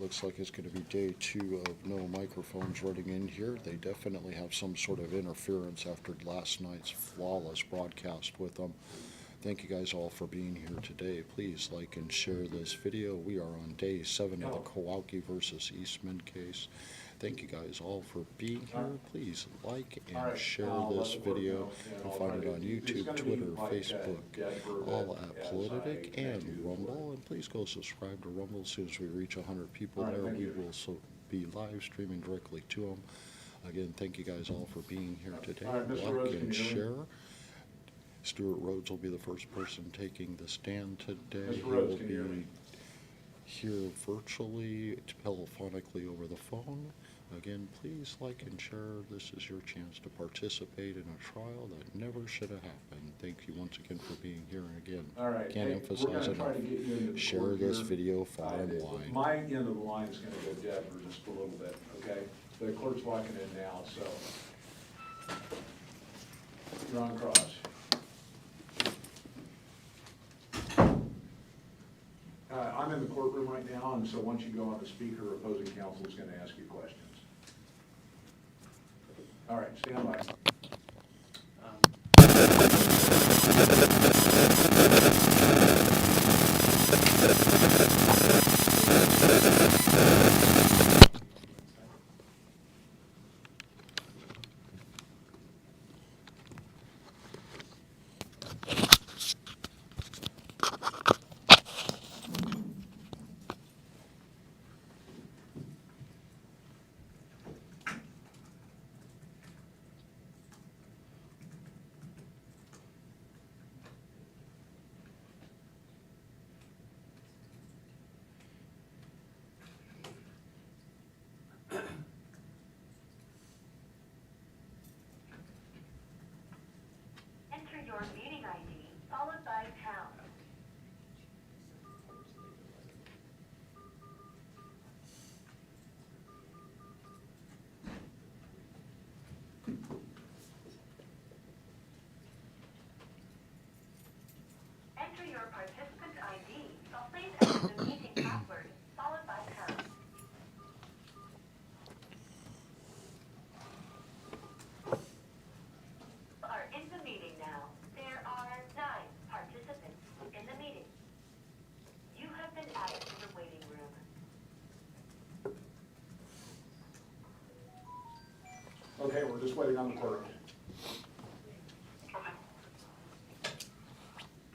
looks like it's going to be day 2 of no microphones running in here. They definitely have some sort of interference after last night's flawless broadcast with them. Thank you guys all for being here today. Please like and share this video. We are on day 7 of the Kowalke versus Eastman case. Thank you guys all for being here. Please like and share this video. You'll find it on YouTube, Twitter, Facebook, all at Politic and Rumble. And please go subscribe to Rumble. As soon as we reach 100 people there, we will be live streaming directly to them. Again, thank you guys all for being here today. Like and share. Stewart Rhodes will be the first person taking the stand today. He will be here virtually, telephonically over the phone. Again, please like and share. This is your chance to participate in a trial that never should have happened. Thank you once again for being here. And again, can't emphasize enough. Share this video far and wide. My end of the line is going to go dead for just a little bit, okay? The clerk's walking in now, so you're on cross. I'm in the courtroom right now, and so once you go on the speaker, opposing counsel is going to ask you questions. All right, stand by. Your meeting ID, followed by pound. Enter your participant ID, so please enter the meeting password, followed by pound. Are in the meeting now. There are 9 participants in the meeting. You have been added to the waiting room. Okay, we're just waiting on the clerk.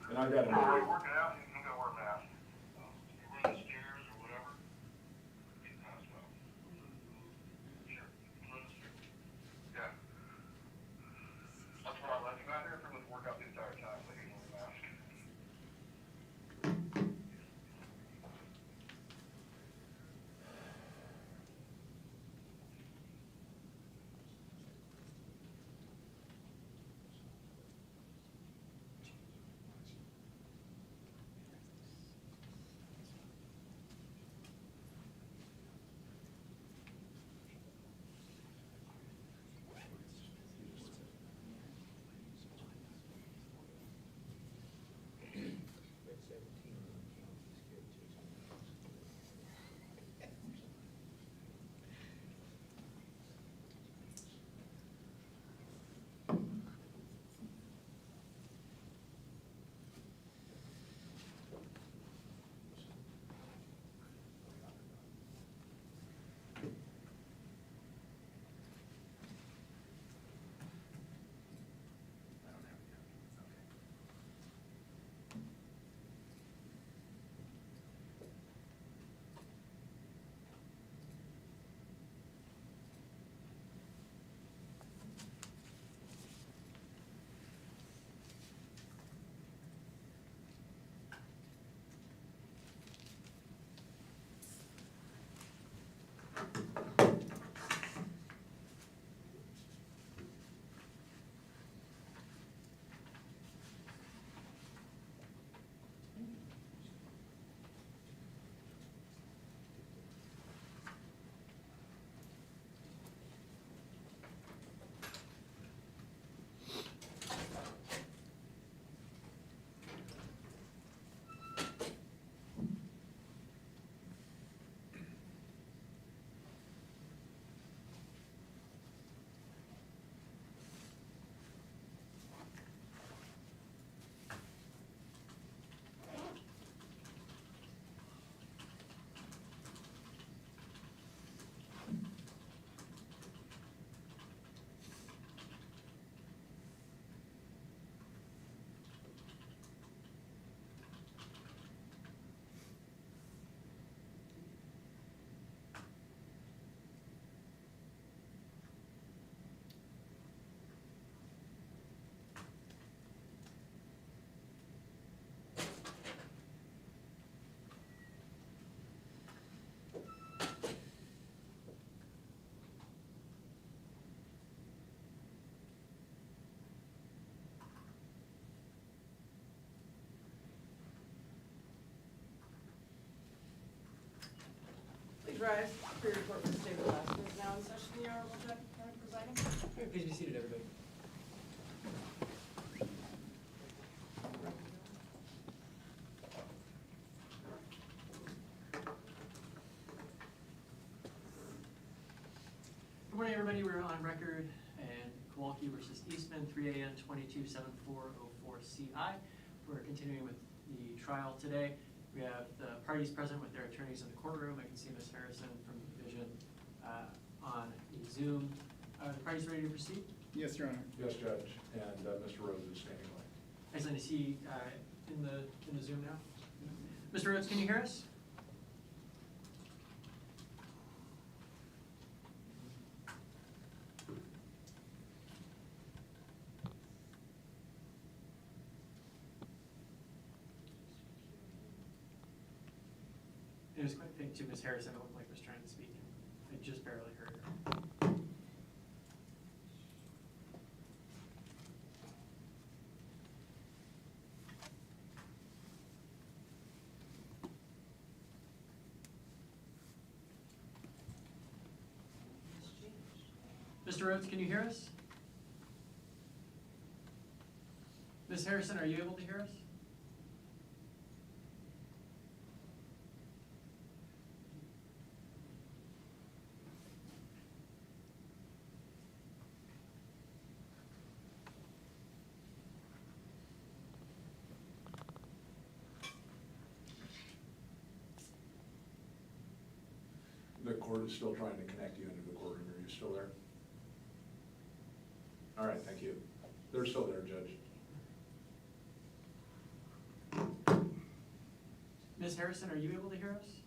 And I've got a Work it out, you can go work fast. You run the stairs or whatever. Get past well. Sure. Run the stairs. Yeah. That's where I left you out here for the workout the entire time, so you can wear a mask. Drive, Superior Court for the State of Alaska is now in session. The Honorable Judge presiding. Okay, please be seated, everybody. Good morning, everybody. We're on record and Kowalke versus Eastman, 3 AN 227404CI. We're continuing with the trial today. We have the parties present with their attorneys in the courtroom. I can see Ms. Harrison from the division on the Zoom. Are the parties ready to proceed? Yes, Your Honor. Yes, Judge, and Mr. Rhodes is standing by. Excellent. Is he in the Zoom now? Mr. Rhodes, can you hear us? It was quite a thing too. Ms. Harrison, it looked like was trying to speak, and I just barely heard her. Mr. Rhodes, can you hear us? Ms. Harrison, are you able to hear us? The court is still trying to connect you into the courtroom. Are you still there? All right, thank you. They're still there, Judge. Ms. Harrison, are you able to hear us?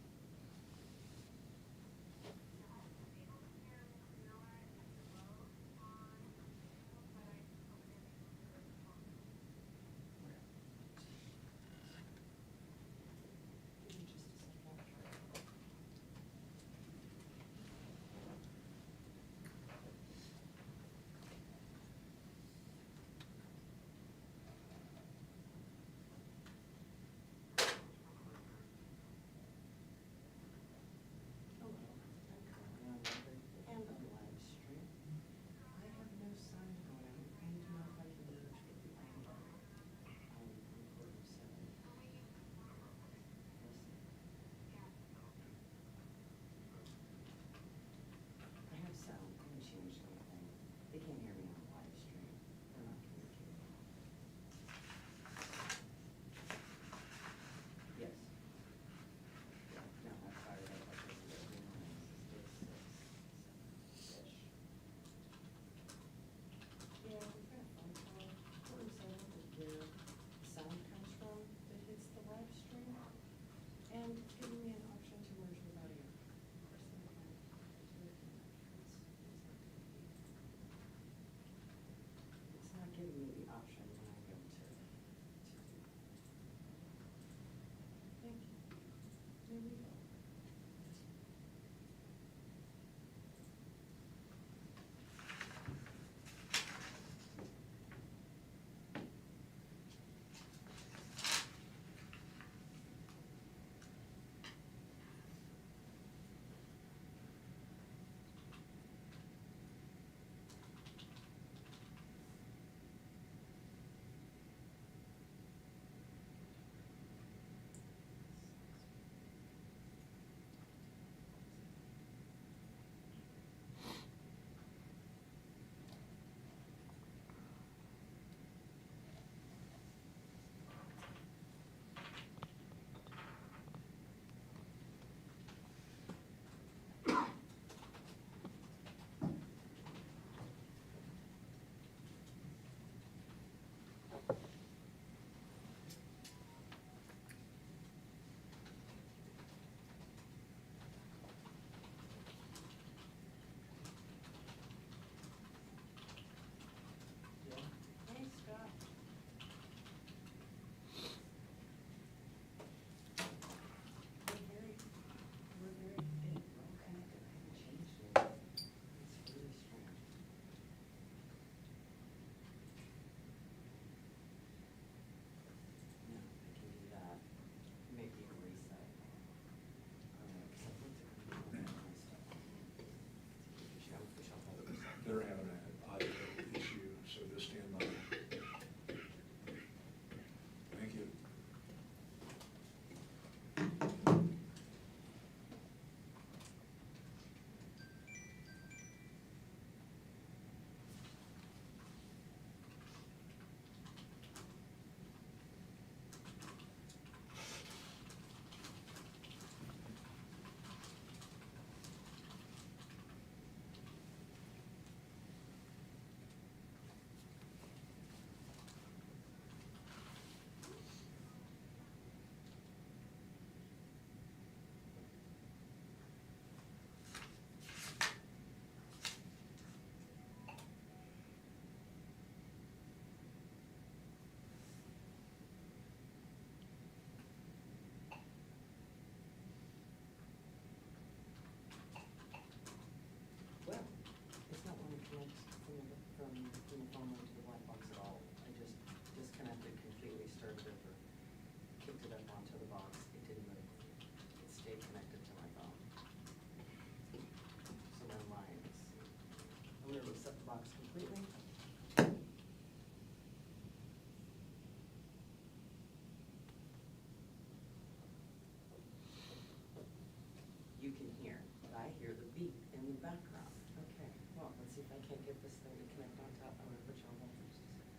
can't get this thing to connect on top, I'm gonna put you on hold for just a second.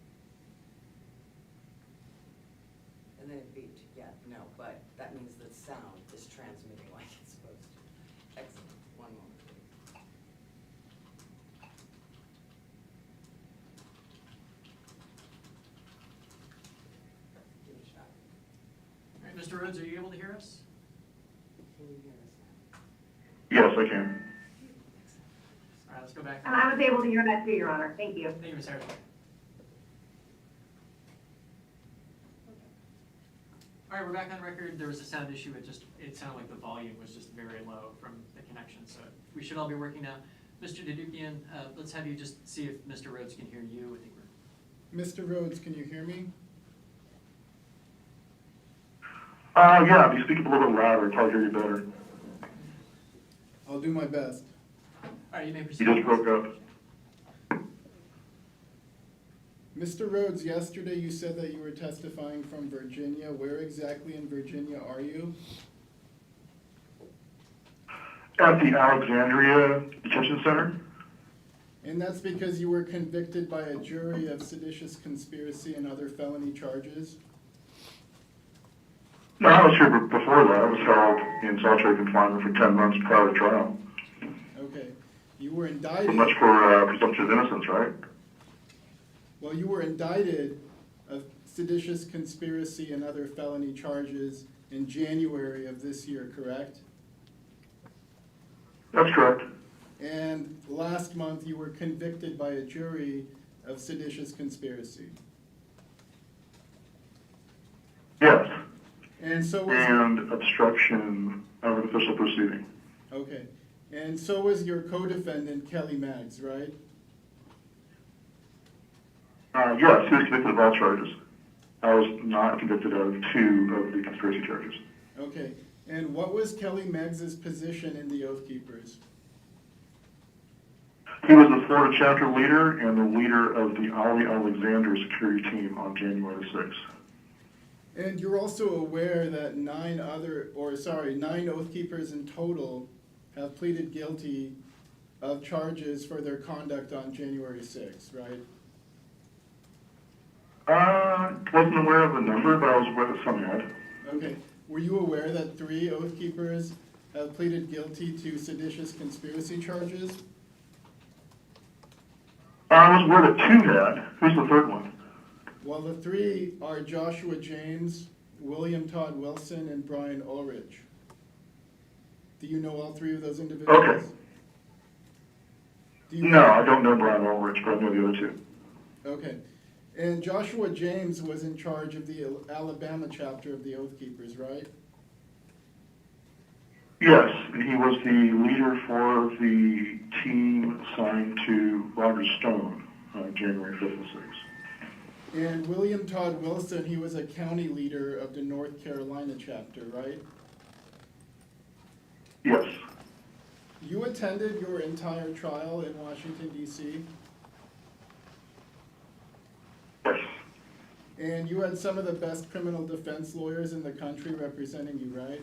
And then it beeped, yeah, no, but that means that sound is transmitting like it's supposed to. Excellent, one moment, please. Give it a shot. All right, Mr. Rhodes, are you able to hear us? Can you hear us now? Yes, I can. All right, let's go back. I was able to hear that too, Your Honor. Thank you. Thank you, Ms. Harrison. All right, we're back on record. There was a sound issue. It sounded like the volume was just very low from the connection, so we should all be working now. Mr. Dedukian, let's have you just see if Mr. Rhodes can hear you. I think we're. Mr. Rhodes, can you hear me? Yeah, if you speak up a little bit louder, I'll probably hear you better. I'll do my best. All right, you may proceed. You just broke up. Mr. Rhodes, yesterday you said that you were testifying from Virginia. Where exactly in Virginia are you? At the Alexandria Detention Center? And that's because you were convicted by a jury of seditious conspiracy and other felony charges? No, I was here before that. I was held in solitary confinement for 10 months prior to trial. Okay. You were So indicted. much for presumption of innocence, right? Well, you were indicted of seditious conspiracy and other felony charges in January of this year, correct? That's correct. And last month you were convicted by a jury of seditious conspiracy. Yes. And so was And obstruction of an official proceeding. okay. And so was your co-defendant Kelly Maggs, right? Yes, he was convicted of all charges. I was not convicted of 2 of the conspiracy charges. Okay. And what was Kelly Maggs' position in the Oath Keepers? He was the Florida chapter leader and the leader of the Ali Alexander security team on January 6th. And you're also aware that 9 Oath Keepers in total have pleaded guilty of charges for their conduct on January 6th, right? Wasn't aware of the number, but I was aware that some had. Okay. Were you aware that 3 Oath Keepers have pleaded guilty to seditious conspiracy charges? I was aware that 2 had. Who's the third one? Well, the 3 are Joshua James, William Todd Wilson, and Brian Ulrich. Do you know all 3 of those individuals? Okay. Do you No, I don't know Brian Ulrich, but I know the other 2. Okay. And Joshua James was in charge of the Alabama chapter of the Oath Keepers, right? Yes, and he was the leader for the team assigned to Roger Stone on January 5th and 6th. And William Todd Wilson, he was a county leader of the North Carolina chapter, right? Yes. You attended your entire trial in Washington, D.C., Yes. and you had some of the best criminal defense lawyers in the country representing you, right?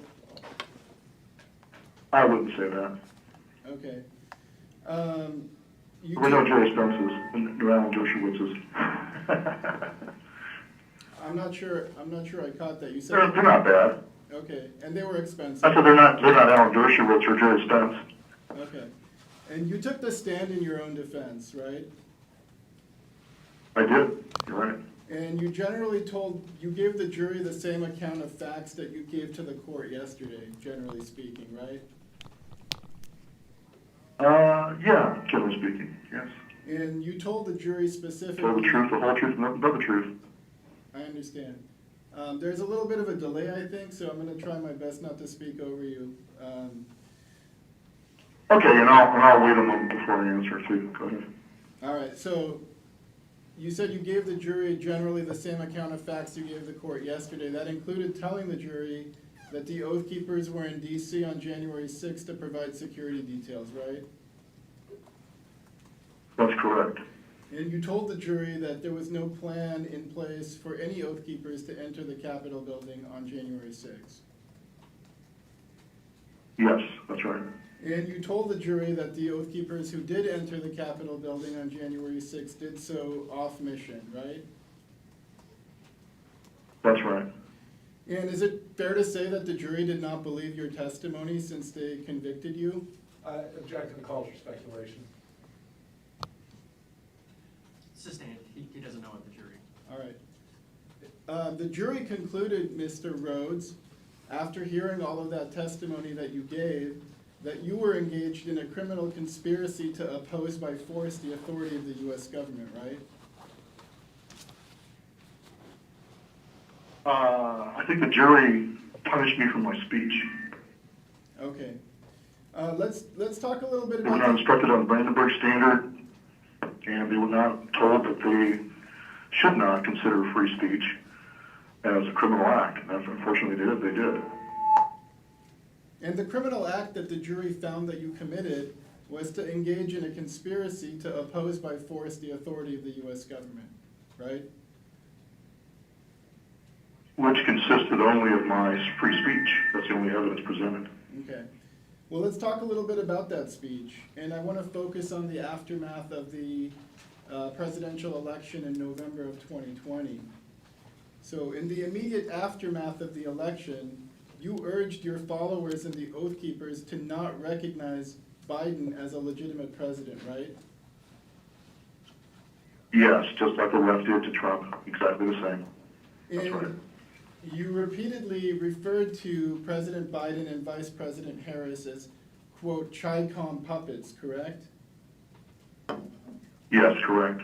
I wouldn't say that. Okay. We're no Jerry Spence's and no Alan Dershowitz's. I'm not sure I caught that. You said. They're not bad. Okay, and they were expensive. I said they're not Alan Dershowitz or Jerry Spence. Okay. And you took the stand in your own defense, right? I did. You're right. And you gave the jury the same account of facts that you gave to the court yesterday, generally speaking, right? Yeah, generally speaking, yes. And you told the jury specifically. Tell the truth, the whole truth, and nothing but the truth. I understand. There's a little bit of a delay, I think, so I'm going to try my best not to speak over you. Okay, and I'll wait a moment before I answer too. Go ahead. All right, so you said you gave the jury generally the same account of facts you gave the court yesterday. That included telling the jury that the Oath Keepers were in D.C. on January 6th to provide security details, right? That's correct. And you told the jury that there was no plan in place for any Oath Keepers to enter the Capitol building on January 6th. Yes, that's right. And you told the jury that the Oath Keepers who did enter the Capitol building on January 6th did so off mission, right? That's right. And is it fair to say that the jury did not believe your testimony since they convicted you? I object to the calls for speculation. Sustained, he doesn't know what the jury. All right. The jury concluded, Mr. Rhodes, after hearing all of that testimony that you gave, that you were engaged in a criminal conspiracy to oppose by force the authority of the U.S. government, right? I think the jury punished me for my speech. Okay. Let's talk a little bit They were about not instructed on the Brandenburg Standard, and they were not told that they should not consider free speech as a criminal act. And unfortunately they did. And the criminal act that the jury found that you committed was to engage in a conspiracy to oppose by force the authority of the U.S. government, right? Which consisted only of my free speech. That's the only evidence presented. Okay. Well, let's talk a little bit about that speech. And I want to focus on the aftermath of the presidential election in November of 2020. So in the immediate aftermath of the election, you urged your followers and the Oath Keepers to not recognize Biden as a legitimate president, right? Yes, just like the left did to Trump. Exactly the same. That's right. And you repeatedly referred to President Biden and Vice President Harris as, quote, Chi-Com puppets, correct? Yes, correct.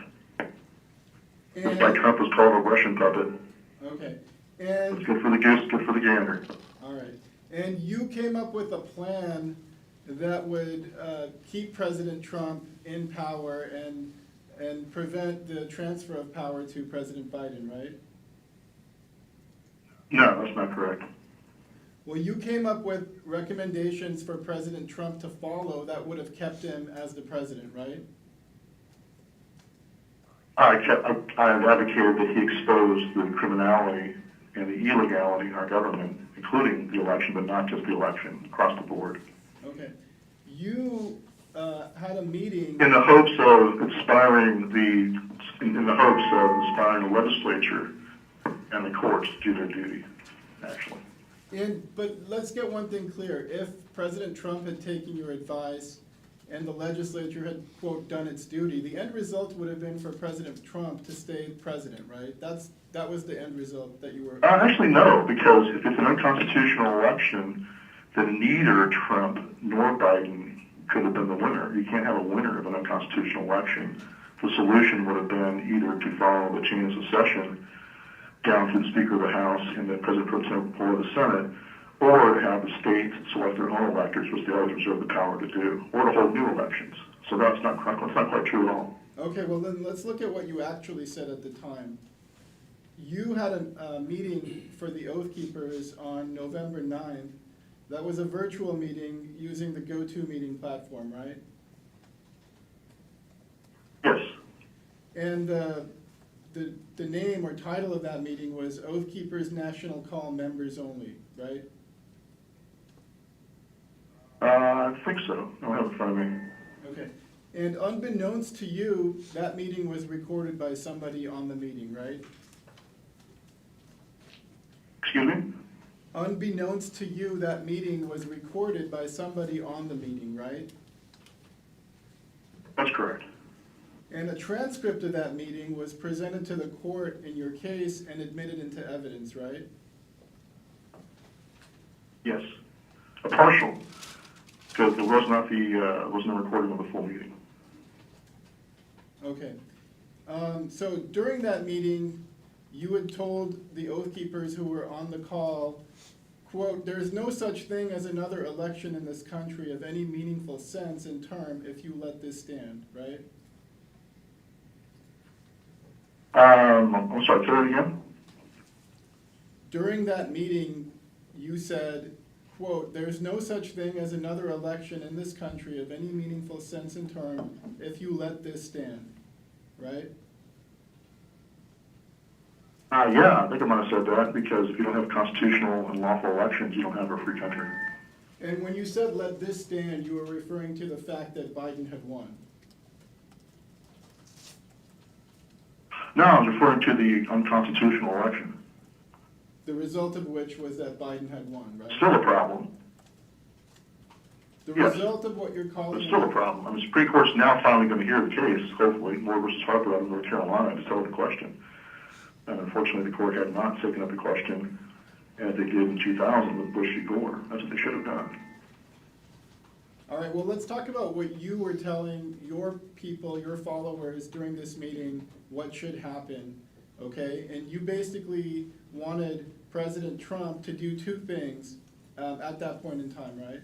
Just like And, Trump was called a Russian puppet. okay. It's And, good for the goose, good for the gander. all right. And you came up with a plan that would keep President Trump in power and prevent the transfer of power to President Biden, right? No, that's not correct. Well, you came up with recommendations for President Trump to follow that would have kept him as the president, right? I have advocated that he expose the criminality and the illegality in our government, including the election, but not just the election, across the board. Okay. You had a meeting. In the hopes of inspiring the legislature and the courts to do their duty, actually. But let's get one thing clear. If President Trump had taken your advice and the legislature had, quote, done its duty, the end result would have been for President Trump to stay president, right? That was the end result that you were. Actually, no, because if it's an unconstitutional election, then neither Trump nor Biden could have been the winner. You can't have a winner of an unconstitutional election. The solution would have been either to follow the chain of succession down to the Speaker of the House and the President Pro Tempore of the Senate, or to have the states select their own electors, which they always reserve the power to do, or to hold new elections. So that's not quite true at all. Okay, well then let's look at what you actually said at the time. You had a meeting for the Oath Keepers on November 9th. That was a virtual meeting using the GoToMeeting platform, right? Yes. And the name or title of that meeting was Oath Keepers National Call Members Only, right? I think so. I don't have it in front of me. Okay. And unbeknownst to you, that meeting was recorded by somebody on the meeting, right? Excuse me? Unbeknownst to you, that meeting was recorded by somebody on the meeting, right? That's correct. And a transcript of that meeting was presented to the court in your case and admitted into evidence, right? Yes. A partial, because there was not wasn't a recording of the full meeting. Okay. So during that meeting, you had told the Oath Keepers who were on the call, quote, "There's no such thing as another election in this country of any meaningful sense in term if you let this stand," right? I'm sorry, say that again? During that meeting, you said, quote, "There's no such thing as another election in this country of any meaningful sense in term if you let this stand," right? Yeah, I think I might have said that, because if you don't have constitutional and lawful elections, you don't have a free country. And when you said let this stand, you were referring to the fact that Biden had won. No, I'm referring to the unconstitutional election. The result of which was that Biden had won, right? Still a problem. The yes. result of what you're calling. It's still a problem. I mean, the Supreme Court's now finally going to hear the case, hopefully, Moore versus Harper out of North Carolina, to settle the question. And unfortunately, the court had not taken up the question as they did in 2000 with Bush v. Gore. That's what they should have done. All right, well, let's talk about what you were telling your people, your followers during this meeting, what should happen, okay? And you basically wanted President Trump to do two things at that point in time, right?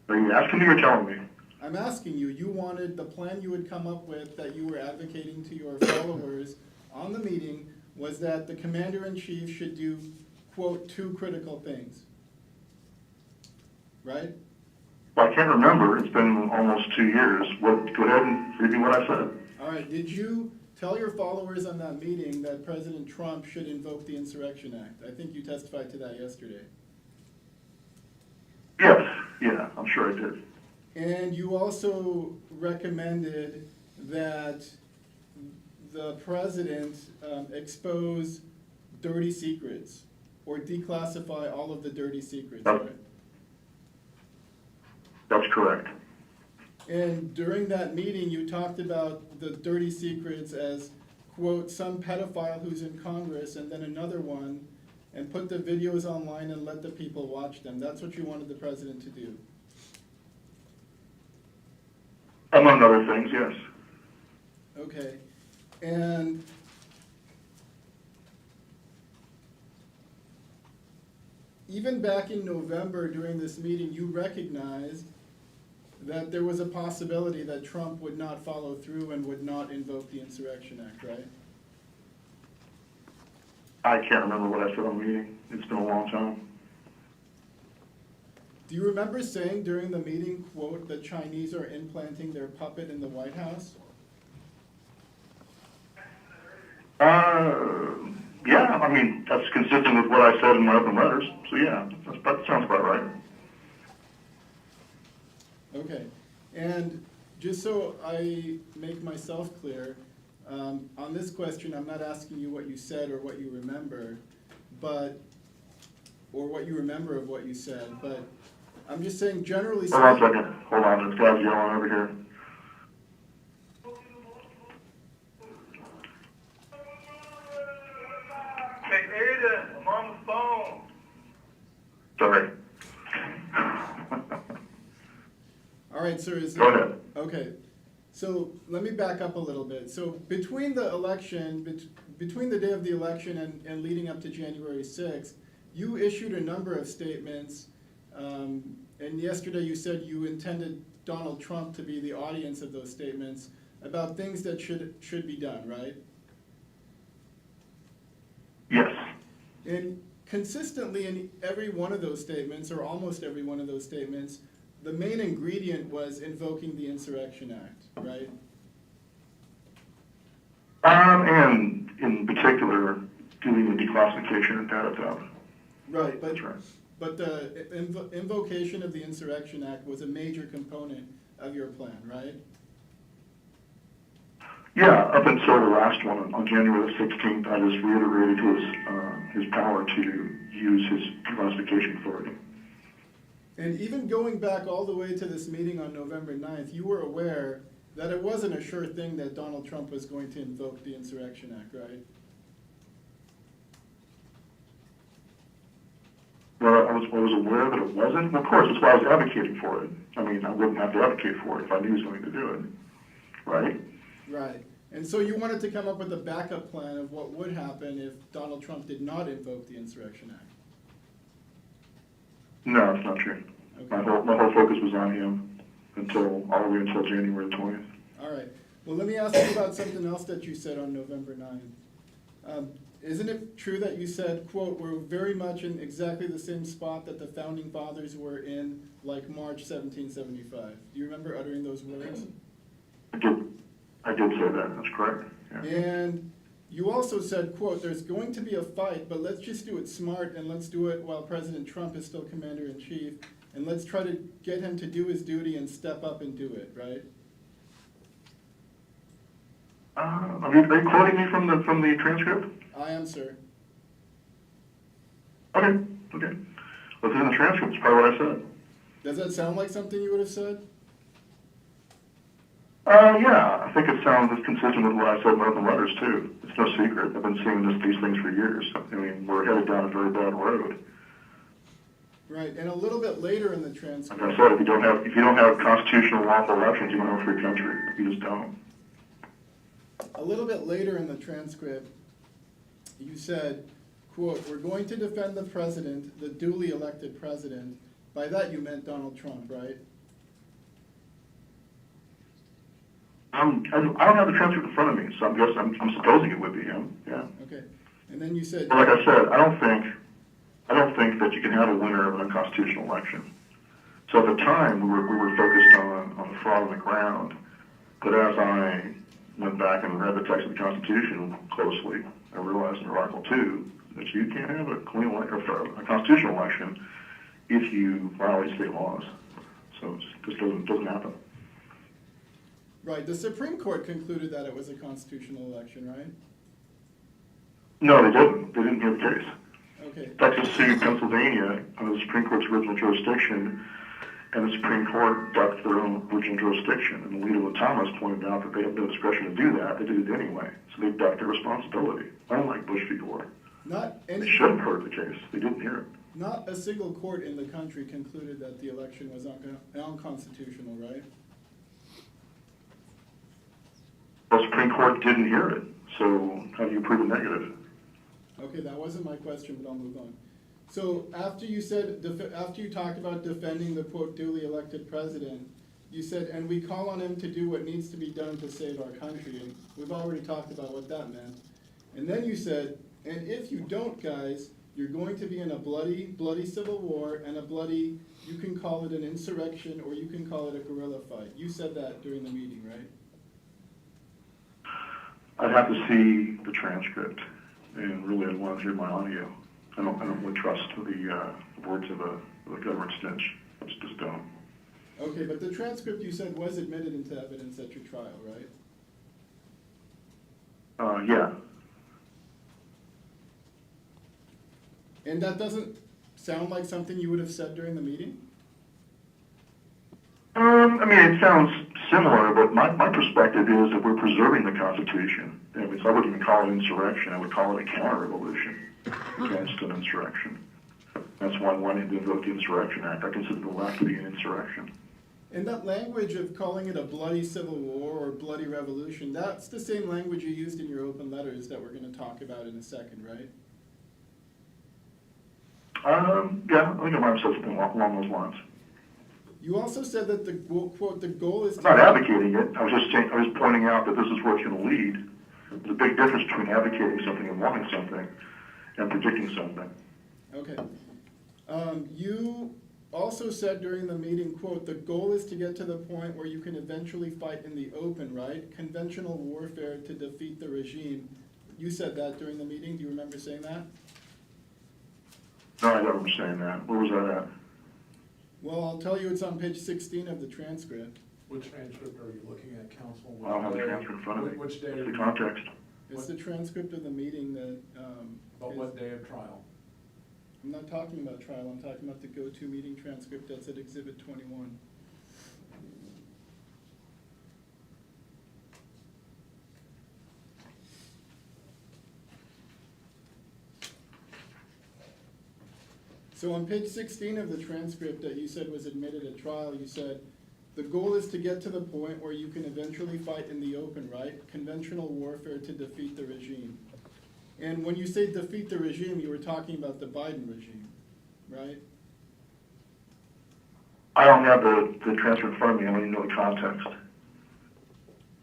Are you asking me or telling me? I'm asking you, you wanted the plan you would come up with that you were advocating to your followers on the meeting was that the commander-in-chief should do, quote, two critical things, right? Well, I can't remember. It's been almost 2 years. Go ahead and read me what I said. All right, did you tell your followers on that meeting that President Trump should invoke the Insurrection Act? I think you testified to that yesterday. Yes, yeah, I'm sure I did. And you also recommended that the president expose dirty secrets or declassify all of the dirty secrets, right? That's correct. And during that meeting, you talked about the dirty secrets as, quote, some pedophile who's in Congress and then another one, and put the videos online and let the people watch them. That's what you wanted the president to do. Among other things, yes. Okay. And even back in November during this meeting, you recognized that there was a possibility that Trump would not follow through and would not invoke the Insurrection Act, right? I can't remember what I said on the meeting. It's been a long time. Do you remember saying during the meeting, quote, the Chinese are implanting their puppet in the White House? Yeah, I mean, that's consistent with what I said in my open letters. So yeah, that sounds about right. Okay, and just so I make myself clear, on this question, I'm not asking you what you said or what you remember, or what you remember of what you said, but I'm just saying generally Hold on a speaking. second. Hold on, this guy's yelling over here. Hey, Ada, I'm on the phone. Sorry. All right, sir, Go ahead. Okay, so let me back up a little bit. So between the election, between the day of the election and leading up to January 6th, you issued a number of statements, and yesterday you said you intended Donald Trump to be the audience of those statements about things that should be done, right? Yes. And consistently in every one of those statements, or almost every one of those statements, the main ingredient was invoking the Insurrection Act, right? And in particular, doing the declassification at.am. Right, but, That's right. but the invocation of the Insurrection Act was a major component of your plan, right? Yeah, up until the last one on January the 16th, I just reiterated his power to use his declassification authority. And even going back all the way to this meeting on November 9th, you were aware that it wasn't a sure thing that Donald Trump was going to invoke the Insurrection Act, right? Well, I was aware that it wasn't. Of course, that's why I was advocating for it. I mean, I wouldn't have to advocate for it if I knew he was going to do it, right? Right. And so you wanted to come up with a backup plan of what would happen if Donald Trump did not invoke the Insurrection Act. No, it's not true. Okay. My whole focus was on him all the way until January 20th. All right. Well, let me ask you about something else that you said on November 9th. Isn't it true that you said, quote, we're very much in exactly the same spot that the Founding Fathers were in, like March 1775? Do you remember uttering those words? I did say that. That's correct. Yeah. And You also said, quote, "There's going to be a fight, but let's just do it smart and let's do it while President Trump is still commander-in-chief, and let's try to get him to do his duty and step up and do it," right? Are you quoting me from the transcript? I am, sir. Okay. Well, if it's in the transcript, it's probably what I said. Does that sound like something you would have said? Yeah, I think it sounds as consistent with what I said in my open letters, too. It's no secret. I've been seeing these things for years. I mean, we're headed down a very bad road. Right, and a little bit later in the Like transcript. I said, if you don't have constitutional lawful elections, you don't have a free country. You just don't. A little bit later in the transcript, you said, quote, "We're going to defend the president, the duly elected president." By that you meant Donald Trump, right? I don't have the transcript in front of me, so I'm supposing it would be him. Yeah. Okay, and then you said. But like I said, I don't think that you can have a winner of an unconstitutional election. So at the time, we were focused on the fraud on the ground. But as I went back and read the text of the Constitution closely, I realized in Article 2 that you can't have a constitutional election if you violate state laws. So it just doesn't happen. Right, the Supreme Court concluded that it was a constitutional election, right? No, they didn't. They didn't hear the case. Okay, Texas sued Pennsylvania under the Supreme Court's original jurisdiction, and the Supreme Court ducked their own original jurisdiction. And Alito and Thomas pointed out that they have no discretion to do that. They did it anyway. So they ducked their responsibility, unlike Bush v. Gore. They should have heard the case. They didn't hear it. Not a single court in the country concluded that the election was unconstitutional, right? The Supreme Court didn't hear it. So how do you prove a negative? Okay, that wasn't my question, but I'll move on. So after you talked about defending the, quote, duly elected president, you said, "And we call on him to do what needs to be done to save our country." And we've already talked about what that meant. And then you said, "And if you don't, guys, you're going to be in a bloody, bloody civil war and a bloody, you can call it an insurrection or you can call it a guerrilla fight." You said that during the meeting, right? I'd have to see the transcript, and really I'd want to hear my audio. I don't really trust the words of a government snitch. I just don't. Okay, but the transcript you said was admitted into evidence at your trial, right? Yeah. And that doesn't sound like something you would have said during the meeting? I mean, it sounds similar, but my perspective is that we're preserving the Constitution. I mean, so I wouldn't even call it insurrection. I would call it a counter-revolution against an insurrection. That's why I wanted to invoke the Insurrection Act. I consider the left to be an insurrection. And that language of calling it a bloody civil war or bloody revolution, that's the same language you used in your open letters that we're going to talk about in a second, right? Yeah, I think I might have said something along those lines. You also said that the, quote, "the goal is I'm to..." not advocating it. I was pointing out that this is where it's going to lead. There's a big difference between advocating something and wanting something and predicting something. Okay. You also said during the meeting, quote, "The goal is to get to the point where you can eventually fight in the open, right? Conventional warfare to defeat the regime." You said that during the meeting. Do you remember saying that? No, I don't remember saying that. Where was that at? Well, I'll tell you, it's on page 16 of the transcript. Which transcript are you looking at, counsel? I don't have the transcript in front of me. Which day? The context. It's the transcript of the meeting that, About what day of trial? I'm not talking about trial, I'm talking about the go-to meeting transcript that's at Exhibit 21. So on page 16 of the transcript that you said was admitted at trial, you said, "The goal is to get to the point where you can eventually fight in the open, right? Conventional warfare to defeat the regime." And when you say defeat the regime, you were talking about the Biden regime, right? I don't have the transcript in front of me. I don't even know the context.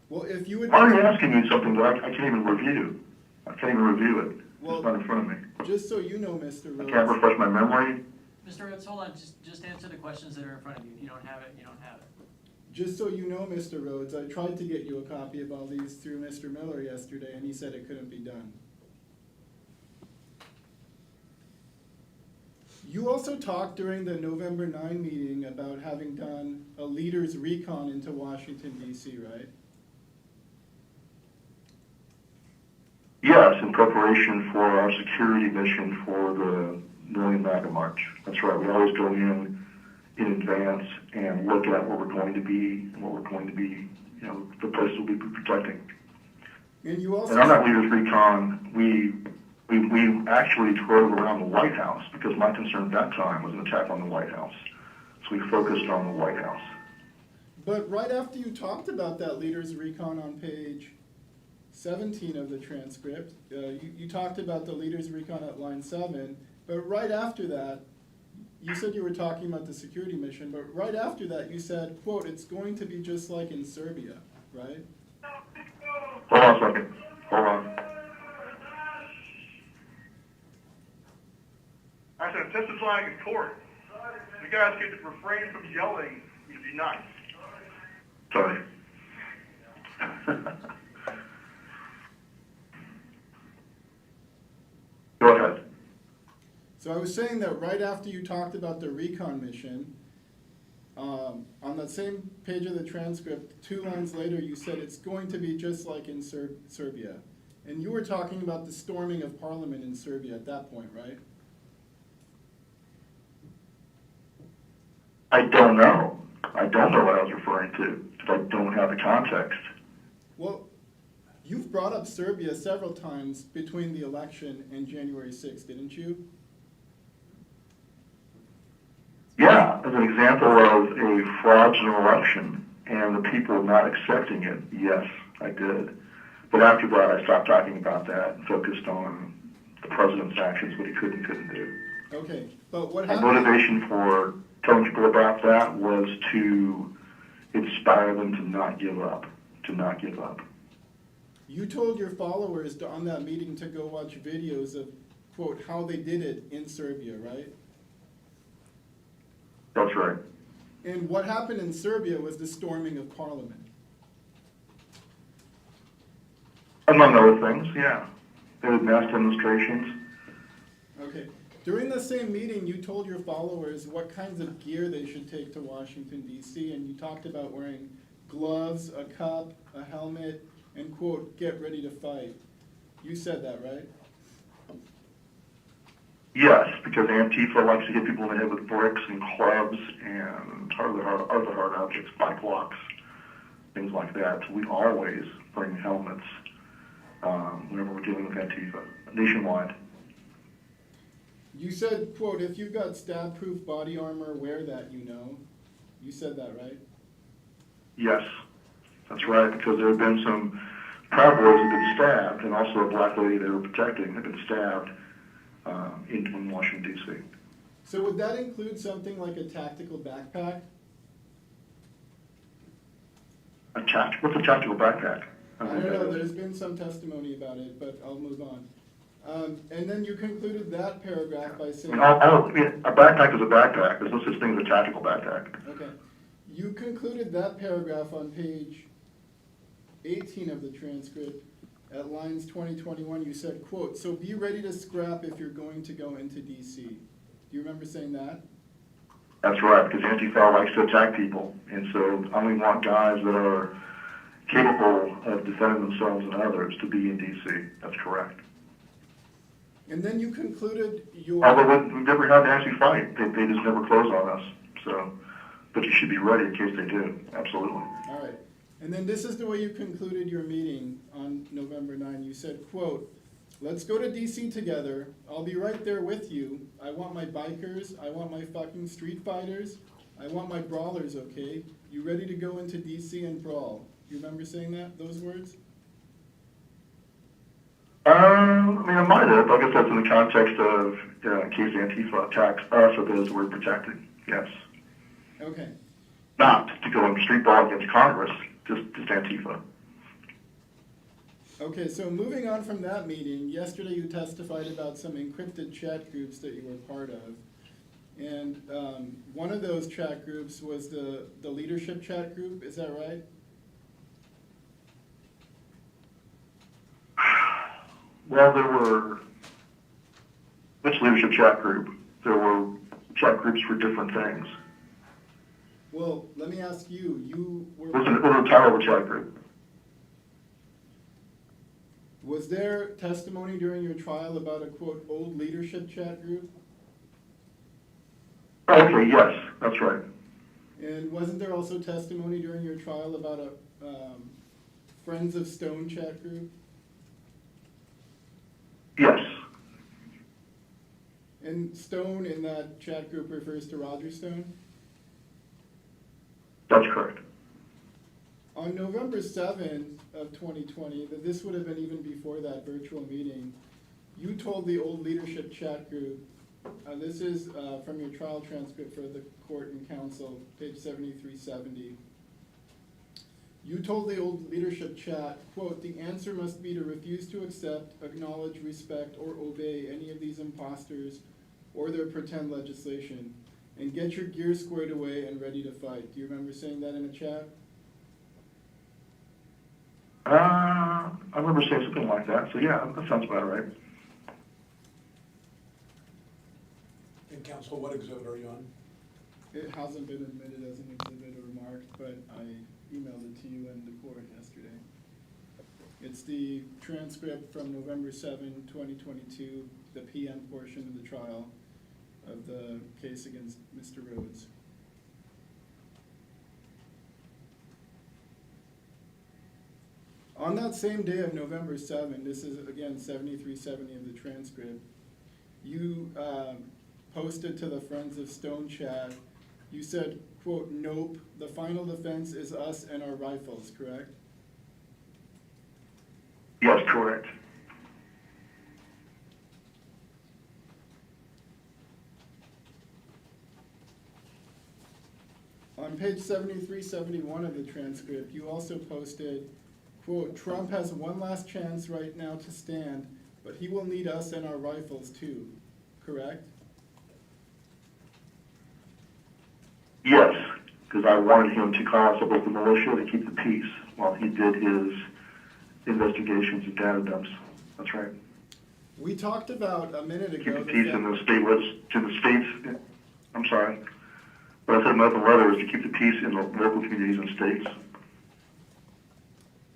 Well, if you would... Why are you asking me something that I can't even review? I can't even review it. Well, it's not in front of me. Just so you know, Mr. I Rhodes... can't refresh my memory. Mr. Rhodes, hold on, just answer the questions that are in front of you. If you don't have it, you don't have it. Just so you know, Mr. Rhodes, I tried to get you a copy of all these through Mr. Miller yesterday, and he said it couldn't be done. You also talked during the November 9 meeting about having done a leader's recon into Washington, D.C., right? Yes, in preparation for our security mission for the Million MAGA March. That's right. We always go in advance and look at what we're going to be and what we're going to be, you know, the places we'll be protecting. And you also And on that leader's recon, we actually drove around the White House because my concern at that time was an attack on the White House. So we focused on the White House. But right after you talked about that leader's recon on page 17 of the transcript, you talked about the leader's recon at line 7, but right after that, you said you were talking about the security mission, but right after that you said, quote, it's going to be just like in Serbia, right? Hold on a second. Hold on. I said, testifying in court. You guys get to refrain from yelling if you're nice. Sorry. Go ahead. So I was saying that right after you talked about the recon mission, on that same page of the transcript, 2 lines later, you said it's going to be just like in Serbia. And you were talking about the storming of Parliament in Serbia at that point, right? I don't know. I don't know what I was referring to because I don't have the context. Well, you've brought up Serbia several times between the election and January 6th, didn't you? Yeah, as an example of a fraudulent election and the people not accepting it, yes, I did. But after that, I stopped talking about that and focused on the president's actions, what he could and couldn't do. Okay, but what My happened? motivation for telling people about that was to inspire them to not give up, to not give up. You told your followers on that meeting to go watch videos of, quote, how they did it in Serbia, right? That's right. And what happened in Serbia was the storming of Parliament. Among other things, yeah. There were mass demonstrations. Okay. During the same meeting, you told your followers what kinds of gear they should take to Washington, D.C., and you talked about wearing gloves, a cup, a helmet, and, quote, get ready to fight. You said that, right? Yes, because Antifa likes to hit people in the head with bricks and clubs and other hard objects, bike locks, things like that. So we always bring helmets whenever we're dealing with Antifa, nationwide. You said, quote, if you've got stab-proof body armor, wear that, you know. You said that, right? Yes, that's right, because there have been some Proud Boys who have been stabbed, and also a black lady they were protecting had been stabbed in Washington, D.C. So would that include something like a tactical backpack? What's a tactical backpack? I don't know, there's been some testimony about it, but I'll move on. And then you concluded that paragraph by saying... A backpack is a backpack. There's no such thing as a tactical backpack. Okay. You concluded that paragraph on page 18 of the transcript at lines 20-21. You said, quote, so be ready to scrap if you're going to go into D.C. Do you remember saying that? That's right, because Antifa likes to attack people. And so I only want guys that are capable of defending themselves and others to be in D.C. That's correct. And then you concluded your... Although we've never had an actual fight. They just never close on us. So, but you should be ready in case they do. Absolutely. All right. And then this is the way you concluded your meeting on November 9. You said, quote, let's go to D.C. together. I'll be right there with you. I want my bikers. I want my fucking street fighters. I want my brawlers, okay? You ready to go into D.C. and brawl? You remember saying that, those words? I mean, I might have. I guess that's in the context of in case Antifa attacks us or those we're protecting. Yes. Okay. Not to go in street brawl against Congress, just Antifa. Okay, so moving on from that meeting, yesterday you testified about some encrypted chat groups that you were part of. And one of those chat groups was the leadership chat group, is that right? Well, there were, which leadership chat group? There were chat groups for different things. Well, let me ask you, you were... What's the title of the chat group? Was there testimony during your trial about a, quote, old leadership chat group? Okay, yes, that's right. And wasn't there also testimony during your trial about a Friends of Stone chat group? Yes, And Stone in that chat group refers to Roger Stone? that's correct. On November 7th of 2020, that this would have been even before that virtual meeting, you told the old leadership chat group, this is from your trial transcript for the court and counsel, page 7370. You told the old leadership chat, quote, the answer must be to refuse to accept, acknowledge, respect, or obey any of these imposters or their pretend legislation, and get your gear squared away and ready to fight. Do you remember saying that in a chat? I remember saying something like that, so yeah, that sounds about right. And counsel, what exhibit are you on? It hasn't been admitted as an exhibit or marked, but I emailed it to you and the court yesterday. It's the transcript from November 7, 2022, the PM portion of the trial of the case against Mr. Rhodes. On that same day of November 7, this is again 7370 of the transcript, you posted to the Friends of Stone chat, you said, quote, nope, the final defense is us and our rifles, correct? Yes, correct. On page 7371 of the transcript, you also posted, quote, Trump has one last chance right now to stand, but he will need us and our rifles too, correct? Yes, because I wanted him to call us about the militia to keep the peace while he did his investigations and data dumps. That's right. We talked about a minute ago. Keep the peace in the states. I'm sorry. What I said in my open letter is to keep the peace in the local communities and states.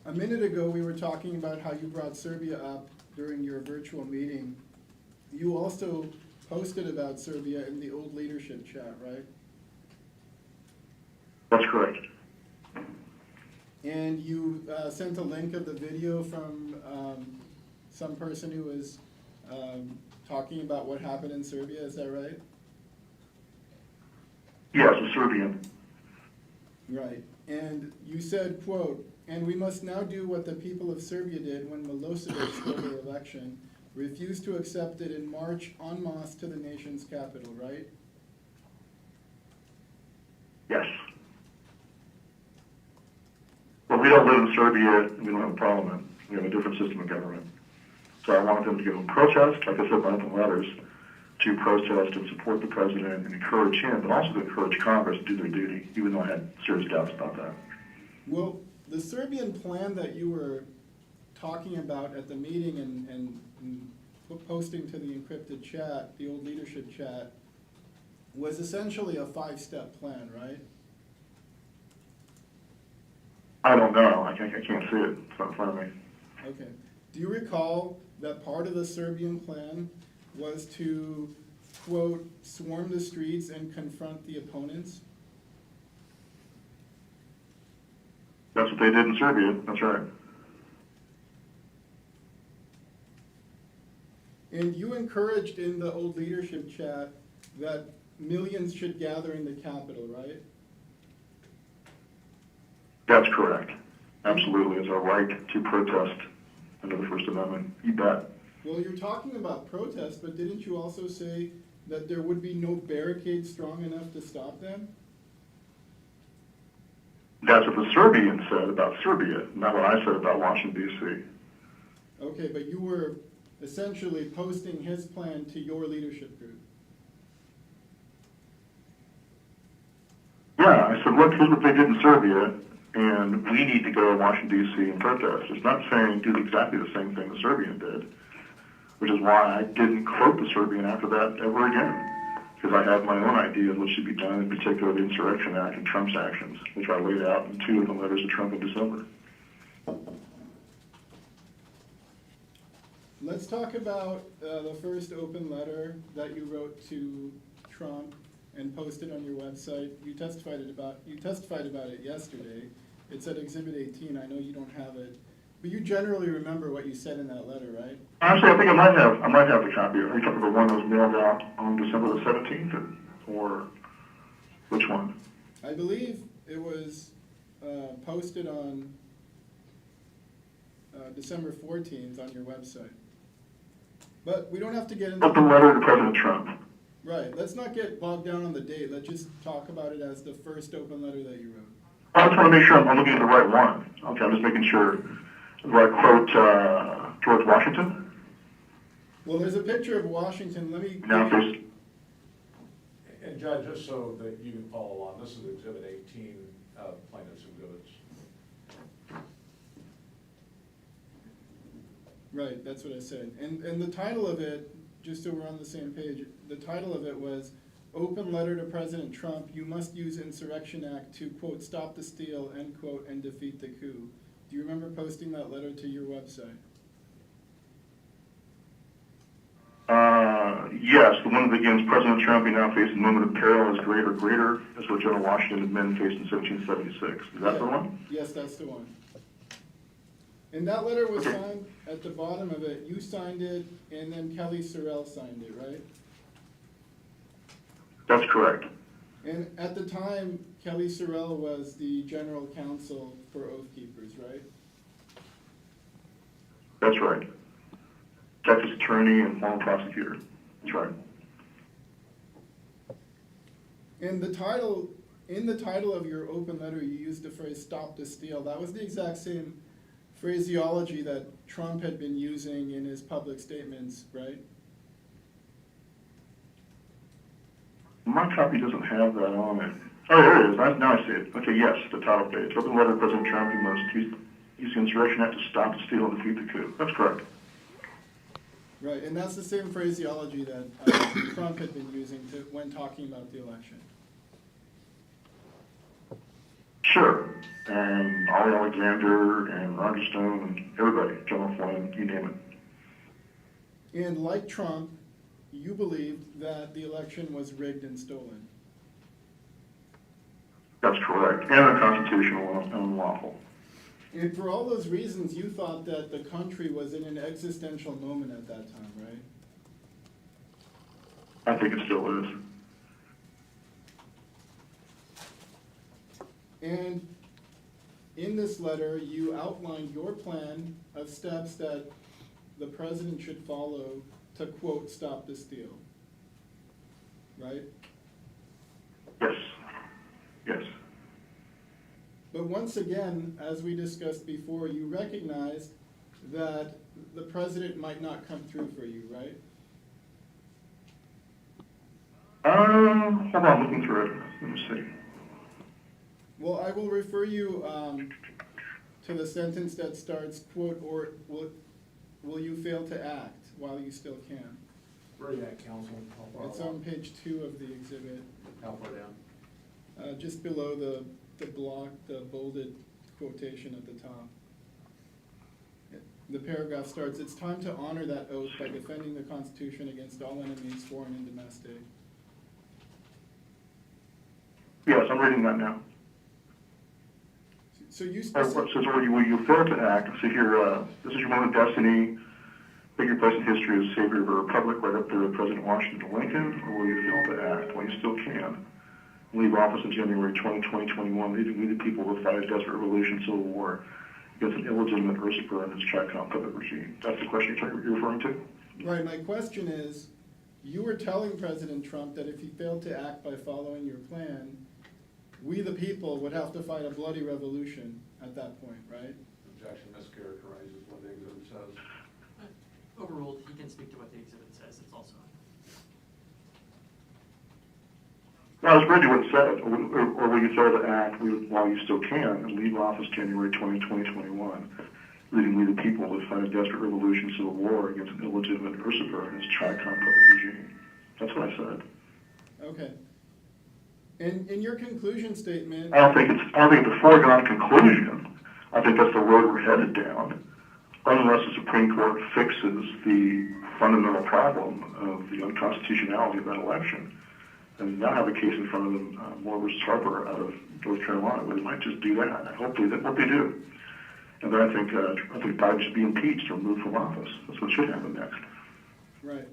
A minute ago, we were talking about how you brought Serbia up during your virtual meeting. You also posted about Serbia in the old leadership chat, right? That's correct. And you sent a link of the video from some person who was talking about what happened in Serbia, is that right? Yes, a Serbian. Right. And you said, quote, and we must now do what the people of Serbia did when Milosevic stole their election, refused to accept it in March en masse to the nation's capital, right? Yes. Well, we don't live in Serbia, and we don't have a parliament. We have a different system of government. So I wanted them to go and protest, like I said in my open letters, to protest and support the president and encourage him, but also to encourage Congress to do their duty, even though I had serious doubts about that. Well, the Serbian plan that you were talking about at the meeting and posting to the encrypted chat, the old leadership chat, was essentially a 5-step plan, right? I don't know. I can't see it. It's not in front of me. Okay. Do you recall that part of the Serbian plan was to, quote, swarm the streets and confront the opponents? That's what they did in Serbia. That's right. And you encouraged in the old leadership chat that millions should gather in the capital, right? That's correct. Absolutely. It's our right to protest under the First Amendment. You bet. Well, you're talking about protest, but didn't you also say that there would be no barricade strong enough to stop them? That's what the Serbians said about Serbia, not what I said about Washington, D.C. Okay, but you were essentially posting his plan to your leadership group. said, look, here's what they did in Serbia, and we need to go to Washington, D.C. and protest. It's not saying do exactly the same thing the Serbian did, which is why I didn't quote the Serbian after that ever again, because I had my own idea of what should be done, in particular the Insurrection Act and Trump's actions, which I laid out in 2 of the letters to Trump in December. Let's talk about the first open letter that you wrote to Trump and posted on your website. You testified about it yesterday. It's at Exhibit 18. I know you don't have it, but you generally remember what you said in that letter, right? Actually, I think I might have the copy. Are you talking about the one that was mailed out on December the 17th, or which one? I believe it was posted on December 14th on your website. But we don't have to get into Open letter to President Trump. Right, let's not get bogged down on the date. Let's just talk about it as the first open letter that you wrote. I just want to make sure I'm looking at the right one. Okay, I'm just making sure. Do I quote George Washington? Well, there's a picture of Washington. Let me. Now, there's, And Judge, just so that you can follow along, this is Exhibit 18 of Plaintiff's Exhibits. Right, that's what I said. And the title of it, just so we're on the same page, the title of it was Open Letter to President Trump, You Must Use Insurrection Act to, quote, stop the steal, end quote, and defeat the coup. Do you remember posting that letter to your website? yes, the one that begins, President Trump, you now face a moment of peril as great or greater as what General Washington and men faced in 1776. Is that the one? Yes, that's the one. And that letter was signed at the bottom of it. You signed it, and then Kelly Sorrell signed it, right? That's correct. And at the time, Kelly Sorrell was the general counsel for Oath Keepers, right? That's right. Texas Attorney and former Prosecutor. That's right. And the title, in the title of your open letter, you used the phrase "stop the steal." That was the exact same phraseology that Trump had been using in his public statements, right? My copy doesn't have that on it. Oh, there it is. Now I see it. Okay, yes, the title page. Open letter to President Trump, you must use the Insurrection Act to stop the steal and defeat the coup. That's correct. Right, and that's the same phraseology that Trump had been using when talking about the election. Sure. And Ollie Alexander and Roger Stone and everybody, General Flynn, you name it. And like Trump, you believed that the election was rigged and stolen. That's correct. And unconstitutional and unlawful. And for all those reasons, you thought that the country was in an existential moment at that time, right? I think it still is. And in this letter, you outlined your plan of steps that the president should follow to, quote, stop the steal, right? Yes. Yes. But once again, as we discussed before, you recognized that the president might not come through for you, right? Hold on, looking through it. Let me see. Well, I will refer you to the sentence that starts, quote, or will you fail to act while you still can? Where are you at, counsel? How far It's along? on page 2 of the exhibit, How far down? just below the block, the bolded quotation at the top. The paragraph starts, "It's time to honor that oath by defending the Constitution against all enemies, foreign and domestic." Yes, I'm reading that now. So you It specifically, says, will you fail to act? So here, this is your moment of destiny. Take your place in history as savior of a republic right up there with President Washington Lincoln, or will you fail to act? Well, you still can. Leave office in January 2021, leaving we the people to fight a desperate revolution, civil war against an illegitimate usurper and his Chicon puppet regime. That's the question you're referring to? right, my question is, you were telling President Trump that if he failed to act by following your plan, we the people would have to fight a bloody revolution at that point, right? Objection mischaracterizes what the exhibit says. Overruled, he can speak to what the exhibit says, it's also. I was ready what it said, or will you fail to act while you still can and leave office January 20, 2021, leading we the people to fight a desperate revolution civil war against an illegitimate usurper and his tri-complex regime. That's what I said. Okay. In your conclusion statement. I don't think it's a foregone conclusion. I think that's the road we're headed down, unless the Supreme Court fixes the fundamental problem of the unconstitutionality of that election. And now have a case in front of them, Moore versus Harper out of North Carolina, where they might just do that. I hope they do. And then I think Biden should be impeached or moved from office. That's what should happen next. Right.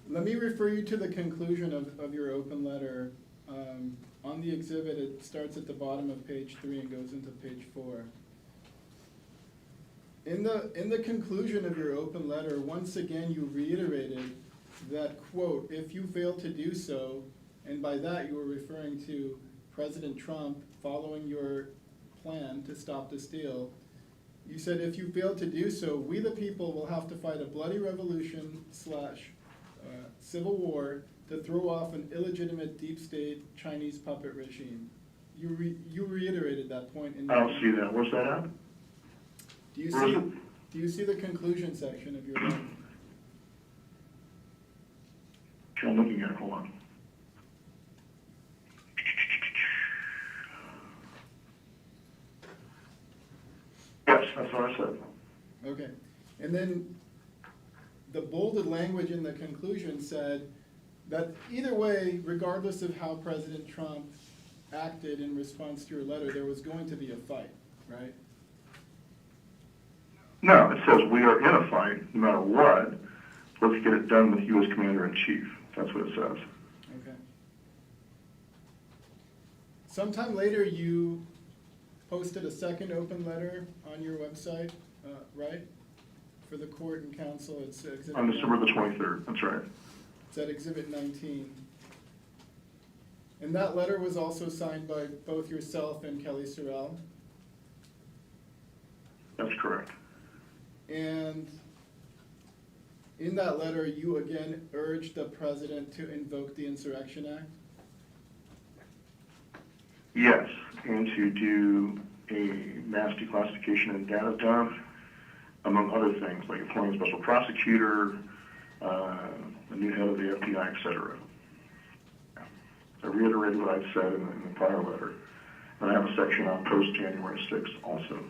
Let me refer you to the conclusion of your open letter. On the exhibit, it starts at the bottom of page 3 and goes into page 4. In the conclusion of your open letter, once again you reiterated that, quote, if you fail to do so, and by that you were referring to President Trump following your plan to stop the steal, you said if you fail to do so, we the people will have to fight a bloody revolution / civil war to throw off an illegitimate deep state Chinese puppet regime. You reiterated that point in. I don't see that. Where's that at? Do you see the conclusion section of your letter? Okay, I'm looking at it. Hold on. Yes, that's what I said. Okay. And then the bolded language in the conclusion said that either way, regardless of how President Trump acted in response to your letter, there was going to be a fight, right? No, it says we are in a fight, no matter what. Let's get it done with you as Commander-in-Chief. That's what it says. Okay. Sometime later, you posted a second open letter on your website, right? For the court and council. It's exhibit On December the 23rd, that's right. It's at exhibit 19. And that letter was also signed by both yourself and Kelly Sorrell. That's correct. And in that letter, you again urged the president to invoke the Insurrection Act? Yes, and to do a mass declassification and data dump, among other things, like appointing a special prosecutor, a new head of the FBI, et cetera. I reiterated what I'd said in the prior letter. And I have a section on post-January 6th also.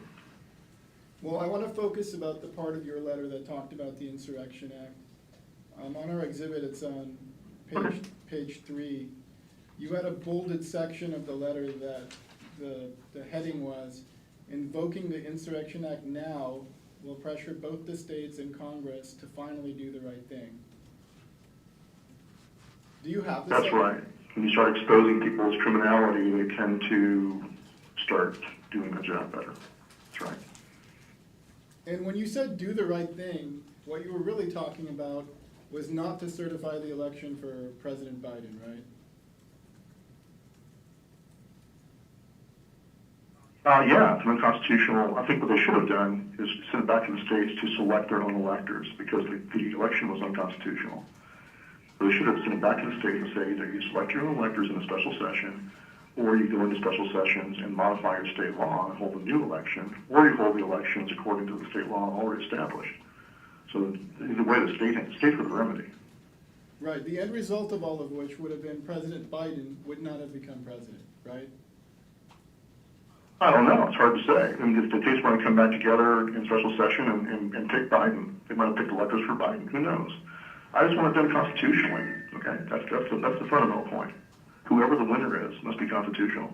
Well, I want to focus about the part of your letter that talked about the Insurrection Act. On our exhibit, it's on page 3. You had a bolded section of the letter that the heading was, invoking the Insurrection Act now will pressure both the states and Congress to finally do the right thing. Do you have this? That's right. When you start exposing people's criminality, they tend to start doing the job better. That's right. And when you said do the right thing, what you were really talking about was not to certify the election for President Biden, right? Yeah, it's unconstitutional. I think what they should have done is send it back to the states to select their own electors because the election was unconstitutional. So they should have sent it back to the states and say either you select your own electors in a special session, or you go into special sessions and modify your state law and hold a new election, or you hold the elections according to the state law already established. So either way, the state for the remedy. Right. The end result of all of which would have been President Biden would not have become president, right? I don't know. It's hard to say. I mean, if the states want to come back together in special session and pick Biden, they might have picked electors for Biden. Who knows? I just want it done constitutionally. Okay, that's the fundamental point. Whoever the winner is must be constitutional.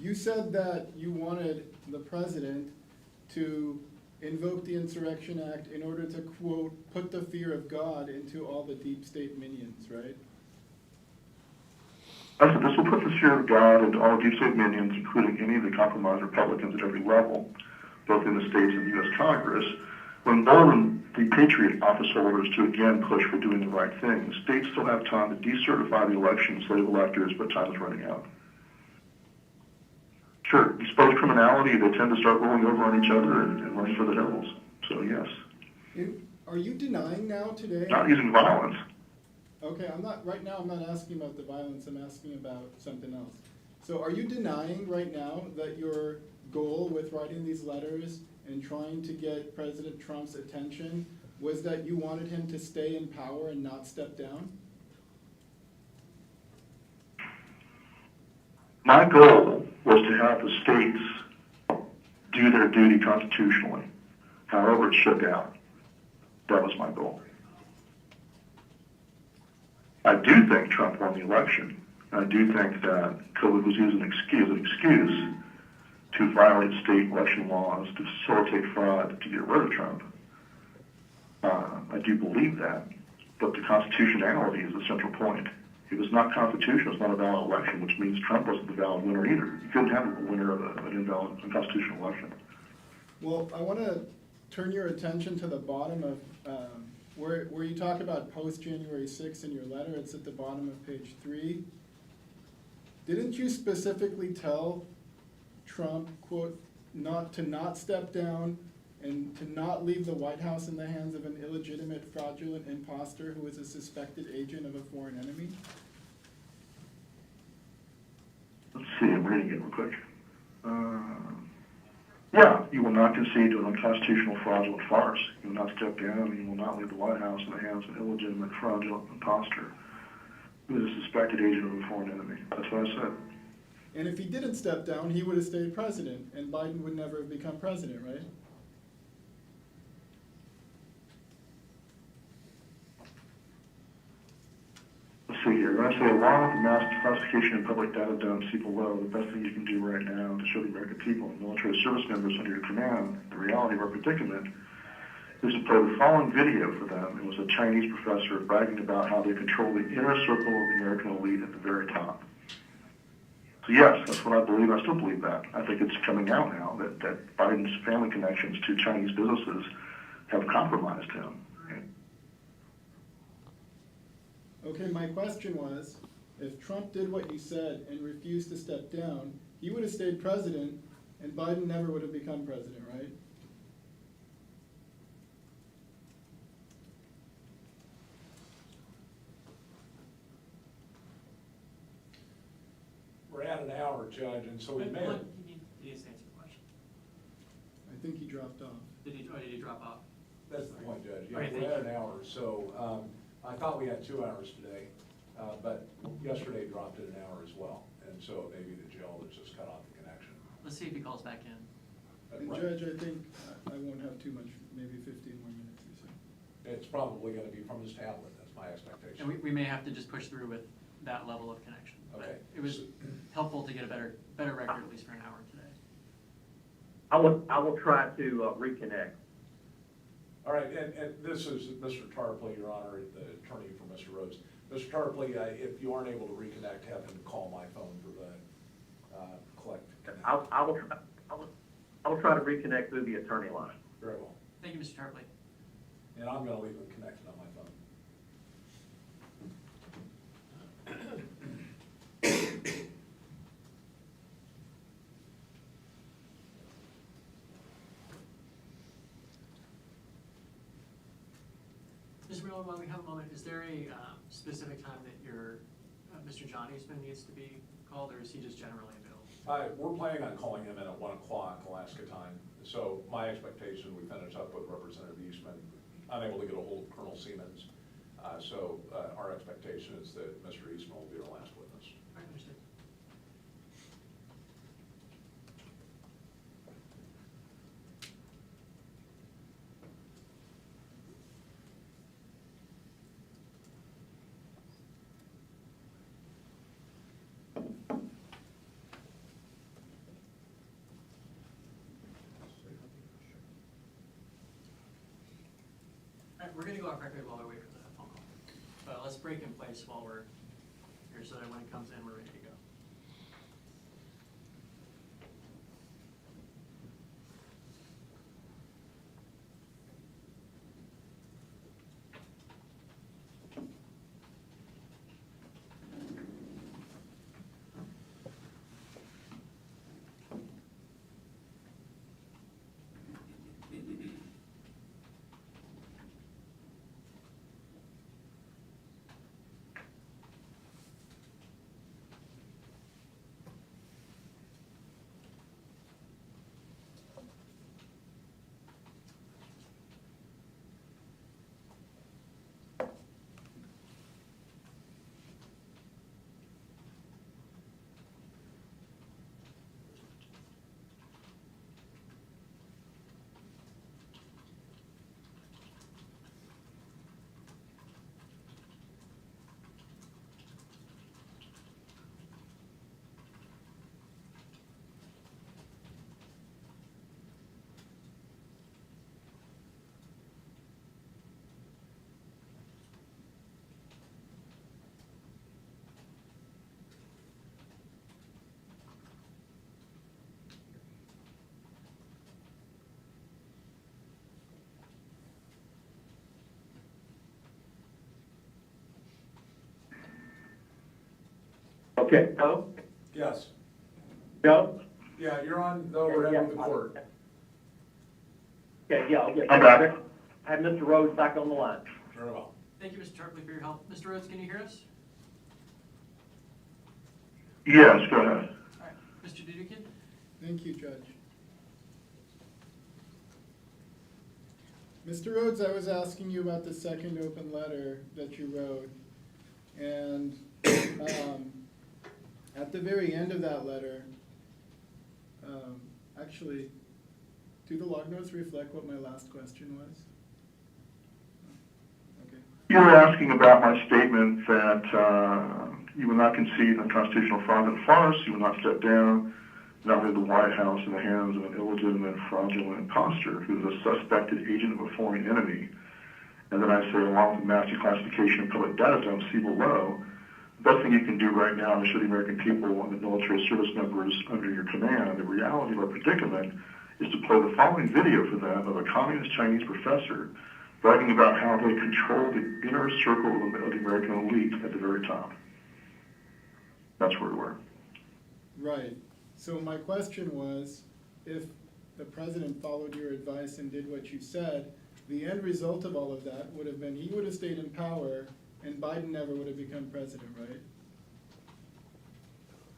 You said that you wanted the president to invoke the Insurrection Act in order to, quote, put the fear of God into all the deep state minions, right? I said this will put the fear of God into all deep state minions, including any of the compromised Republicans at every level, both in the states and the U.S. Congress, when embolden the Patriot office holders to again push for doing the right thing. The states still have time to decertify the election, slave electors, but time is running out. Sure, expose criminality, they tend to start rolling over on each other and running for the hills. So yes. Are you denying now today? Not using violence. Okay, right now I'm not asking about the violence, I'm asking about something else. So are you denying right now that your goal with writing these letters and trying to get President Trump's attention was that you wanted him to stay in power and not step down? My goal was to have the states do their duty constitutionally, however it shook out. That was my goal. I do think Trump won the election. I do think that COVID was used as an excuse to violate state election laws, to facilitate fraud, to get rid of Trump. I do believe that, but the constitutionality is the central point. It was not constitutional, it's not a valid election, which means Trump wasn't the valid winner either. You couldn't have a winner of an invalid unconstitutional election. Well, I want to turn your attention to the bottom of, where you talk about post-January 6th in your letter. It's at the bottom of page 3. Didn't you specifically tell Trump, quote, not step down and to not leave the White House in the hands of an illegitimate, fraudulent imposter who is a suspected agent of a foreign enemy? Let's see, I'm reading it real quick. Yeah, you will not concede to an unconstitutional fraudulent farce. You will not step down, and you will not leave the White House in the hands of an illegitimate, fraudulent imposter who is a suspected agent of a foreign enemy. That's what I said. And if he didn't step down, he would have stayed president, and Biden would never have become president, right? Let's see here. When I say along with the mass classification and public data dumps see below, the best thing you can do right now to show the American people and military service members under your command the reality of our predicament is to play the following video for them. It was a Chinese professor bragging about how they control the inner circle of the American elite at the very top. So yes, that's what I believe. I still believe that. I think it's coming out now that Biden's family connections to Chinese businesses have compromised him. Okay, my question was, if Trump did what you said and refused to step down, he would have stayed president, and Biden never would have become president, right? We're at an hour, Judge, and so we may. He needs to answer the question. I think he dropped off. Did he drop off? That's the point, Judge. Yeah, Okay, we're thank at you. an hour, so I thought we had 2 hours today, but yesterday dropped at an hour as well, and so it may be the jail that's just cut off the connection. Let's see if he calls back in. And Right. Judge, I think I won't have too much, maybe 15 more minutes or so. It's probably going to be from his tablet, that's my expectation. And we may have to just push through with that level of connection. Okay. But it was helpful to get a better record, at least for an hour today. I will try to reconnect. All right, and this is Mr. Tarpley, Your Honor, the attorney for Mr. Rhodes. Mr. Tarpley, if you aren't able to reconnect, have him call my phone for the collect. I will try to reconnect through the attorney line. Very well. Thank you, Mr. Tarpley. And I'm going to leave him connected on my phone. Ms. Micheal, while we have a moment, is there a specific time that your Mr. John Eastman needs to be called, or is he just generally available? We're planning on calling him in at 1 o'clock Alaska time. So my expectation, we finish up with Representative Eastman, unable to get a hold of Colonel Siemens. So our expectation is that Mr. Eastman will be our last witness. All right, understood. All right, we're gonna go off record while we wait for the phone call. But let's break in place while we're here so that when it comes in, we're ready to go. Okay, Joe? Yes. Joe? Yeah, you're on the overhead of the court. Okay, yeah, I'll get. I'm back. I have Mr. Rhodes back on the line. Very well. Thank you, Mr. Tarpley, for your help. Mr. Rhodes, can you hear us? Yes, go ahead. All right, Mr. Dudukin? Thank you, Judge. Mr. Rhodes, I was asking you about the second open letter that you wrote. And at the very end of that letter, actually, do the log notes reflect what my last question was? Okay. You were asking about my statement that you will not concede unconstitutional fraudulent farce, you will not step down, not leave the White House in the hands of an illegitimate fraudulent imposter who is a suspected agent of a foreign enemy. And then I say, along with the master classification of public data dumps, see below, the best thing you can do right now to show the American people and the military service members under your command the reality of our predicament is to play the following video for them of a communist Chinese professor bragging about how they control the inner circle of the American elite at the very top. That's where we were. Right. So my question was, if the president followed your advice and did what you said, the end result of all of that would have been he would have stayed in power and Biden never would have become president, right?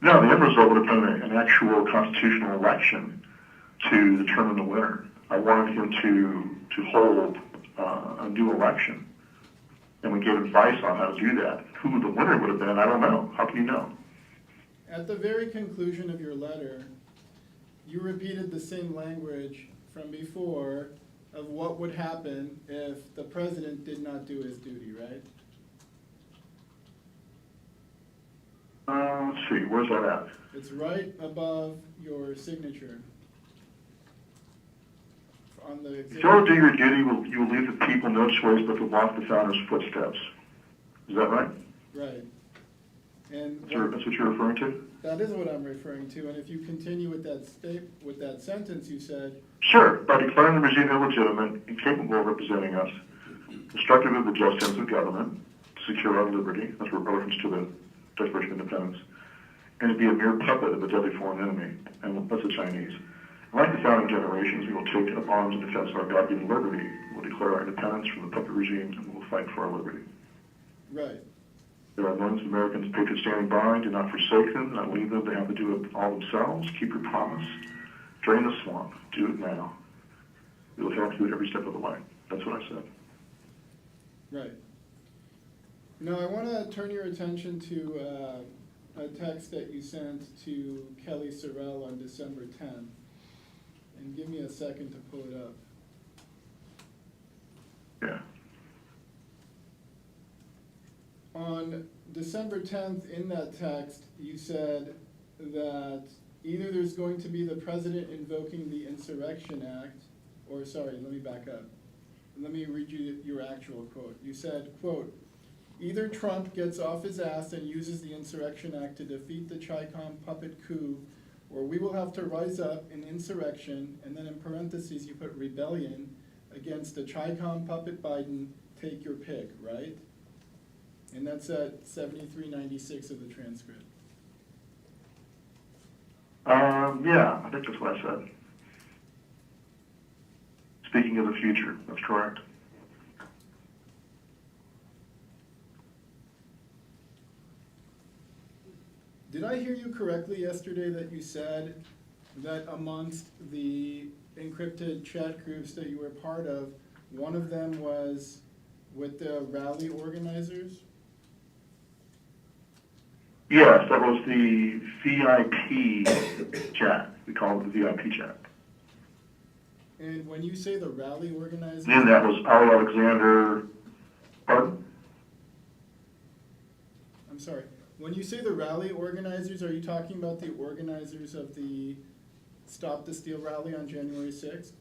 No, the end result would have been an actual constitutional election to determine the winner. I wanted him to hold a new election, and we gave advice on how to do that. Who the winner would have been, I don't know. How can you know? At the very conclusion of your letter, you repeated the same language from before of what would happen if the president did not do his duty, right? Let's see, where's that at? It's right above your signature. On the If you will do your duty, you will leave the people no choice but to walk the founder's footsteps. Is that right? Right. And That's what you're referring to? that is what I'm referring to, and if you continue with that sentence, you said, Sure, by declaring the regime illegitimate, incapable of representing us, destructive of the just ends of government, to secure our liberty, that's a reference to the Declaration of Independence, and to be a mere puppet of a deadly foreign enemy, and that's the Chinese. Like the founding generations, we will take up arms in defense of our God-given liberty. We'll declare our independence from the puppet regime, and we'll fight for our liberty. right. There are millions of Americans, patriots standing by. Do not forsake them. Do not leave them to have to do it all themselves. Keep your promise. Drain the swamp. Do it now. We will have to do it every step of the way. That's what I said. Right. Now, I want to turn your attention to a text that you sent to Kelly Sorrell on December 10th. And give me a second to pull it up. Yeah. On December 10th, in that text, you said that either there's going to be the president invoking the Insurrection Act, or sorry, let me back up. Let me read you your actual quote. You said, quote, either Trump gets off his ass and uses the Insurrection Act to defeat the Chi-Com puppet coup, or we will have to rise up in insurrection, and then in parentheses you put rebellion, against the Chi-Com puppet Biden, take your pick, right? And that's at 7396 of the transcript. Yeah, I think that's what I said. Speaking of the future, that's correct. Did I hear you correctly yesterday that you said that amongst the encrypted chat groups that you were part of, one of them was with the rally organizers? Yes, that was the VIP chat. We call it the VIP chat. And when you say the rally organizers... Then that was Ali Alexander, pardon? I'm sorry. When you say the rally organizers, are you talking about the organizers of the Stop the Steal rally on January 6th?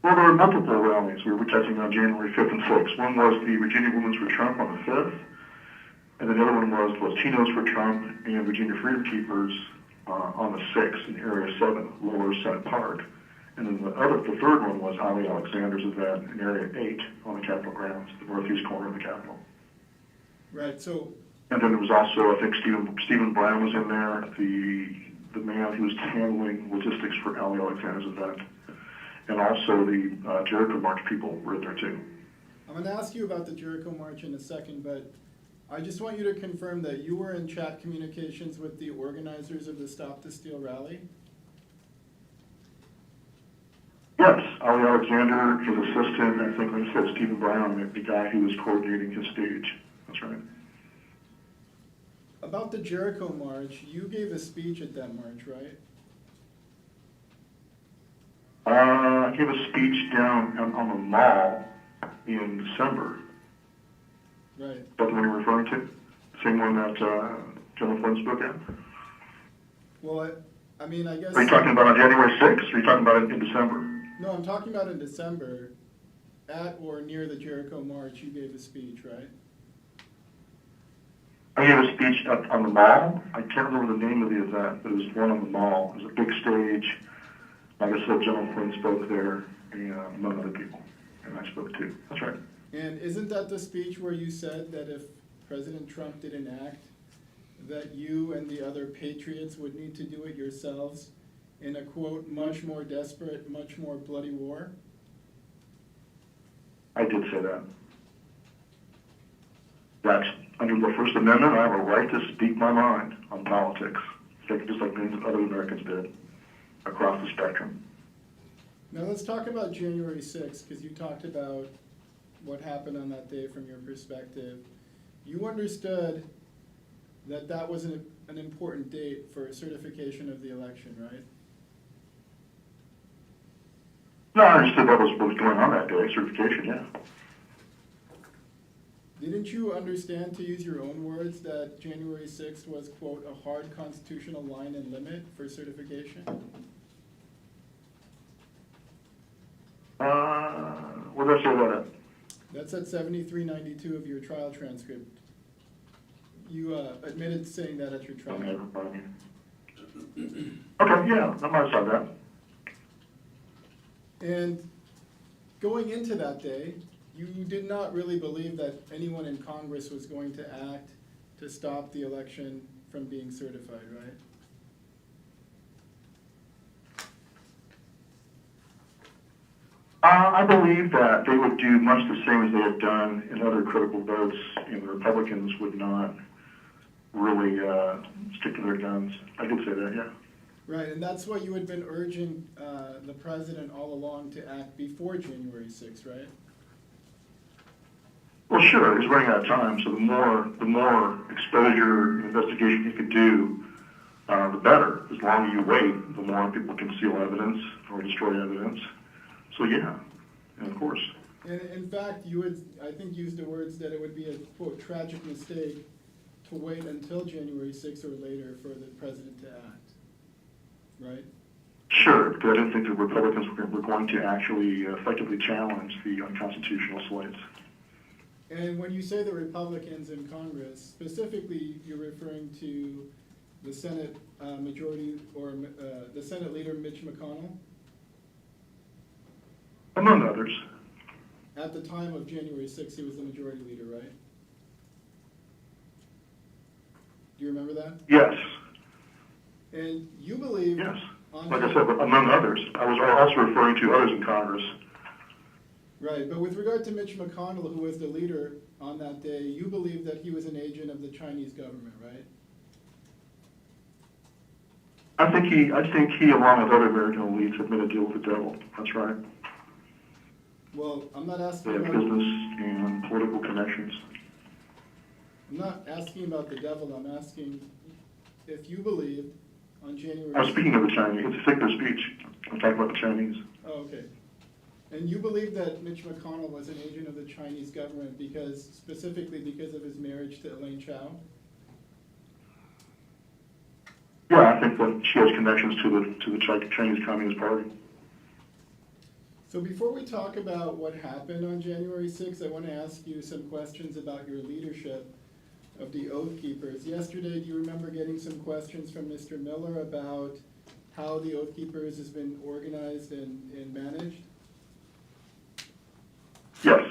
Well, there were multiple rallies we were protecting on January 5th and 6th. One was the Virginia Women's for Trump on the 5th, and then the other one was Latinos for Trump and Virginia Freedom Keepers on the 6th in Area 7, Lower Senate Park. And then the third one was Ali Alexander's event in Area 8 on the Capitol grounds, the northeast corner of the Capitol. Right, so And then there was also, I think, Stephen Brown was in there, the man who was handling logistics for Ali Alexander's event. And also the Jericho March people were in there too. I'm going to ask you about the Jericho March in a second, but I just want you to confirm that you were in chat communications with the organizers of the Stop the Steal rally? Yes, Ali Alexander, his assistant, I think, like I said, Stephen Brown, the guy who was coordinating his stage. That's right. About the Jericho March, you gave a speech at that march, right? I gave a speech down on the mall in December. Right. Is that the one you're referring to? Same one that General Flynn spoke at? Well, I mean, I guess... Are you talking about on January 6th, or are you talking about it in December? No, I'm talking about in December, at or near the Jericho March, you gave a speech, right? I gave a speech on the mall. I can't remember the name of the event, but it was one on the mall. It was a big stage. Like I said, General Flynn spoke there, and among other people, and I spoke too. That's right. And isn't that the speech where you said that if President Trump didn't act, that you and the other patriots would need to do it yourselves in a, quote, much more desperate, much more bloody war? I did say that. That's under the First Amendment. I have a right to speak my mind on politics, just like millions of other Americans did across the spectrum. Now let's talk about January 6th, because you talked about what happened on that day from your perspective. You understood that that was an important date for certification of the election, right? No, I understood that was what was going on that day, certification, yeah. Didn't you understand, to use your own words, that January 6th was, quote, a hard constitutional line and limit for certification? What did I say about it? That's at 7392 of your trial transcript. You admitted saying that at your trial. Okay, yeah, I might have said that. And going into that day, you did not really believe that anyone in Congress was going to act to stop the election from being certified, right? I believe that they would do much the same as they had done in other critical votes, and the Republicans would not really stick to their guns. I could say that, yeah. Right, and that's what you had been urging the president all along to act before January 6th, right? Well, sure, he's running out of time, so the more exposure and investigation he could do, the better. As long as you wait, the more people conceal evidence or destroy evidence. So yeah, and of course. And in fact, you would, I think, use the words that it would be a, quote, tragic mistake to wait until January 6th or later for the president to act, right? Sure, because I didn't think the Republicans were going to actually effectively challenge the unconstitutional slates. And when you say the Republicans in Congress, specifically you're referring to the Senate majority, or the Senate leader Mitch McConnell? Among others. At the time of January 6th, he was the majority leader, right? Do you remember that? Yes. And you believe... Yes. Like I said, among others. I was also referring to others in Congress. Right, but with regard to Mitch McConnell, who was the leader on that day, you believe that he was an agent of the Chinese government, right? I think he, along with other American elites, have made a deal with the devil. That's right. Well, I'm not They asking have about... business and political connections. I'm not asking about the devil, I'm asking if you believe on January... I was speaking of the Chinese. It's a figure speech. I'm talking about the Chinese. Oh, okay. And you believe that Mitch McConnell was an agent of the Chinese government specifically because of his marriage to Elaine Chao? Yeah, I think that she has connections to the Chinese Communist Party. So before we talk about what happened on January 6th, I want to ask you some questions about your leadership of the Oath Keepers. Yesterday, do you remember getting some questions from Mr. Miller about how the Oath Keepers has been organized and managed? Yes.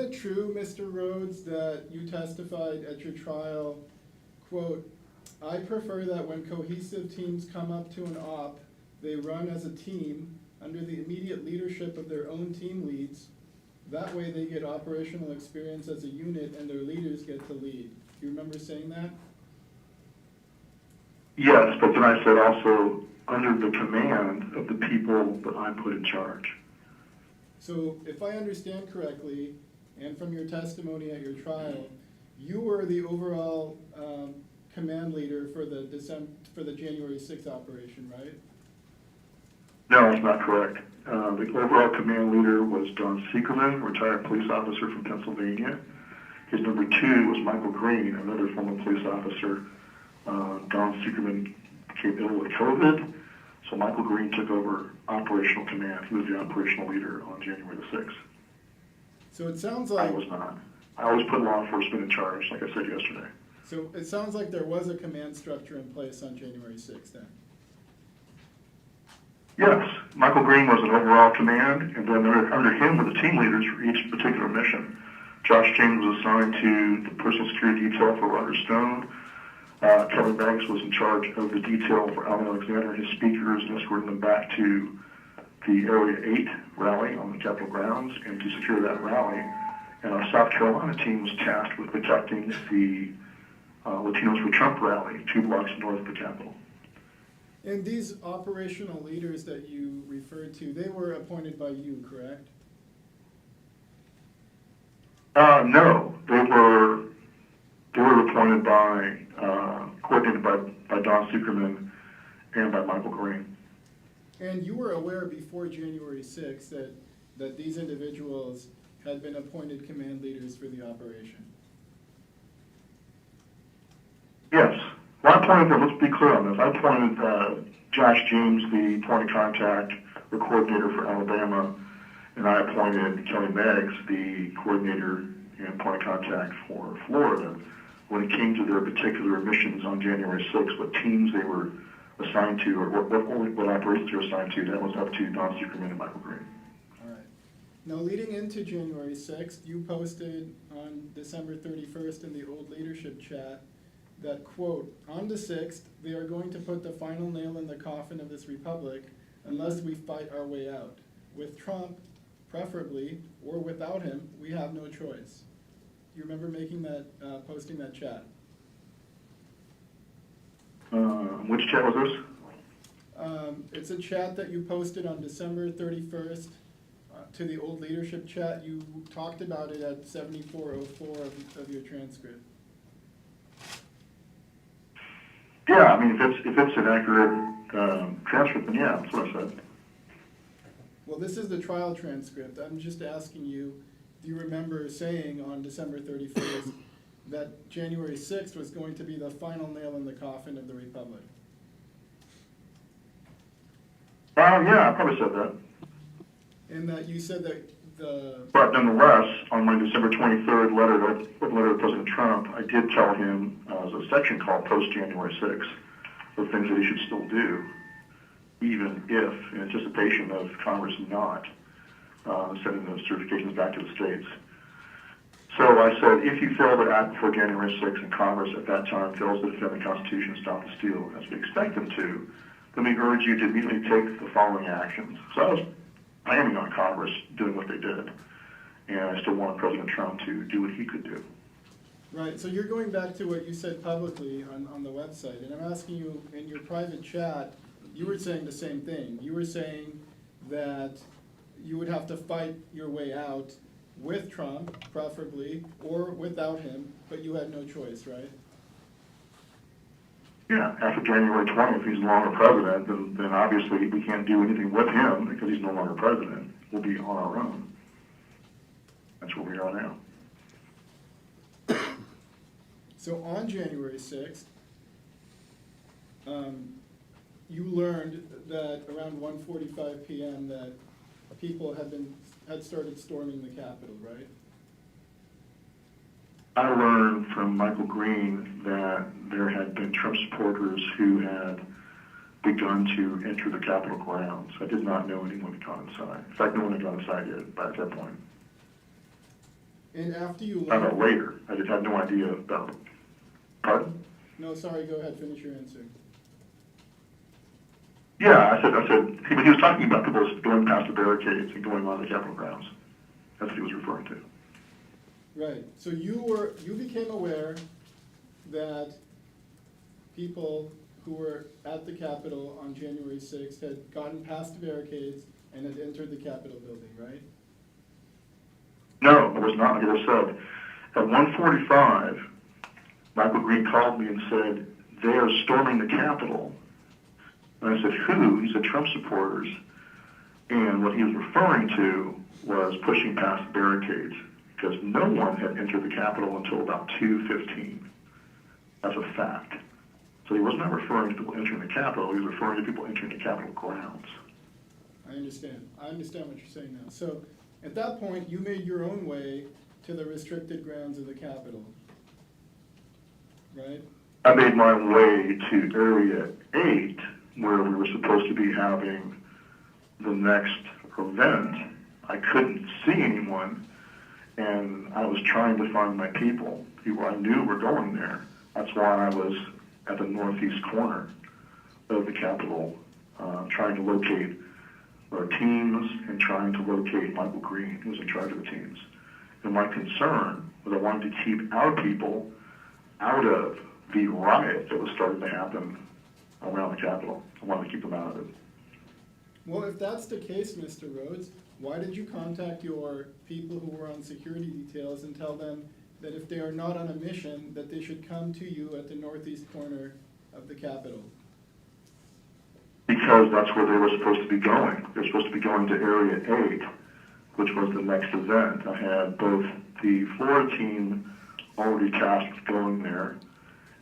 it true, Mr. Rhodes, that you testified at your trial, quote, "I prefer that when cohesive teams come up to an op, they run as a team under the immediate leadership of their own team leads. That way they get operational experience as a unit and their leaders get to lead." Do you remember saying that? Yes, but then I said also under the command of the people that I put in charge. So if I understand correctly, and from your testimony at your trial, you were the overall command leader for the January 6th operation, right? No, that's not correct. The overall command leader was Don Siekerman, retired police officer from Pennsylvania. His number 2 was Michael Green, another former police officer. Don Siekerman became ill with COVID, so Michael Green took over operational command. He was the operational leader on January the 6th. So it sounds I like, was not. I always put law enforcement in charge, like I said yesterday. so it sounds like there was a command structure in place on January 6th then. Yes, Michael Green was an overall command, and then under him were the team leaders for each particular mission. Josh James was assigned to the personal security detail for Roger Stone. Kelly Banks was in charge of the detail for Alvin Alexander and his speakers, and escorting them back to the Area 8 rally on the Capitol grounds and to secure that rally. And our South Carolina team was tasked with protecting the Latinos for Trump rally 2 blocks north of the Capitol. And these operational leaders that you referred to, they were appointed by you, correct? No, they were appointed by, coordinated by Don Siekerman and by Michael Green. And you were aware before January 6th that these individuals had been appointed command leaders for the operation? Yes. Well, I appointed, let's be clear on this, I appointed Josh James, the point of contact, the coordinator for Alabama, and I appointed Kelly Meggs, the coordinator and point of contact for Florida. When it came to their particular missions on January 6th, what teams they were assigned to, or what operations they were assigned to, that was up to Don Siekerman and Michael Green. All right. Now, leading into January 6th, you posted on December 31st in the old leadership chat that, quote, "On the 6th, they are going to put the final nail in the coffin of this republic unless we fight our way out. With Trump, preferably, or without him, we have no choice." You remember making that, posting that chat? Which chat was this? It's a chat that you posted on December 31st to the old leadership chat. You talked about it at 7404 of your transcript. Yeah, I mean, if it's an accurate transcript, then yeah, that's what I said. Well, this is the trial transcript. I'm just asking you, do you remember saying on December 31st that January 6th was going to be the final nail in the coffin of the republic? Yeah, I probably said that. And that you said that the... But nonetheless, on my December 23rd letter to President Trump, I did tell him, as a section called post-January 6th, the things that he should still do, even if, in anticipation of Congress not sending those certifications back to the states. So I said, if you fail to act before January 6th and Congress at that time fails to defend the Constitution and stop the steal, as we expect them to, then we urge you to immediately take the following actions. So I was planning on Congress doing what they did, and I still wanted President Trump to do what he could do. Right, so you're going back to what you said publicly on the website, and I'm asking you, in your private chat, you were saying the same thing. You were saying that you would have to fight your way out with Trump, preferably, or without him, but you had no choice, right? Yeah, after January 20th, if he's no longer president, then obviously we can't do anything with him because he's no longer president. We'll be on our own. That's where we are now. So on January 6th, you learned that around 1:45 p.m. that people had started storming the Capitol, right? I learned from Michael Green that there had been Trump supporters who had begun to enter the Capitol grounds. I did not know anyone had gone inside. In fact, no one had gone inside yet by that point. And after you Found out learned, later. I just had no idea about it. Pardon? no, sorry, go ahead, finish your answer. Yeah, I said, he was talking about people going past the barricades and going on the Capitol grounds. That's what he was referring to. Right, so you became aware that people who were at the Capitol on January 6th had gotten past the barricades and had entered the Capitol building, right? No, it was not. Like I said, at 1:45, Michael Green called me and said, they are storming the Capitol. And I said, who? He said, Trump supporters. And what he was referring to was pushing past barricades, because no one had entered the Capitol until about 2:15. That's a fact. So he was not referring to people entering the Capitol, he was referring to people entering the Capitol grounds. I understand what you're saying now. So, at that point, you made your own way to the restricted grounds of the Capitol, right? I made my way to Area 8, where we were supposed to be having the next event. I couldn't see anyone, and I was trying to find my people I knew were going there. That's why I was at the northeast corner of the Capitol, trying to locate our teams and trying to locate Michael Green, who was in charge of the teams. And my concern was I wanted to keep our people out of the riot that was starting to happen around the Capitol. I wanted to keep them out of it. Well, if that's the case, Mr. Rhodes, why did you contact your people who were on security details and tell them that if they are not on a mission, that they should come to you at the northeast corner of the Capitol? Because that's where they were supposed to be going. They're supposed to be going to Area 8, which was the next event. I had both the Florida team already tasked with going there,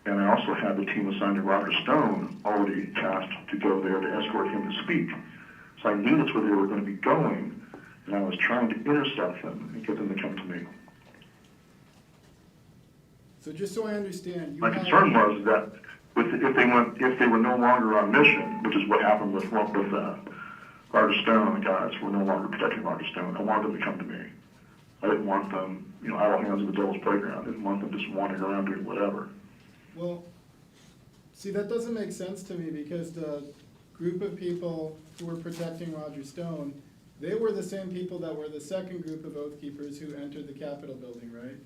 and I also had the team assigned to Roger Stone already tasked to go there to escort him to speak. So I knew that's where they were going to be going, and I was trying to intercept them and get them to come to me. So just so I understand, My concern was that if they were no longer on mission, which is what happened with Roger Stone and the guys who were no longer protecting Roger Stone, I wanted them to come to me. I didn't want them, idle hands at the devil's playground. I didn't want them just wandering around doing whatever. Well, see, that doesn't make sense to me, because the group of people who were protecting Roger Stone, they were the same people that were the second group of Oath Keepers who entered the Capitol building, right?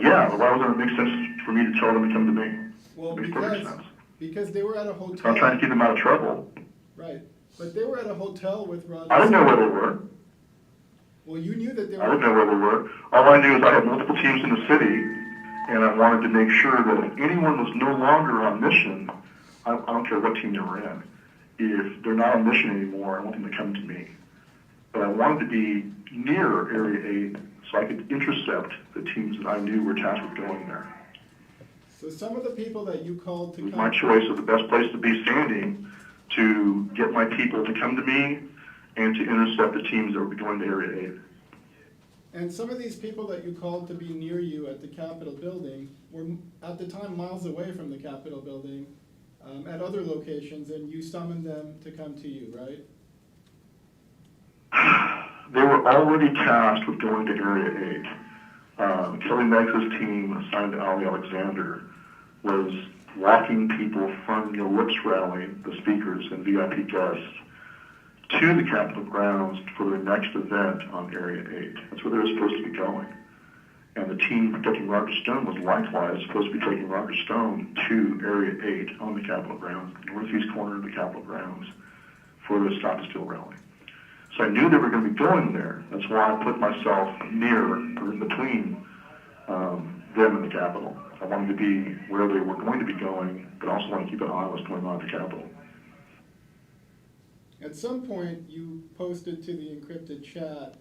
Yeah, but why wasn't it make sense for me to tell them to come to me? Well, It makes perfect sense. because they were at a So I'm hotel. trying to keep them out of trouble. Right, but they were at a hotel with Roger. I didn't know Stone. where they were. Well, you knew that they were. I didn't know where they were. All I knew is I had multiple teams in the city, and I wanted to make sure that if anyone was no longer on mission, I don't care what team they were in, if they're not on mission anymore, I want them to come to me. But I wanted to be near Area 8 so I could intercept the teams that I knew were tasked with going there. So some of the people that you called to It was come. my choice of the best place to be standing to get my people to come to me and to intercept the teams that would be going to Area 8. And some of these people that you called to be near you at the Capitol building were at the time miles away from the Capitol building, at other locations, and you summoned them to come to you, right? They were already tasked with going to Area 8. Kelly Meggs' team, assigned to Ali Alexander, was walking people from the Lips rally, the speakers and VIP guests, to the Capitol grounds for their next event on Area 8. That's where they were supposed to be going. And the team protecting Roger Stone was likewise supposed to be taking Roger Stone to Area 8 on the Capitol grounds, the northeast corner of the Capitol grounds, for the Stop the Steal rally. So I knew they were going to be going there. That's why I put myself near, or in between them and the Capitol. I wanted to be where they were going to be going, but also wanted to keep an eye on what was going on at the Capitol. At some point, you posted to the encrypted chat,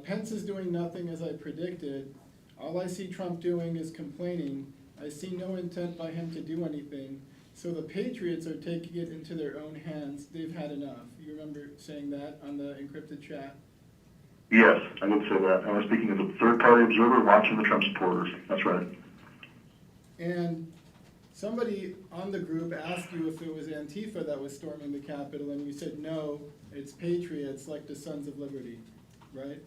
Pence is doing nothing as I predicted. All I see Trump doing is complaining. I see no intent by him to do anything. So the Patriots are taking it into their own hands. They've had enough. You remember saying that on the encrypted chat? Yes, I did say that. I was speaking as a third-party observer watching the Trump supporters. That's right. And somebody on the group asked you if it was Antifa that was storming the Capitol, and you said, no, it's patriots like the Sons of Liberty, right?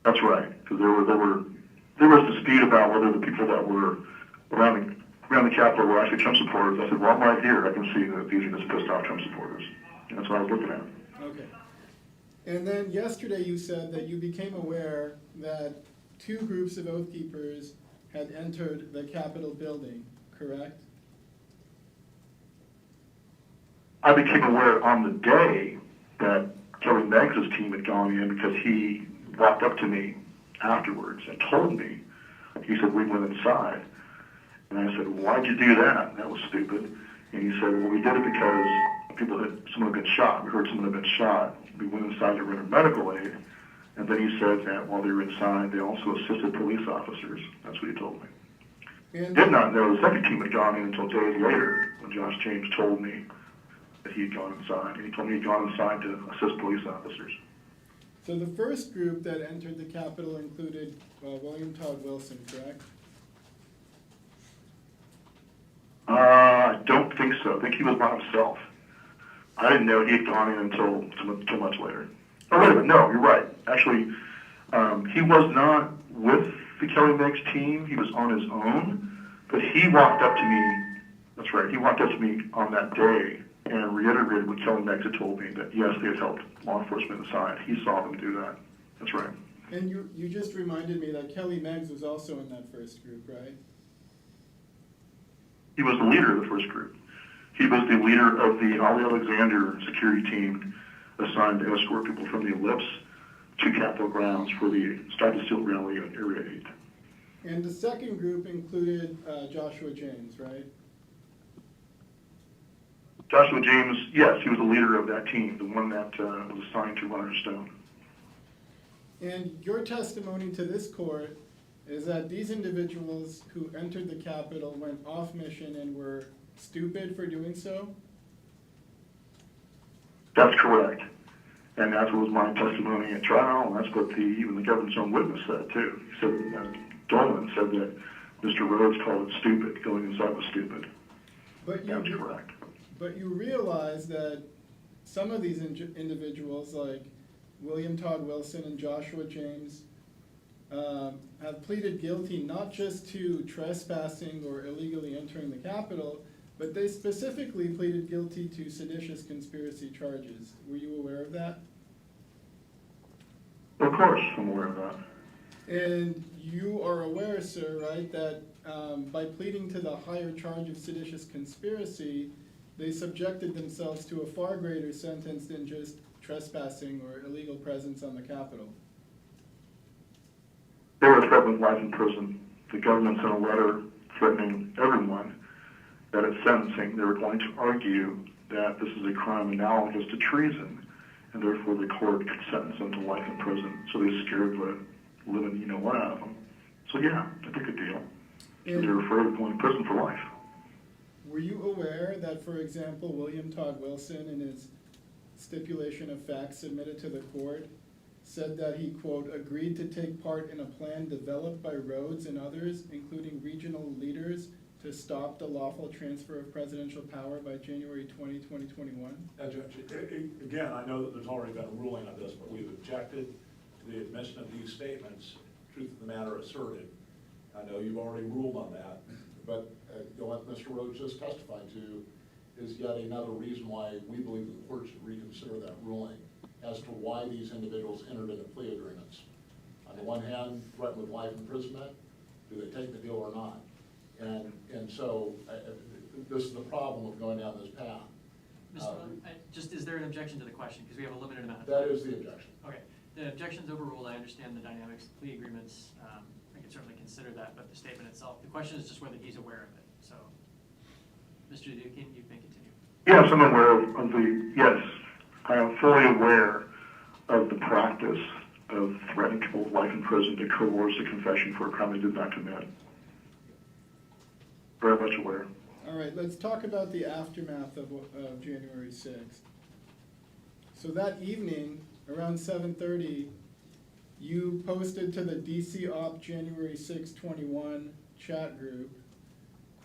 That's right, because there was dispute about whether the people that were around the Capitol were actually Trump supporters. I said, well, I'm right here. I can see that these are just pissed off Trump supporters. And that's what I was looking at. Okay. And then yesterday you said that you became aware that 2 groups of Oath Keepers had entered the Capitol building, correct? I became aware on the day that Kelly Meggs' team had gone in because he walked up to me afterwards and told me, he said, we went inside. And I said, well, why'd you do that? That was stupid. And he said, well, we did it because someone had been shot. We heard someone had been shot. We went inside to render medical aid. And then he said that while they were inside, they also assisted police officers. That's what he told me. And Did not know the second team had gone in until days later when Josh James told me that he had gone inside. And he told me he'd gone inside to assist police officers. so the first group that entered the Capitol included William Todd Wilson, correct? I don't think so. I think he was by himself. I didn't know he had gone in until much later. Oh, wait a minute. No, you're right. Actually, he was not with the Kelly Meggs team. He was on his own. But he walked up to me. That's right. He walked up to me on that day and reiterated what Kelly Meggs had told me, that, yes, they had helped law enforcement inside. He saw them do that. That's right. And you just reminded me that Kelly Meggs was also in that first group, right? He was the leader of the first group. He was the leader of the Ollie Alexander security team assigned to escort people from the Ellipse to Capitol grounds for the Stop the Steal rally on Area 8. And the second group included Joshua James, right? Joshua James, yes, he was the leader of that team, the one that was assigned to Roger Stone. And your testimony to this court is that these individuals who entered the Capitol went off mission and were stupid for doing so? That's correct. And that was my testimony at trial, and that's what even the government's own witness said, too. He said, Dolan said that Mr. Rhodes called it stupid. Going inside was stupid. But That's correct. But you realize that some of these individuals, like William Todd Wilson and Joshua James, have pleaded guilty not just to trespassing or illegally entering the Capitol, but they specifically pleaded guilty to seditious conspiracy charges. Were you aware of that? Of course, I'm aware of that. And you are aware, sir, right, that by pleading to the higher charge of seditious conspiracy, they subjected themselves to a far greater sentence than just trespassing or illegal presence on the Capitol. They were threatened with life in prison. The government sent a letter threatening everyone that at sentencing they were going to argue that this is a crime analogous to treason, and therefore the court could sentence them to life in prison. So they scared the living you-know-what out of them. So yeah, that's a good deal. They were afraid of going to prison for life. Were you aware that, for example, William Todd Wilson, in his stipulation of facts submitted to the court, said that he, quote, agreed to take part in a plan developed by Rhodes and others, including regional leaders, to stop the lawful transfer of presidential power by January 20, 2021? Again, I know that there's already been a ruling on this, but we've objected to the admission of these statements, truth of the matter asserted. I know you've already ruled on that, but what Mr. Rhodes just testified to is yet another reason why we believe the court should reconsider that ruling as to why these individuals entered into plea agreements. On the one hand, threatened with life imprisonment, do they take the deal or not? And so this is the problem of going down this path. Mr. Just, is there an objection to the question? Because we have a limited amount of That time. is the objection. Okay, the objection's overruled. I understand the dynamics of plea agreements. I can certainly consider that, but the statement itself, the question is just whether he's aware of it. So, Mr. Dukin, you may continue. Yes, I'm aware of yes, I am fully aware of the practice of threatening people with life in prison to coerce a confession for a crime they did not commit. Very much aware. All right, let's talk about the aftermath of January 6th. So that evening, around 7:30, you posted to the DC Op January 6, 21 chat group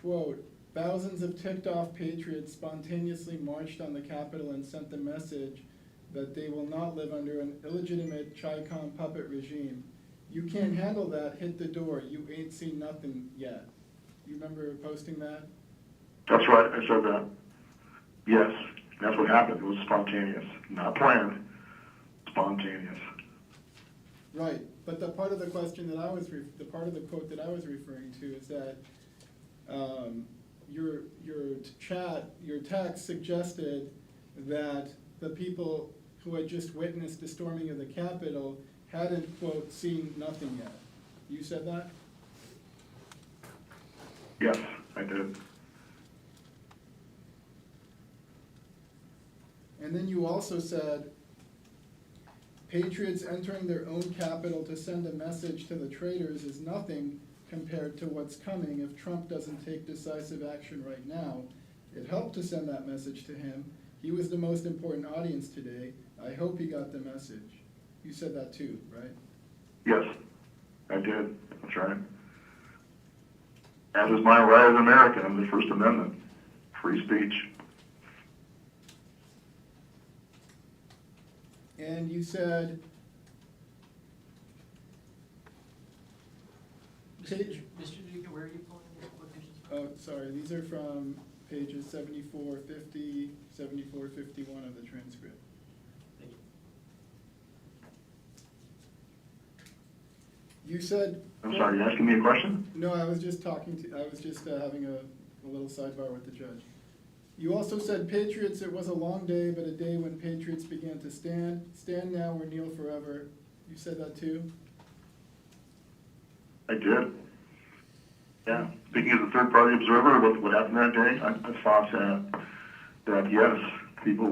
quote, thousands of ticked-off patriots spontaneously marched on the Capitol and sent the message that they will not live under an illegitimate Chi-Com puppet regime. You can't handle that, hit the door, you ain't seen nothing yet. You remember posting that? That's right, I said that. Yes, that's what happened. It was spontaneous, not planned, spontaneous. Right, but the part of the question that I was, the part of the quote that I was referring to is that your text suggested that the people who had just witnessed the storming of the Capitol hadn't, quote, seen nothing yet. You said that? Yes, I did. And then you also said, patriots entering their own capital to send a message to the traitors is nothing compared to what's coming if Trump doesn't take decisive action right now. It helped to send that message to him. He was the most important audience today. I hope he got the message. You said that too, right? Yes, I did. That's right. As is my right as an American under the First Amendment, free speech. And you said, Mr. Duca, where are you pulling your quotations from? oh, sorry, these are from pages 7450, 7451 of the transcript. Thank you. You said. I'm sorry, you asking me a question? No, I was just having a little sidebar with the judge. You also said, patriots, it was a long day, but a day when patriots began to stand. Stand now or kneel forever. You said that too? I did. Yeah. Speaking as a third-party observer of what happened that day, I thought that yes, people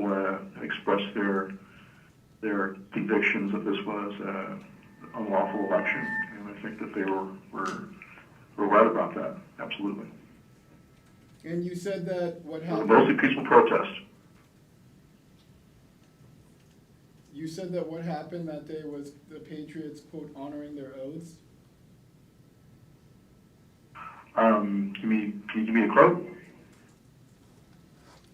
expressed their convictions that this was an unlawful election, and I think that they were right about that. Absolutely. And you said that what It was happened. mostly peaceful protest. You said that what happened that day was the patriots, quote, honoring their oaths. Can you give me a quote?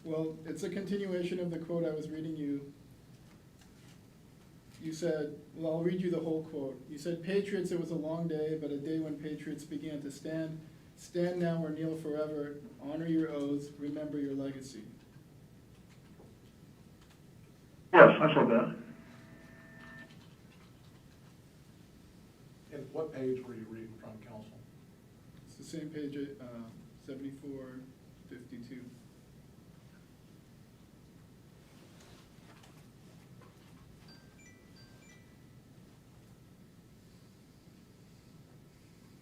Well, it's a continuation of the quote I was reading you. You said, well, I'll read you the whole quote. You said, patriots, it was a long day, but a day when patriots began to stand. Stand now or kneel forever. Honor your oaths. Remember your legacy. Yes, I saw that. And what page were you reading from, counsel? It's the same page, 7452.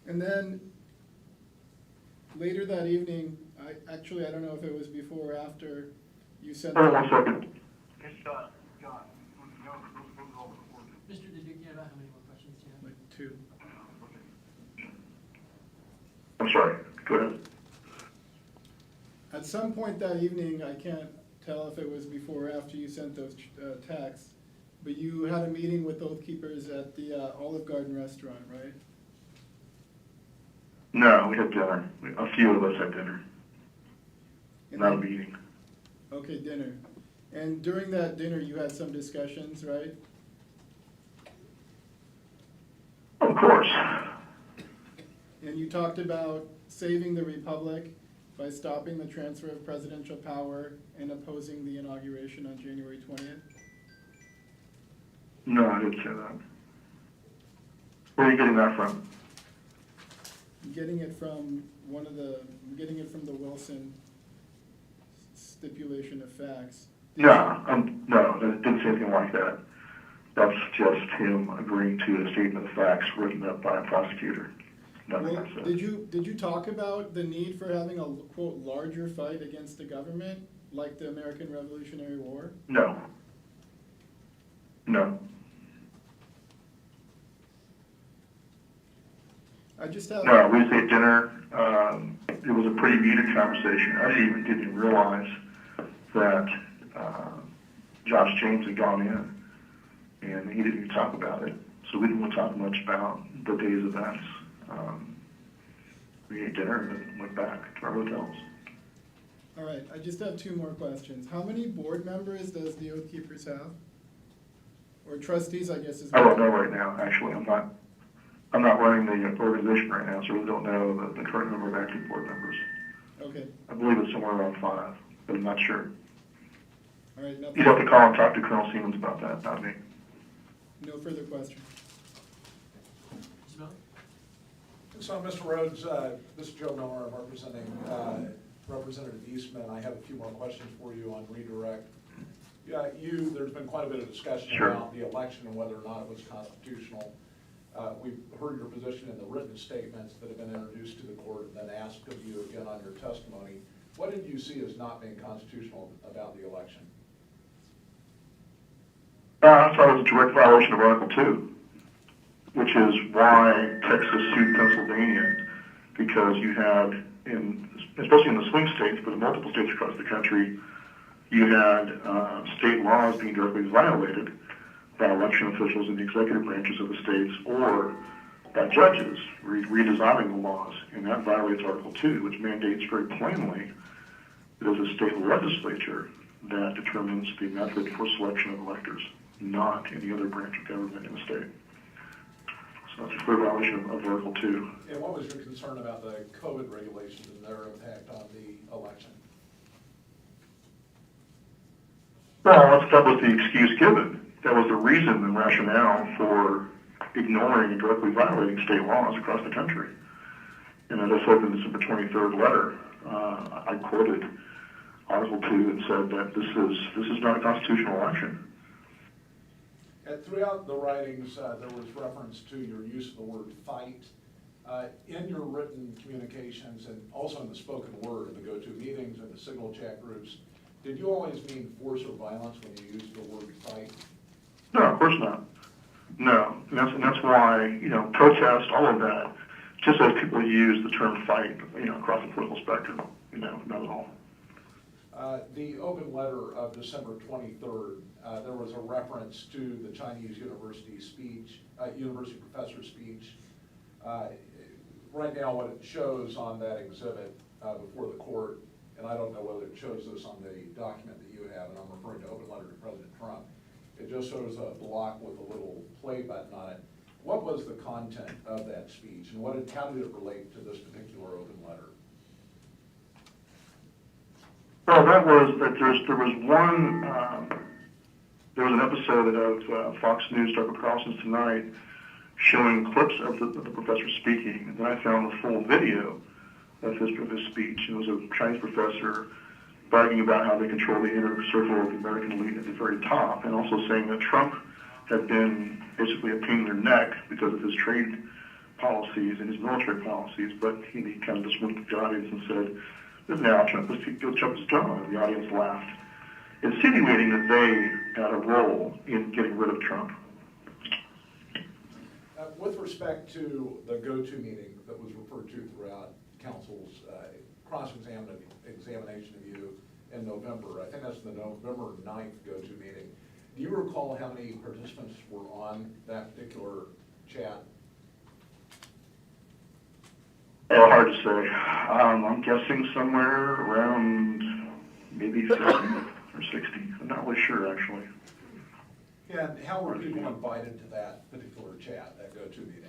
And then later that evening, I don't know if it was before or after, you said. Hold on 1 second. It's, John. Mr. Duca, about how many more questions do you have? Like 2. I'm sorry. Go ahead. At some point that evening, I can't tell if it was before or after you sent those texts, but you had a meeting with Oath Keepers at the Olive Garden restaurant, right? No, we had dinner. A few of us had dinner. And Not a then- meeting. Okay, dinner. And during that dinner, you had some discussions, right? Of course. And you talked about saving the republic by stopping the transfer of presidential power and opposing the inauguration on January 20th? No, I didn't say that. Where are you getting that from? I'm getting it from the Wilson stipulation of facts. No, no, I didn't say anything like that. That's just him agreeing to a statement of facts written up by a prosecutor. Nothing Well, I said. did you talk about the need for having a, quote, larger fight against the government, like the American Revolutionary War? No. No. I just have. No, we just ate dinner. It was a pretty muted conversation. I didn't even realize that Josh James had gone in, and he didn't even talk about it. So we didn't want to talk much about the day's events. We ate dinner and then went back to our hotels. All right, I just have two more questions. How many board members does the Oath Keepers have? Or trustees, I guess is. I don't know right now, actually. I'm not running the organization right now, so I really don't know the current number of active board members. Okay, I believe it's somewhere around 5, but I'm not sure. all right, You'd have to call and talk to Colonel Siemens about that, not me. no further questions. Mr. Miller? So, Mr. Rhodes, this is Joe Miller. I'm representing Representative Eastman. I have a few more questions for you on redirect. Yeah, there's been quite a bit of discussion Sure. about the election and whether or not it was constitutional. We've heard your position in the written statements that have been introduced to the court and then asked of you again on your testimony. What did you see as not being constitutional about the election? I thought it was a direct violation of Article 2, which is why Texas sued Pennsylvania, because you had, especially in the swing states, but in multiple states across the country, you had state laws being directly violated by election officials in the executive branches of the states or by judges redesigning the laws, and that violates Article 2, which mandates very plainly that it is a state legislature that determines the method for selection of electors, not any other branch of government in the state. So that's a clear violation of Article 2. And what was your concern about the COVID regulations and their impact on the election? Well, that was the excuse given. That was the reason and rationale for ignoring and directly violating state laws across the country. And as I said in the December 23rd letter, I quoted Article 2 and said that this is not a constitutional election. Throughout the writings, there was reference to your use of the word fight. In your written communications and also in the spoken word in the go-to meetings and the signal chat groups, did you always mean force or violence when you used the word fight? No, of course not. No, and that's why, protest, all of that, just as people use the term fight, across the political spectrum, not at all. The open letter of December 23rd, there was a reference to the Chinese university speech, university professor speech. Right now, what it shows on that exhibit before the court, and I don't know whether it shows this on the document that you have, and I'm referring to open letter to President Trump. It just shows a block with a little play button on it. What was the content of that speech, and how did it relate to this particular open letter? Well, there was an episode of Fox News Tucker Carlson's Tonight showing clips of the professor speaking, and then I found the full video of his speech. It was a Chinese professor bragging about how they control the inner circle of the American elite at the very top, and also saying that Trump had been basically a pain in their neck because of his trade policies and his military policies, but he kind of just went to the audience and said, "Now Trump is Trump's job," and the audience laughed, insinuating that they had a role in getting rid of Trump. With respect to the go-to meeting that was referred to throughout counsel's cross-examination of you in November, I think that's the November 9th go-to meeting. Do you recall how many participants were on that particular chat? Hard to say. I'm guessing somewhere around maybe 50 or 60. I'm not really sure, actually. And how were people invited to that particular chat, that go-to meeting?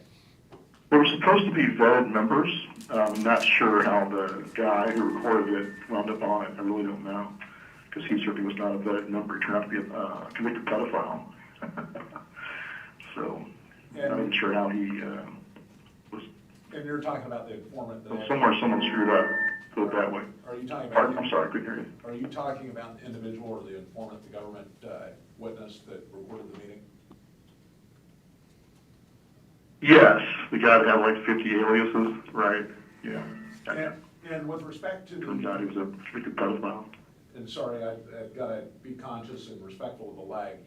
There were supposed to be vetted members. I'm not sure how the guy who recorded it wound up on it. I really don't know, because he certainly was not a vetted member. He turned out to be a convicted pedophile. So I'm not even sure how he was. And you're talking about the informant that... Somewhere someone screwed up, put it that way. Are you talking about... I'm sorry, I couldn't hear you. Are you talking about the individual or the informant, the government witness that recorded the meeting? Yes, the guy that had like 50 aliases, right? Yeah. And with respect to Turns out he was a convicted pedophile. And sorry, I've got to be conscious and respectful of the lag.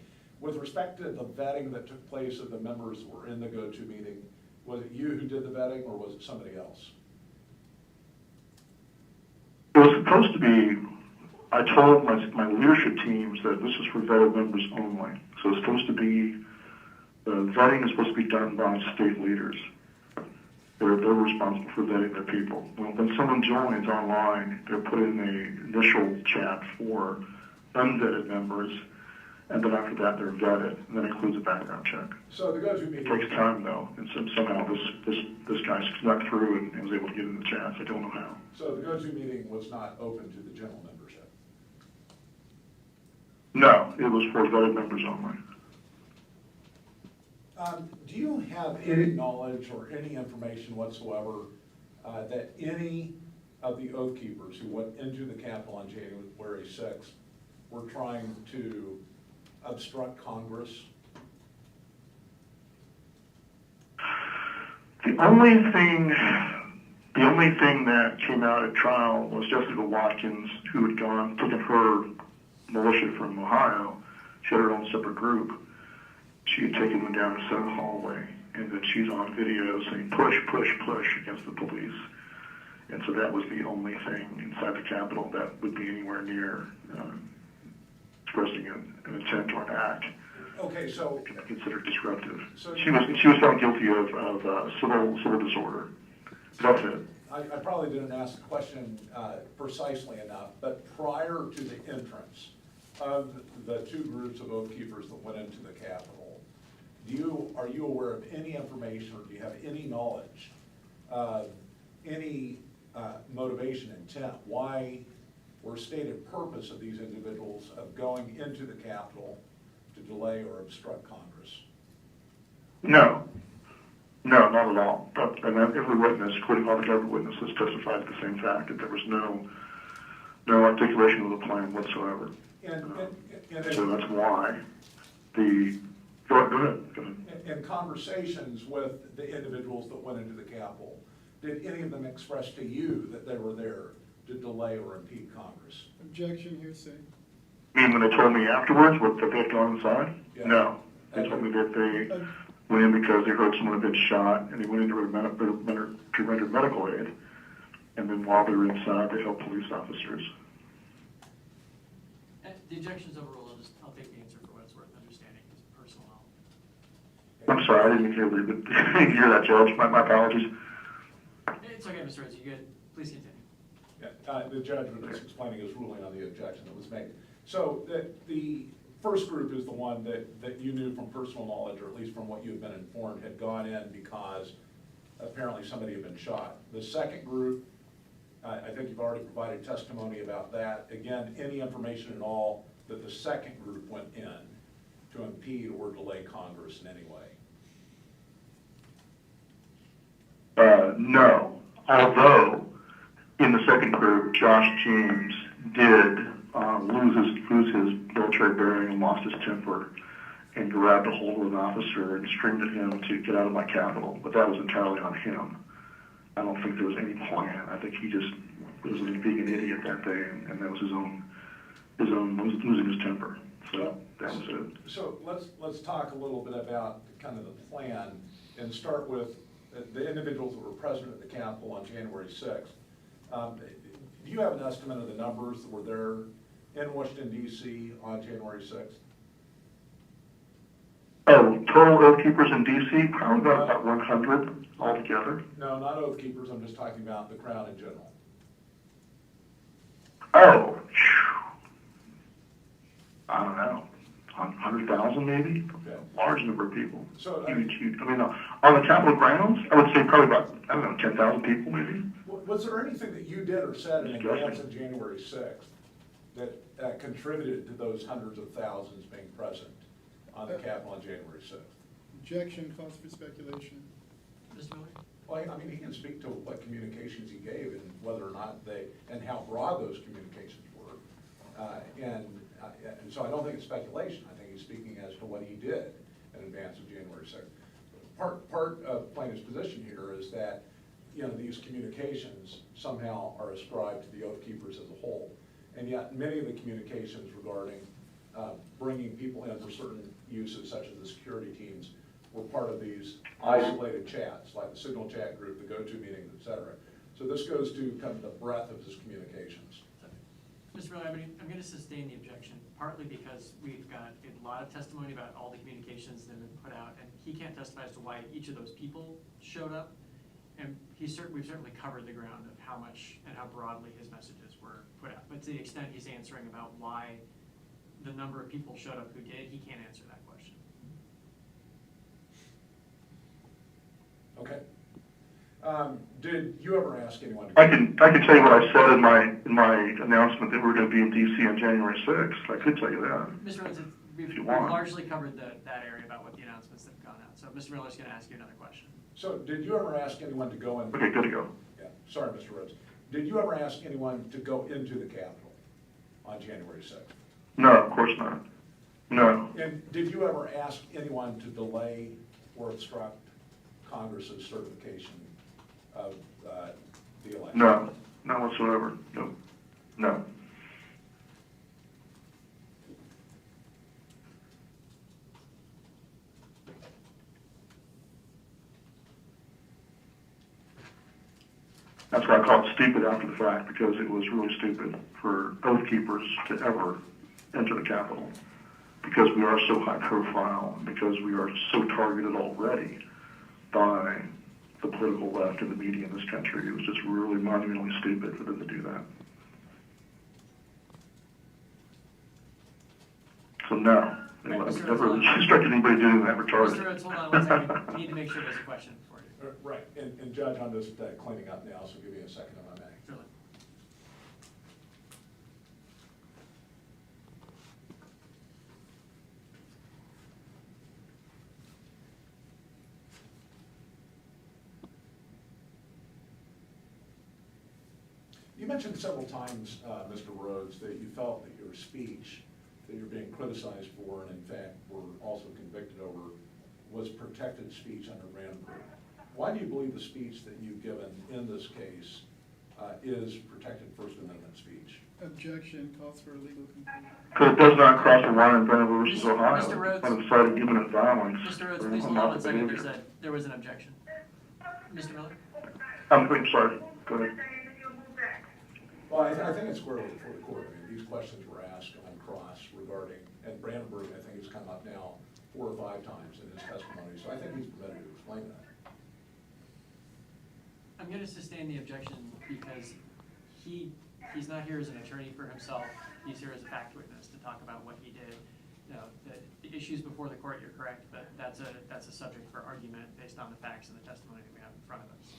With respect to the vetting that took place of the members that were in the go-to meeting, was it you who did the vetting or was it somebody else? It was supposed to be, I told my leadership teams that this is for vetted members only. So it's supposed to be, the vetting is supposed to be done by state leaders. They're responsible for vetting their people. When someone joins online, they're put in an initial chat for unvetted members, and then after that they're vetted, and that includes a background check. So the go-to It meeting. takes time though, and somehow this guy snuck through and was able to get in the chats. I don't know how. So the go-to meeting was not open to the general membership? No, it was for vetted members only. Do you have any knowledge or any information whatsoever that any of the Oath Keepers who went into the Capitol on January 6th were trying to obstruct Congress? The only thing that came out at trial was Jessica Watkins, who had taken her militia from Ohio. She had her own separate group. She had taken them down a Senate hallway, and then she's on video saying push, push, push against the police. And so that was the only thing inside the Capitol that would be anywhere near expressing an intent or an act. Okay, so Considered disruptive. So She was found guilty of civil disorder. That's it. I probably didn't ask the question precisely enough, but prior to the entrance of the two groups of Oath Keepers that went into the Capitol, are you aware of any information, or do you have any knowledge of any motivation, intent, why or stated purpose of these individuals of going into the Capitol to delay or obstruct Congress? No, not at all. And every witness, including all the government witnesses, testified to the same fact, that there was no articulation of the plan whatsoever. So that's why go ahead. In conversations with the individuals that went into the Capitol, did any of them express to you that they were there to delay or impede Congress? Objection, hearsay. You mean when they told me afterwards that they had gone inside? Yeah. No. They told me that they went in because they heard someone had been shot, and they went in to render medical aid. And then while they were inside, they helped police officers. The objection's overruled. I'll take the answer for what it's worth, understanding his personal knowledge. I'm sorry, I didn't hear that, Judge. My apologies. It's okay, Mr. Rhodes, you good? Please continue. Yeah, the judge was just explaining his ruling on the objection that was made. So the first group is the one that you knew from personal knowledge, or at least from what you had been informed, had gone in because apparently somebody had been shot. The second group, I think you've already provided testimony about that. Again, any information at all that the second group went in to impede or delay Congress in any way? No. Although, in the second group, Josh James did lose his military bearing and lost his temper and grabbed a hold of an officer and screamed at him to get out of my Capitol, but that was entirely on him. I don't think there was any plan. I think he just was being an idiot that day, and that was his own losing his temper. So that was it. So let's talk a little bit about kind of the plan and start with the individuals that were present at the Capitol on January 6th. Do you have an estimate of the numbers that were there in Washington, D.C. on January 6th? Oh, total Oath Keepers in D.C., probably about 100 altogether. No, not Oath Keepers, I'm just talking about the crowd in general. Oh, I don't know, 100,000 maybe? Okay. Large number of people. So, Huge. I mean, on the Capitol grounds, I would say probably about, 10,000 people maybe. was there anything that you did or said in advance of January 6th that contributed to those hundreds of thousands being present on the Capitol on January 6th? Objection, calls for speculation. Mr. Miller? Well, I mean, he can speak to what communications he gave and whether or not and how broad those communications were. And so I don't think it's speculation. I think he's speaking as to what he did in advance of January 6th. Part of plaintiff's position here is that, these communications somehow are ascribed to the Oath Keepers as a whole. And yet many of the communications regarding bringing people in for certain uses, such as the security teams, were part of these isolated chats, like the signal chat group, the go-to meetings, et cetera. So this goes to kind of the breadth of his communications. Mr. Miller, I'm going to sustain the objection, partly because we've got a lot of testimony about all the communications that have been put out, and he can't testify as to why each of those people showed up. And we've certainly covered the ground of how much and how broadly his messages were put out. But to the extent he's answering about why the number of people showed up who did, he can't answer that question. Okay. Did you ever ask anyone to? I can tell you what I said in my announcement that we're going to be in DC on January 6th. I could tell you that. Mr. Rhodes, we've you want. largely covered that area about what the announcements that have gone out. So Mr. Miller's going to ask you another question. So did you ever ask anyone to go in? Okay, good to go. Yeah, sorry, Mr. Rhodes. Did you ever ask anyone to go into the Capitol on January 6th? No, of course not. No. And did you ever ask anyone to delay or obstruct Congress's certification of the election? No, not whatsoever. No. No. That's why I call it stupid after the fact, because it was really stupid for Oath Keepers to ever enter the Capitol, because we are so high profile, because we are so targeted already by the political left and the media in this country. It was just really monumentally stupid for them to do that. So no, Right, I've Mr. never Rhodes, instructed anybody to do that. We're Mr. retarded. Rhodes, hold on one second. We need to make sure there's a question for you. Right, and Judge, I'm just cleaning up now, so give me a second if I may. Certainly. You mentioned several times, Mr. Rhodes, that you felt that your speech that you're being criticized for, and in fact were also convicted over, was protected speech under Brandenburg. Why do you believe the speech that you've given in this case is protected First Amendment speech? Objection, calls for a legal conclusion. Because it does not cross the line in Brandenburg versus Ohio. Mr. Rhodes. On the side of imminent violence. Mr. Rhodes, or please hold on one unlawful second. behavior. There was an objection. Mr. Miller? I'm sorry. Go ahead. Well, I think it's squarely before the court. I mean, these questions were asked on cross regarding, and Brandenburg, I think, has come up now 4 or 5 times in his testimony, so I think he's permitted to explain that. I'm going to sustain the objection because he's not here as an attorney for himself. He's here as a fact witness to talk about what he did. You know, the issues before the court, you're correct, but that's a subject for argument based on the facts and the testimony that we have in front of us.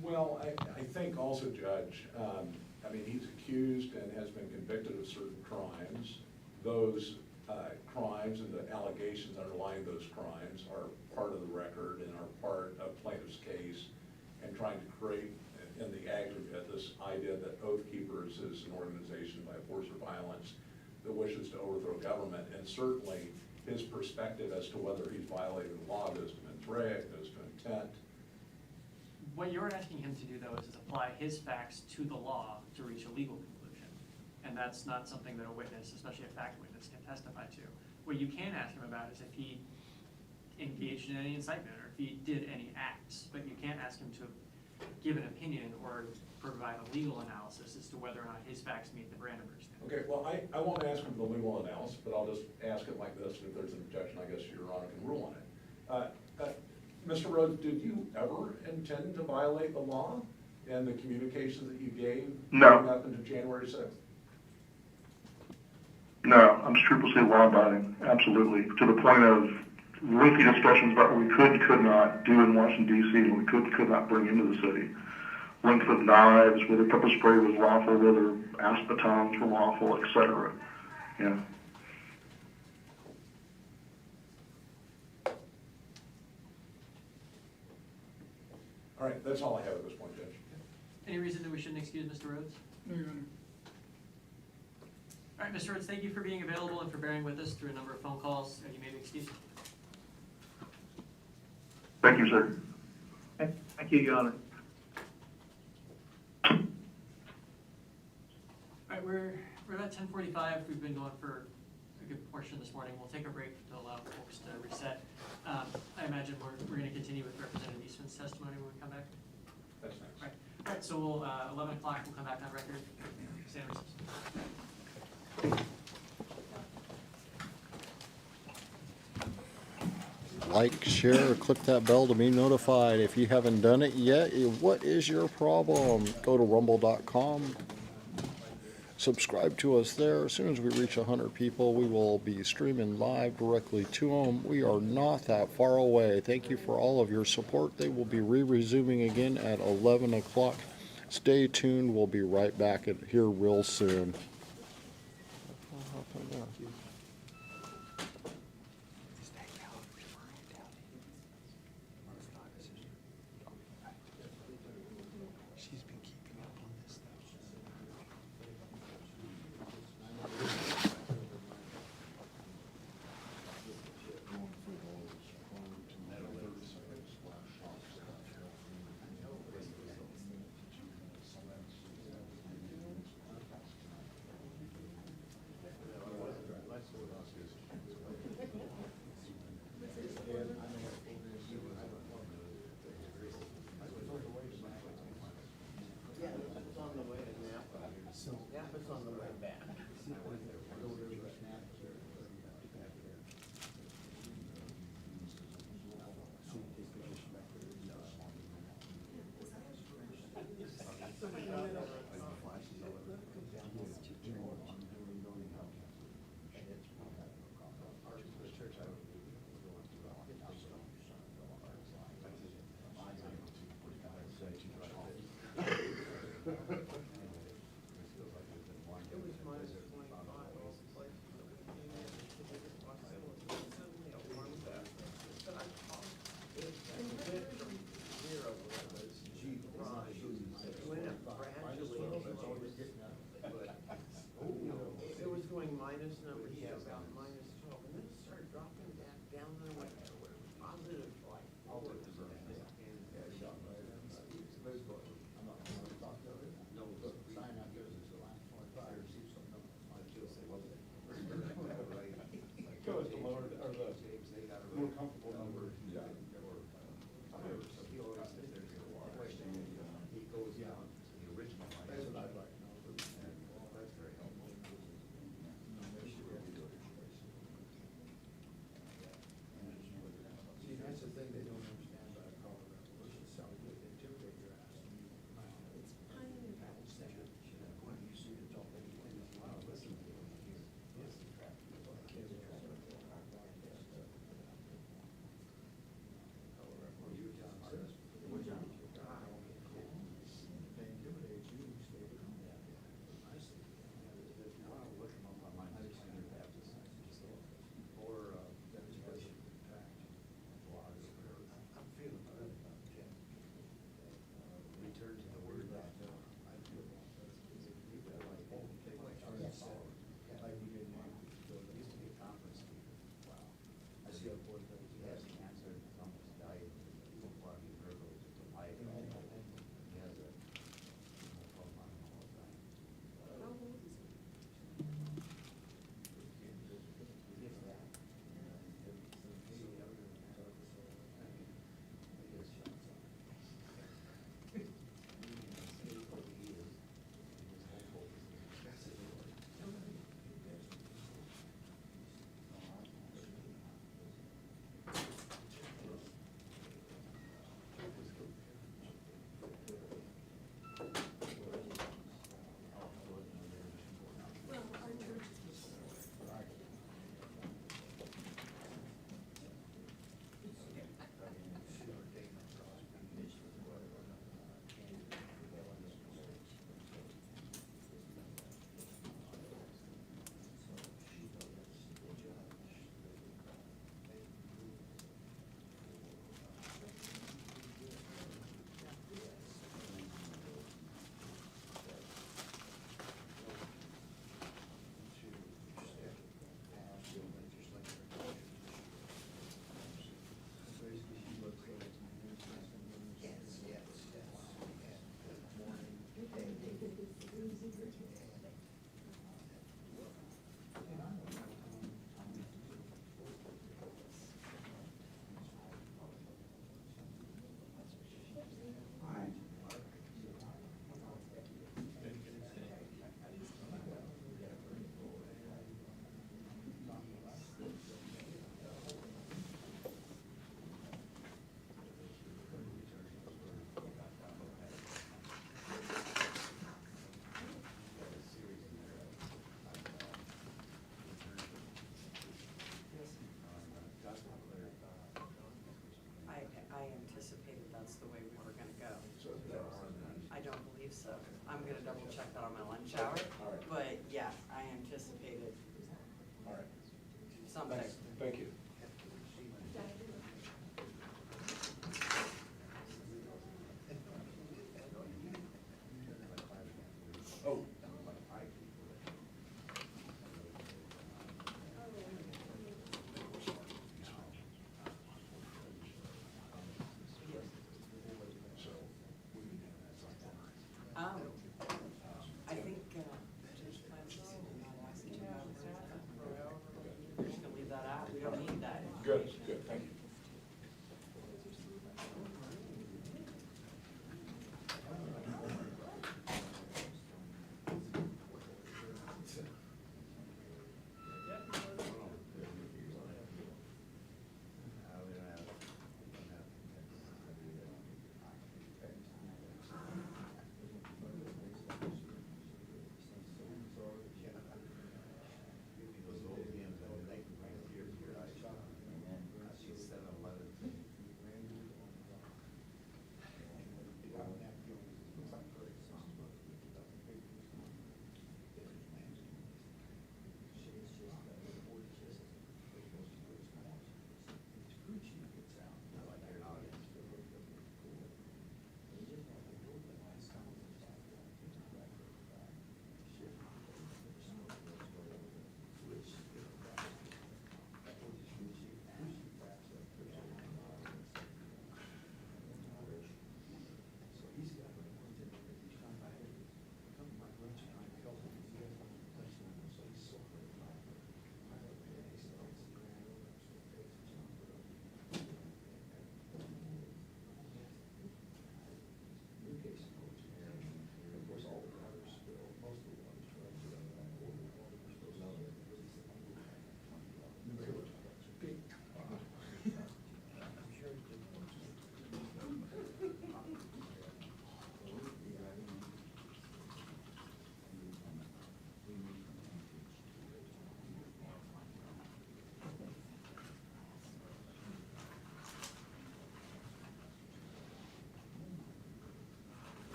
Well, I think also, Judge, I mean, he's accused and has been convicted of certain crimes. Those crimes and the allegations underlying those crimes are part of the record and are part of plaintiff's case, and trying to create in the aggregate this idea that Oath Keepers is an organization by force or violence that wishes to overthrow government, and certainly his perspective as to whether he's violated the law goes to mens rea, goes to intent. What you're asking him to do, though, is apply his facts to the law to reach a legal conclusion. And that's not something that a witness, especially a fact witness, can testify to. What you can ask him about is if he engaged in any incitement or if he did any acts, but you can't ask him to give an opinion or provide a legal analysis as to whether or not his facts meet the Brandenburg standard. Okay, well, I won't ask him for the legal analysis, but I'll just ask it like this, and if there's an objection, I guess Your Honor can rule on it. Mr. Rhodes, did you ever intend to violate the law and the communications that you gave No. leading up into January 6th? No, I'm scrupulously law-abiding, absolutely, to the point of lengthy discussions about what we could and could not do in Washington, D.C., and we could and could not bring into the city. Length of knives, whether pepper spray was lawful, whether aspartams were lawful, etc. Yeah. All right, that's all I have at this point, Judge. Any reason that we shouldn't excuse Mr. Rhodes? No, Your Honor. All right, Mr. Rhodes, thank you for being available and for bearing with us through a number of phone calls. You may be excused. Thank you, sir. Thank you, Your Honor. All right, we're at 10:45. We've been going for a good portion this morning. We'll take a break to allow folks to reset. I imagine we're going to continue with Representative Eastman's testimony when we come back. That's next. All right, so we'll 11 o'clock. We'll come back on record. Stand recess. like, share, click that bell to be notified. If you haven't done it yet, what is your problem? Go to rumble.com. Subscribe to us there. As soon as we reach 100 people, we will be streaming live directly to them. We are not that far away. Thank you for all of your support. They will be resuming again at 11 o'clock. Stay tuned. We'll be right back here real soon. I'm gonna double check that on my lunch hour. All right. But yeah, I anticipated All right. something. Thank you. Oh. I think, Judge Francis will not ask you about that. We're just gonna leave that out. We don't need that Good, information. good, thank you.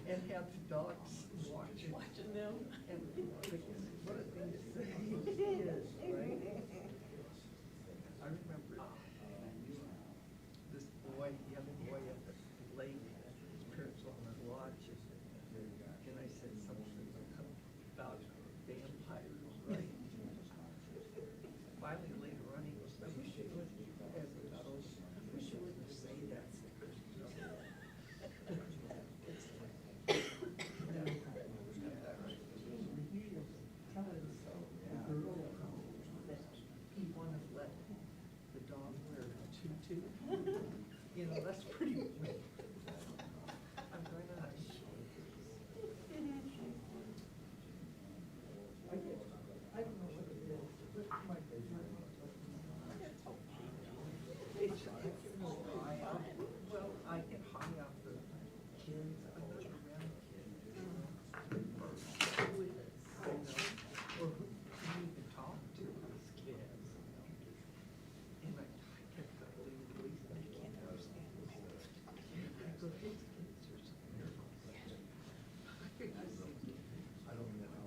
And have the dogs watching them, and what a thing to say it is, right? I remember this boy, young boy at the lake, his parents were on the lodge, and I said something about vampires, right? Finally, later on, he goes, I wish you wouldn't, as a adult, I wish you wouldn't say that. He wanted to let the dog wear a tutu. You know, that's pretty. I'm going to. I don't know what it is, but my it's well, I get high off the kids. I'm not around kids. Or who you even talk to these kids. And I kept telling the police, I can't understand this. I go, these kids are so nervous. I don't know.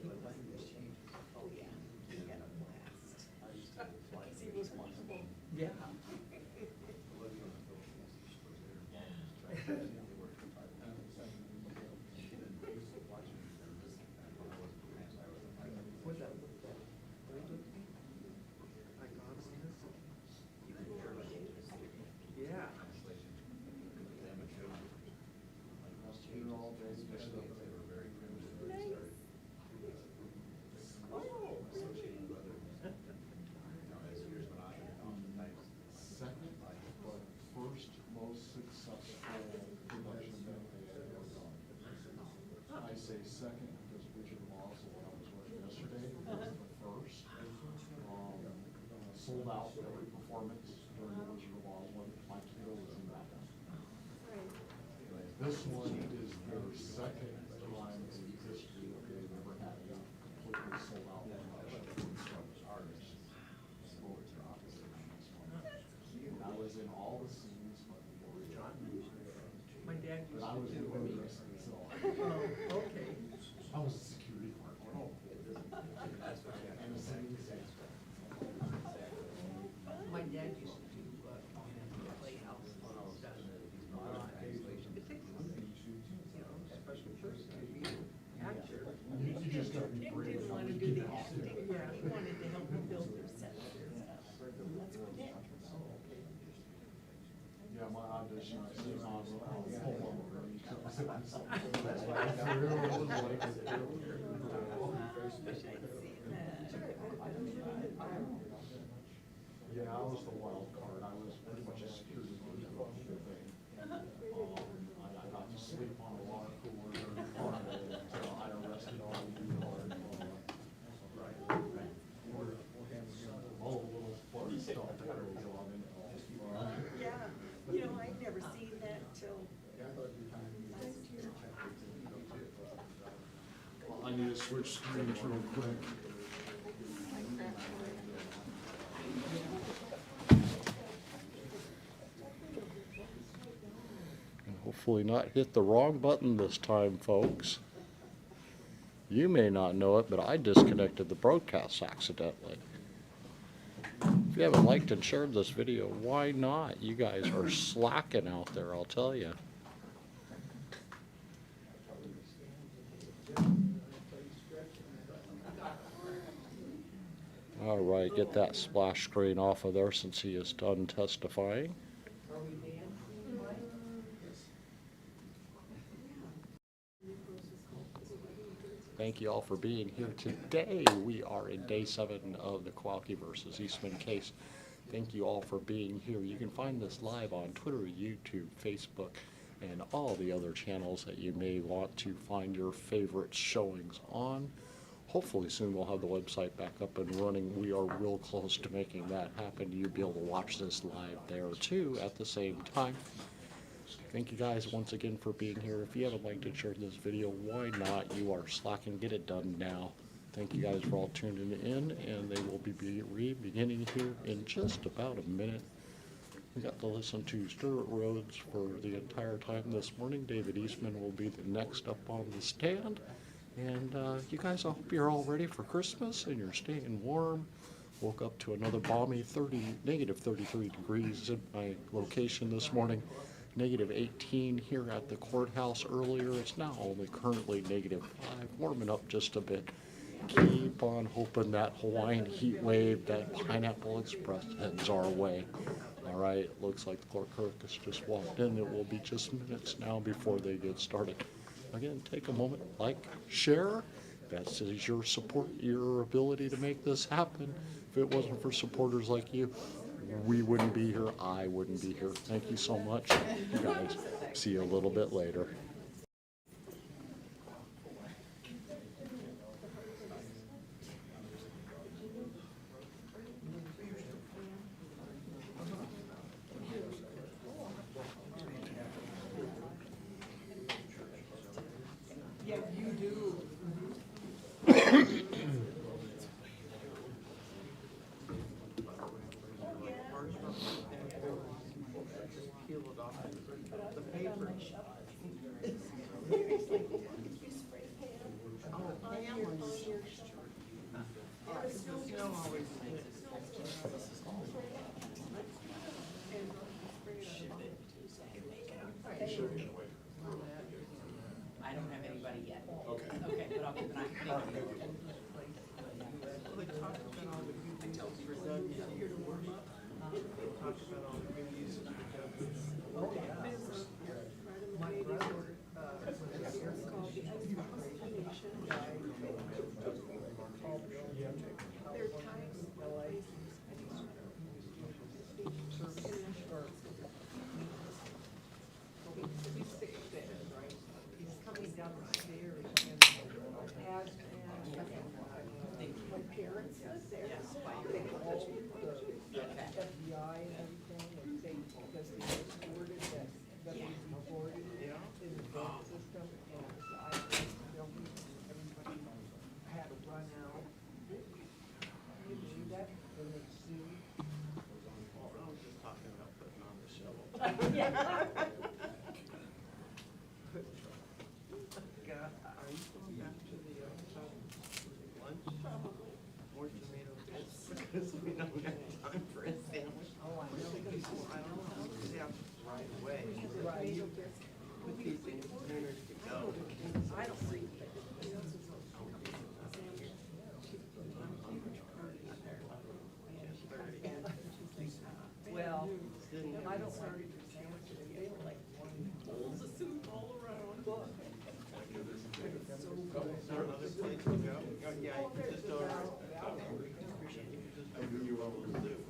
My language changes. Oh, yeah. He had a blast. Because he was wonderful. Yeah. Was that I got on this? Yeah. Second, but first most successful production that they ever done. I say second because Richard Moss was yesterday was the first. Sold out every performance during the Wizard of Oz one. My kiddo was in that one. This one is their second time in history that they've ever had a completely sold out production from artists. I was in all the scenes, but My dad used I to was do in it. the so Oh, okay. I was a security guard. And the same thing. My dad used to do, playhouse and stuff. It takes, special person to be an actor. You just gotta be brave Didn't enough want to to do do the that. acting, yeah, he wanted to help me build their set. Yeah, my audition, I see on, full on already. That's why I threw it over the lake. Yeah, I was the wild card. I was pretty much a security guard for the whole thing. I got to sleep on a water cooler during part of it until I arrested all the people. All the little funny stuff that goes on in it. Yeah, I'd never seen that till last year. I need to switch screens real quick. Hopefully not hit the wrong button this time, folks. You may not know it, but I disconnected the broadcast accidentally. If you haven't liked and shared this video, why not? You guys are slacking out there, I'll tell you. All right, get that splash screen off of there since he is done testifying. Thank you all for being here today. We are in day 7 of the Kowalke versus Eastman case. Thank you all for being here. You can find this live on Twitter, YouTube, Facebook, and all the other channels that you may want to find your favorite showings on. Hopefully soon we'll have the website back up and running. We are real close to making that happen. You'll be able to watch this live there too at the same time. Thank you guys once again for being here. If you haven't liked and shared this video, why not? You are slacking. Get it done now. Thank you guys for all tuning in, and they will be beginning here in just about a minute. We got to listen to Stewart Rhodes for the entire time this morning. David Eastman will be the next up on the stand. And you guys, I hope you're all ready for Christmas and you're staying warm. Woke up to another balmy negative 33 degrees at my location this morning. Negative 18 here at the courthouse earlier. It's now only currently negative 5, warming up just a bit. Keep on hoping that Hawaiian heat wave, that Pineapple Express heads our way. All right, looks like the clerk has just walked in. It will be just minutes now before they get started. Again, take a moment, like, share. That is your support, your ability to make this happen. If it wasn't for supporters like you, we wouldn't be here. I wouldn't be here. Thank you so much, you guys. See you a little bit later. Yeah, you do. Peel it off the paper. I don't have anybody yet. Okay. Okay, but I'll keep an eye. Thank you. Well, they talked about all the good things that were done here to warm up. They talked about all the good uses of government. Oh, yeah. My brother, it's called the Constitution. There are times, he's 6'6", right? He's coming down the stairs and as Yeah, by your They name. all, the FBI and everything, and they, because they worded that veterans reported in the vote system, and so I, everybody had to run out. You do that, and they sue. I was just talking about putting on the shovel. God, are you going back to the, lunch? More tomato chips, because we don't have time for a sandwich. Oh, I know. I don't know, because they have to right away. Right. Put these in containers to go. I don't see. Well, I don't want to do sandwiches, they were like bowls of soup all around. Is there another place to go? Oh, yeah, you could just order. You could just order your own soup.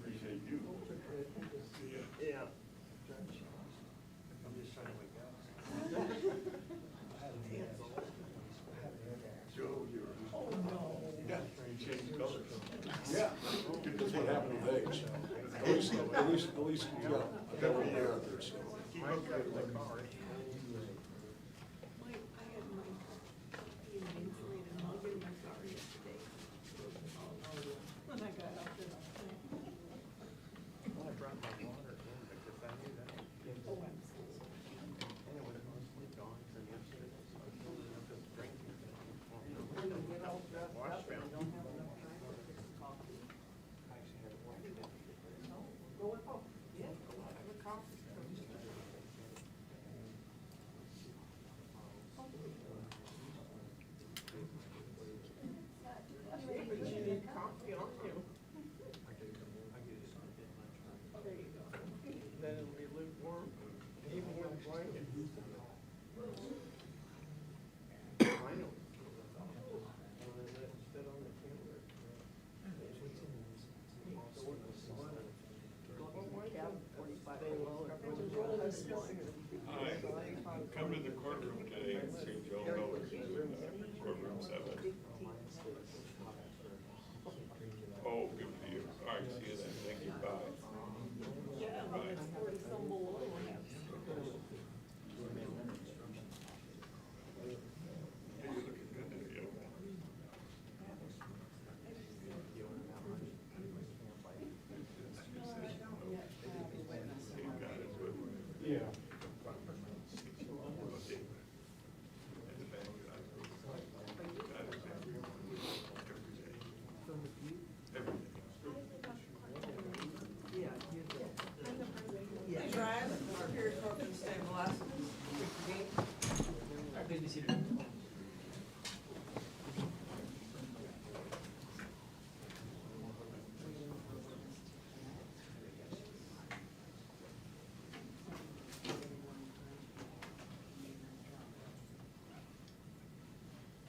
Appreciate you. Yeah. I'm just trying to wake up. Joe, you're. Oh, no. Yeah, you changed colors. Yeah, that's what happened to Vegas. At least, yeah, that was there, so. Keep up with the car. Mike, I had my being insulated mug in my car yesterday. When I got out there. Well, I brought my water in because I knew that. Oh, I'm so And it would have mostly gone from yesterday, so I was filling up this drink. When you get all dressed up and you don't have enough time to fix coffee. Go with home. Yeah, have a coffee. But you need coffee, don't you? There you go. Then it'll be lukewarm, even with a blanket. I know. And then let it sit on the counter. Cabin 45 Stay low. Come to the courtroom today and see Joe Miller in courtroom 7. Oh, good for you. All right, see you then. Thank you. Bye. Yeah, it's 40 some below. You're looking good today, okay? Yeah. Yeah, Brian, our peer court state of Alaska. All right, please be seated.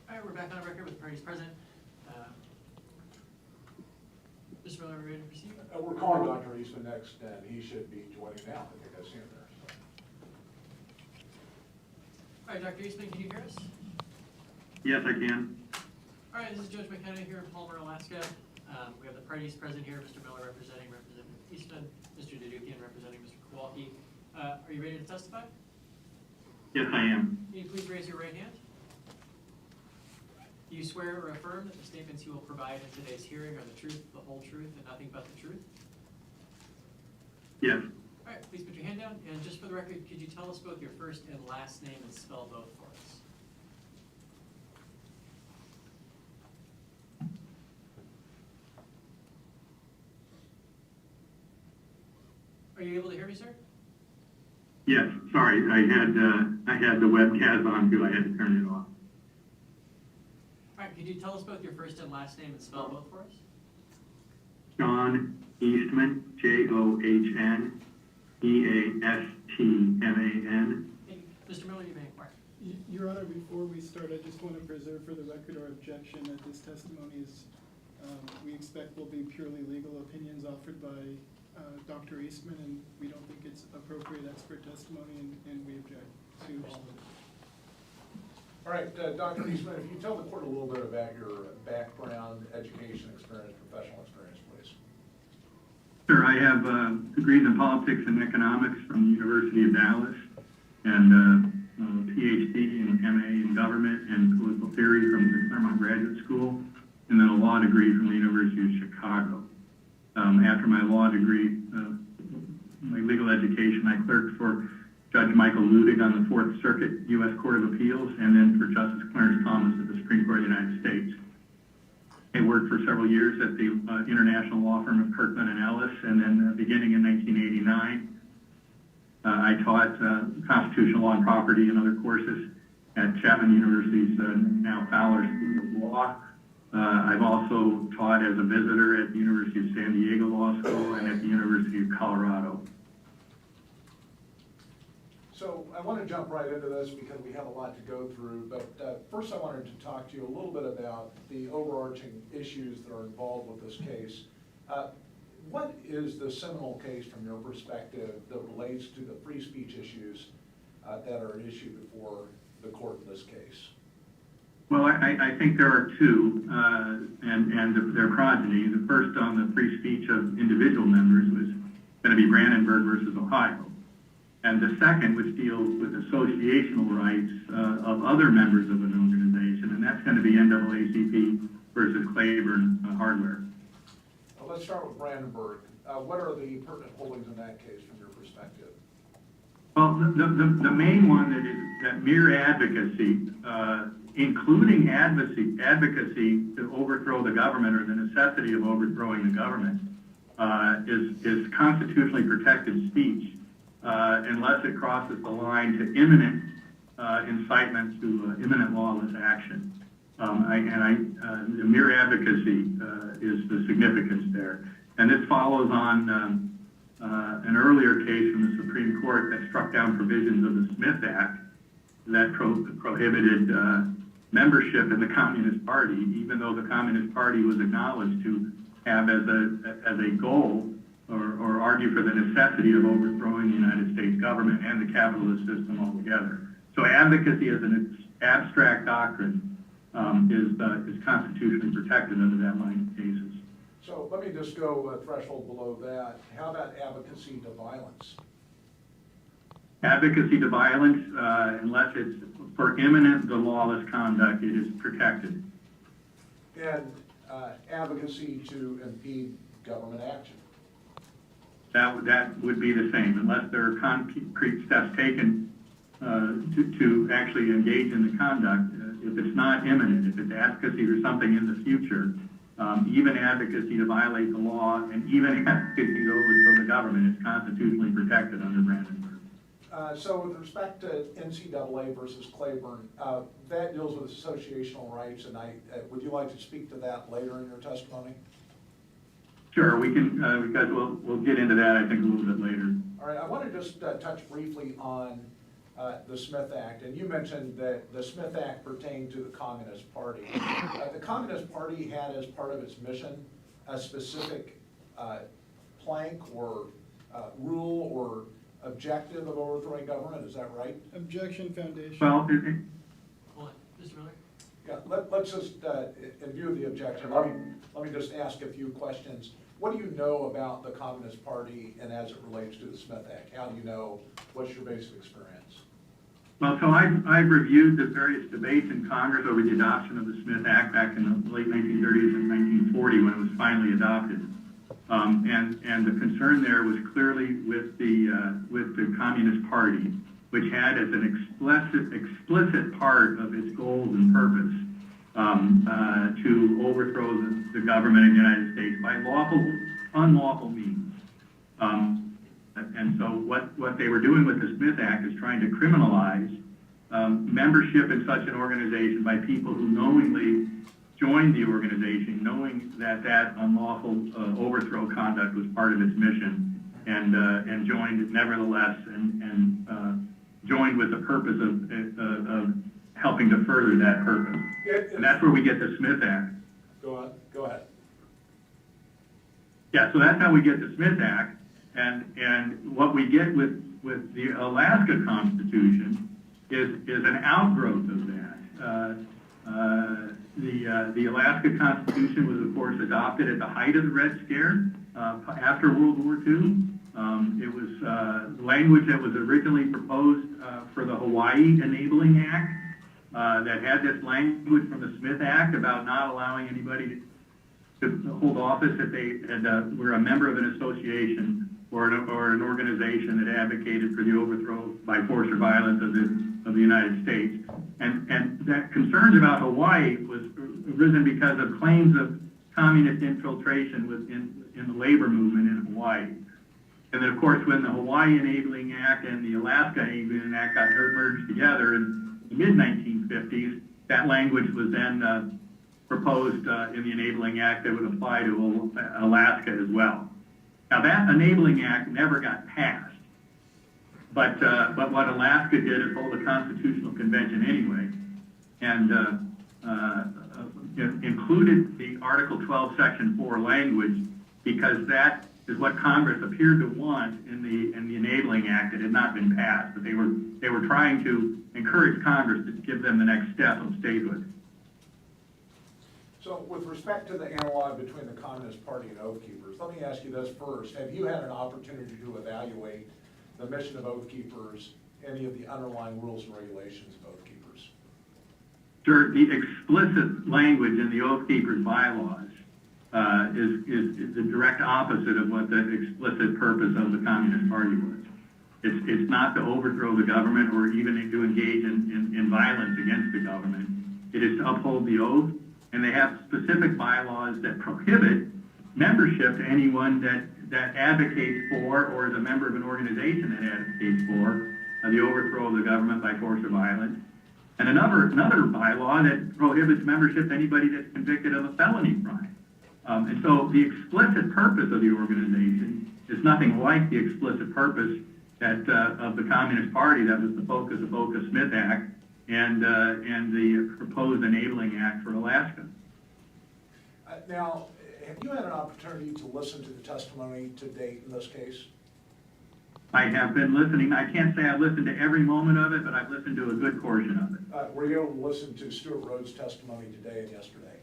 All right, we're back on record with parties present. Mr. Miller, are we ready to proceed? We're calling Dr. Eastman next, and he should be joining now. I think I see him there. So. All right, Dr. Eastman, can you hear us? Yes, I can. All right, this is Judge McKenna here in Palmer, Alaska. We have the parties present here, Mr. Miller representing Representative Eastman, Mr. Dedukian representing Mr. Kowalke. Are you ready to testify? Yes, I am. Can you please raise your right hand? Do you swear or affirm that the statements you will provide in today's hearing are the truth, the whole truth, and nothing but the truth? Yes. All right, please put your hand down, and just for the record, could you tell us both your first and last name and spell both for us? Are you able to hear me, sir? Yes, sorry, I had the webcast on too, I had to turn it off. All right, could you tell us both your first and last name and spell both for us? John Eastman, John Eastman. Hey, Mr. Miller, you may inquire. Your Honor, before we start, I just want to preserve for the record our objection that this testimony is, we expect will be purely legal opinions offered by Dr. Eastman, and we don't think it's appropriate expert testimony, and we object to all of it. All right, Dr. Eastman, if you tell the court a little bit about your background, education experience, professional experience, please. Sure, I have degrees in politics and economics from the University of Dallas, and PhD and MA in government and political theory from the Claremont Graduate School, and then a law degree from the University of Chicago. After my law degree, my legal education, I clerked for Judge Michael Ludig on the Fourth Circuit U.S. Court of Appeals, and then for Justice Clarence Thomas at the Supreme Court of the United States. I worked for several years at the international law firm of Kirkland & Ellis, and then beginning in 1989, I taught constitutional law and property and other courses at Chapman University's now Fowler School of Law. I've also taught as a visitor at the University of San Diego Law School and at the University of Colorado. So I want to jump right into this because we have a lot to go through, but first I wanted to talk to you a little bit about the overarching issues that are involved with this case. What is the seminal case from your perspective that relates to the free speech issues that are at issue before the court in this case? Well, I think there are two, and their progeny. The first on the free speech of individual members was going to be Brandenburg versus Ohio. And the second, which deals with associational rights of other members of an organization, and that's going to be NAACP versus Claiborne Hardware. Well, let's start with Brandenburg. What are the pertinent holdings in that case from your perspective? Well, the main one that mere advocacy, including advocacy to overthrow the government or the necessity of overthrowing the government, is constitutionally protected speech unless it crosses the line to imminent incitement to imminent lawless action. The mere advocacy is the significance there. And this follows on an earlier case from the Supreme Court that struck down provisions of the Smith Act that prohibited membership in the Communist Party, even though the Communist Party was acknowledged to have as a goal or argue for the necessity of overthrowing the United States government and the capitalist system altogether. So advocacy as an abstract doctrine is constitutionally protected under that line of cases. So let me just go a threshold below that. How about advocacy to violence? Advocacy to violence, unless it's for imminent the lawless conduct, it is protected. And advocacy to impede government action? That would be the same, unless there are concrete steps taken to actually engage in the conduct. If it's not imminent, if it's advocacy for something in the future, even advocacy to violate the law and even advocacy to overthrow the government is constitutionally protected under Brandenburg. So with respect to NCAA versus Claiborne, that deals with associational rights, and would you like to speak to that later in your testimony? Sure, we can, because we'll get into that, I think, a little bit later. All right, I want to just touch briefly on the Smith Act, and you mentioned that the Smith Act pertained to the Communist Party. The Communist Party had as part of its mission a specific plank or rule or objective of overthrowing government, is that right? Objection foundation. Well, Hold on, Mr. Miller? Yeah, let's just, in view of the objection, let me just ask a few questions. What do you know about the Communist Party and as it relates to the Smith Act? How do you know? What's your basic experience? well, so I've reviewed the various debates in Congress over the adoption of the Smith Act back in the late 1930s and 1940 when it was finally adopted. And the concern there was clearly with the Communist Party, which had as an explicit part of its goals and purpose to overthrow the government of the United States by unlawful means. And so what they were doing with the Smith Act is trying to criminalize membership in such an organization by people who knowingly joined the organization, knowing that unlawful overthrow conduct was part of its mission, and joined nevertheless, and joined with the purpose of helping to further that purpose. And that's where we get the Smith Act. Go ahead. Yeah, so that's how we get the Smith Act, and what we get with the Alaska Constitution is an outgrowth of that. the Alaska Constitution was, of course, adopted at the height of the Red Scare after World War II. It was language that was originally proposed for the Hawaii Enabling Act that had this language from the Smith Act about not allowing anybody to hold office if they were a member of an association or an organization that advocated for the overthrow by force or violence of the United States. And that concerns about Hawaii was arisen because of claims of communist infiltration in the labor movement in Hawaii. And then, of course, when the Hawaii Enabling Act and the Alaska Enabling Act got merged together in the mid-1950s, that language was then proposed in the Enabling Act that would apply to Alaska as well. Now, that Enabling Act never got passed, but what Alaska did is hold a constitutional convention anyway, and included the Article 12, Section 4 language, because that is what Congress appeared to want in the Enabling Act. It had not been passed, but they were trying to encourage Congress to give them the next step of statehood. So with respect to the analog between the Communist Party and Oath Keepers, let me ask you this first. Have you had an opportunity to evaluate the mission of Oath Keepers, any of the underlying rules and regulations of Oath Keepers? Sure. The explicit language in the Oath Keepers bylaws is the direct opposite of what the explicit purpose of the Communist Party was. It's not to overthrow the government or even to engage in violence against the government. It is to uphold the oath, and they have specific bylaws that prohibit membership to anyone that advocates for or is a member of an organization that advocates for the overthrow of the government by force or violence. And another bylaw that prohibits membership to anybody that's convicted of a felony crime. And so the explicit purpose of the organization is nothing like the explicit purpose that of the Communist Party that was the focus of both the Smith Act and the proposed Enabling Act for Alaska. Now, have you had an opportunity to listen to the testimony to date in this case? I have been listening. I can't say I've listened to every moment of it, but I've listened to a good portion of it. Were you able to listen to Stewart Rhodes' testimony today and yesterday?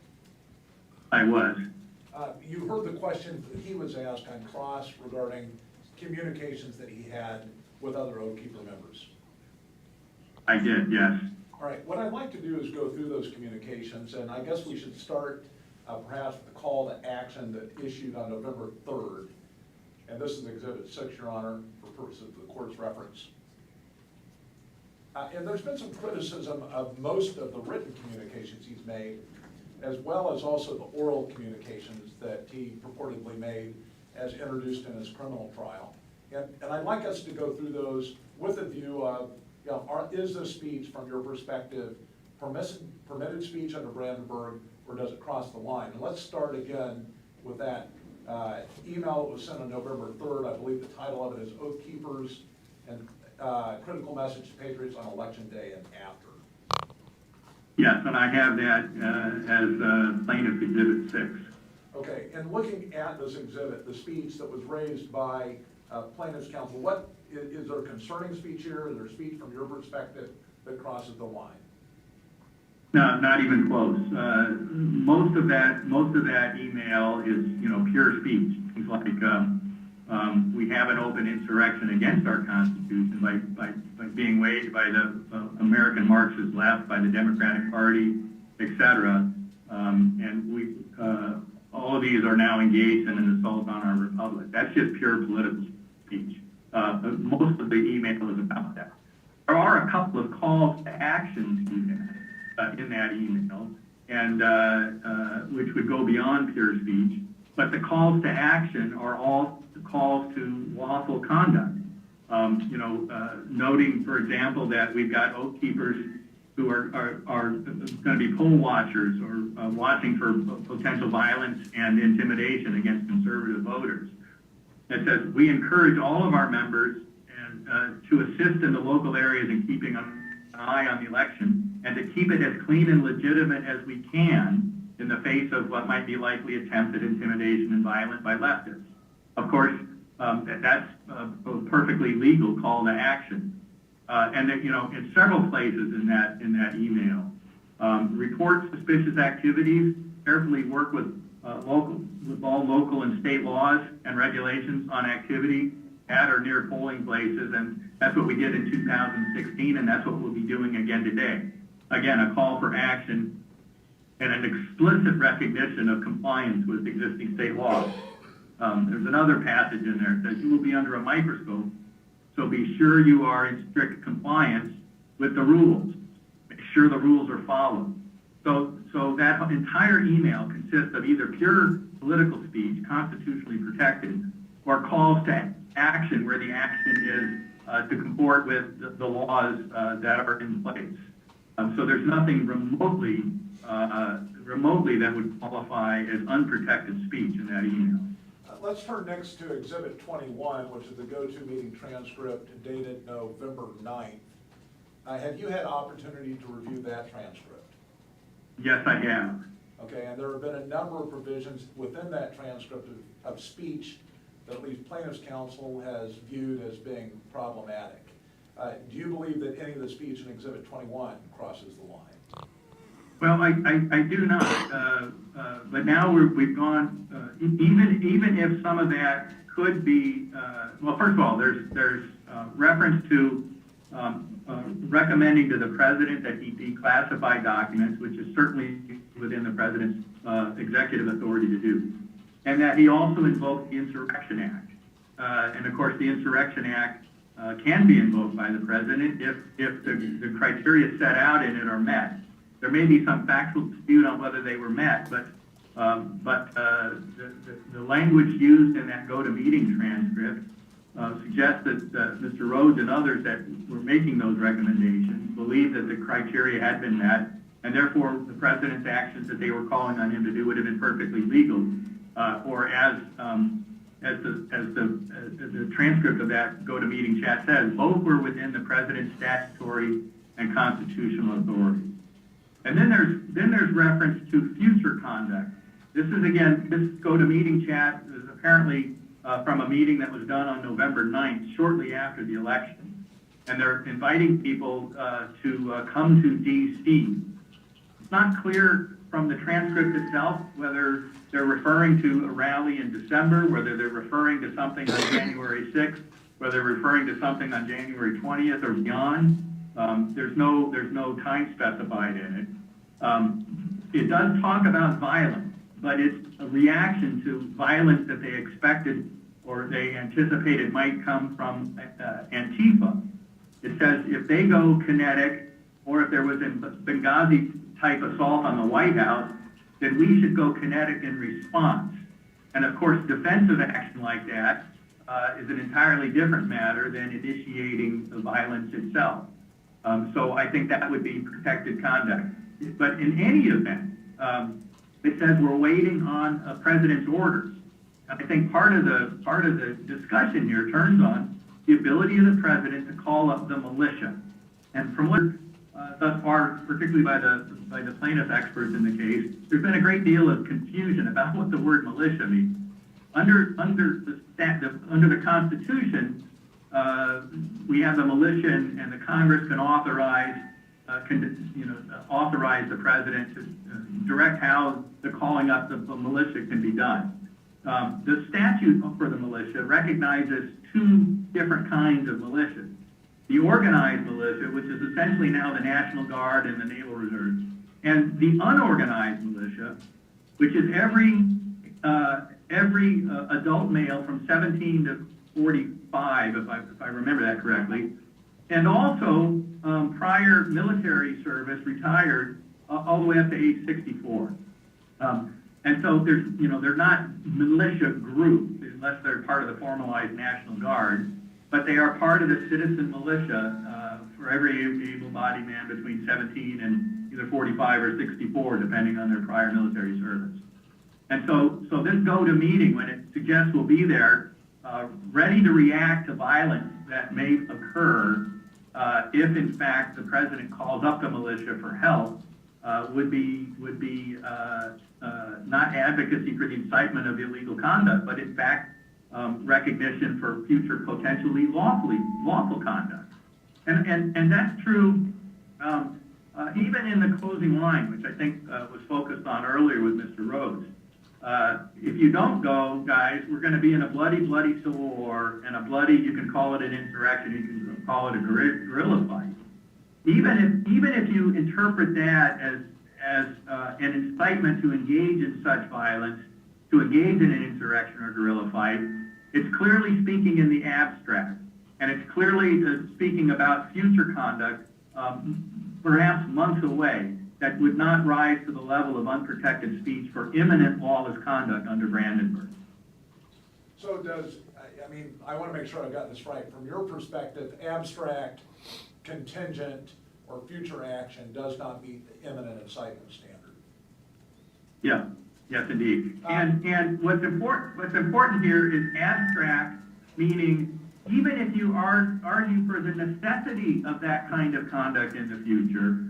I was. You heard the question that he was asked on cross regarding communications that he had with other Oath Keeper members. I did, yes. All right, what I'd like to do is go through those communications, and I guess we should start perhaps with the call to action that issued on November 3rd. And this is Exhibit 6, Your Honor, for purposes of the court's reference. And there's been some criticism of most of the written communications he's made, as well as also the oral communications that he purportedly made as introduced in his criminal trial. And I'd like us to go through those with a view of, you know, is this speech, from your perspective, permitted speech under Brandenburg, or does it cross the line? And let's start again with that email that was sent on November 3rd. I believe the title of it is Oath Keepers and Critical Message to Patriots on Election Day and After. Yes, and I have that as Plaintiff Exhibit 6. Okay, and looking at this exhibit, the speech that was raised by plaintiff's counsel, what is there concerning speech here? Is there speech from your perspective that crosses the line? No, not even close. Most of that email is, you know, pure speech. It's like we have an open insurrection against our Constitution by being waged by the American Marxist left, by the Democratic Party, etc. And we all of these are now engaged in an assault on our republic. That's just pure political speech. Most of the email is about that. There are a couple of calls to action in that email, and which would go beyond pure speech. But the calls to action are all calls to lawful conduct. Noting, for example, that we've got Oath Keepers who are going to be poll watchers or watching for potential violence and intimidation against conservative voters. It says, we encourage all of our members to assist in the local areas in keeping an eye on the election and to keep it as clean and legitimate as we can in the face of what might be likely attempted intimidation and violence by leftists. Of course, that's a perfectly legal call to action. And in several places in that email, Report suspicious activities, carefully work with all local and state laws and regulations on activity at or near polling places, and that's what we did in 2016, and that's what we'll be doing again today. Again, a call for action and an explicit recognition of compliance with existing state laws. There's another passage in there that says you will be under a microscope, so be sure you are in strict compliance with the rules. Make sure the rules are followed. So that entire email consists of either pure political speech, constitutionally protected, or calls to action where the action is to comport with the laws that are in place. So there's nothing remotely that would qualify as unprotected speech in that email. Let's turn next to Exhibit 21, which is the go-to meeting transcript dated November 9th. Have you had opportunity to review that transcript? Yes, I have. Okay, and there have been a number of provisions within that transcript of speech that at least plaintiff's counsel has viewed as being problematic. Do you believe that any of the speech in Exhibit 21 crosses the line? Well, I do not, but now we've gone, even if some of that could be, well, first of all, there's reference to recommending to the president that he declassify documents, which is certainly within the president's executive authority to do, and that he also invoked the Insurrection Act. And of course, the Insurrection Act can be invoked by the president if the criteria set out in it are met. There may be some factual dispute on whether they were met, but the language used in that go-to-meeting transcript suggests that Mr. Rhodes and others that were making those recommendations believed that the criteria had been met, and therefore the president's actions that they were calling on him to do would have been perfectly legal, or as the transcript of that go-to-meeting chat says, both were within the president's statutory and constitutional authority. And then there's reference to future conduct. This is, again, this go-to-meeting chat is apparently from a meeting that was done on November 9th, shortly after the election. And they're inviting people to come to D.C. It's not clear from the transcript itself whether they're referring to a rally in December, whether they're referring to something on January 6th, whether they're referring to something on January 20th or beyond. There's no time specified in it. It does talk about violence, but it's a reaction to violence that they expected or they anticipated might come from Antifa. It says if they go kinetic, or if there was a Benghazi-type assault on the White House, then we should go kinetic in response. And of course, defensive action like that is an entirely different matter than initiating the violence itself. So I think that would be protected conduct. But in any event, it says we're waiting on a president's orders. And I think part of the discussion here turns on the ability of the president to call up the militia. And from what thus far, particularly by the plaintiff experts in the case, there's been a great deal of confusion about what the word militia means. Under the Constitution, we have the militia, and the Congress can authorize the president to direct how the calling up the militia can be done. The statute for the militia recognizes two different kinds of militias. The organized militia, which is essentially now the National Guard and the Naval Reserve, and the unorganized militia, which is every adult male from 17 to 45, if I remember that correctly, and also prior military service, retired, all the way up to age 64. And so they're not militia groups unless they're part of the formalized National Guard, but they are part of the citizen militia for every able-bodied man between 17 and either 45 or 64, depending on their prior military service. And so this go-to-meeting, when it suggests we'll be there, ready to react to violence that may occur if, in fact, the president calls up the militia for help, would be not advocacy for the incitement of illegal conduct, but in fact recognition for future potentially lawful conduct. And that's true even in the closing line, which I think was focused on earlier with Mr. Rhodes, if you don't go, guys, we're going to be in a bloody, bloody civil war, and a bloody, you can call it an insurrection, you can call it a guerrilla fight. Even if you interpret that as an incitement to engage in such violence, to engage in an insurrection or guerrilla fight, it's clearly speaking in the abstract, and it's clearly speaking about future conduct, perhaps months away, that would not rise to the level of unprotected speech for imminent lawless conduct under Brandenburg. So I want to make sure I've got this right. From your perspective, abstract, contingent, or future action does not meet the imminent incitement standard. Yeah, yes, indeed. And what's important here is abstract, meaning even if you argue for the necessity of that kind of conduct in the future,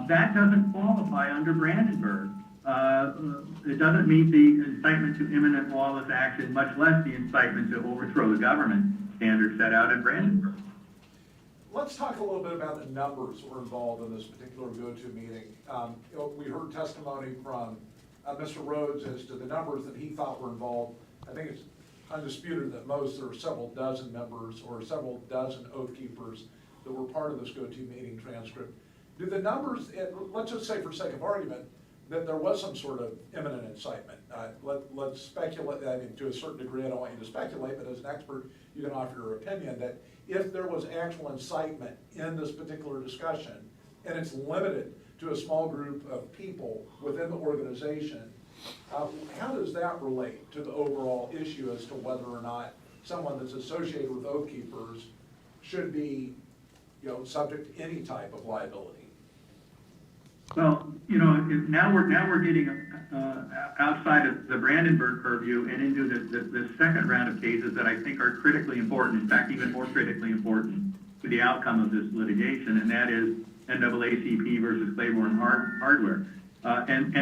that doesn't qualify under Brandenburg. It doesn't meet the incitement to imminent lawless action, much less the incitement to overthrow the government standard set out in Brandenburg. Let's talk a little bit about the numbers that were involved in this particular go-to meeting. We heard testimony from Mr. Rhodes as to the numbers that he thought were involved. I think it's undisputed that most, there were several dozen members or several dozen Oath Keepers that were part of this go-to meeting transcript. Do the numbers, let's just say for sake of argument, that there was some sort of imminent incitement. Let's speculate, I mean, to a certain degree, I don't want you to speculate, but as an expert, you can offer your opinion that if there was actual incitement in this particular discussion, and it's limited to a small group of people within the organization, how does that relate to the overall issue as to whether or not someone that's associated with Oath Keepers should be, subject to any type of liability? Well, now we're getting outside of the Brandenburg purview and into the second round of cases that I think are critically important, in fact, even more critically important to the outcome of this litigation, and that is NAACP versus Claiborne Hardware. And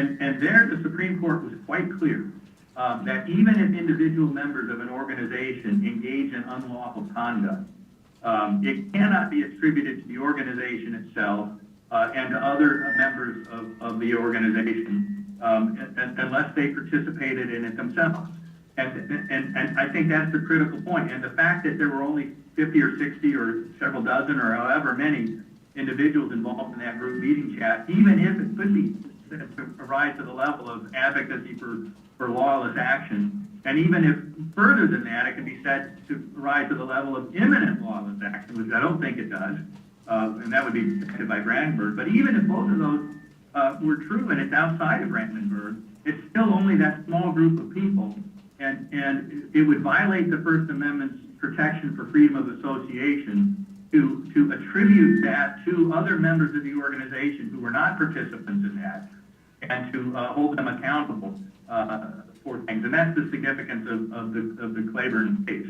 there the Supreme Court was quite clear that even if individual members of an organization engage in unlawful conduct, it cannot be attributed to the organization itself and to other members of the organization unless they participated in it themselves. And I think that's the critical point. And the fact that there were only 50 or 60 or several dozen or however many individuals involved in that group meeting chat, even if it could be to rise to the level of advocacy for lawless action, and even if further than that, it can be said to rise to the level of imminent lawless action, which I don't think it does, and that would be protected by Brandenburg. But even if both of those were true and it's outside of Brandenburg, it's still only that small group of people, and it would violate the First Amendment's protection for freedom of association to attribute that to other members of the organization who were not participants in that, and to hold them accountable for things. And that's the significance of the Claiborne case.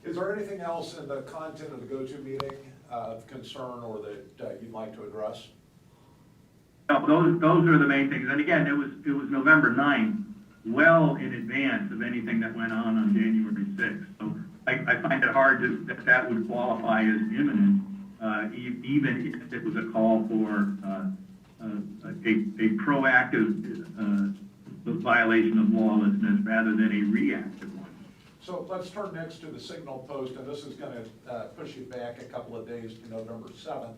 Is there anything else in the content of the go-to meeting of concern or that you'd like to address? No, those are the main things. And again, it was November 9th, well in advance of anything that went on January 6th. So I find it hard that would qualify as imminent, even if it was a call for a proactive violation of lawlessness rather than a reactive one. So let's turn next to the Signal post, and this is going to push you back a couple of days to November 7th,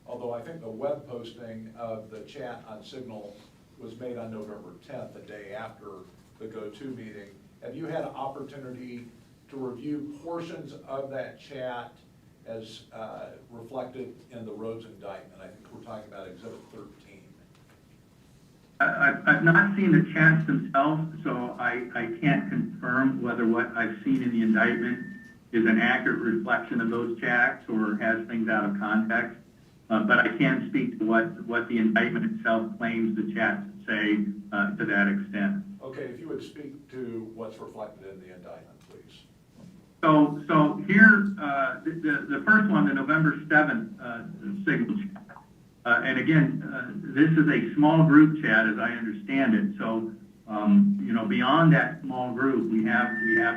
although I think the web posting of the chat on Signal was made on November 10th, the day after the go-to meeting. Have you had an opportunity to review portions of that chat as reflected in the Rhodes indictment? I think we're talking about Exhibit 13. I've not seen the chats themselves, so I can't confirm whether what I've seen in the indictment is an accurate reflection of those chats or has things out of context. But I can speak to what the indictment itself claims the chats say to that extent. Okay, if you would speak to what's reflected in the indictment, please. So here, the first one, the November 7th Signal chat. And again, this is a small group chat, as I understand it. So, beyond that small group, we have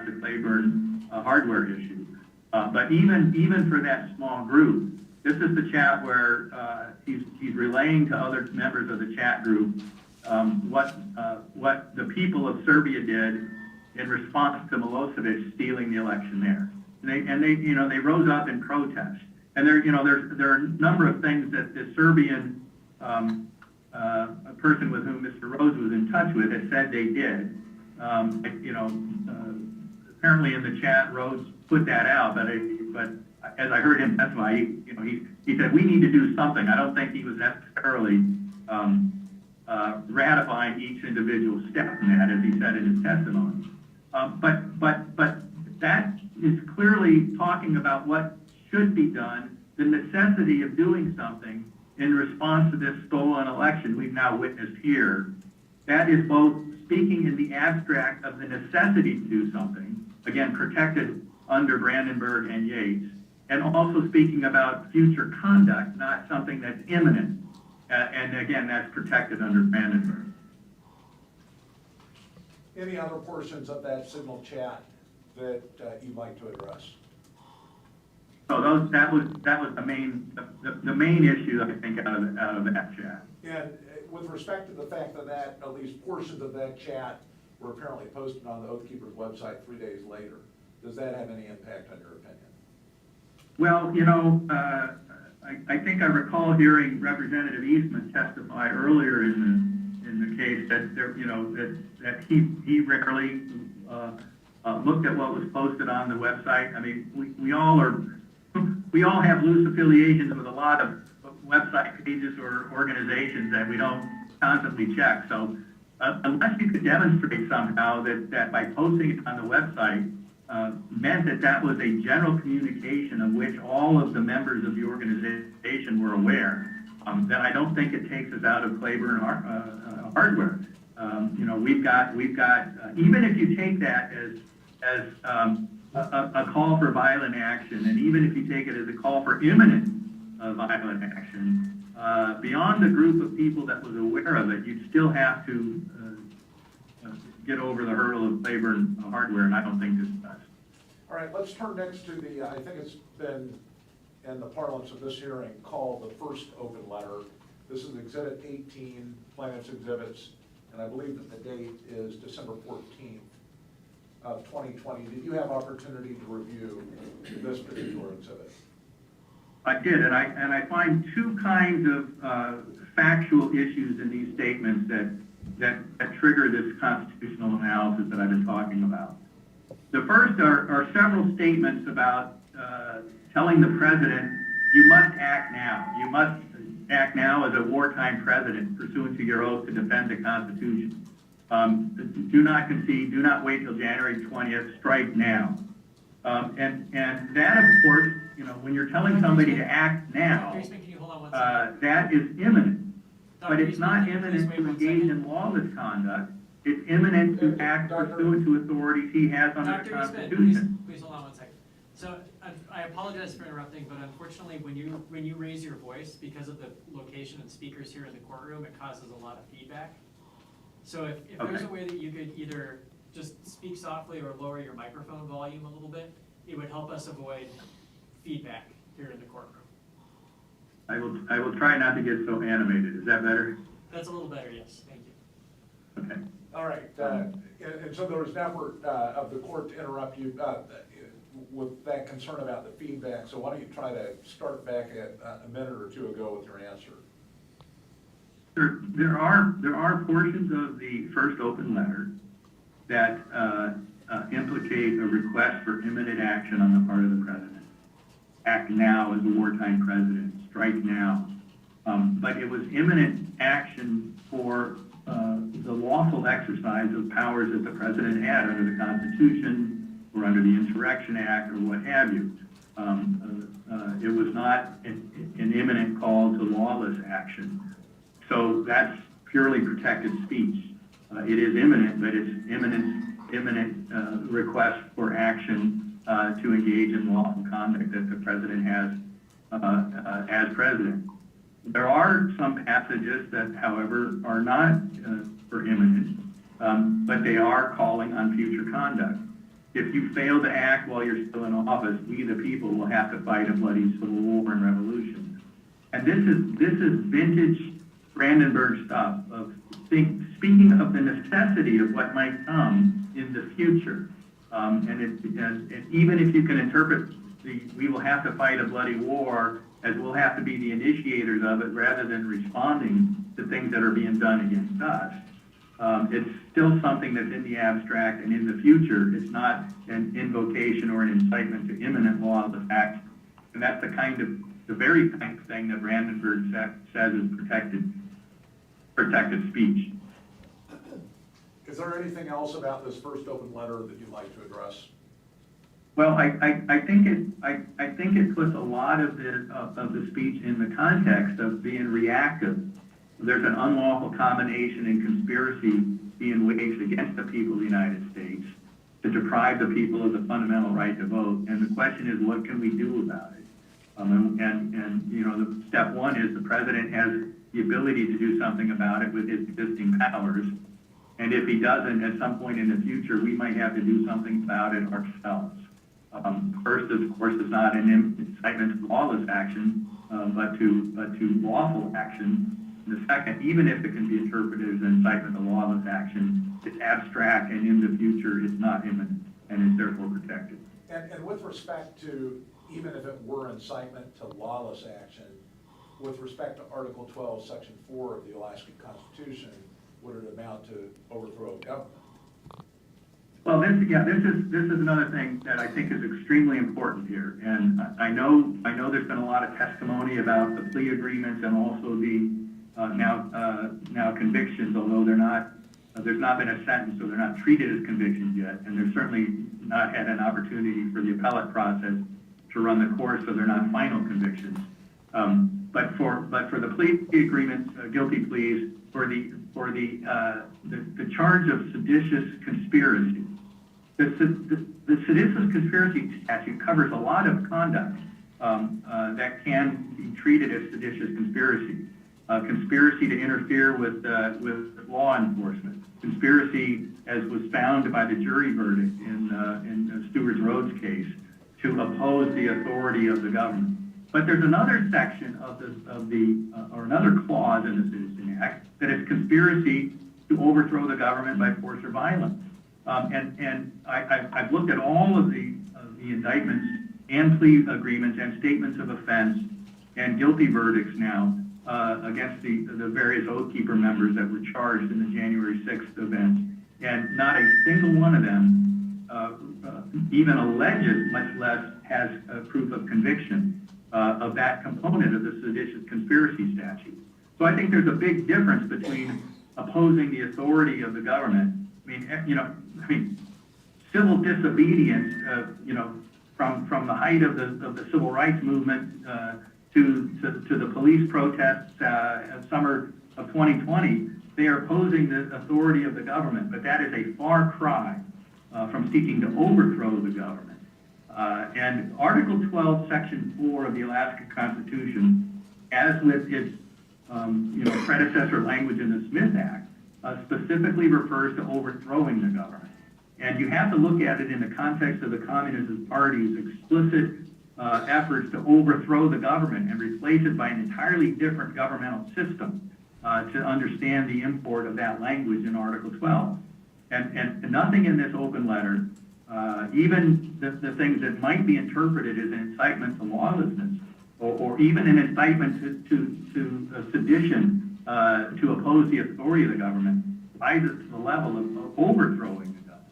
the Claiborne hardware issue. But even for that small group, This is the chat where he's relaying to other members of the chat group what the people of Serbia did in response to Milosevic stealing the election there. And they rose up in protest. And there are a number of things that the Serbian a person with whom Mr. Rhodes was in touch with had said they did. Apparently in the chat, Rhodes put that out, but as I heard him testify, he said we need to do something. I don't think he was necessarily ratifying each individual step in that, as he said in his testimony. But that is clearly talking about what should be done, the necessity of doing something in response to this stolen election we've now witnessed here. That is both speaking in the abstract of the necessity to do something, again, protected under Brandenburg and Yates, and also speaking about future conduct, not something that's imminent. And again, that's protected under Brandenburg. Any other portions of that signal chat that you'd like to address? So that was the main issue, I think, out of that chat. And with respect to the fact that at least portions of that chat were apparently posted on the Oath Keepers website 3 days later, does that have any impact on your opinion? Well, I think I recall hearing Representative Eastman testify earlier in the case that that he rarely looked at what was posted on the website. I mean, we all have loose affiliations with a lot of website pages or organizations that we don't constantly check. So unless you could demonstrate somehow that by posting it on the website meant that was a general communication of which all of the members of the organization were aware, then I don't think it takes us out of Claiborne hardware. We've got even if you take that as a call for violent action, and even if you take it as a call for imminent violent action, beyond the group of people that was aware of it, you'd still have to get over the hurdle of Claiborne hardware, and I don't think this does. All right, let's turn next to the, I think it's been in the parlance of this hearing called the first open letter. This is Exhibit 18, Plaintiff's Exhibits, and I believe that the date is December 14th of 2020. Did you have opportunity to review this particular exhibit? I did, and I find two kinds of factual issues in these statements that trigger this constitutional analysis that I've been talking about. The first are several statements about telling the president, you must act now. You must act now as a wartime president pursuant to your oath to defend the Constitution. Do not concede, do not wait till January 20th, strike now. And that, of course, when you're telling somebody to act now, that is imminent. But it's not imminent to engage in lawless conduct. It's imminent to act pursuant to authorities he has under the Constitution. Please hold on 1 second. So I apologize for interrupting, but unfortunately, when you raise your voice, because of the location and speakers here in the courtroom, it causes a lot of feedback. So if there's a way that you could either just speak softly or lower your microphone volume a little bit, it would help us avoid feedback here in the courtroom. I will try not to get so animated. Is that better? That's a little better, yes. Thank you. Okay. All right, and so there was an effort of the court to interrupt you with that concern about the feedback, so why don't you try to start back at a minute or two ago with your answer. There are portions of the first open letter that implicate a request for imminent action on the part of the president. Act now as a wartime president, strike now. But it was imminent action for the lawful exercise of powers that the president had under the Constitution or under the Insurrection Act or what have you. It was not an imminent call to lawless action. So that's purely protected speech. It is imminent, but it's imminent request for action to engage in lawful conduct that the president has as president. There are some passages that, however, are not for imminent, but they are calling on future conduct. if you fail to act while you're still in office, we the people will have to fight a bloody civil war and revolution. And this is vintage Brandenburg stuff of speaking of the necessity of what might come in the future. And even if you can interpret we will have to fight a bloody war as we'll have to be the initiators of it rather than responding to things that are being done against us. It's still something that's in the abstract and in the future. It's not an invocation or an incitement to imminent law of the fact. And that's the very kind of thing that Brandenburg says is protected speech. Is there anything else about this first open letter that you'd like to address? Well, I think it puts a lot of the speech in the context of being reactive. There's an unlawful combination and conspiracy being waged against the people of the United States to deprive the people of the fundamental right to vote. And the question is, what can we do about it? And you know, the step one is the president has the ability to do something about it with his existing powers. And if he doesn't, at some point in the future, we might have to do something about it ourselves. First, of course, is not an incitement to lawless action, but to lawful action. And the second, even if it can be interpreted as an incitement to lawless action, it's abstract, and in the future, it's not imminent, and it's therefore protected. And with respect to, even if it were incitement to lawless action, with respect to Article 12, Section 4 of the Alaska Constitution, would it amount to overthrow of government? Well, this is another thing that I think is extremely important here, and I know there's been a lot of testimony about the plea agreements and also the now convictions, although there's not been a sentence, so they're not treated as convictions yet, and they're certainly not had an opportunity for the appellate process to run the course, so they're not final convictions. But for the plea agreements, guilty pleas, for the charge of seditious conspiracy. The seditious conspiracy statute covers a lot of conduct that can be treated as seditious conspiracy. Conspiracy to interfere with law enforcement. Conspiracy, as was found by the jury verdict in Stewart Rhodes' case, to oppose the authority of the government. But there's another section or another clause in the Citizen Act that is conspiracy to overthrow the government by force or violence. And I've looked at all of the indictments and plea agreements and statements of offense and guilty verdicts now against the various Oath Keeper members that were charged in the January 6th events. And not a single one of them even alleges, much less has proof of conviction of that component of the seditious conspiracy statute. So I think there's a big difference between opposing the authority of the government. I mean, civil disobedience, from the height of the civil rights movement to the police protests summer of 2020, they are opposing the authority of the government, but that is a far cry from seeking to overthrow the government. And Article 12, Section 4 of the Alaska Constitution, as with its predecessor language in the Smith Act, specifically refers to overthrowing the government. And you have to look at it in the context of the Communist Party's explicit efforts to overthrow the government and replace it by an entirely different governmental system to understand the import of that language in Article 12. And nothing in this open letter, even the things that might be interpreted as an incitement to lawlessness, or even an incitement to sedition to oppose the authority of the government, rises to the level of overthrowing the government.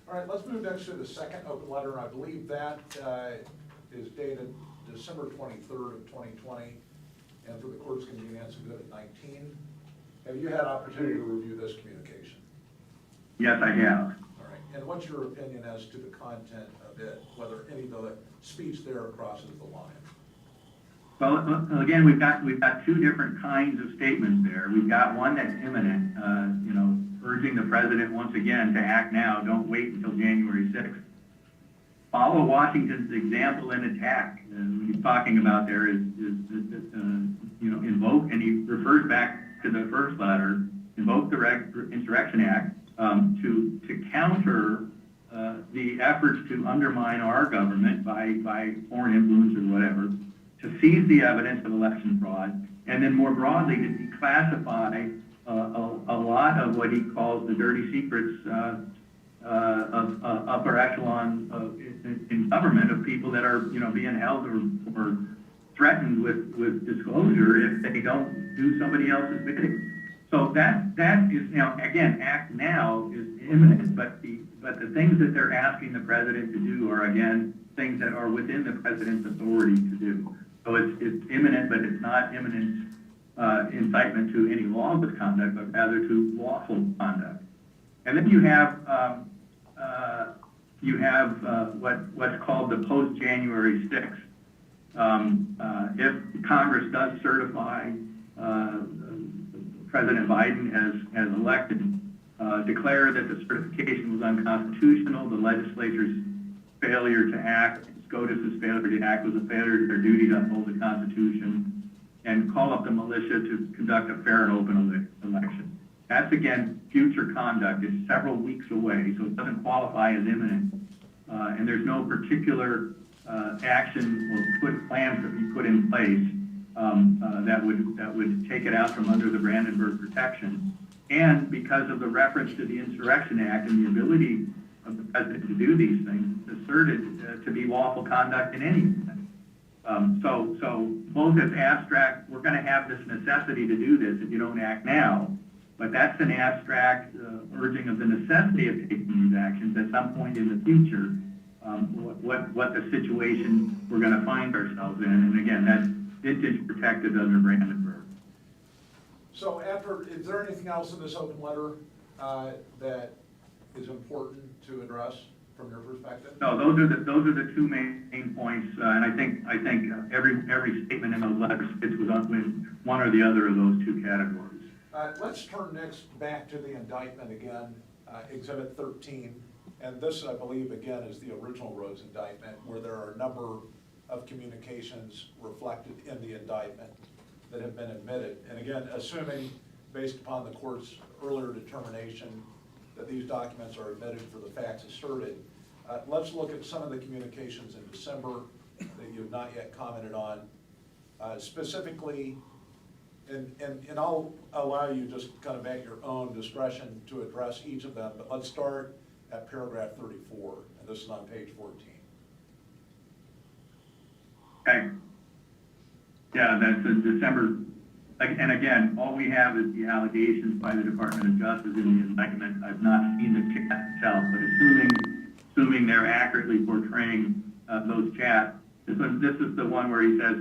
All right, let's move next to the second open letter, and I believe that is dated December 23rd of 2020, and for the court's convenience, Exhibit 19. Have you had opportunity to review this communication? Yes, I have. All right, and what's your opinion as to the content of it, whether any of the speech there crosses the line? Well, again, we've got two different kinds of statements there. We've got one that's imminent, urging the president once again to act now, don't wait until January 6th. Follow Washington's example and attack. What he's talking about there is invoke, and he refers back to the first letter, invoke the Insurrection Act to counter the efforts to undermine our government by foreign influence or whatever, to seize the evidence of election fraud, and then more broadly to declassify a lot of what he calls the dirty secrets of upper echelon in government, of people that are, being held or threatened with disclosure if they don't do somebody else's bidding. So that is, again, act now is imminent, but the things that they're asking the president to do are, again, things that are within the president's authority to do. So it's imminent, but it's not imminent incitement to any lawless conduct, but rather to lawful conduct. And then you have what's called the post-January 6th. If Congress does certify President Biden as elected, declare that the certification was unconstitutional, the legislature's failure to act, SCOTUS's failure to act was a failure of their duty to uphold the Constitution, and call up the militia to conduct a fair and open election. That's, again, future conduct. It's several weeks away, so it doesn't qualify as imminent. And there's no particular action or plans that be put in place that would take it out from under the Brandenburg protection. And because of the reference to the Insurrection Act and the ability of the president to do these things, it's asserted to be lawful conduct in any event. So both as abstract, we're going to have this necessity to do this if you don't act now, but that's an abstract urging of the necessity of taking these actions at some point in the future, what the situation we're going to find ourselves in. And again, that's vintage protected under Brandenburg. So is there anything else in this open letter that is important to address from your perspective? No, those are the two main points, and I think every statement in those letters fits with one or the other of those two categories. Let's turn next back to the indictment again, Exhibit 13, and this, I believe, again, is the original Rhodes indictment, where there are a number of communications reflected in the indictment that have been admitted. And again, assuming, based upon the court's earlier determination, that these documents are admitted for the facts asserted, let's look at some of the communications in December that you've not yet commented on. Specifically, and I'll allow you just kind of at your own discretion to address each of them, but let's start at paragraph 34, and this is on page 14. Okay. Yeah, that's in December. And again, all we have is the allegations by the Department of Justice in the indictment. I've not seen the chat itself, but assuming they're accurately portraying those chats, this is the one where he says,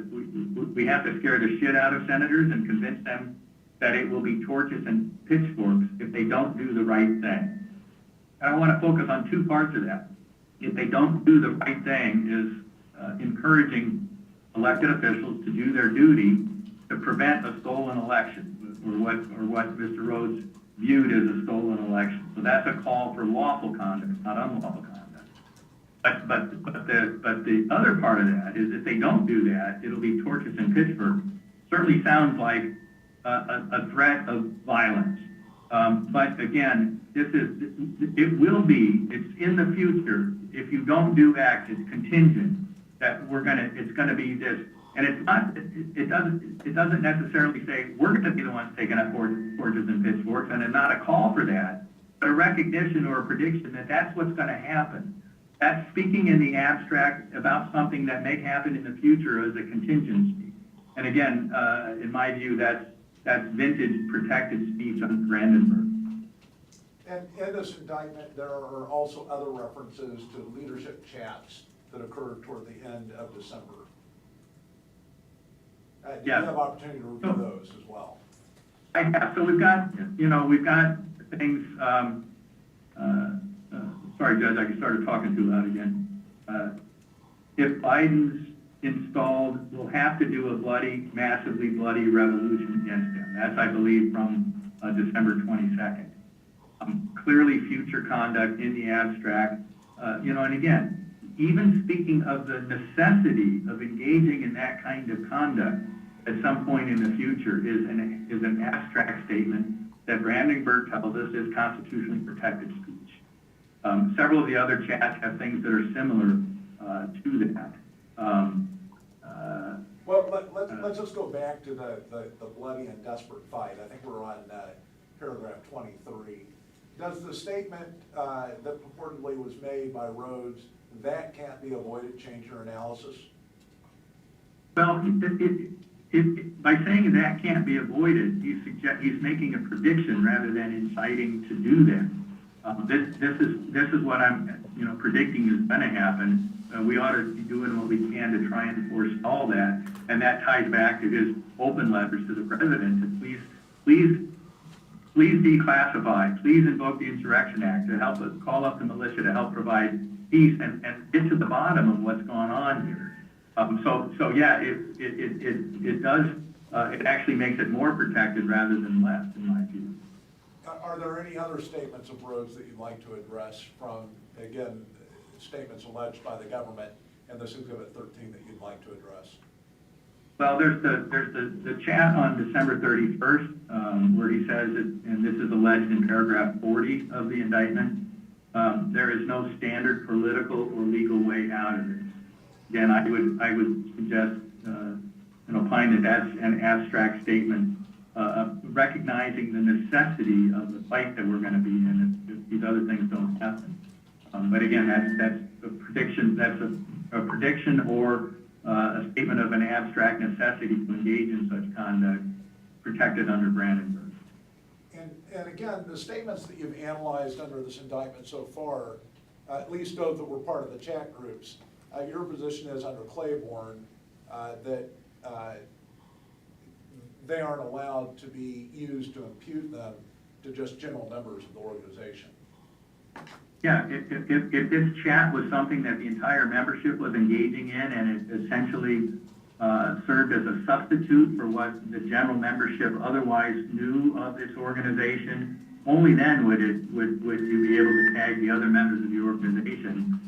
we have to scare the shit out of senators and convince them that it will be torches and pitchforks if they don't do the right thing. And I want to focus on two parts of that. If they don't do the right thing is encouraging elected officials to do their duty to prevent a stolen election, or what Mr. Rhodes viewed as a stolen election. So that's a call for lawful conduct, not unlawful conduct. But the other part of that is if they don't do that, it'll be torches and pitchforks. Certainly sounds like a threat of violence. But again, it's in the future. If you don't do X, it's contingent that it's gonna be this. And it's not, it doesn't necessarily say we're gonna be the ones taking up torches and pitchforks, and it's not a call for that, but a recognition or a prediction that that's what's gonna happen. That's speaking in the abstract about something that may happen in the future as a contingency. And again, in my view, that's vintage protected speech on Brandenburg. And in this indictment, there are also other references to leadership chats that occurred toward the end of December. Do you have opportunity to review those as well? I have. So we've got things, sorry, Judge, I started talking too loud again. If Biden's installed, we'll have to do a massively bloody revolution against him. That's, I believe, from December 22nd. Clearly future conduct in the abstract, and again, even speaking of the necessity of engaging in that kind of conduct at some point in the future is an abstract statement that Brandenburg tells us is constitutionally protected speech. Several of the other chats have things that are similar to that. Well, let's just go back to the bloody and desperate fight. I think we're on paragraph 23. Does the statement that purportedly was made by Rhodes, that can't be avoided, change your analysis? Well, by saying that can't be avoided, he's making a prediction rather than inciting to do that. This is what I'm predicting is going to happen. We ought to be doing what we can to try and forestall that, and that ties back to his open letters to the president to please declassify, please invoke the Insurrection Act to help us call up the militia to help provide peace and get to the bottom of what's going on here. So yeah, it does. It actually makes it more protected rather than less, in my view. Are there any other statements of Rhodes that you'd like to address from, again, statements alleged by the government and this Exhibit 13 that you'd like to address? Well, there's the chat on December 31st where he says, and this is alleged in paragraph 40 of the indictment, there is no standard political or legal way out of it. Again, I would suggest opine that that's an abstract statement, recognizing the necessity of the fight that we're going to be in if these other things don't happen. But again, that's a prediction. That's a prediction or a statement of an abstract necessity to engage in such conduct, protected under Brandenburg. And again, the statements that you've analyzed under this indictment so far, at least those that were part of the chat groups, your position is under Claiborne that they aren't allowed to be used to impute them to just general members of the organization. Yeah, if this chat was something that the entire membership was engaging in and it essentially served as a substitute for what the general membership otherwise knew of its organization, only then would you be able to tag the other members of the organization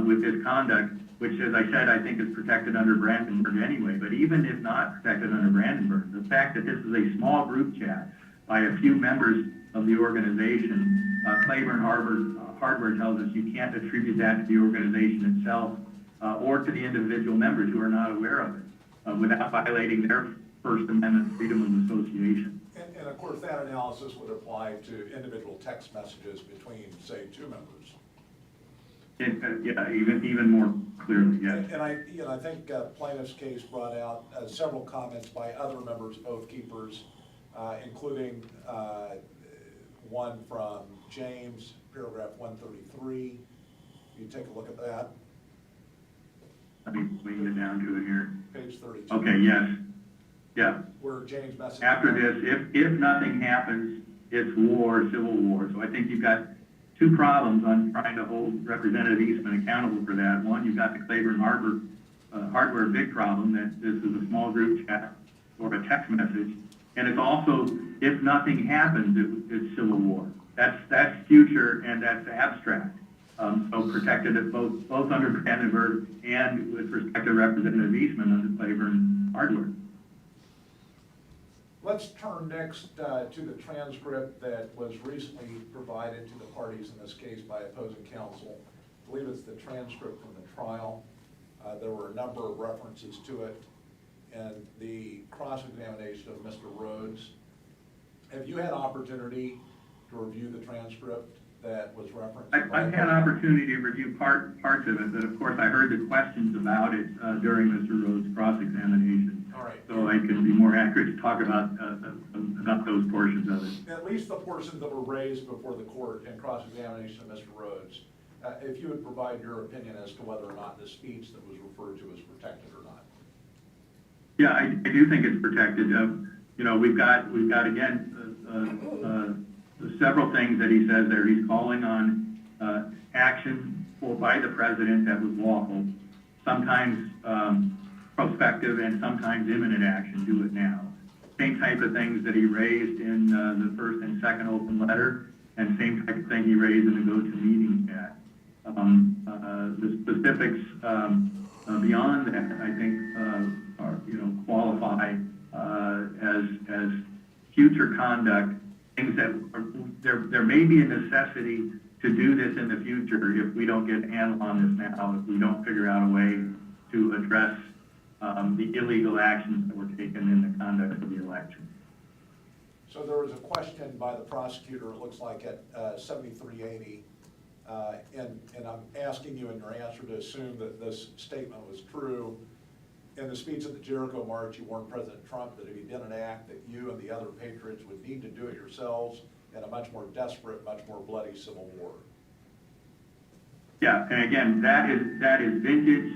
with this conduct, which, as I said, I think is protected under Brandenburg anyway. But even if not protected under Brandenburg, the fact that this is a small group chat by a few members of the organization, Claiborne Hardware tells us you can't attribute that to the organization itself or to the individual members who are not aware of it without violating their First Amendment freedom of association. And of course, that analysis would apply to individual text messages between, say, two members. Yeah, even more clearly, yes. And I think plaintiff's case brought out several comments by other members of Oath Keepers, including one from James, paragraph 133. You take a look at that. Let me bring it down to it here. Page 32. Okay, yes. Yeah. Where James messaged. After this, if nothing happens, it's war, civil war. So I think you've got two problems on trying to hold Representative Eastman accountable for that. One, you've got the Claiborne Hardware big problem that this is a small group chat or a text message. And it's also, if nothing happens, it's civil war. That's future and that's abstract. So protected at both under Brandenburg and with respect to Representative Eastman under Claiborne Hardware. Let's turn next to the transcript that was recently provided to the parties in this case by opposing counsel. I believe it's the transcript from the trial. There were a number of references to it and the cross-examination of Mr. Rhodes. Have you had opportunity to review the transcript that was referenced? I've had opportunity to review parts of it, but of course I heard the questions about it during Mr. Rhodes' cross-examination. All right. So I can be more accurate to talk about those portions of it. At least the portions that were raised before the court in cross-examination of Mr. Rhodes. If you would provide your opinion as to whether or not the speech that was referred to is protected or not. Yeah, I do think it's protected. We've got again several things that he says there. He's calling on action by the president that was lawful, sometimes prospective and sometimes imminent action. Do it now. Same type of things that he raised in the first and second open letter, and same type of thing he raised in the go-to-meeting chat. The specifics beyond that, I think, are qualify as future conduct. Things that there may be a necessity to do this in the future if we don't get a handle on this now, if we don't figure out a way to address the illegal actions that were taken in the conduct of the election. So there was a question by the prosecutor, it looks like at 7380, and I'm asking you in your answer to assume that this statement was true. In the speech at the Jericho March, you warned President Trump that if he did an act that you and the other patriots would need to do it yourselves in a much more desperate, much more bloody civil war. Yeah, and again, that is vintage.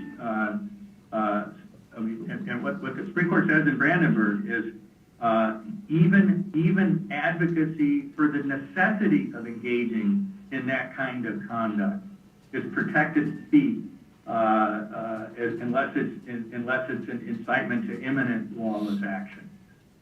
And what the Supreme Court says in Brandenburg is even advocacy for the necessity of engaging in that kind of conduct is protected speech unless it's an incitement to imminent lawless action.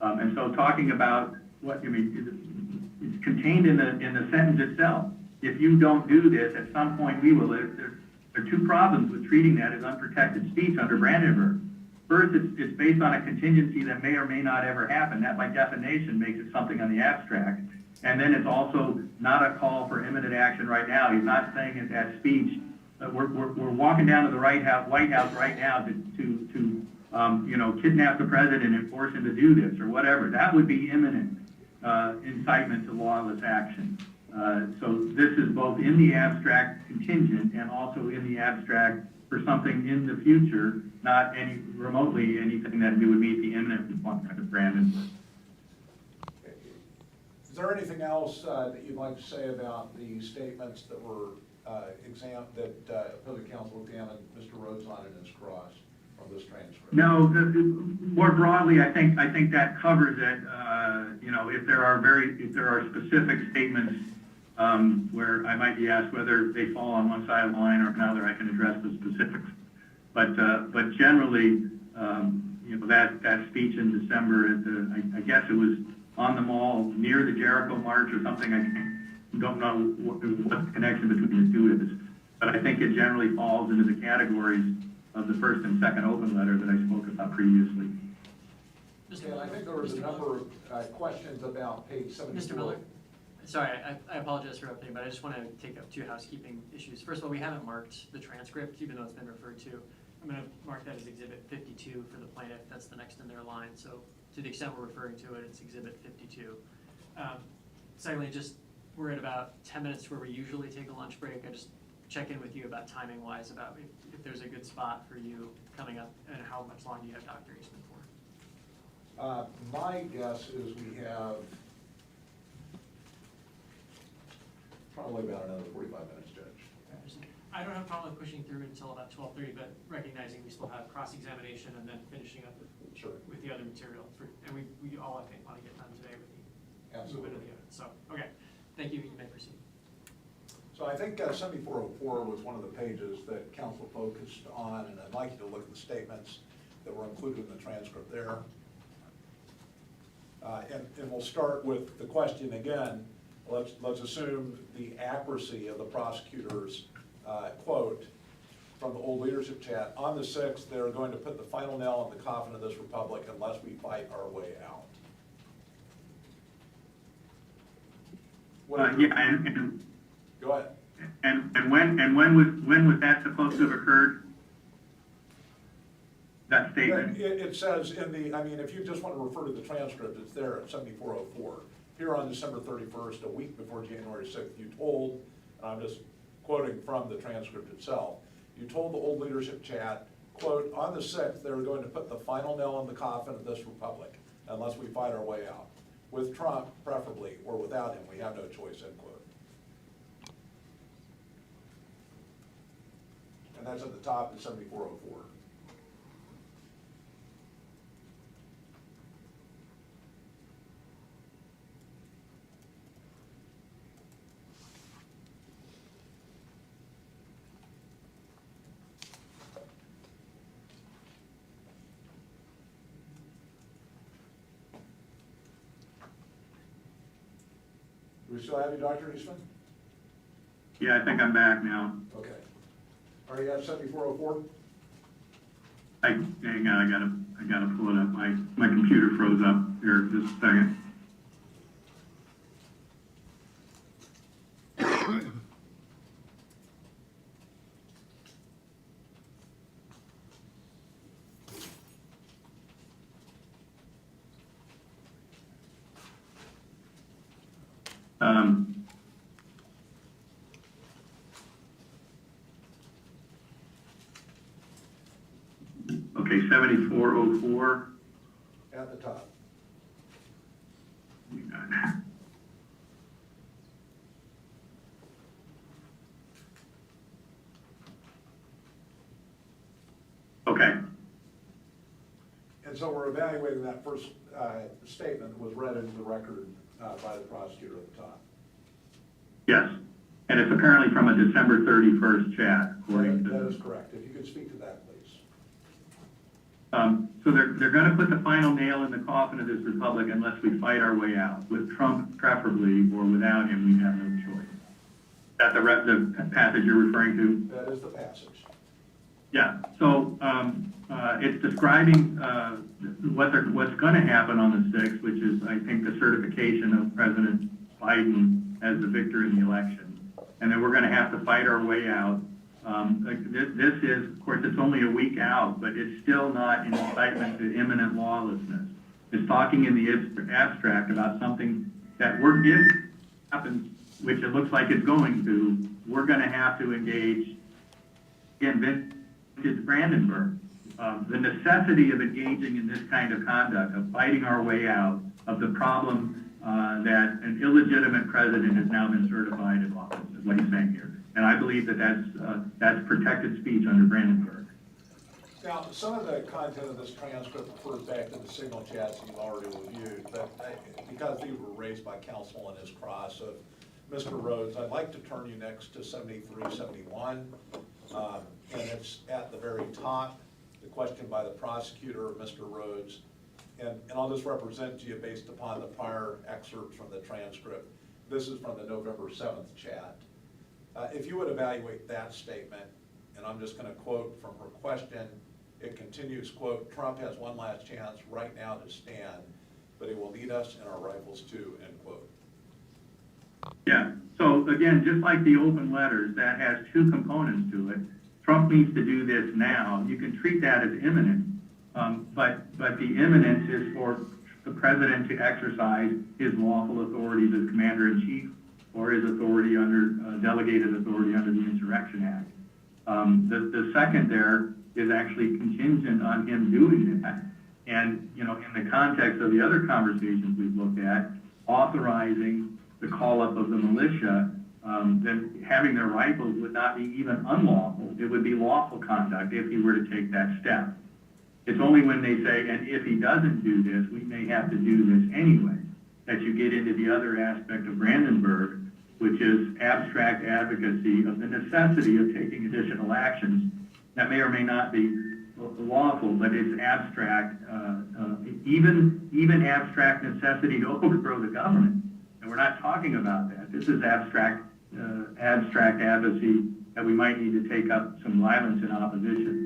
And so talking about what I mean, it's contained in the sentence itself. If you don't do this, at some point we will. There are two problems with treating that as unprotected speech under Brandenburg. First, it's based on a contingency that may or may not ever happen. That, by definition, makes it something on the abstract. And then it's also not a call for imminent action right now. He's not saying in that speech, we're walking down to the White House right now to kidnap the president and force him to do this or whatever. That would be imminent incitement to lawless action. So this is both in the abstract contingent and also in the abstract for something in the future, not remotely anything that would meet the imminent requirement of Brandenburg. Is there anything else that you'd like to say about the statements that were opposing counsel examined Mr. Rhodes on in his cross from this transcript? No, more broadly, I think that covers it. If there are specific statements where I might be asked whether they fall on one side of the line or another, I can address the specifics. But generally, that speech in December I guess it was on the mall near the Jericho March or something. I don't know what the connection between the two is, but I think it generally falls into the categories of the first and second open letter that I spoke about previously. And I think there was a number of questions about page 74. Mr. Miller? Sorry, I apologize for interrupting, but I just want to take up two housekeeping issues. First of all, we haven't marked the transcript, even though it's been referred to. I'm going to mark that as Exhibit 52 for the plaintiff. That's the next in their line. So to the extent we're referring to it, it's Exhibit 52. Secondly, we're at about 10 minutes where we usually take a lunch break. I just check in with you about timing-wise, about if there's a good spot for you coming up, and how much longer you have Dr. Eastman for. My guess is we have probably about another 45 minutes, Judge. I don't have a problem with pushing through until about 12:30, but recognizing we still have cross-examination and then finishing up with the other material. And we all, I think, want to get done today with the movement of the evidence. So, okay, thank you. You may proceed. So I think 7404 was one of the pages that counsel focused on, and I'd like you to look at the statements that were included in the transcript there. And we'll start with the question again. Let's assume the accuracy of the prosecutor's quote from the old leadership chat. On the 6th, they're going to put the final nail in the coffin of this republic unless we fight our way out. Go ahead. And when was that supposed to have occurred? That statement? It says in the, if you just want to refer to the transcript, it's there at 7404. Here on December 31st, a week before January 6th, you told, I'm just quoting from the transcript itself, you told the old leadership chat, quote, on the 6th, they're going to put the final nail in the coffin of this republic unless we fight our way out. With Trump, preferably, or without him, we have no choice, end quote. And that's at the top of 7404. Do we still have you, Dr. Eastman? Yeah, I think I'm back now. Okay. Are you at 7404? Hang on, I gotta pull it up. My computer froze up here just a second. Okay, 7404. At the top. Okay, And so we're evaluating that first statement that was read into the record by the prosecutor at the top. yes. And it's apparently from a December 31st chat. according to- That is correct. If you could speak to that, please. So they're going to put the final nail in the coffin of this republic unless we fight our way out, with Trump preferably, or without him, we have no choice. Is that the passage you're referring to? That is the passage. Yeah, so it's describing what's going to happen on the 6th, which is, I think, the certification of President Biden as the victor in the election. And then we're going to have to fight our way out. This is, of course, it's only a week out, but it's still not an incitement to imminent lawlessness. It's talking in the abstract about something that if it happens, which it looks like it's going to, we're going to have to engage in vintage Brandenburg. The necessity of engaging in this kind of conduct, of fighting our way out of the problem that an illegitimate president has now been certified in office, is what he's saying here. And I believe that that's protected speech under Brandenburg. Now, some of the content of this transcript refers back to the signal chats you've already reviewed, but because these were raised by counsel in his cross of Mr. Rhodes, I'd like to turn you next to 7371. And it's at the very top, the question by the prosecutor, Mr. Rhodes. And I'll just represent to you based upon the prior excerpts from the transcript. This is from the November 7th chat. If you would evaluate that statement, and I'm just going to quote from her question, it continues, quote, "Trump has one last chance right now to stand, but he will need us and our rifles too," end quote. Yeah, so again, just like the open letters, that has two components to it. Trump needs to do this now. You can treat that as imminent, but the imminence is for the president to exercise his lawful authorities as commander-in-chief or his authority under, delegated authority under the Insurrection Act. The second there is actually contingent on him doing that. And, you know, in the context of the other conversations we've looked at, authorizing the call-up of the militia, then having their rifles would not be even unlawful. It would be lawful conduct if he were to take that step. It's only when they say, and if he doesn't do this, we may have to do this anyway, that you get into the other aspect of Brandenburg, which is abstract advocacy of the necessity of taking additional actions that may or may not be lawful, but it's abstract, even abstract necessity to overthrow the government. And we're not talking about that. This is abstract advocacy that we might need to take up some violence in opposition.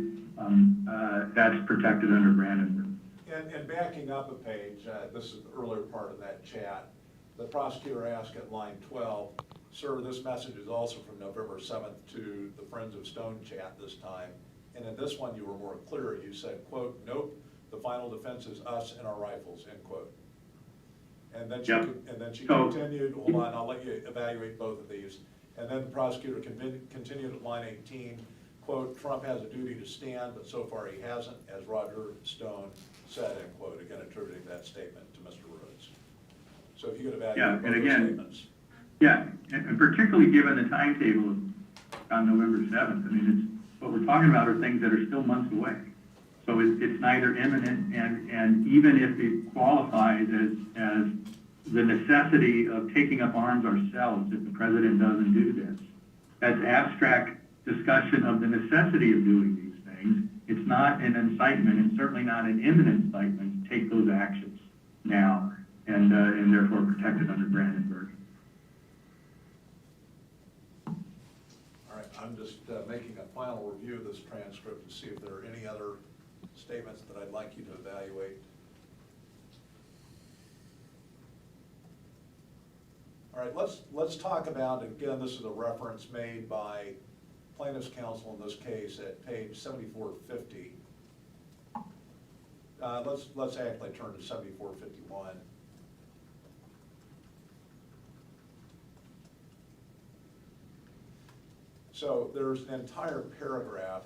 That's protected under Brandenburg. And backing up a page, this is the earlier part of that chat, the prosecutor asked at line 12, "Sir, this message is also from November 7th to the Friends of Stone chat this time. And in this one, you were more clear. You said, quote, 'Nope, the final defense is us and our rifles,' end quote." And then she continued, hold on, I'll let you evaluate both of these. And then the prosecutor continued at line 18, quote, "Trump has a duty to stand, but so far he hasn't, as Roger Stone said," end quote, again attributing that statement to Mr. Rhodes. So if you could evaluate both those statements. Yeah, and particularly given the timetable on November 7th, I mean, what we're talking about are things that are still months away. So it's neither imminent, and even if it qualifies as the necessity of taking up arms ourselves if the president doesn't do this, that's abstract discussion of the necessity of doing these things. It's not an incitement, and certainly not an imminent incitement to take those actions now, and therefore protected under Brandenburg. All right, I'm just making a final review of this transcript to see if there are any other statements that I'd like you to evaluate. All right, let's talk about, again, this is a reference made by plaintiff's counsel in this case at page 7450. Let's actually turn to 7451. So there's an entire paragraph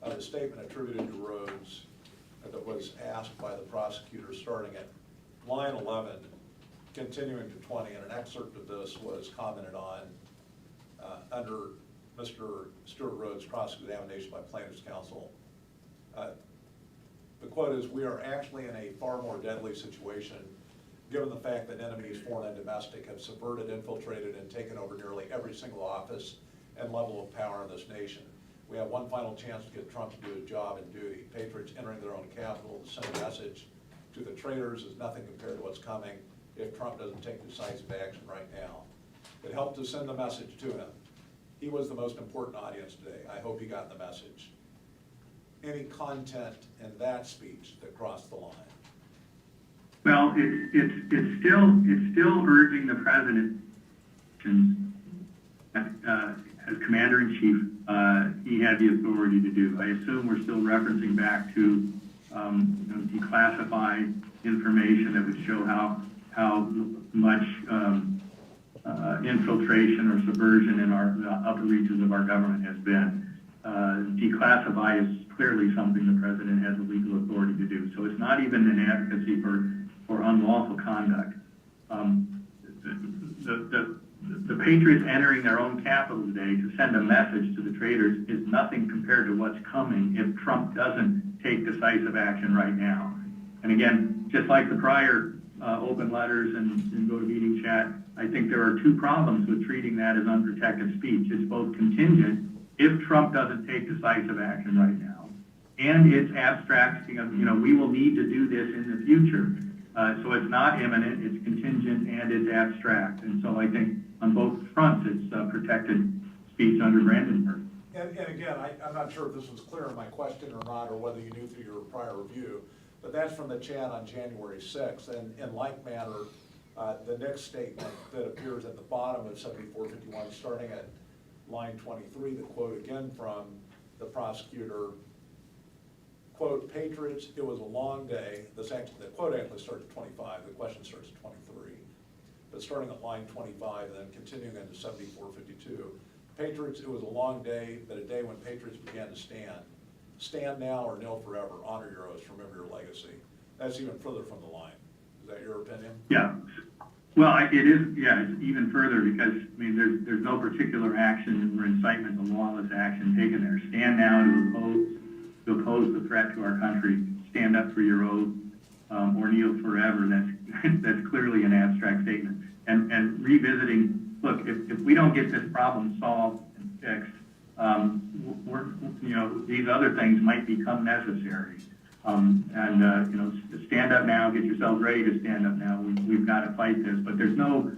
of a statement attributed to Rhodes that was asked by the prosecutor starting at line 11, continuing to 20, and an excerpt of this was commented on under Mr. Stewart Rhodes' cross-examination by plaintiff's counsel. The quote is, "We are actually in a far more deadly situation given the fact that enemies, foreign and domestic, have subverted, infiltrated, and taken over nearly every single office and level of power in this nation. We have one final chance to get Trump to do his job and duty. Patriots entering their own capital to send a message to the traitors is nothing compared to what's coming if Trump doesn't take decisive action right now." It helped to send the message to him. He was the most important audience today. I hope he got the message. Any content in that speech that crossed the line? Well, it's still urging the president, as commander-in-chief, he had the authority to do. I assume we're still referencing back to declassified information that would show how much infiltration or subversion in the upper reaches of our government has been. Declassify is clearly something the president has the legal authority to do. So it's not even an advocacy for unlawful conduct. The Patriots entering their own capital today to send a message to the traitors is nothing compared to what's coming if Trump doesn't take decisive action right now. And again, just like the prior open letters and go-to-meeting chat, I think there are two problems with treating that as unprotected speech. It's both contingent if Trump doesn't take decisive action right now, and it's abstract, we will need to do this in the future. So it's not imminent, it's contingent, and it's abstract. And so I think on both fronts, it's protected speech under Brandenburg. And again, I'm not sure if this was clear in my question or not, or whether you knew through your prior review, but that's from the chat on January 6th. And in like manner, the next statement that appears at the bottom of 7451, starting at line 23, the quote again from the prosecutor, quote, "Patriots, it was a long day." The quote actually starts at 25, the question starts at 23. But starting at line 25 and then continuing into 7452, "Patriots, it was a long day, but a day when patriots began to stand. Stand now or kneel forever. Honor your oaths. Remember your legacy." That's even further from the line. Is that your opinion? Yeah. Well, it is, it's even further because, there's no particular action or incitement to lawless action taken there. Stand now to oppose the threat to our country. Stand up for your oath, or kneel forever. That's clearly an abstract statement. And revisiting, look, if we don't get this problem solved and fixed, these other things might become necessary. Stand up now, get yourselves ready to stand up now. We've got to fight this, but there's no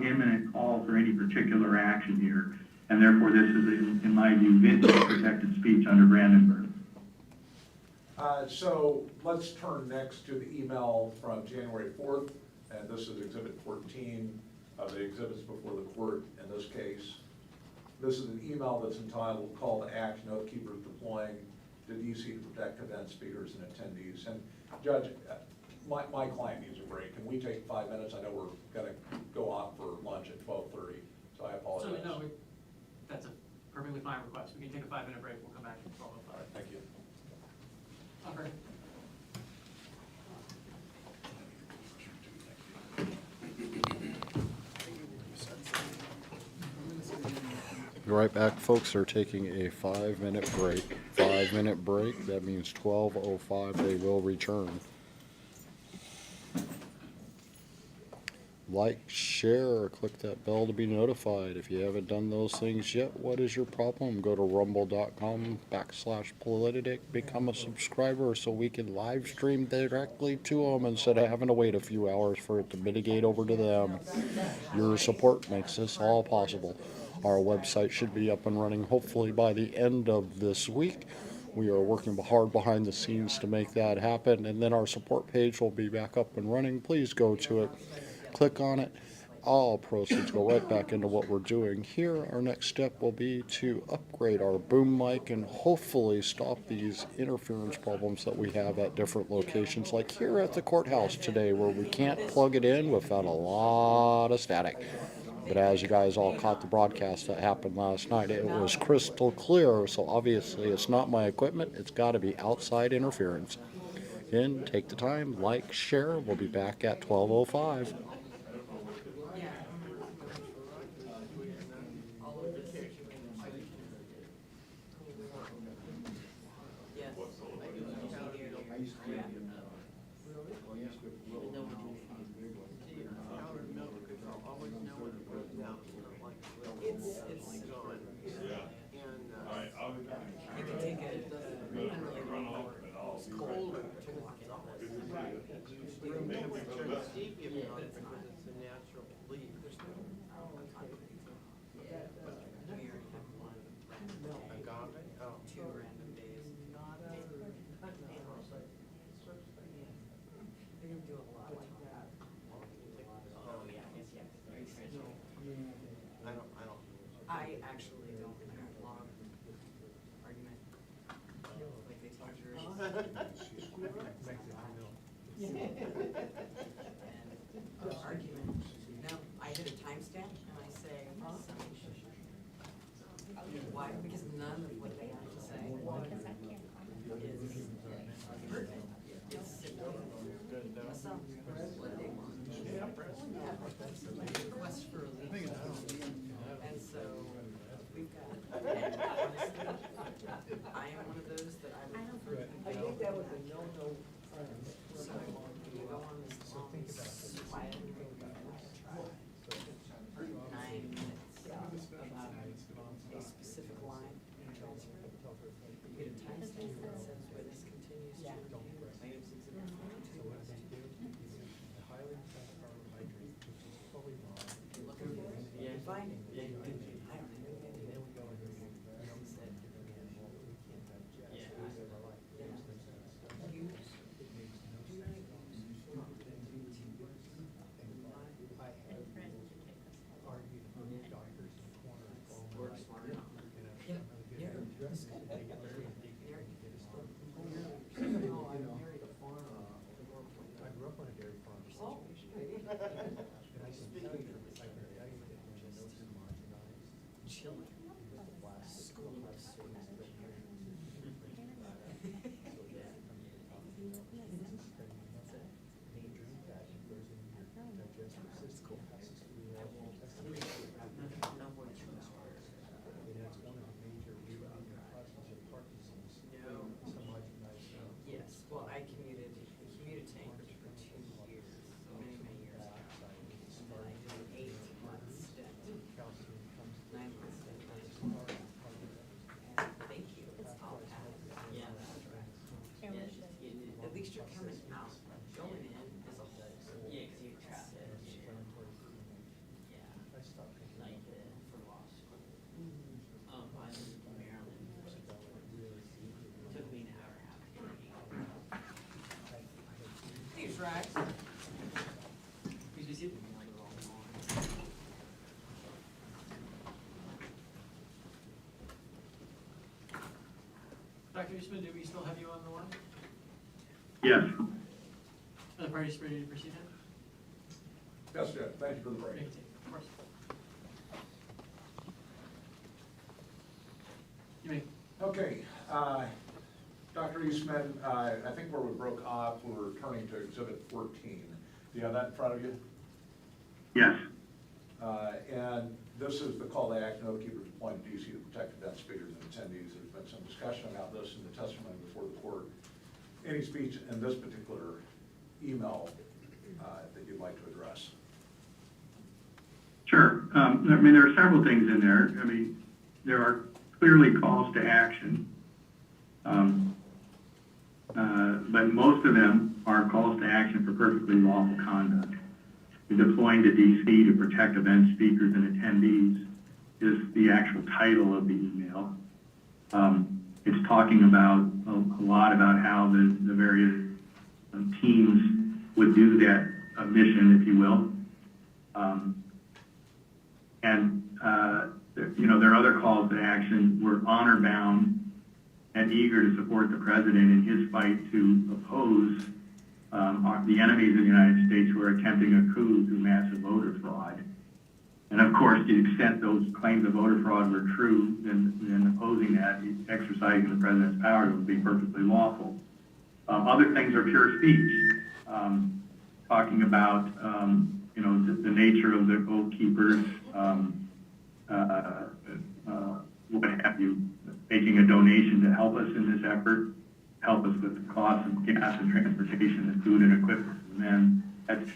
imminent call for any particular action here, and therefore this is, in my view, vintage protected speech under Brandenburg. So let's turn next to the email from January 4th, and this is Exhibit 14 of the exhibits before the court in this case. This is an email that's entitled "Call to Action, Oath Keepers Deploying to DC to Protect Event Speakers and Attendees." And Judge, my client needs a break. Can we take 5 minutes? I know we're going to go off for lunch at 12:30, so I apologize. So, no, that's a perfectly fine request. We can take a 5-minute break. We'll come back at 12:05. All right, thank you. Okay. Be right back, folks. They're taking a 5-minute break. 5-minute break. That means 12:05. They will return. Like, share, click that bell to be notified. If you haven't done those things yet, what is your problem? Go to rumble.com/politic, become a subscriber so we can live stream directly to them instead of having to wait a few hours for it to mitigate over to them. Your support makes this all possible. Our website should be up and running hopefully by the end of this week. We are working hard behind the scenes to make that happen, and then our support page will be back up and running. Please go to it. Click on it. All proceeds go right back into what we're doing here. Our next step will be to upgrade our boom mic and hopefully stop these interference problems that we have at different locations, like here at the courthouse today, where we can't plug it in without a lot of static. But as you guys all caught the broadcast that happened last night, it was crystal clear, so obviously it's not my equipment, it's gotta be outside interference. Again, take the time, like, share, we'll be back at 12:05. Yeah. All of this. Yes. Powdered milk, because I'll always know when it goes down, like, It's gone. And, you can take a unrelated hour. it's colder to walk in office. Room temperature is stevia milk because it's a natural leaf. We already have one random day, Agave? Oh. 2 random days. They do a lot like that. Oh, yeah, I don't. I actually don't have long argument. Like they tell juries. And argument, no, I hit a timestamp and I say, why? Because none of what they have to say is pertinent. It's simply what they want. Request for relief. And so we've got, and honestly, I am one of those that I would. I think that was a no-no. So you go on this long sweat, 9 minutes about a specific line in transfer. You get a timestamp that says witness continues to review plaintiff's exhibit 42 as to you look at it, you find it. I don't have anything to do with it. He said, work smarter. Yeah, yeah. No, I married a farmer. I grew up on a dairy farm. Oh. And I can tell you, I can tell you that when those homogenized, Chilling. School of service. Yes, well, I commuted to Anchorage for 2 years, many years ago. And then I did an 8-month stint, 9-month stint. And thank you, it's all passed. Yeah, that's right. At least you're coming out, going in is a whole. Yeah, because you trapped it. Yeah. Like, for law school. I lived in Maryland for 6 years. Took me an hour and a half to get here. Thanks, Rex. Please be seated. Dr. Eastman, do we still have you on the line? Yes. Are the parties ready to proceed now? Yes, Judge, thank you for the break. Of course. You may. Okay, Dr. Eastman, I think where we broke off, we're turning to Exhibit 14. Do you have that in front of you? Yes. And this is the call to action, Oath Keepers appointed DC to protect event speakers and attendees. There's been some discussion about this in the testimony before the court. Any speech in this particular email that you'd like to address? Sure. I mean, there are several things in there. I mean, there are clearly calls to action. But most of them are calls to action for perfectly lawful conduct. Deploying to DC to protect event speakers and attendees is the actual title of the email. It's talking about a lot about how the various teams would do that mission, if you will. There are other calls to action. We're honor-bound and eager to support the president in his fight to oppose the enemies of the United States who are attempting a coup through massive voter fraud. And of course, to the extent those claims of voter fraud were true, then opposing that, exercising the president's power would be perfectly lawful. Other things are pure speech, talking about the nature of the Oath Keepers, what have you, making a donation to help us in this effort, help us with the cost of gas and transportation and food and equipment. And then that's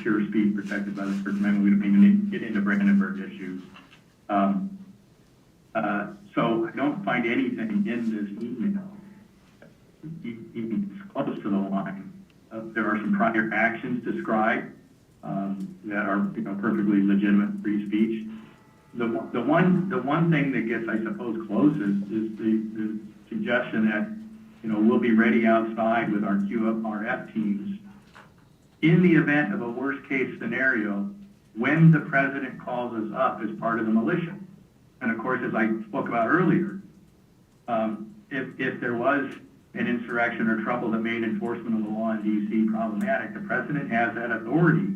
pure speech protected by the First Amendment. We don't even get into Brandenburg issues. So I don't find anything in this email even close to the line. There are some prior actions described that are perfectly legitimate free speech. The one thing that gets, I suppose, closest is the suggestion that we'll be ready outside with our QRF teams in the event of a worst case scenario when the president calls us up as part of the militia. And of course, as I spoke about earlier, if there was an insurrection or trouble that made enforcement of the law in D.C. problematic, the president has that authority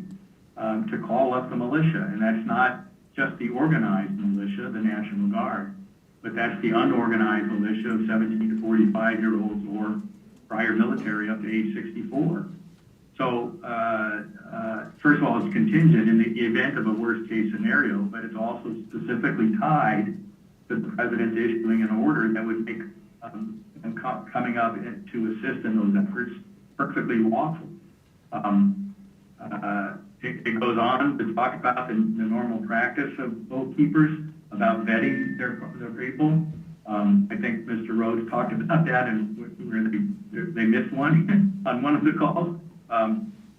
to call up the militia. And that's not just the organized militia, the National Guard, but that's the unorganized militia of 17 to 45-year-olds or prior military up to age 64. So, first of all, it's contingent in the event of a worst-case scenario, but it's also specifically tied to the president issuing an order that would make coming up to assist in those efforts perfectly lawful. It goes on to talk about the normal practice of Oath Keepers, about vetting their people. I think Mr. Rhodes talked about that, and where they missed one on one of the calls.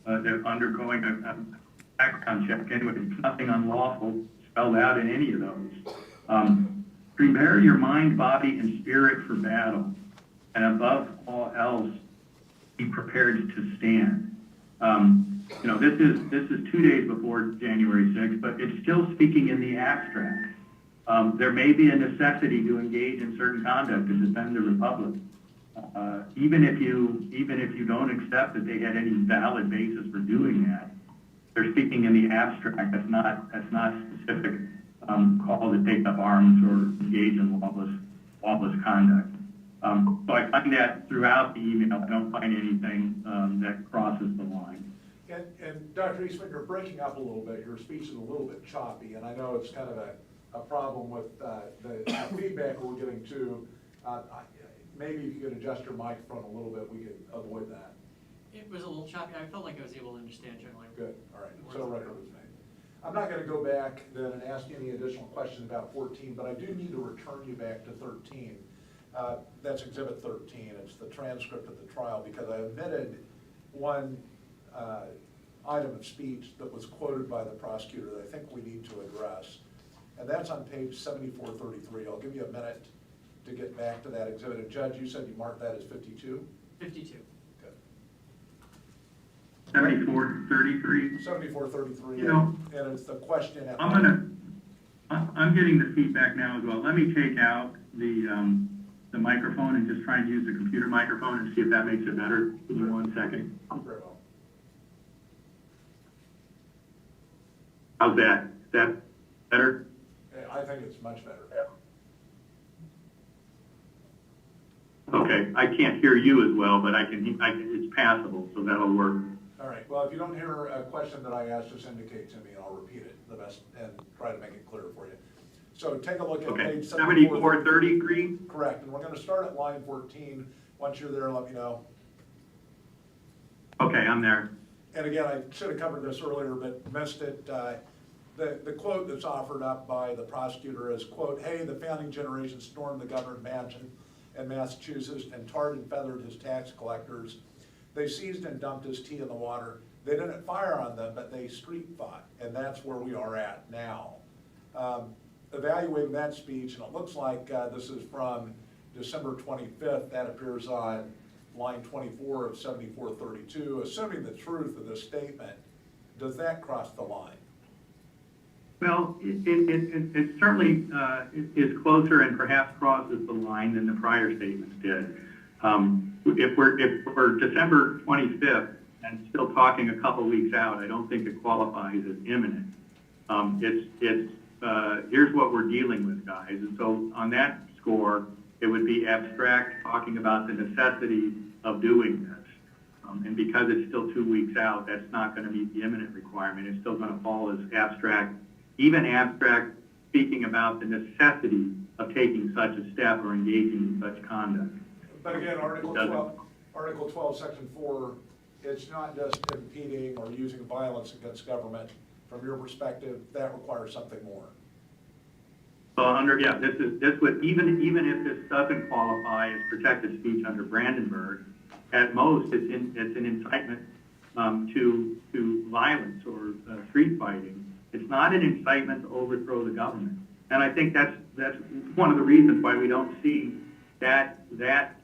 They're undergoing a background check. Anyway, there's nothing unlawful spelled out in any of those. Prepare your mind, body, and spirit for battle, and above all else, be prepared to stand. This is 2 days before January 6th, but it's still speaking in the abstract. There may be a necessity to engage in certain conduct to defend the republic. Even if you don't accept that they had any valid basis for doing that, they're speaking in the abstract. That's not specific call to take up arms or engage in lawless conduct. So I find that throughout the email, I don't find anything that crosses the line. And Dr. Eastman, you're breaking up a little bit. Your speech is a little bit choppy, and I know it's kind of a problem with the feedback we're getting too. Maybe if you could adjust your microphone a little bit, we could avoid that. It was a little choppy. I felt like I was able to understand generally. Good, all right, so record was made. I'm not gonna go back then and ask you any additional questions about 14, but I do need to return you back to 13. That's Exhibit 13. It's the transcript of the trial, because I omitted one item of speech that was quoted by the prosecutor that I think we need to address. And that's on page 7433. I'll give you a minute to get back to that exhibit. And Judge, you said you marked that as 52? 52. Good. 7433. 7433. And it's the question. I'm getting the feedback now as well. Let me take out the microphone and just try and use the computer microphone and see if that makes it better. Give me 1 second. Very well. How's that? Is that better? I think it's much better. Okay, I can't hear you as well, but I can. It's passable, so that'll work. All right. Well, if you don't hear a question that I asked, just indicate to me, and I'll repeat it the best and try to make it clear for you. So take a look at page 7433. Correct, and we're going to start at line 14. Once you're there, let me know. Okay, I'm there. And again, I should have covered this earlier, but missed it. The quote that's offered up by the prosecutor is, quote, "Hey, the founding generation stormed the governor's mansion in Massachusetts and tarred and feathered his tax collectors. They seized and dumped his tea in the water. They didn't fire on them, but they street fought." And that's where we are at now. Evaluating that speech, and it looks like this is from December 25th. That appears on line 24 of 7432. Assuming the truth of this statement, does that cross the line? Well, it certainly is closer and perhaps crosses the line than the prior statements did. If we're December 25th and still talking a couple weeks out, I don't think it qualifies as imminent. Here's what we're dealing with, guys. And so on that score, it would be abstract, talking about the necessity of doing this. And because it's still 2 weeks out, that's not going to meet the imminent requirement. It's still going to fall as abstract, even abstract, speaking about the necessity of taking such a step or engaging in such conduct. But again, Article 12, Section 4, it's not just impeding or using violence against government. From your perspective, that requires something more. So this would, even if this doesn't qualify as protected speech under Brandenburg, at most, it's an incitement to violence or street fighting. It's not an incitement to overthrow the government. And I think that's one of the reasons why we don't see that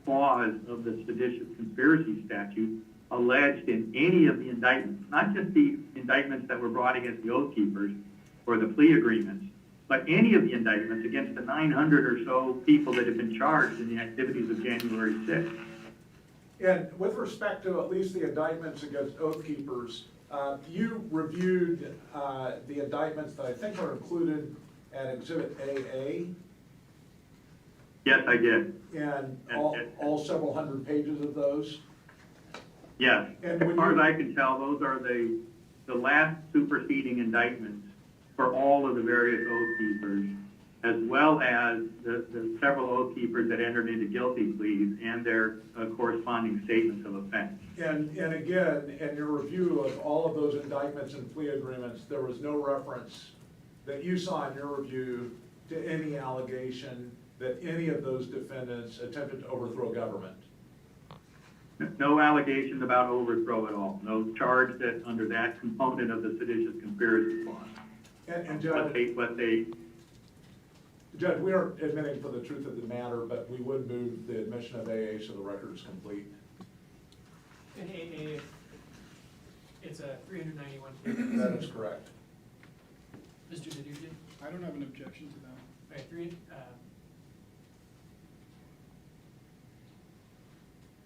clause of the seditious conspiracy statute alleged in any of the indictments, not just the indictments that were brought against the Oath Keepers or the plea agreements, but any of the indictments against the 900 or so people that have been charged in the activities of January 6th. And with respect to at least the indictments against Oath Keepers, you reviewed the indictments that I think are included at Exhibit AA. Yes, I did. And all several hundred pages of those? Yes. And As far as I can tell, those are the last superseding indictments for all of the various Oath Keepers, as well as the several Oath Keepers that entered into guilty pleas and their corresponding statements of offense. And again, in your review of all of those indictments and plea agreements, there was no reference that you saw in your review to any allegation that any of those defendants attempted to overthrow government. No allegations about overthrow at all. No charge that under that component of the seditious conspiracy clause. And Judge, we aren't admitting for the truth of the matter, but we would move the admission of AA so the record is complete. In AA, it's a 391 pages. That is correct. Mr. Deducci? I don't have an objection to that. All right,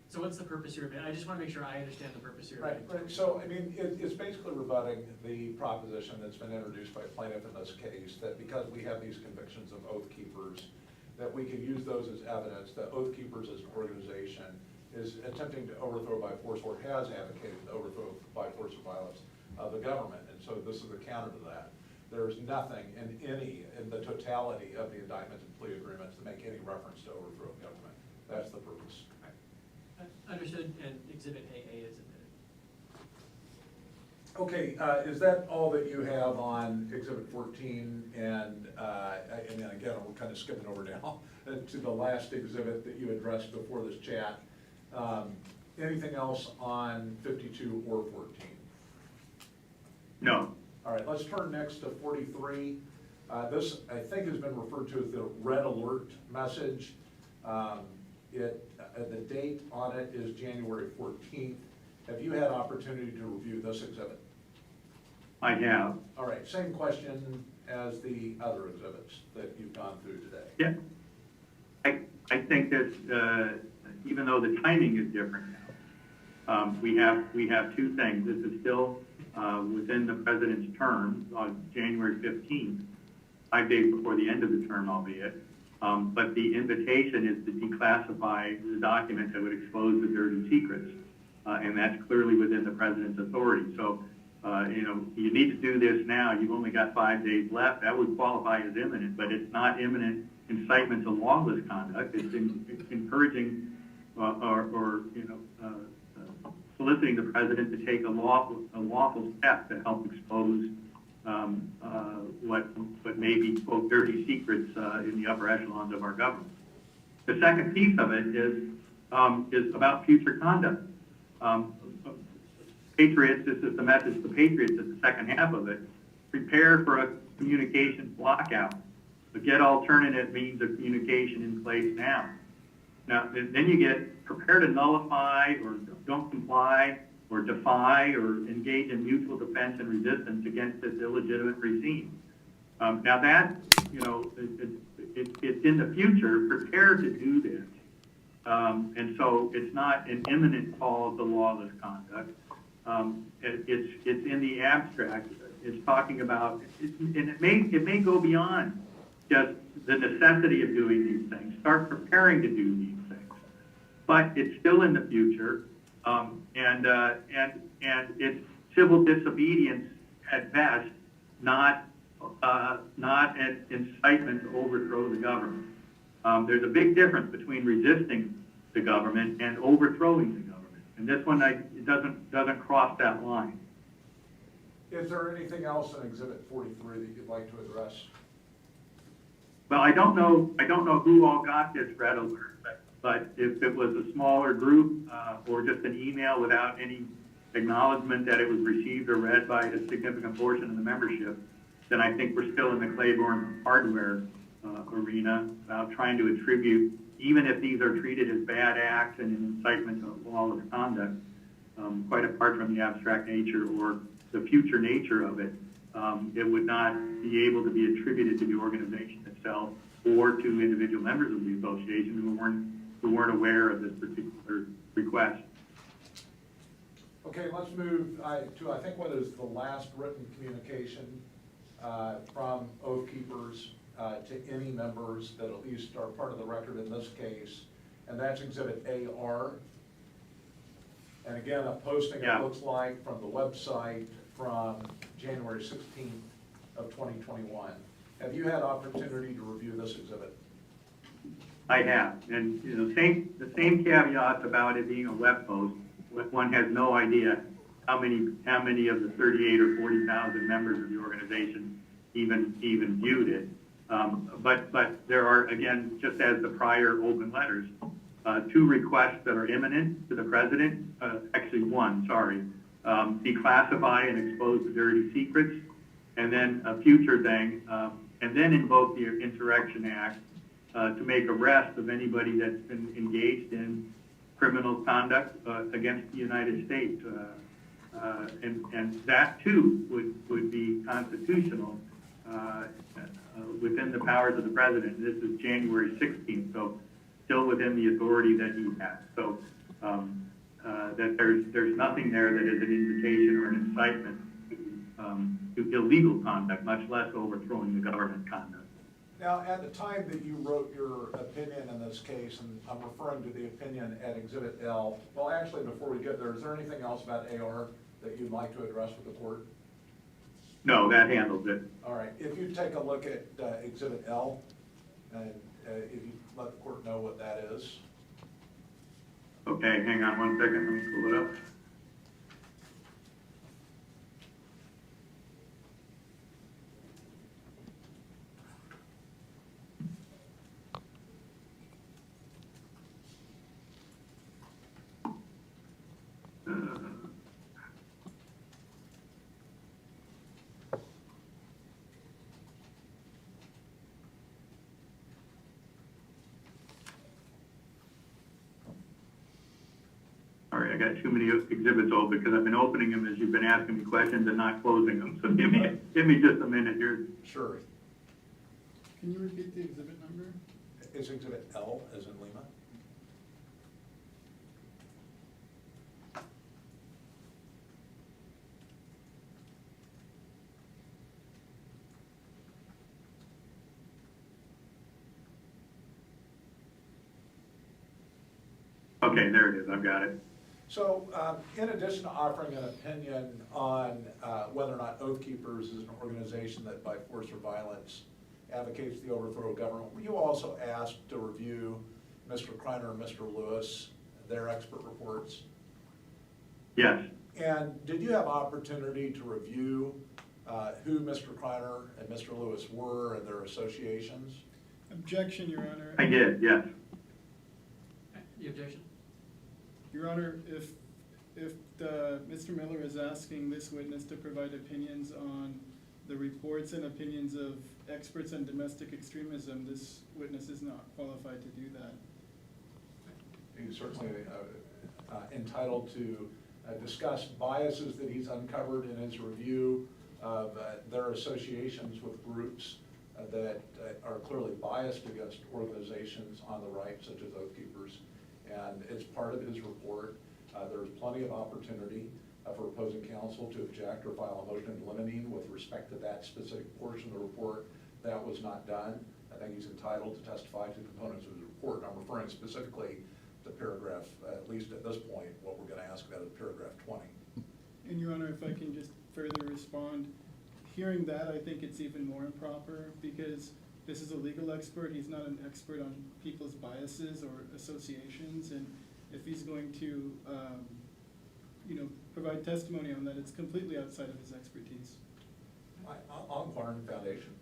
so what's the purpose here? I just want to make sure I understand the purpose here. Right. So, I mean, it's basically rebutting the proposition that's been introduced by plaintiff in this case, that because we have these convictions of Oath Keepers, that we could use those as evidence that Oath Keepers as an organization is attempting to overthrow by force or has advocated the overthrow by force or violence of the government. And so this is the counter to that. There's nothing in the totality of the indictments and plea agreements to make any reference to overthrow of government. That's the purpose. Understood, and Exhibit AA is admitted. Okay, is that all that you have on Exhibit 14? And then again, we're kind of skipping over now to the last exhibit that you addressed before this chat. Anything else on 52 or 14? No. All right, let's turn next to 43. This, I think, has been referred to as the red alert message. The date on it is January 14th. Have you had opportunity to review this exhibit? I have. All right, same question as the other exhibits that you've gone through today. Yeah. I think that even though the timing is different now, we have two things. This is still within the president's term on January 15th, 5 days before the end of the term, albeit. But the invitation is to declassify the document that would expose the dirty secrets, and that's clearly within the president's authority. So, you need to do this now. You've only got 5 days left. That would qualify as imminent, but it's not imminent incitement to lawless conduct. It's encouraging soliciting the president to take a lawful step to help expose what may be, quote, dirty secrets in the upper echelons of our government. The second piece of it is about future conduct. Patriots, this is the message to Patriots at the second half of it, prepare for a communications blackout, but get alternative means of communication in place now. Now, then you get prepare to nullify or don't comply or defy or engage in mutual defense and resistance against this illegitimate regime. Now that, it's in the future, prepare to do this. And so it's not an imminent call of the lawless conduct. It's in the abstract. It's talking about, and it may go beyond just the necessity of doing these things. Start preparing to do these things, but it's still in the future, and it's civil disobedience at best, not an incitement to overthrow the government. There's a big difference between resisting the government and overthrowing the government, and this one it doesn't cross that line. Is there anything else in Exhibit 43 that you'd like to address? Well, I don't know who all got this red alert, but if it was a smaller group or just an email without any acknowledgement that it was received or read by a significant portion of the membership, then I think we're still in the Claiborne hardware arena about trying to attribute, even if these are treated as bad acts and an incitement to lawless conduct, quite apart from the abstract nature or the future nature of it, it would not be able to be attributed to the organization itself or to individual members of the association who weren't aware of this particular request. Okay, let's move to, I think, what is the last written communication from Oath Keepers to any members that at least are part of the record in this case, and that's Exhibit AR. And again, a posting, it looks like, from the website from January 16th of 2021. Have you had opportunity to review this exhibit? I have, and the same caveats about it being a web post. One has no idea how many of the 38 or 40,000 members of the organization even viewed it. But there are, again, just as the prior open letters, 2 requests that are imminent to the president. Actually, one, sorry. Declassify and expose the dirty secrets, and then a future thing, and then invoke the Insurrection Act to make arrest of anybody that's been engaged in criminal conduct against the United States, and that too would be constitutional within the powers of the president. This is January 16th, so still within the authority that he has. So that there's nothing there that is an invitation or an incitement to illegal conduct, much less overthrowing the government conduct. Now, at the time that you wrote your opinion in this case, and I'm referring to the opinion at Exhibit L, well, actually, before we get there, is there anything else about AR that you'd like to address with the court? No, that handles it. All right, if you take a look at Exhibit L, and if you let the court know what that is. Okay, hang on one second, let me pull it up. Sorry, I got too many exhibits open because I've been opening them as you've been asking me questions and not closing them. So give me just a minute here. Sure. Can you repeat the exhibit number? It's Exhibit L, as in Lima. Okay, there it is, I've got it. So, in addition to offering an opinion on whether or not Oath Keepers is an organization that by force or violence advocates the overthrow of government, were you also asked to review Mr. Kreiner and Mr. Lewis, their expert reports? Yes. And did you have opportunity to review who Mr. Kreiner and Mr. Lewis were and their associations? Objection, Your Honor. I did, yes. The objection? Your Honor, if Mr. Miller is asking this witness to provide opinions on the reports and opinions of experts on domestic extremism, this witness is not qualified to do that. He's certainly entitled to discuss biases that he's uncovered in his review of their associations with groups that are clearly biased against organizations on the right, such as Oath Keepers. And it's part of his report. There's plenty of opportunity for opposing counsel to object or file a motion in limine with respect to that specific portion of the report. That was not done. I think he's entitled to testify to components of the report. I'm referring specifically to paragraph, at least at this point, what we're gonna ask about is paragraph 20. And Your Honor, if I can just further respond, hearing that, I think it's even more improper because this is a legal expert. He's not an expert on people's biases or associations. And if he's going to, provide testimony on that, it's completely outside of his expertise. I'll inquire in the foundation.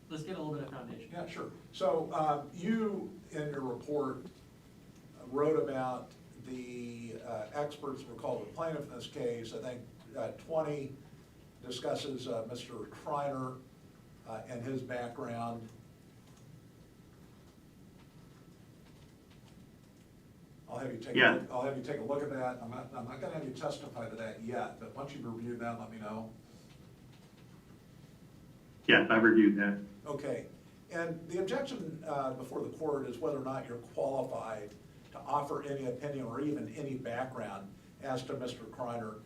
Let's get a little bit of foundation. Yeah, sure. So you, in your report, wrote about the experts were called the plaintiff in this case. I think 20 discusses Mr. Kreiner and his background. I'll have you take Yeah. I'll have you take a look at that. I'm not going to have you testify to that yet, but once you've reviewed that, let me know. Yes, I reviewed that. Okay. And the objection before the court is whether or not you're qualified to offer any opinion or even any background as to Mr. Kreiner.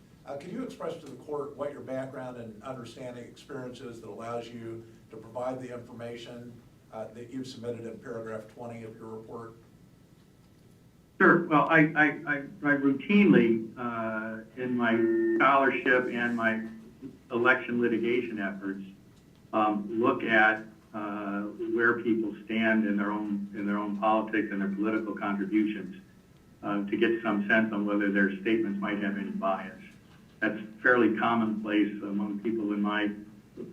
Can you express to the court what your background and understanding experience is that allows you to provide the information that you've submitted in paragraph 20 of your report? Sure. Well, I routinely, in my scholarship and my election litigation efforts, look at where people stand in their own politics and their political contributions to get some sense on whether their statements might have any bias. That's fairly commonplace among people in my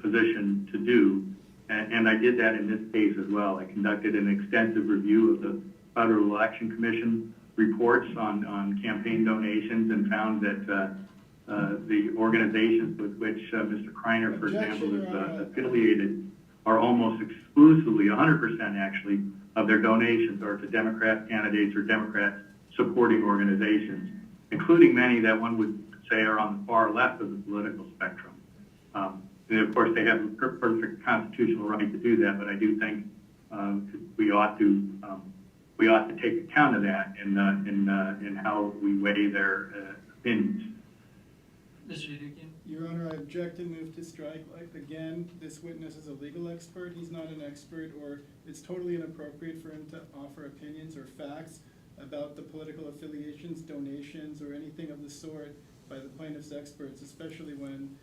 position to do, and I did that in this case as well. I conducted an extensive review of the Federal Election Commission reports on campaign donations and found that the organizations with which Mr. Kreiner, for example, is affiliated are almost exclusively, 100% actually, of their donations are to Democrat candidates or Democrat supporting organizations, including many that one would say are on the far left of the political spectrum. And of course, they have a perfect constitutional right to do that, but I do think we ought to take account of that in how we weigh their opinions. Mr. Dedukian? Your Honor, I object and move to strike. Again, this witness is a legal expert. He's not an expert, or it's totally inappropriate for him to offer opinions or facts about the political affiliations, donations, or anything of the sort by the plaintiff's experts, especially when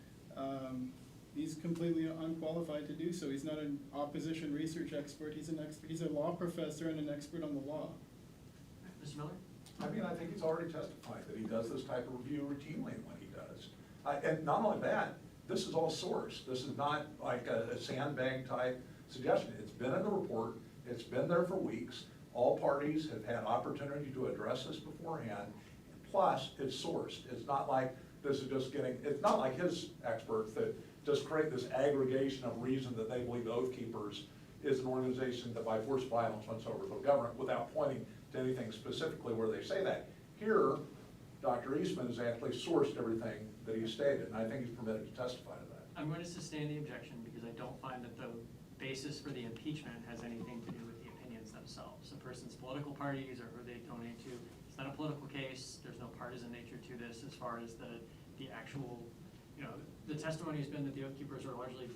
he's completely unqualified to do so. He's not an opposition research expert. He's a law professor and an expert on the law. Mr. Miller? I mean, I think he's already testified that he does this type of review routinely when he does. And not only that, this is all sourced. This is not like a sandbag type suggestion. It's been in the report. It's been there for weeks. All parties have had opportunity to address this beforehand. Plus, it's sourced. It's not like this is just it's not like his experts that just create this aggregation of reason that they believe Oath Keepers is an organization that by force of violence wants over the government without pointing to anything specifically where they say that. Here, Dr. Eastman has actually sourced everything that he stated, and I think he's permitted to testify to that. I'm going to sustain the objection because I don't find that the basis for the impeachment has anything to do with the opinions themselves. A person's political parties or who they donate to. It's not a political case. There's no partisan nature to this as far as the actual, the testimony has been that the Oath Keepers are largely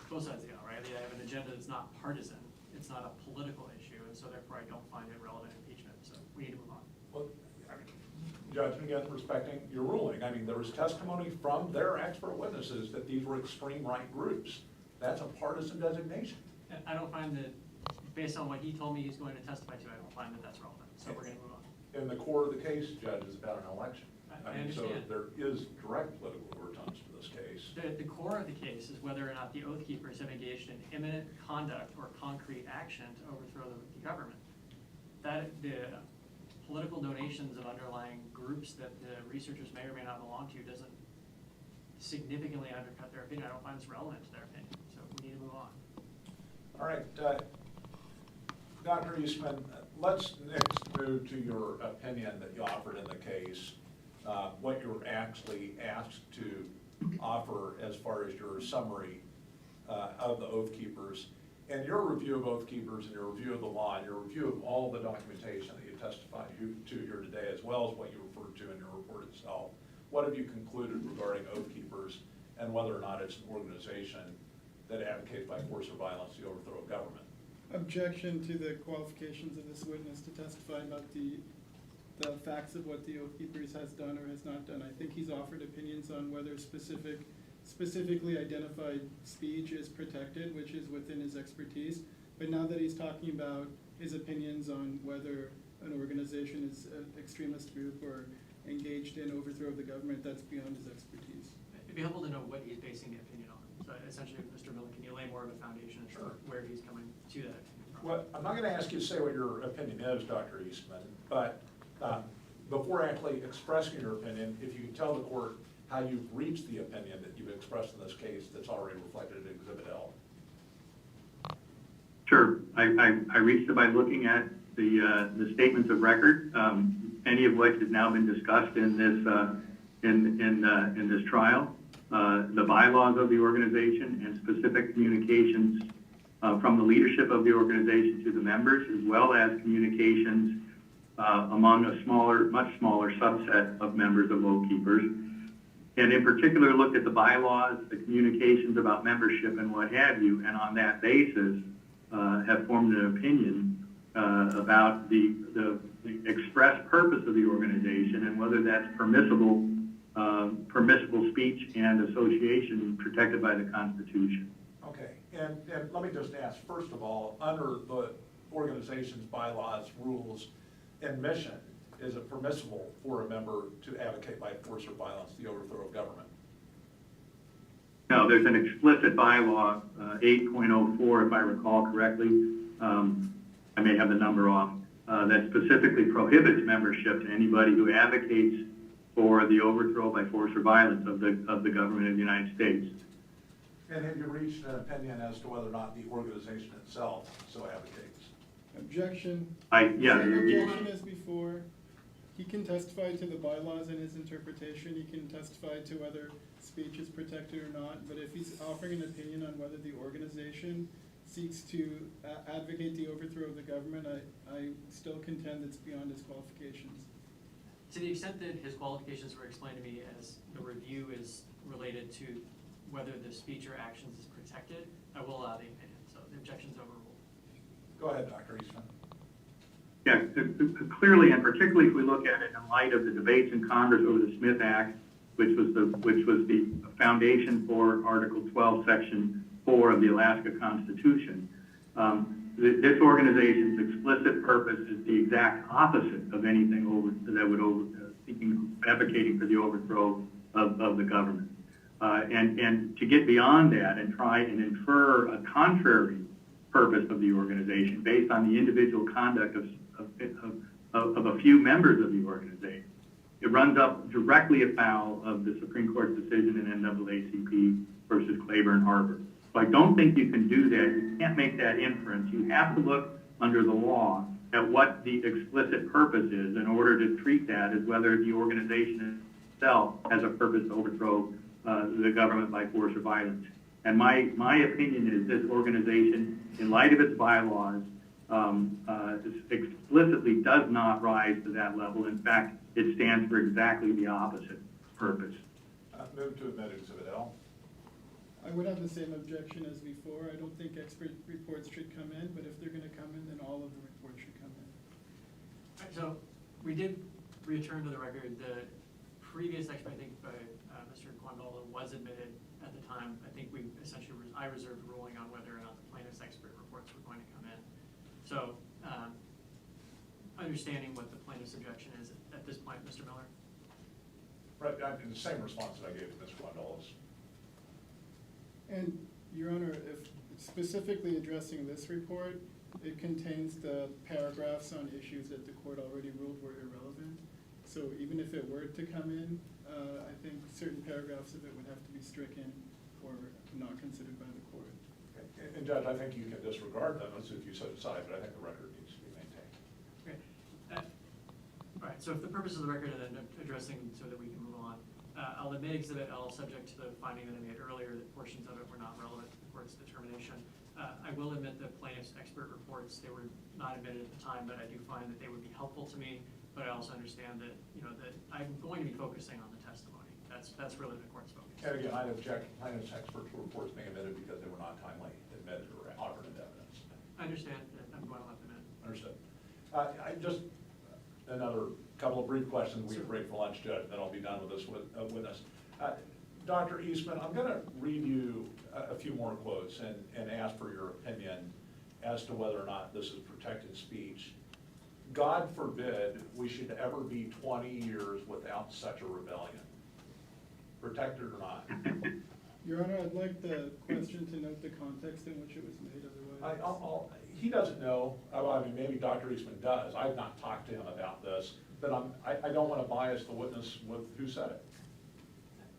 both sides of the aisle, right? They have an agenda that's not partisan. It's not a political issue, and so therefore I don't find it relevant impeachment. So we need to move on. Well, I mean, Judge, again, respecting your ruling, I mean, there was testimony from their expert witnesses that these were extreme right groups. That's a partisan designation. I don't find that, based on what he told me he's going to testify to, I don't find that that's relevant. So we're going to move on. And the core of the case, Judge, is about an election. I mean, so understand. there is direct political overtones to this case. The core of the case is whether or not the Oath Keepers have engaged in imminent conduct or concrete action to overthrow the government. That the political donations of underlying groups that the researchers may or may not belong to doesn't significantly undercut their opinion. I don't find this relevant to their opinion, so we need to move on. All right, Dr. Eastman, let's next move to your opinion that you offered in the case, what you were actually asked to offer as far as your summary of the Oath Keepers, and your review of Oath Keepers and your review of the law and your review of all the documentation that you testified to here today, as well as what you referred to in your report itself. what have you concluded regarding Oath Keepers and whether or not it's an organization that advocates by force or violence the overthrow of government? Objection to the qualifications of this witness to testify about the facts of what the Oath Keepers has done or has not done. I think he's offered opinions on whether specifically identified speech is protected, which is within his expertise. But now that he's talking about his opinions on whether an organization is an extremist group or engaged in overthrow of the government, that's beyond his expertise. It'd be helpful to know what he's basing the opinion on. So essentially, Mr. Miller, can you lay more of a foundation as to where he's coming to that opinion from? Well, I'm not going to ask you to say what your opinion is, Dr. Eastman, but before actually expressing your opinion, if you can tell the court how you've reached the opinion that you've expressed in this case that's already reflected in Exhibit L. Sure. I reached it by looking at the statements of record, any of which has now been discussed in this trial, the bylaws of the organization, and specific communications from the leadership of the organization to the members, as well as communications among a much smaller subset of members of Oath Keepers. And in particular, looked at the bylaws, the communications about membership and what have you, and on that basis, have formed an opinion about the express purpose of the organization and whether that's permissible speech and association protected by the Constitution. Okay, and let me just ask, first of all, under the organization's bylaws, rules, and mission, is it permissible for a member to advocate by force or violence the overthrow of government? No, there's an explicit bylaw, 8.04, if I recall correctly. I may have the number off, that specifically prohibits membership to anybody who advocates for the overthrow by force or violence of the government of the United States. And have you reached an opinion as to whether or not the organization itself so advocates? Objection. Yeah. Same objection as before. He can testify to the bylaws and his interpretation. He can testify to whether speech is protected or not. But if he's offering an opinion on whether the organization seeks to advocate the overthrow of the government, I still contend it's beyond his qualifications. To the extent that his qualifications were explained to me as the review is related to whether the speech or actions is protected, I will allow the opinion. So the objection's overruled. Go ahead, Dr. Eastman. Yeah, clearly, and particularly if we look at it in light of the debates in Congress over the Smith Act, which was the foundation for Article 12, Section 4 of the Alaska Constitution, this organization's explicit purpose is the exact opposite of anything advocating for the overthrow of the government. And to get beyond that and try and infer a contrary purpose of the organization based on the individual conduct of a few members of the organization, it runs up directly afoul of the Supreme Court's decision in NAACP versus Claiborne Harbor. So I don't think you can do that. You can't make that inference. You have to look under the law at what the explicit purpose is in order to treat that as whether the organization itself has a purpose to overthrow the government by force or violence. And my opinion is this organization, in light of its bylaws, explicitly does not rise to that level. In fact, it stands for exactly the opposite purpose. Move to admit Exhibit L. I would have the same objection as before. I don't think expert reports should come in, but if they're going to come in, then all of the reports should come in. So we did return to the record the previous expert, I think, by Mr. Guandolo was admitted at the time. I think we essentially, I reserved ruling on whether or not the plaintiff's expert reports were going to come in. So understanding what the plaintiff's objection is at this point, Mr. Miller? Right, in the same response that I gave to Mr. Guandolo. And, Your Honor, if specifically addressing this report, it contains the paragraphs on issues that the court already ruled were irrelevant. So even if it were to come in, I think certain paragraphs of it would have to be stricken or not considered by the court. Okay. And Judge, I think you can disregard them as if you so decide, but I think the record needs to be maintained. Okay. All right, so if the purpose of the record and then addressing so that we can move on, I'll admit Exhibit L subject to the finding that I made earlier that portions of it were not relevant to the court's determination. I will admit the plaintiff's expert reports, they were not admitted at the time, but I do find that they would be helpful to me. But I also understand that, that I'm going to be focusing on the testimony. That's really the court's focus. And again, I'd object to plaintiff's experts' reports being admitted because they were not timely admitted or offered into evidence. I understand, and I'm going to let them in. Understood. I just, another couple of brief questions, we break for lunch, Judge, then I'll be done with this witness. Dr. Eastman, I'm going to read you a few more quotes and ask for your opinion as to whether or not this is protected speech. God forbid we should ever be 20 years without such a rebellion. Protected or not? Your Honor, I'd like the question to note the context in which it was made, otherwise. He doesn't know, I mean, maybe Dr. Eastman does. I've not talked to him about this, but I don't want to bias the witness with who said it.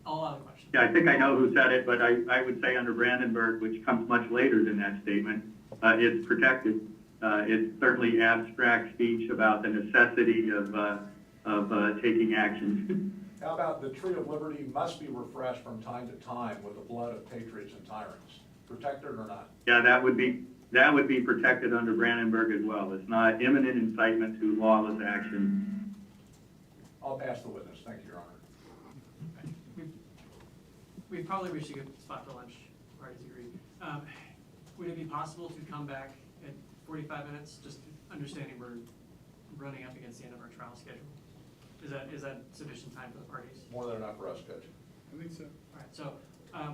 I'll allow the question. Yeah, I think I know who said it, but I would say under Brandenburg, which comes much later than that statement, it's protected. It's certainly abstract speech about the necessity of taking action. How about the tree of liberty must be refreshed from time to time with the blood of patriots and tyrants? Protected or not? Yeah, that would be protected under Brandenburg as well. It's not imminent incitement to lawless action. I'll pass the witness. Thank you, Your Honor. Okay. We've probably reached a good spot for lunch, parties agree. Would it be possible to come back at 45 minutes, just understanding we're running up against the end of our trial schedule? Is that sufficient time for the parties? More than enough for us, Judge. I think so. All right, so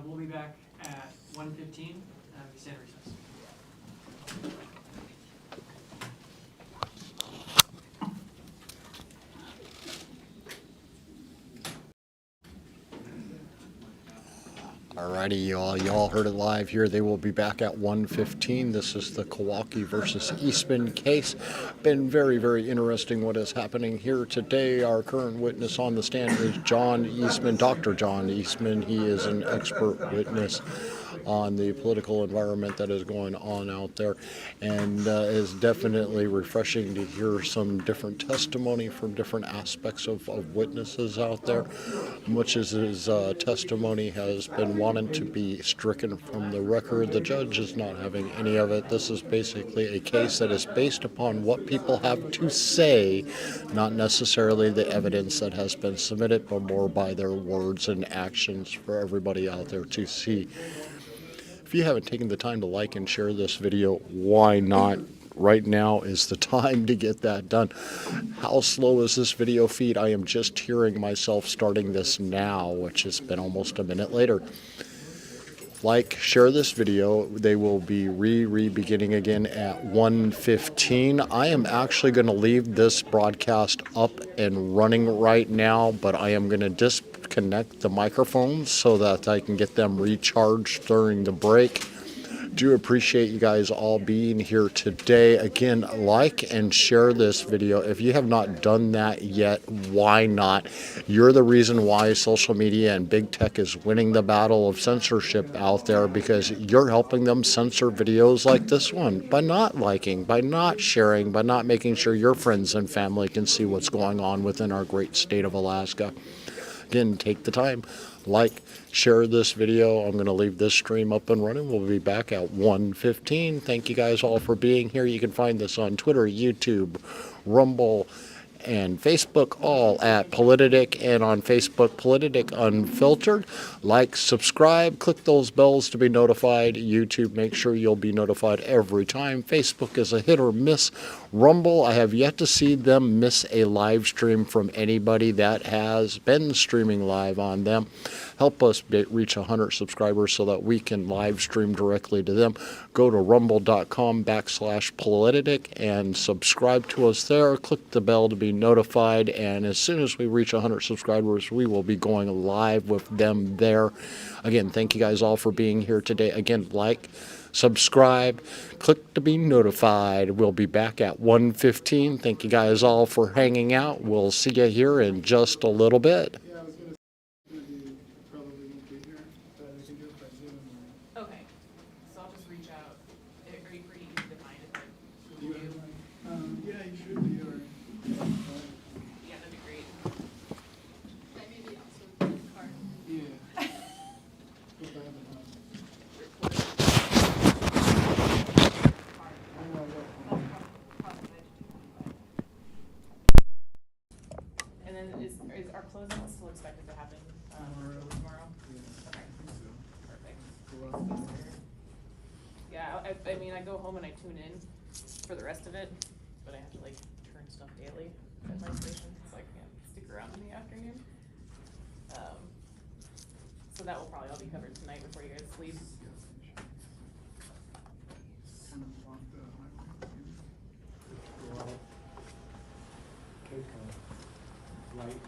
we'll be back at 1:15. We stand recess. Alrighty, y'all heard it live here. They will be back at 1:15. This is the Kowalke versus Eastman case. Been very, very interesting what is happening here today. Our current witness on the stand is John Eastman, Dr. John Eastman. He is an expert witness on the political environment that is going on out there, and is definitely refreshing to hear some different testimony from different aspects of witnesses out there. Much as his testimony has been wanted to be stricken from the record, the judge is not having any of it. This is basically a case that is based upon what people have to say, not necessarily the evidence that has been submitted, but more by their words and actions for everybody out there to see. If you haven't taken the time to like and share this video, why not? Right now is the time to get that done. How slow is this video feed? I am just hearing myself starting this now, which has been almost a minute later. Like, share this video. They will be beginning again at 1:15. I am actually going to leave this broadcast up and running right now, but I am going to disconnect the microphones so that I can get them recharged during the break. Do appreciate you guys all being here today. Again, like and share this video. If you have not done that yet, why not? You're the reason why social media and big tech is winning the battle of censorship out there, because you're helping them censor videos like this one by not liking, by not sharing, by not making sure your friends and family can see what's going on within our great state of Alaska. Again, take the time, like, share this video. I'm going to leave this stream up and running. We'll be back at 1:15. Thank you guys all for being here. You can find this on Twitter, YouTube, Rumble, and Facebook, all at Polititic, and on Facebook, Polititic Unfiltered. Like, subscribe, click those bells to be notified. YouTube, make sure you'll be notified every time. Facebook is a hit or miss. Rumble, I have yet to see them miss a live stream from anybody that has been streaming live on them. Help us reach 100 subscribers so that we can live stream directly to them. Go to rumble.com/politic and subscribe to us there. Click the bell to be notified, and as soon as we reach 100 subscribers, we will be going live with them there. Again, thank you guys all for being here today. Again, like, subscribe, click to be notified. We'll be back at 1:15. Thank you guys all for hanging out. We'll see you here in just a little bit. Yeah, I was going to say, probably won't be here, but I can do it by Zoom. Okay, so I'll just reach out. Are you pretty easy to find if I Do you Google you? have yeah, you should be, or, Yeah, that'd be great. I maybe also put a card. yeah. If I have enough. And then is our closing still expected to happen I mean, I go home and I tune in for the rest of it, but I have to like turn stuff daily at my station, so I can't stick around in the afternoon. So that will probably all be covered tonight before you guys sleep. Take a right,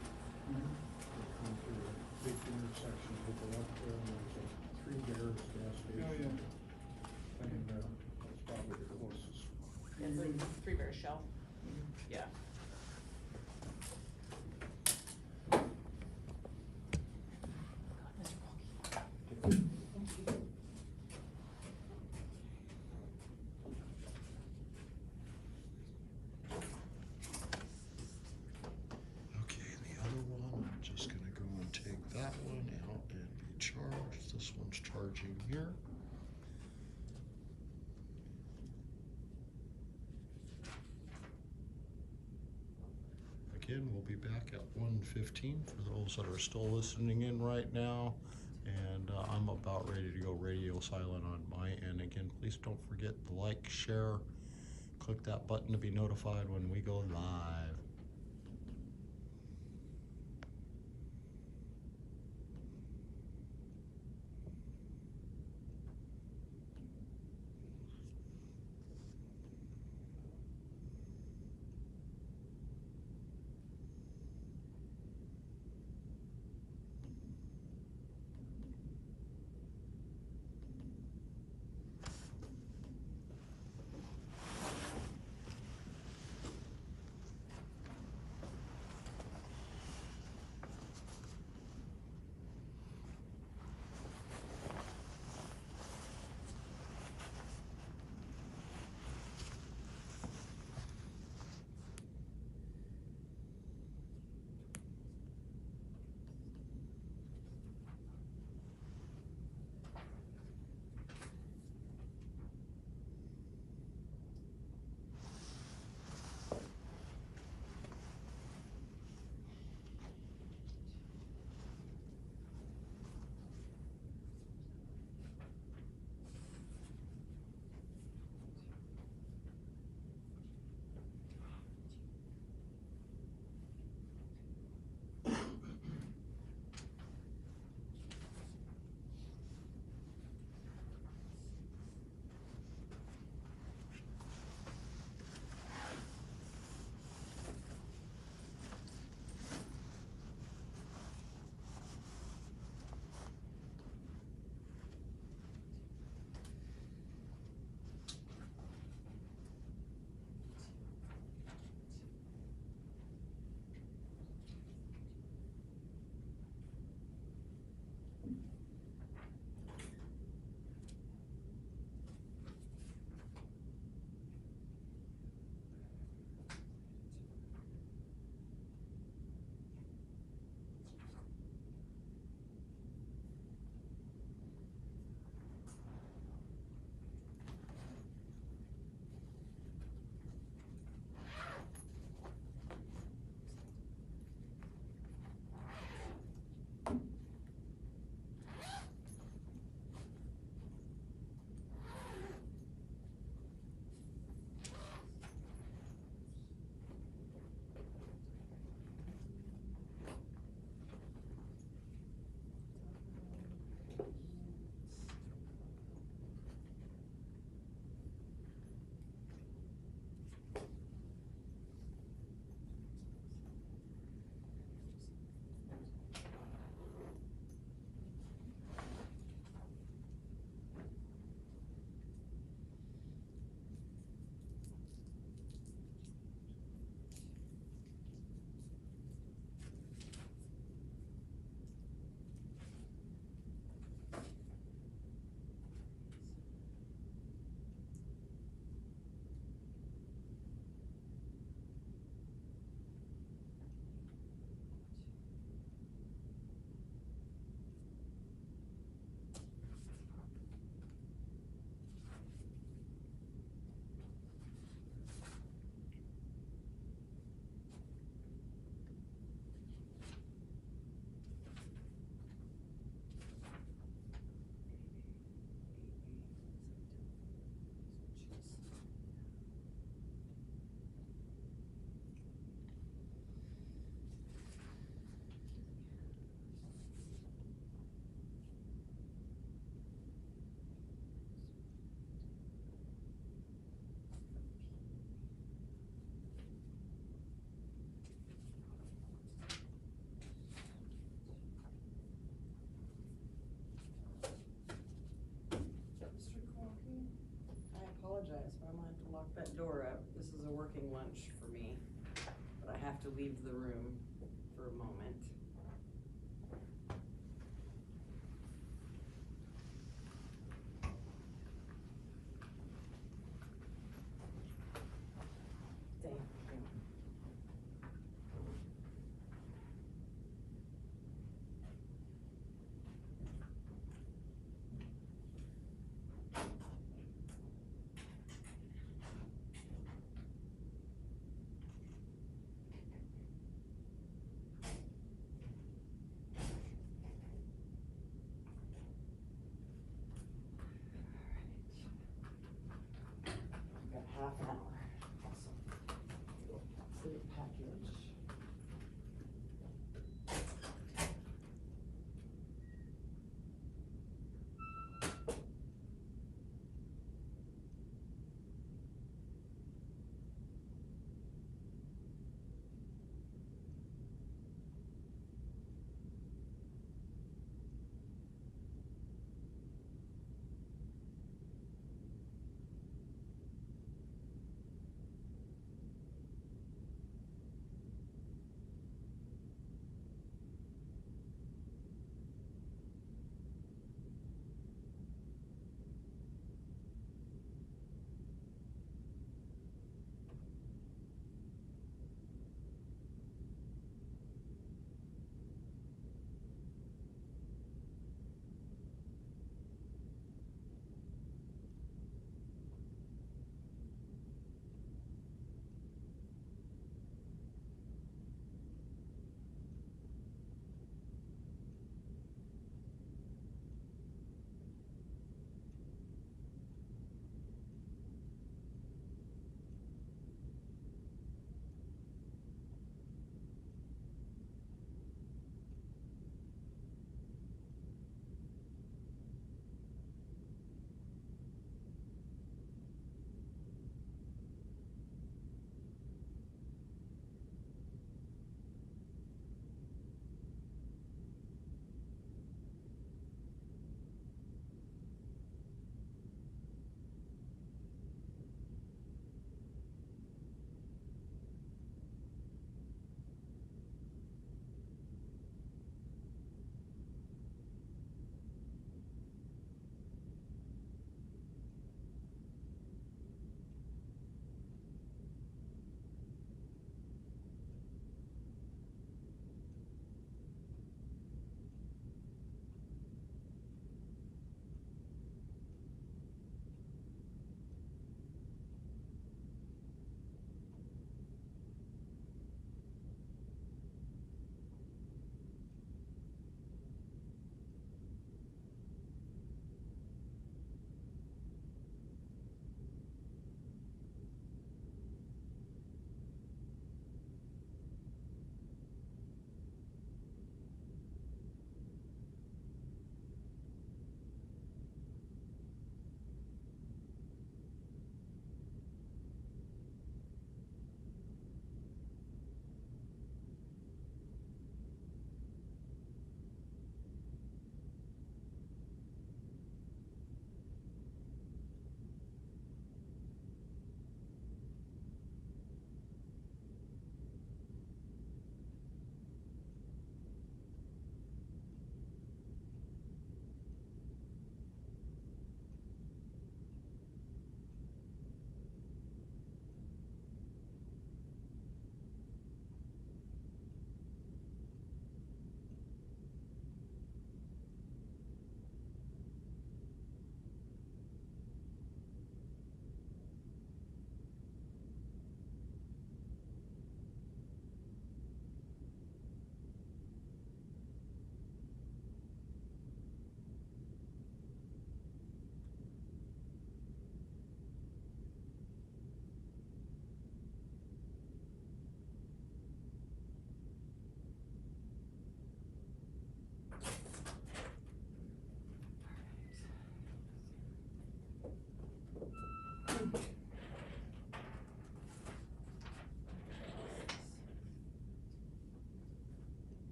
come through a big intersection, take a left there, and there's a Three Bears gas station. Oh, yeah. And, that's probably the closest. It's like Three Bears Shell. Yeah. Okay, the other one, I'm just gonna go and take that one out and be charged. This one's charging here. Again, we'll be back at 1:15 for those that are still listening in right now. And I'm about ready to go radio silent on my end. Again, please don't forget to like, share, click that button to be notified when we go live. lock that door up. This is a working lunch for me, but I have to leave the room for a moment. Thank you.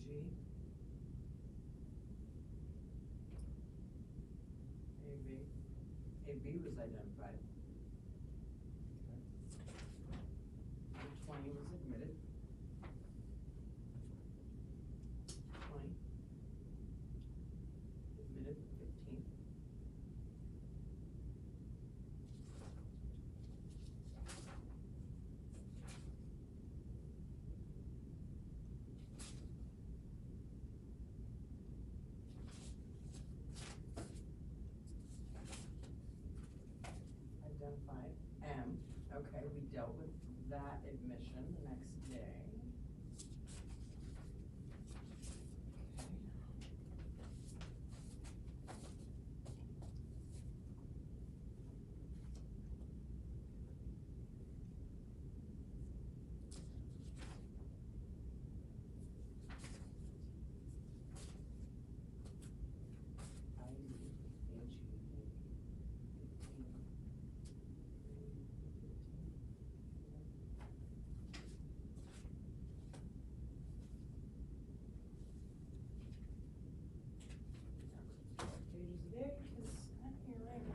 AG. AB. AB was identified. 20 was admitted. 20. Admitted 15. Identified M. Okay, we dealt with that admission the next day. Pages a day, because I'm here right now.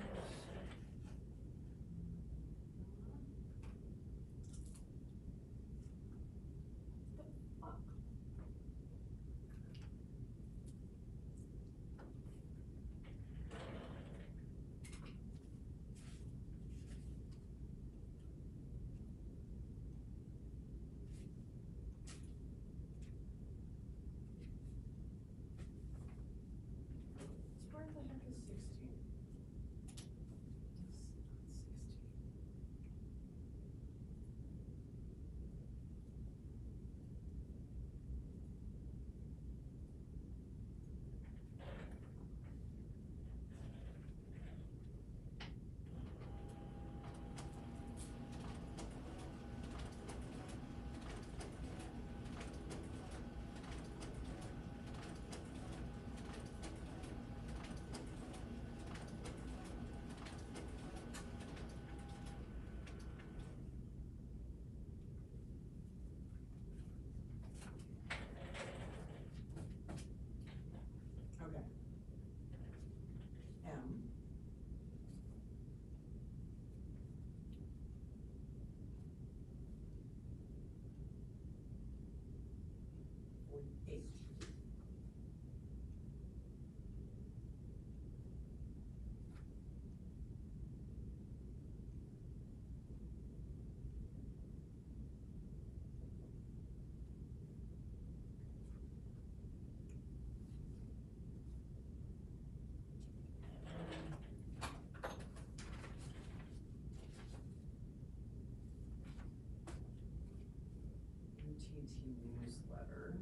The fuck? Where the heck is 16? It's not 16. Okay. M. H. UTT newsletter.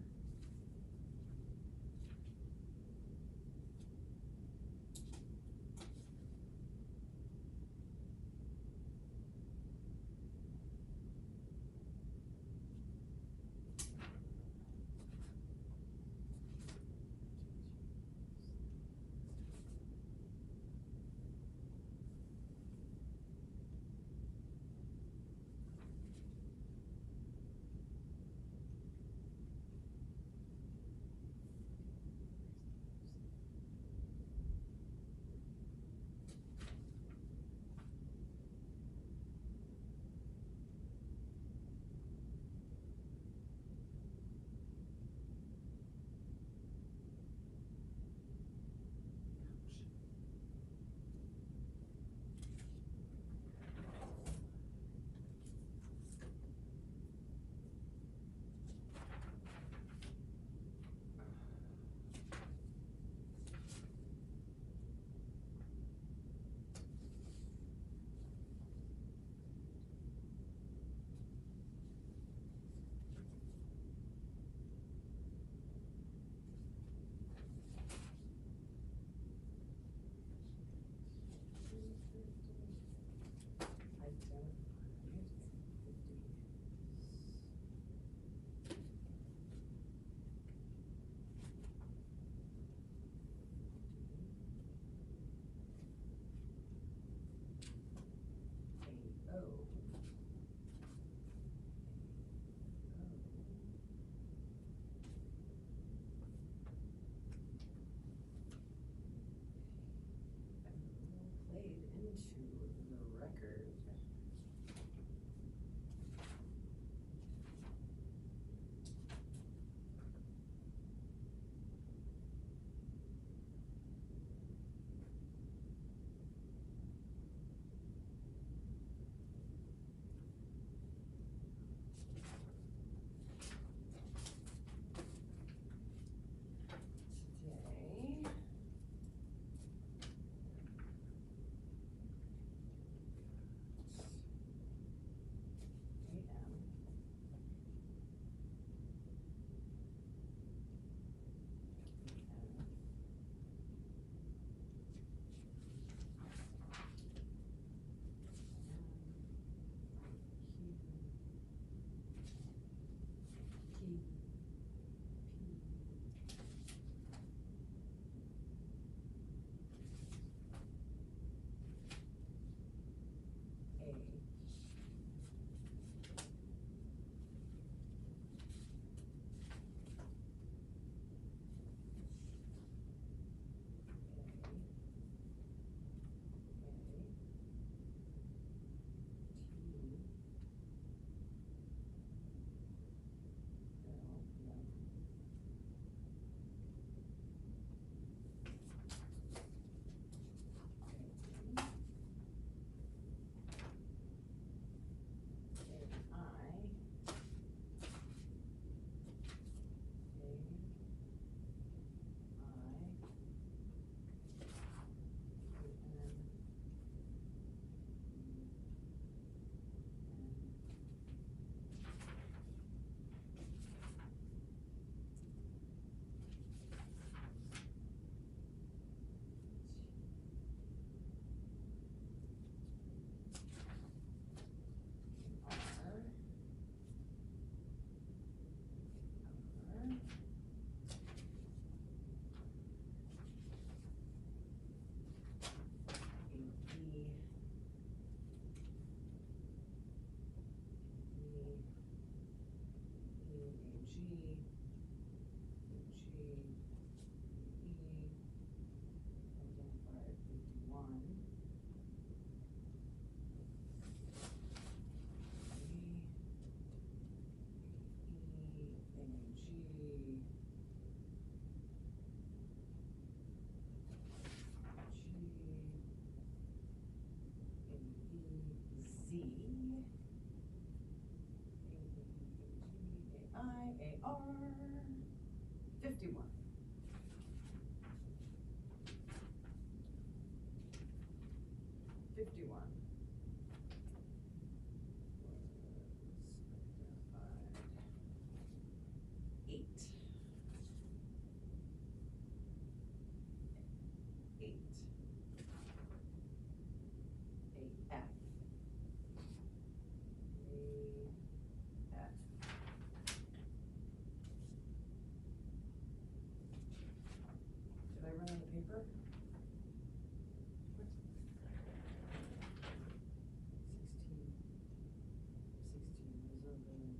A-R 51. 51. Eight. 8. AF. AF. Did I run out of paper? 16, reserve limit.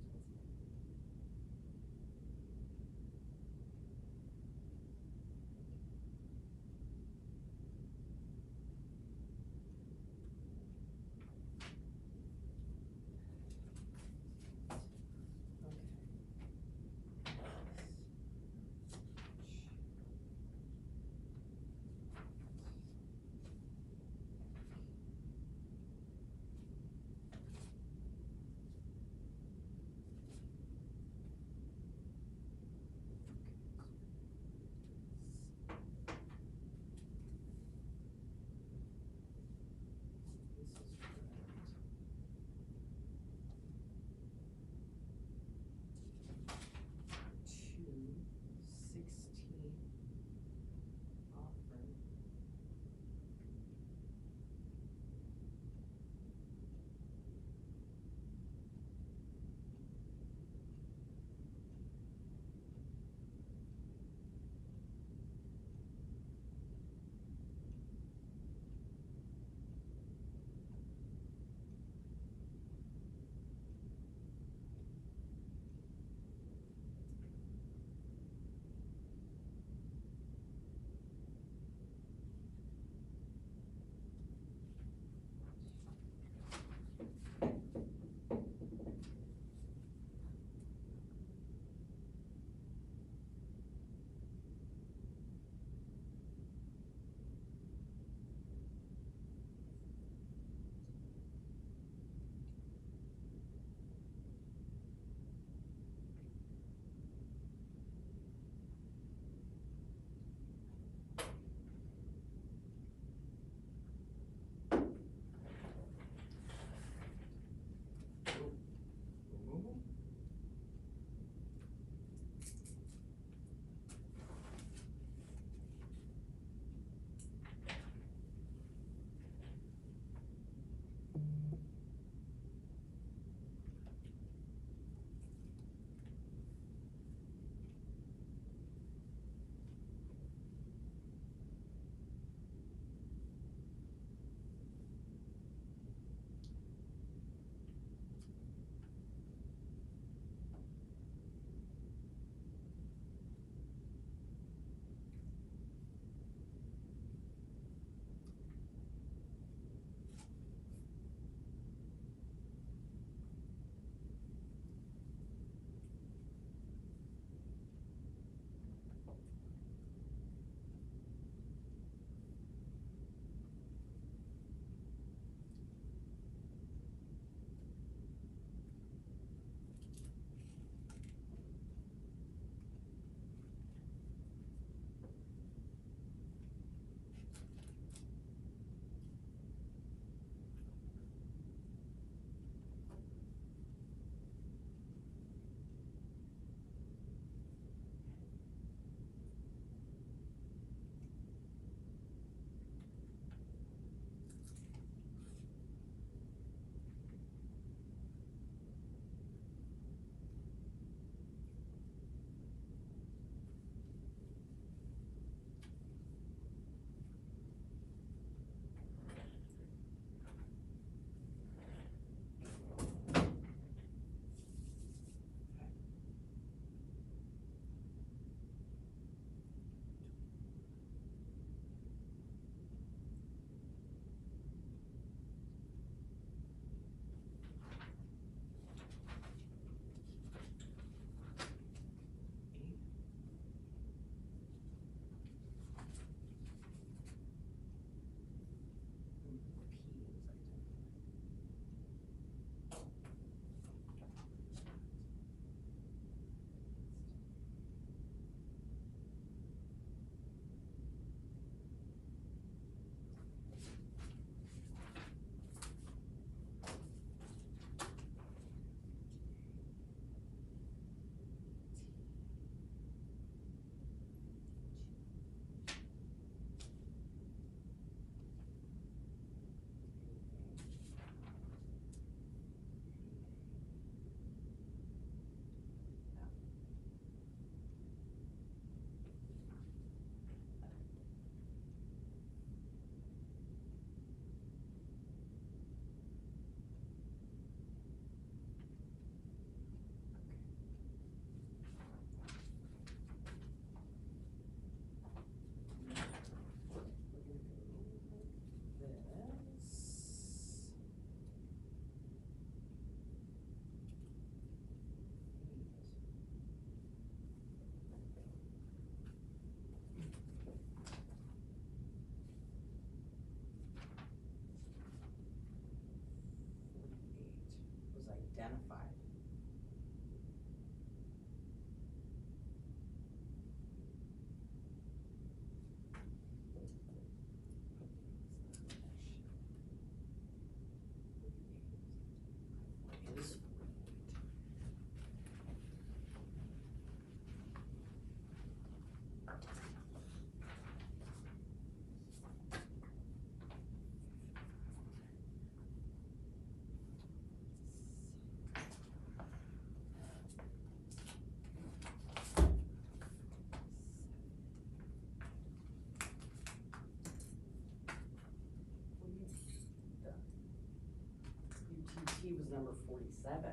UTT was number 47.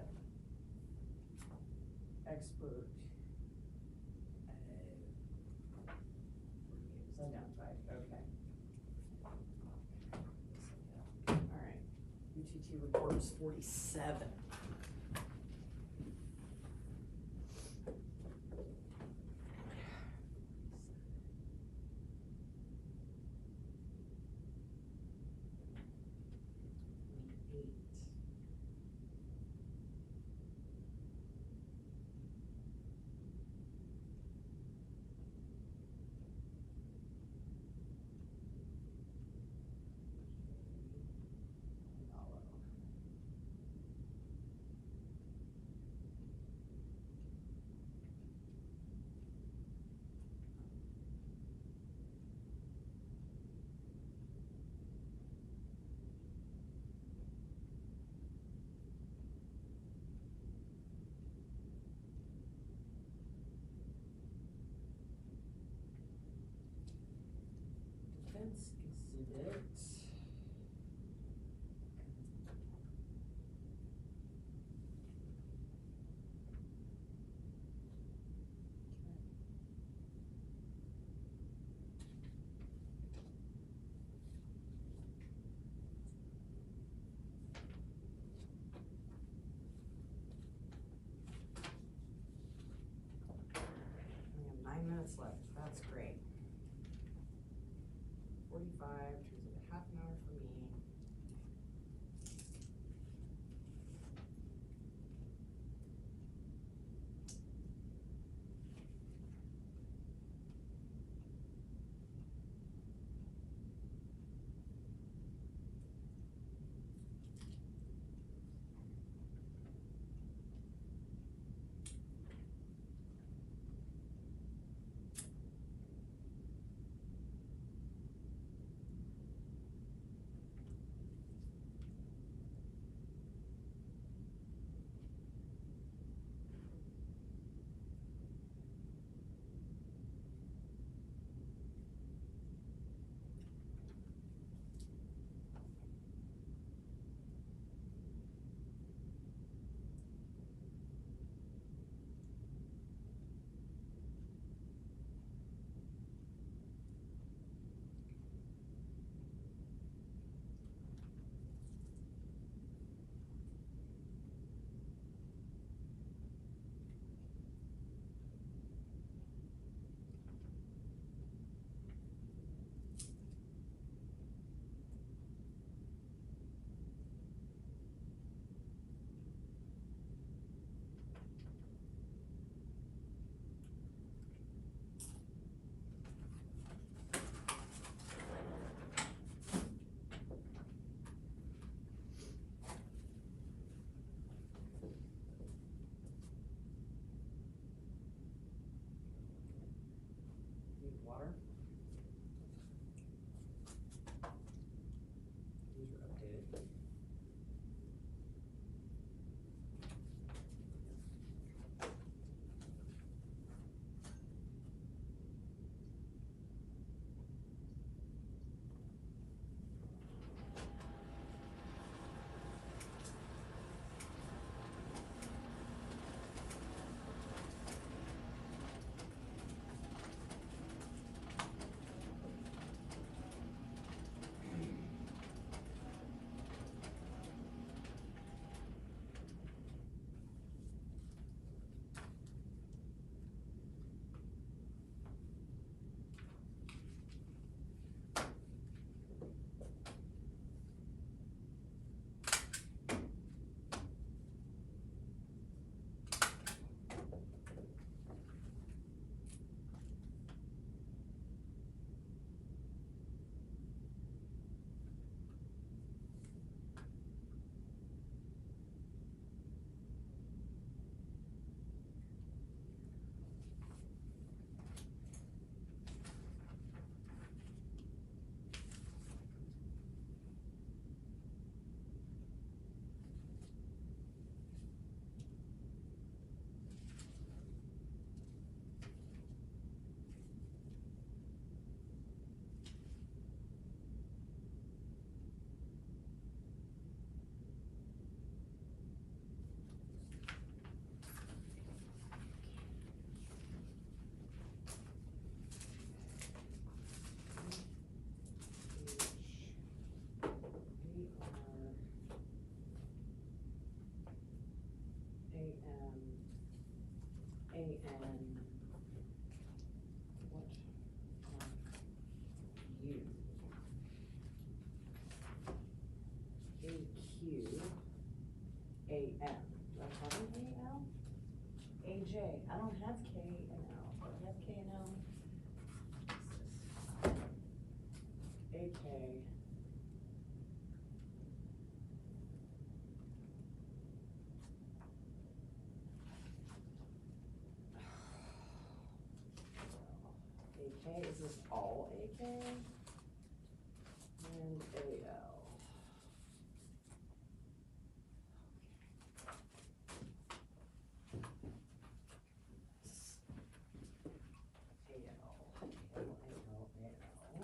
Expert. Unidentified, okay. All right, UTT report was 47. Defense exhibit. We have 9 minutes left, that's great. 45, turns into half an hour for me. Need water? These are updated. don't have K and L, I have K and L. AK. AK, is this all AK? And AL.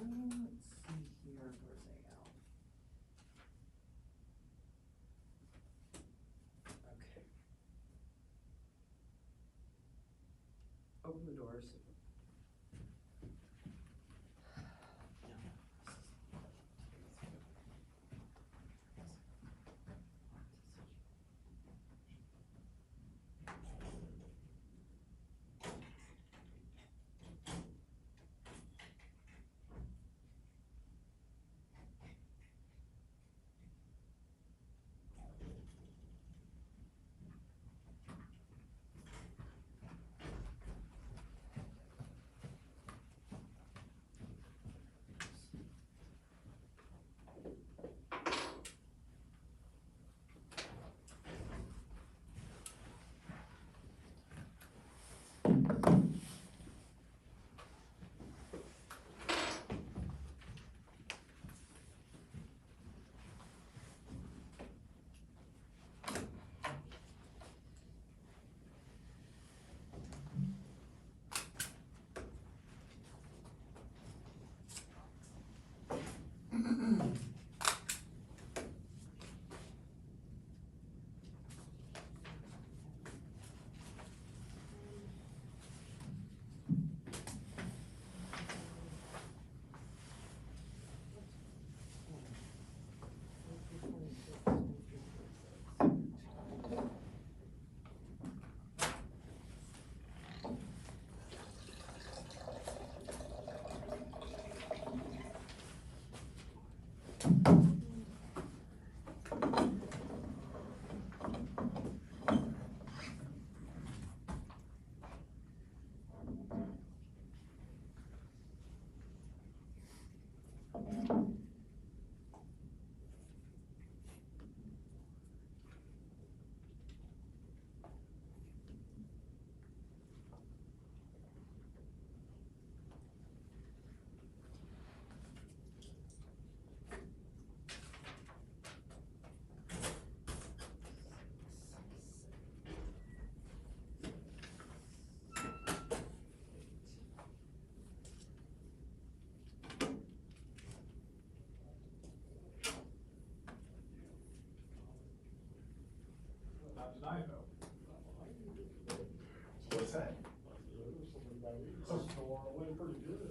Let's see here, where's AL? Okay. Open the doors. Not tonight, though. What's that? Went pretty good.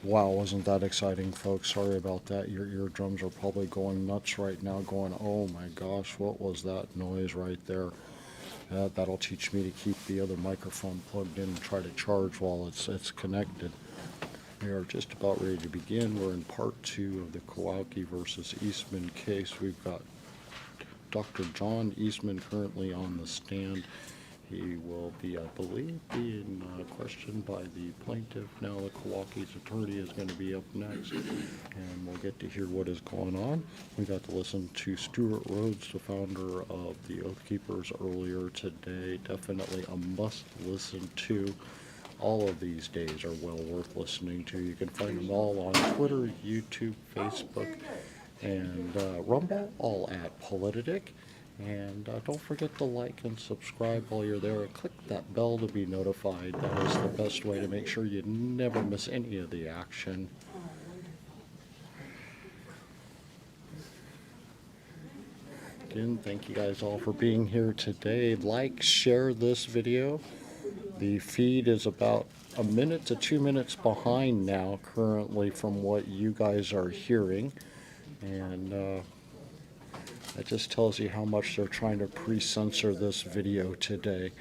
Wow, wasn't that exciting, folks? Sorry about that. Your eardrums are probably going nuts right now, going, oh my gosh, what was that noise right there? That'll teach me to keep the other microphone plugged in and try to charge while it's connected. We are just about ready to begin. We're in part 2 of the Kowalke versus Eastman case. We've got Dr. John Eastman currently on the stand. He will be, I believe, being questioned by the plaintiff. Now the Kowalkes Attorney is going to be up next, and we'll get to hear what is going on. We got to listen to Stewart Rhodes, the founder of the Oath Keepers, earlier today. Definitely a must listen to. All of these days are well worth listening to. You can find them all on Twitter, YouTube, Facebook, and Rumble, all at Politidic. And don't forget to like and subscribe while you're there. Click that bell to be notified. That is the best way to make sure you never miss any of the action. Again, thank you guys all for being here today. Like, share this video. The feed is about a minute to 2 minutes behind now currently from what you guys are hearing. And that just tells you how much they're trying to pre-censor this video today.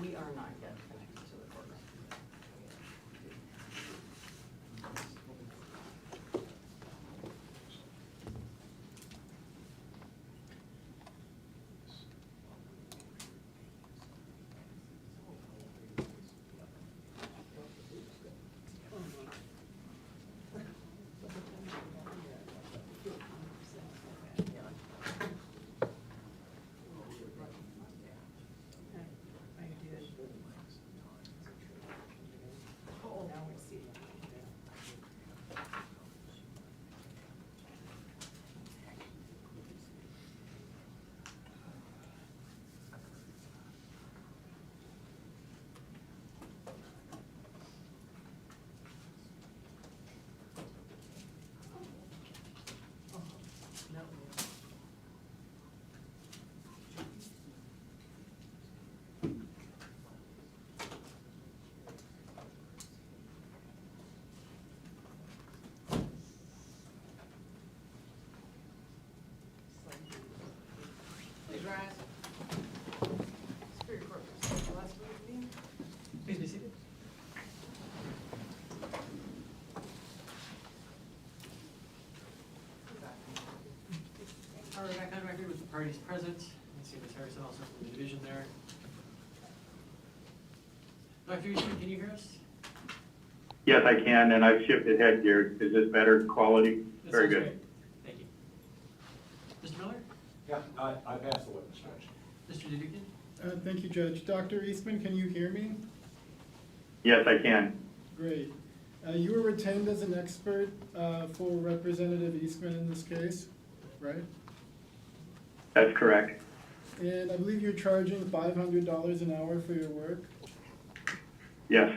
We are not yet connected to the courtroom. Please rise. Superior Court, last meeting. Please be seated. All right, back on record with the parties present. I see Ms. Harrison also from the division there. Dr. Eastman, can you hear us? Yes, I can, and I've shifted headgear. Is this better quality? That Very sounds good. great. Thank you. Mr. Miller? Yeah, I passed the witness, Judge. Mr. Dedukin? Thank you, Judge. Dr. Eastman, can you hear me? Yes, I can. Great. You were retained as an expert for Representative Eastman in this case, right? That's correct. And I believe you're charging $500 an hour for your work. Yes.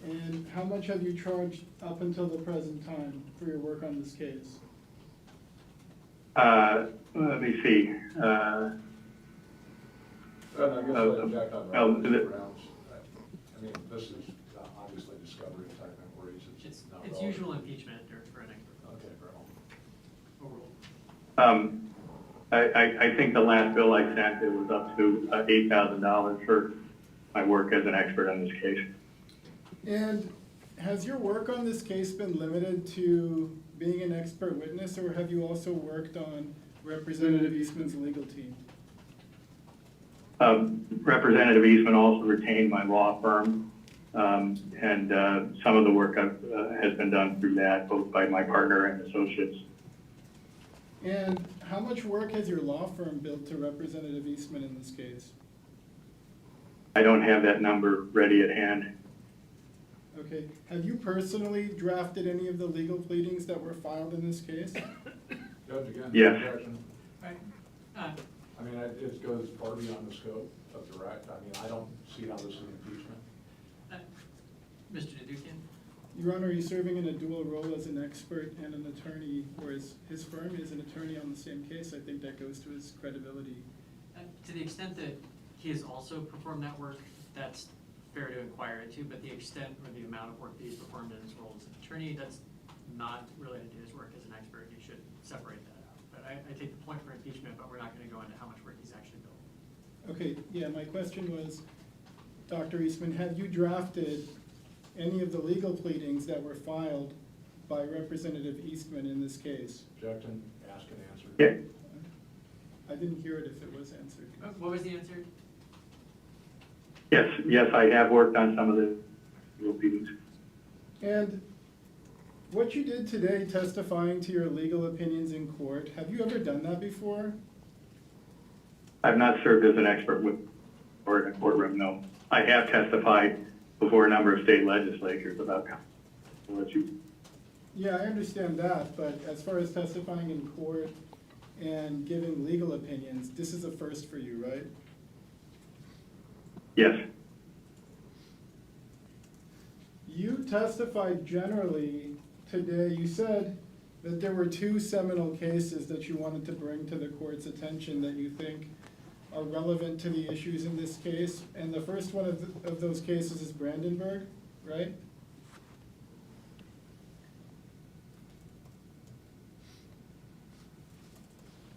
And how much have you charged up until the present time for your work on this case? Let me see. And I guess I'd object on Mr. Brown's. I mean, this is obviously discovery type inquiries. It's not it's relevant. usual impeachment or for an expert. Okay, very well. Overruled. I think the last bill I sent, it was up to $8,000 for my work as an expert on this case. And has your work on this case been limited to being an expert witness, or have you also worked on Representative Eastman's legal team? Representative Eastman also retained my law firm, and some of the work has been done through that, both by my partner and associates. And how much work has your law firm built to Representative Eastman in this case? I don't have that number ready at hand. Okay. Have you personally drafted any of the legal pleadings that were filed in this case? Judge, again, Yes. objection. Right. I mean, it goes far beyond the scope of direct. I mean, I don't see how this is impeachment. Mr. Dedukian? Your Honor, he's serving in a dual role as an expert and an attorney, whereas his firm is an attorney on the same case. I think that goes to his credibility. To the extent that he has also performed that work, that's fair to inquire into, but the extent or the amount of work that he's performed in his role as an attorney, that's not related to his work as an expert. You should separate that out. But I take the point for impeachment, but we're not going to go into how much work he's actually done. Okay, yeah, my question was, Dr. Eastman, have you drafted any of the legal pleadings that were filed by Representative Eastman in this case? Objection, ask and answer. Yeah. I didn't hear it if it was answered. What was the answer? Yes, I have worked on some of the legal pleadings. And what you did today, testifying to your legal opinions in court, have you ever done that before? I've not served as an expert or in a courtroom, no. I have testified before a number of state legislatures about issues. Yeah, I understand that, but as far as testifying in court and giving legal opinions, this is a first for you, right? Yes. You testified generally today. You said that there were two seminal cases that you wanted to bring to the court's attention that you think are relevant to the issues in this case. And the first one of those cases is Brandenburg, right?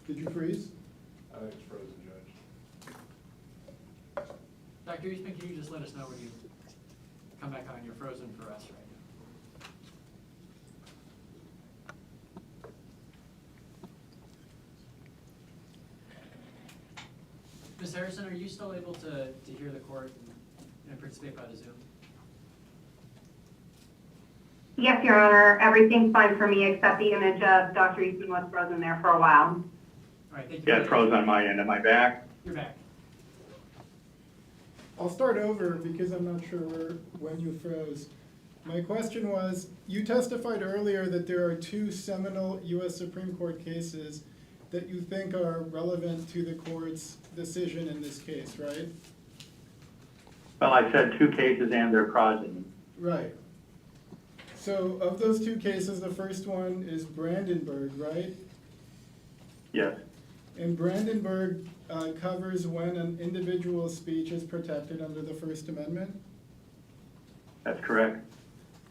Did you freeze? I think it's frozen, Judge. Dr. Eastman, can you just let us know when you come back on? You're frozen for us right now. Ms. Harrison, are you still able to hear the court and participate by the Zoom? Yes, Your Honor, everything's fine for me except the image of Dr. Eastman was frozen there for a while. All right, thank you. Yeah, it froze on my end. Am I back? You're back. I'll start over because I'm not sure when you froze. My question was, you testified earlier that there are two seminal U.S. Supreme Court cases that you think are relevant to the court's decision in this case, right? Well, I said two cases and their progeny. Right. So of those two cases, the first one is Brandenburg, right? Yes. And Brandenburg covers when an individual's speech is protected under the First Amendment. That's correct.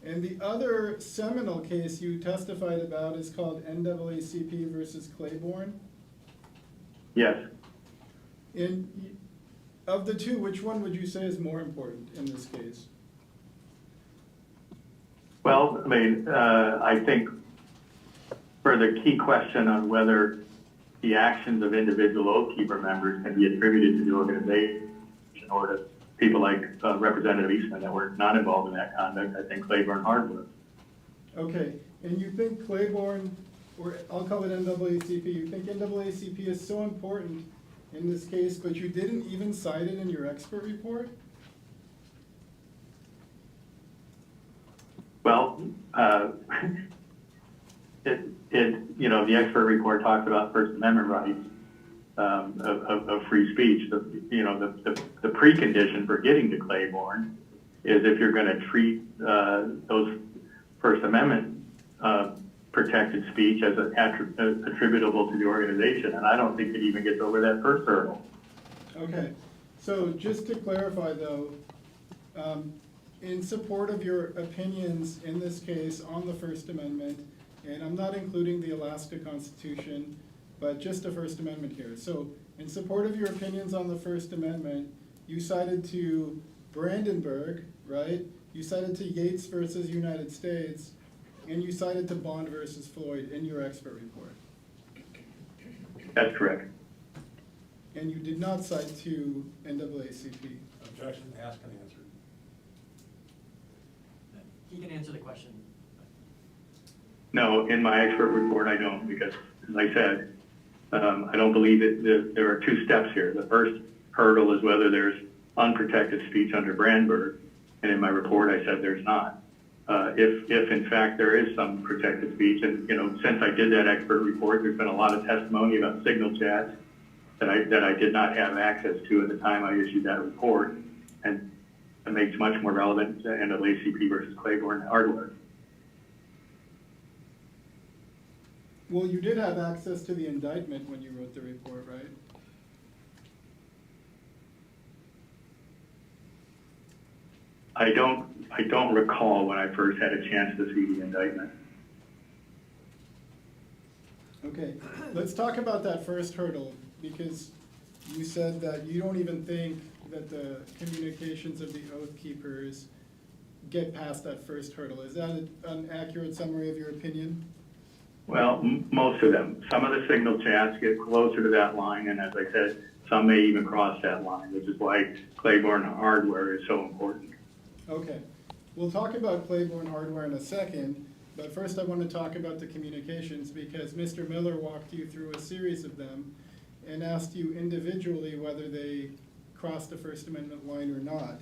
And the other seminal case you testified about is called NAACP versus Claiborne. Yes. And of the two, which one would you say is more important in this case? Well, I mean, I think for the key question on whether the actions of individual Oath Keeper members can be attributed to the organization or to people like Representative Eastman that were not involved in that conduct, I think Claiborne hard would. Okay, and you think Claiborne, or I'll call it NAACP, you think NAACP is so important in this case, but you didn't even cite it in your expert report? Well, the expert report talks about First Amendment rights of free speech. The precondition for getting to Claiborne is if you're going to treat those First Amendment protected speech as attributable to the organization, and I don't think it even gets over that first hurdle. Okay, so just to clarify though, in support of your opinions in this case on the First Amendment, and I'm not including the Alaska Constitution, but just the First Amendment here. So in support of your opinions on the First Amendment, you cited to Brandenburg, right? You cited to Yates versus United States, and you cited to Bond versus Floyd in your expert report. That's correct. And you did not cite to NAACP. Objection, asked and answered. He can answer the question. No, in my expert report, I don't, because, as I said, I don't believe there are two steps here. The first hurdle is whether there's unprotected speech under Brandenburg, and in my report, I said there's not. If in fact there is some protected speech, and since I did that expert report, there's been a lot of testimony about signal chats that I did not have access to at the time I issued that report, and it makes much more relevant to NAACP versus Claiborne hardware. Well, you did have access to the indictment when you wrote the report, right? I don't recall when I first had a chance to see the indictment. Okay, let's talk about that first hurdle, because you said that you don't even think that the communications of the Oath Keepers get past that first hurdle. Is that an accurate summary of your opinion? Well, most of them. Some of the signal chats get closer to that line, and as I said, some may even cross that line, which is why Claiborne hardware is so important. Okay, we'll talk about Claiborne hardware in a second, but first I want to talk about the communications, because Mr. Miller walked you through a series of them and asked you individually whether they crossed the First Amendment line or not.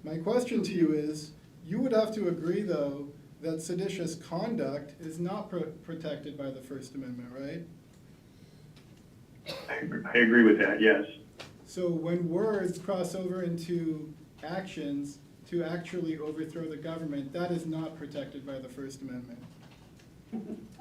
My question to you is, you would have to agree, though, that seditious conduct is not protected by the First Amendment, right? I agree with that, yes. So when words cross over into actions to actually overthrow the government, that is not protected by the First Amendment.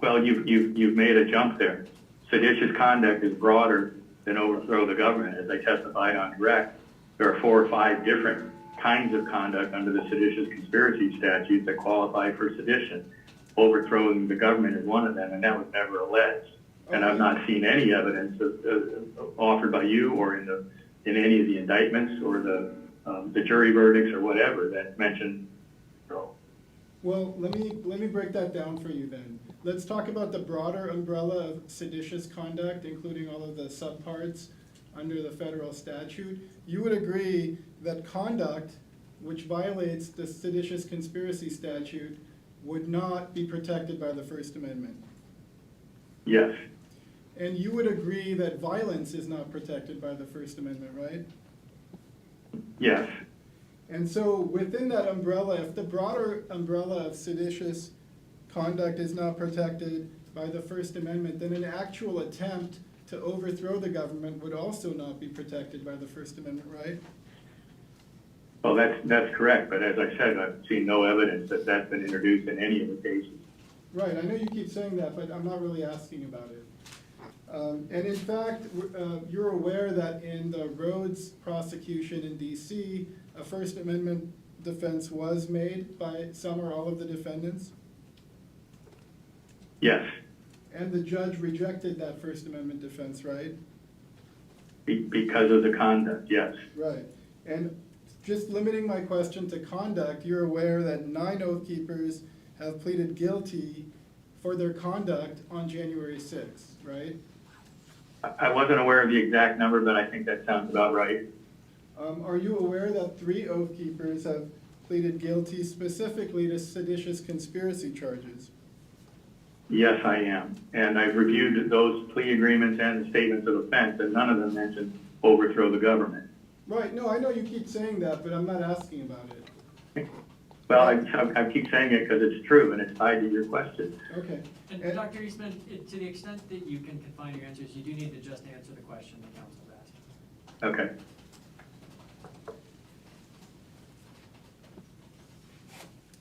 Well, you've made a jump there. Seditious conduct is broader than overthrow the government. As I testified on direct, there are 4 or 5 different kinds of conduct under the seditious conspiracy statute that qualify for sedition. Overthrowing the government is one of them, and that was never alleged. And I've not seen any evidence offered by you or in any of the indictments or the jury verdicts or whatever that mention. Well, let me break that down for you then. Let's talk about the broader umbrella of seditious conduct, including all of the subparts under the federal statute. You would agree that conduct which violates the seditious conspiracy statute would not be protected by the First Amendment? Yes. And you would agree that violence is not protected by the First Amendment, right? Yes. And so within that umbrella, if the broader umbrella of seditious conduct is not protected by the First Amendment, then an actual attempt to overthrow the government would also not be protected by the First Amendment, right? Well, that's correct, but as I said, I've seen no evidence that that's been introduced in any of the cases. Right, I know you keep saying that, but I'm not really asking about it. And in fact, you're aware that in the Rhodes prosecution in DC, a First Amendment defense was made by some or all of the defendants? Yes. And the judge rejected that First Amendment defense, right? Because of the conduct, yes. Right. And just limiting my question to conduct, you're aware that 9 Oath Keepers have pleaded guilty for their conduct on January 6th, right? I wasn't aware of the exact number, but I think that sounds about right. Are you aware that 3 Oath Keepers have pleaded guilty specifically to seditious conspiracy charges? Yes, I am. And I've reviewed those plea agreements and the statements of offense, and none of them mention overthrow the government. Right, no, I know you keep saying that, but I'm not asking about it. Well, I keep saying it because it's true and it's tied to your question. Okay. And Dr. Eastman, to the extent that you can confine your answers, you do need to just answer the question the counsel asked. Okay.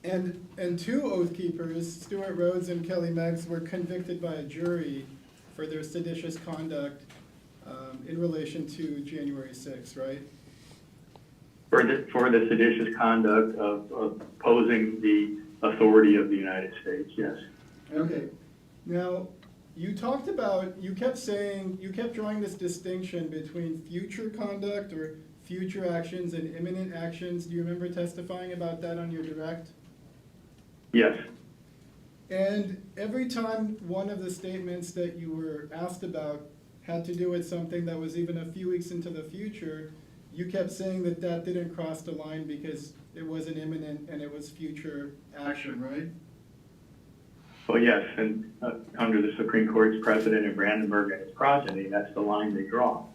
And two Oath Keepers, Stewart Rhodes and Kelly Meggs, were convicted by a jury for their seditious conduct in relation to January 6th, right? For the seditious conduct of opposing the authority of the United States, yes. Okay. Now, you kept drawing this distinction between future conduct or future actions and imminent actions. Do you remember testifying about that on your direct? Yes. And every time one of the statements that you were asked about had to do with something that was even a few weeks into the future, you kept saying that that didn't cross the line because it wasn't imminent and it was future action, right? Well, yes, and under the Supreme Court's precedent in Brandenburg and its progeny, that's the line they draw.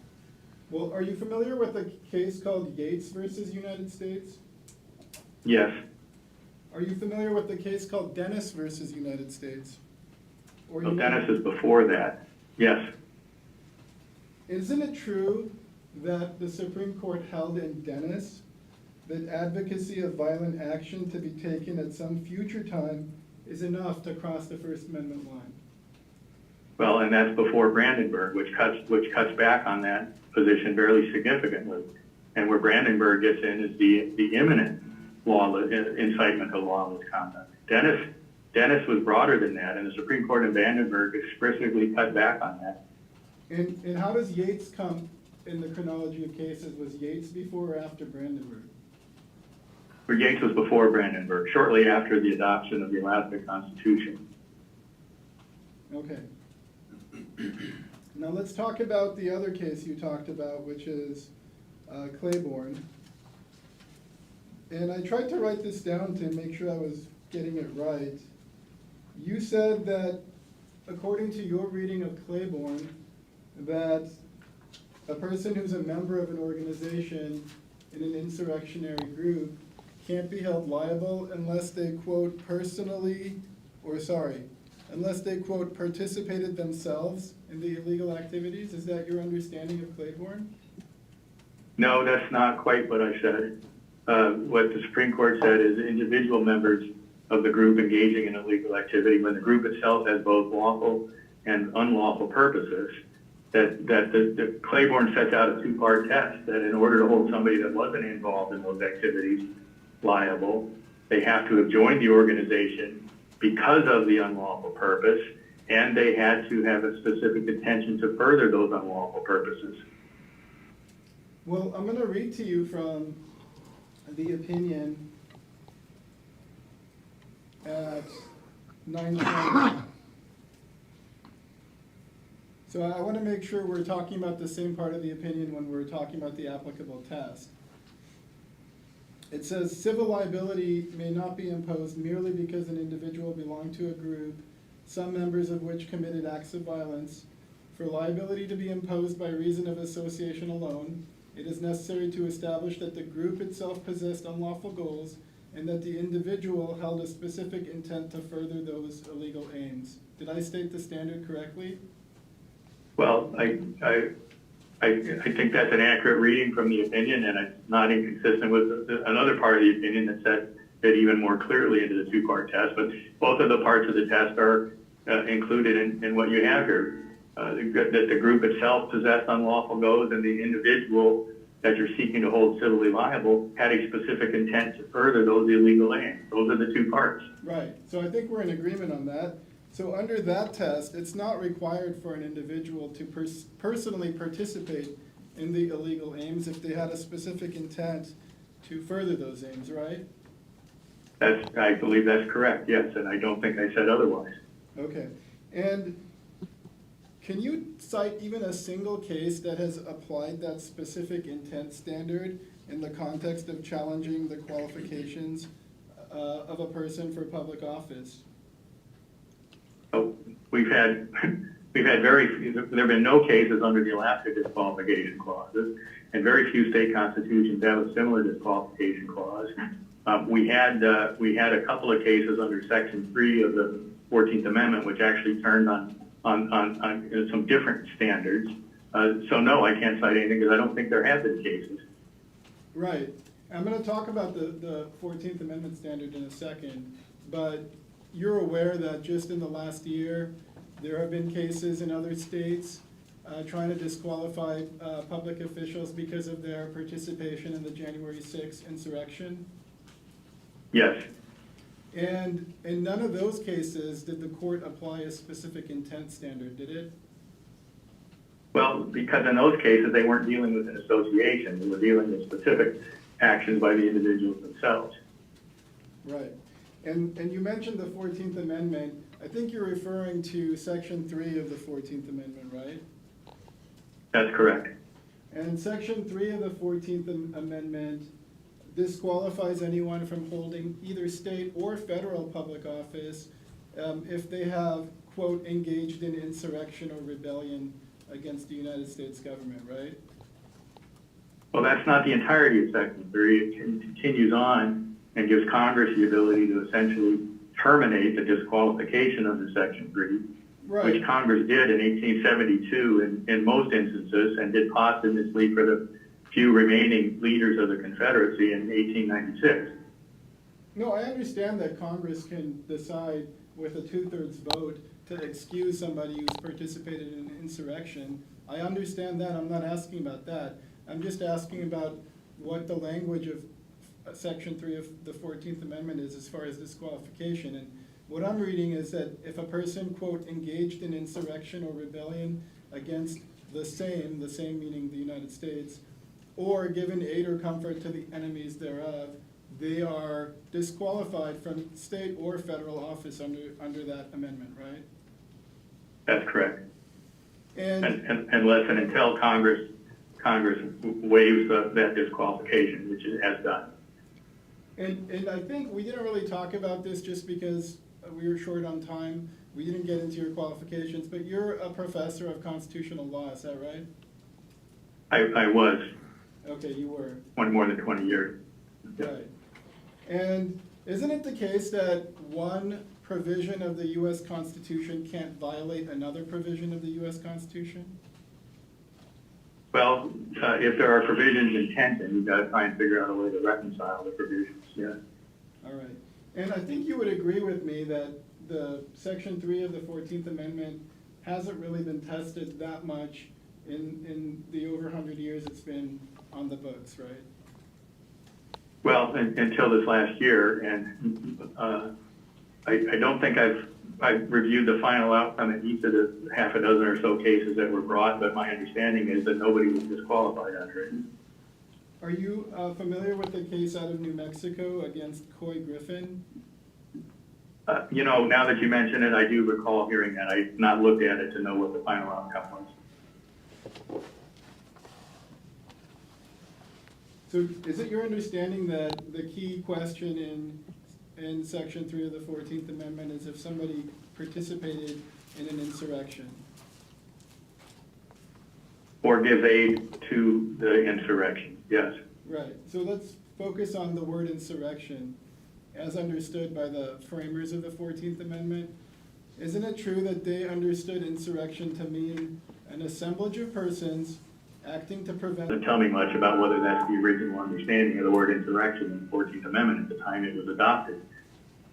Well, are you familiar with a case called Yates versus United States? Yes. Are you familiar with the case called Dennis versus United States? Well, Dennis is before that. Yes. Isn't it true that the Supreme Court held in Dennis that advocacy of violent action to be taken at some future time is enough to cross the First Amendment line? Well, and that's before Brandenburg, which cuts back on that position fairly significantly. And where Brandenburg gets in is the imminent incitement to lawless conduct. Dennis was broader than that, and the Supreme Court in Brandenburg explicitly cut back on that. And how does Yates come in the chronology of cases? Was Yates before or after Brandenburg? Where Yates was before Brandenburg, shortly after the adoption of the Alaska Constitution. Okay. Now let's talk about the other case you talked about, which is Claiborne. And I tried to write this down to make sure I was getting it right. You said that, according to your reading of Claiborne, that a person who's a member of an organization in an insurrectionary group can't be held liable unless they, quote, unless they, quote, participated themselves in the illegal activities. Is that your understanding of Claiborne? No, that's not quite what I said. What the Supreme Court said is individual members of the group engaging in illegal activity, when the group itself has both lawful and unlawful purposes, that the Claiborne sets out a two-part test, that in order to hold somebody that wasn't involved in those activities liable, they have to have joined the organization because of the unlawful purpose, and they had to have a specific intention to further those unlawful purposes. Well, I'm going to read to you from the opinion at 9:20. So I want to make sure we're talking about the same part of the opinion when we're talking about the applicable test. It says civil liability may not be imposed merely because an individual belonged to a group, some members of which committed acts of violence. For liability to be imposed by reason of association alone, it is necessary to establish that the group itself possessed unlawful goals and that the individual held a specific intent to further those illegal aims. Did I state the standard correctly? Well, I think that's an accurate reading from the opinion, and it's not inconsistent with another part of the opinion that said it even more clearly into the two-part test. But both of the parts of the test are included in what you have here. That the group itself possessed unlawful goals, and the individual that you're seeking to hold civilly liable had a specific intent to further those illegal aims. Those are the two parts. Right. So I think we're in agreement on that. So under that test, it's not required for an individual to personally participate in the illegal aims if they had a specific intent to further those aims, right? I believe that's correct, yes, and I don't think I said otherwise. Okay. And can you cite even a single case that has applied that specific intent standard in the context of challenging the qualifications of a person for public office? So there have been no cases under the Alaska disqualification clauses, and very few state constitutions have a similar disqualification clause. We had a couple of cases under Section 3 of the 14th Amendment, which actually turned on some different standards. So no, I can't cite anything because I don't think there have been cases. Right. I'm going to talk about the 14th Amendment standard in a second, but you're aware that just in the last year, there have been cases in other states trying to disqualify public officials because of their participation in the January 6th insurrection? Yes. And in none of those cases did the court apply a specific intent standard, did it? Well, because in those cases, they weren't dealing with an association. They were dealing with specific actions by the individuals themselves. Right. And you mentioned the 14th Amendment. I think you're referring to Section 3 of the 14th Amendment, right? That's correct. And Section 3 of the 14th Amendment disqualifies anyone from holding either state or federal public office if they have, quote, engaged in insurrection or rebellion against the United States government, right? Well, that's not the entirety of Section 3. It continues on and gives Congress the ability to essentially terminate the disqualification under Section 3, Right. which Congress did in 1872 in most instances and did posthumously for the few remaining leaders of the Confederacy in 1896. No, I understand that Congress can decide with a 2/3 vote to excuse somebody who's participated in an insurrection. I understand that. I'm not asking about that. I'm just asking about what the language of Section 3 of the 14th Amendment is as far as disqualification. And what I'm reading is that if a person, quote, engaged in insurrection or rebellion against the same meaning the United States, or given aid or comfort to the enemies thereof, they are disqualified from state or federal office under that amendment, right? That's correct. And unless and until Congress waives that disqualification, which it has done. And I think we didn't really talk about this just because we were short on time. We didn't get into your qualifications, but you're a professor of constitutional law, is that right? I was. Okay, you were. More than 20 years. Right. And isn't it the case that one provision of the U.S. Constitution can't violate another provision of the U.S. Constitution? Well, if there are provisions in tension, you've got to try and figure out a way to reconcile the provisions, yes. All right. And I think you would agree with me that the Section 3 of the 14th Amendment hasn't really been tested that much in the over 100 years it's been on the books, right? Well, until this last year, and I don't think I've reviewed the final outcome in each of the half a dozen or so cases that were brought, but my understanding is that nobody was disqualified under it. Are you familiar with the case out of New Mexico against Coy Griffin? Now that you mention it, I do recall hearing that. I've not looked at it to know what the final outcome was. So is it your understanding that the key question in Section 3 of the 14th Amendment is if somebody participated in an insurrection? Or gives aid to the insurrection, yes. Right. So let's focus on the word insurrection as understood by the framers of the 14th Amendment. Isn't it true that they understood insurrection to mean an assemblage of persons acting to prevent... Doesn't tell me much about whether that's the original understanding of the word insurrection in the 14th Amendment at the time it was adopted.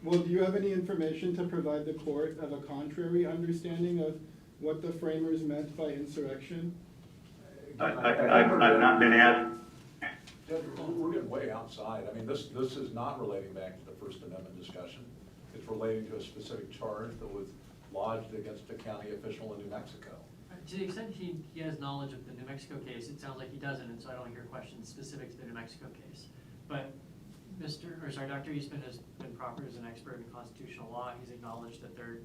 Well, do you have any information to provide the court of a contrary understanding of what the framers meant by insurrection? I've not been asked. Judge, we're getting way outside. I mean, this is not relating back to the First Amendment discussion. It's relating to a specific charge that was lodged against a county official in New Mexico. To the extent he has knowledge of the New Mexico case, it sounds like he doesn't, and so I don't hear questions specific to the New Mexico case. But Dr. Eastman has been proffered as an expert in constitutional law. He's acknowledged that there are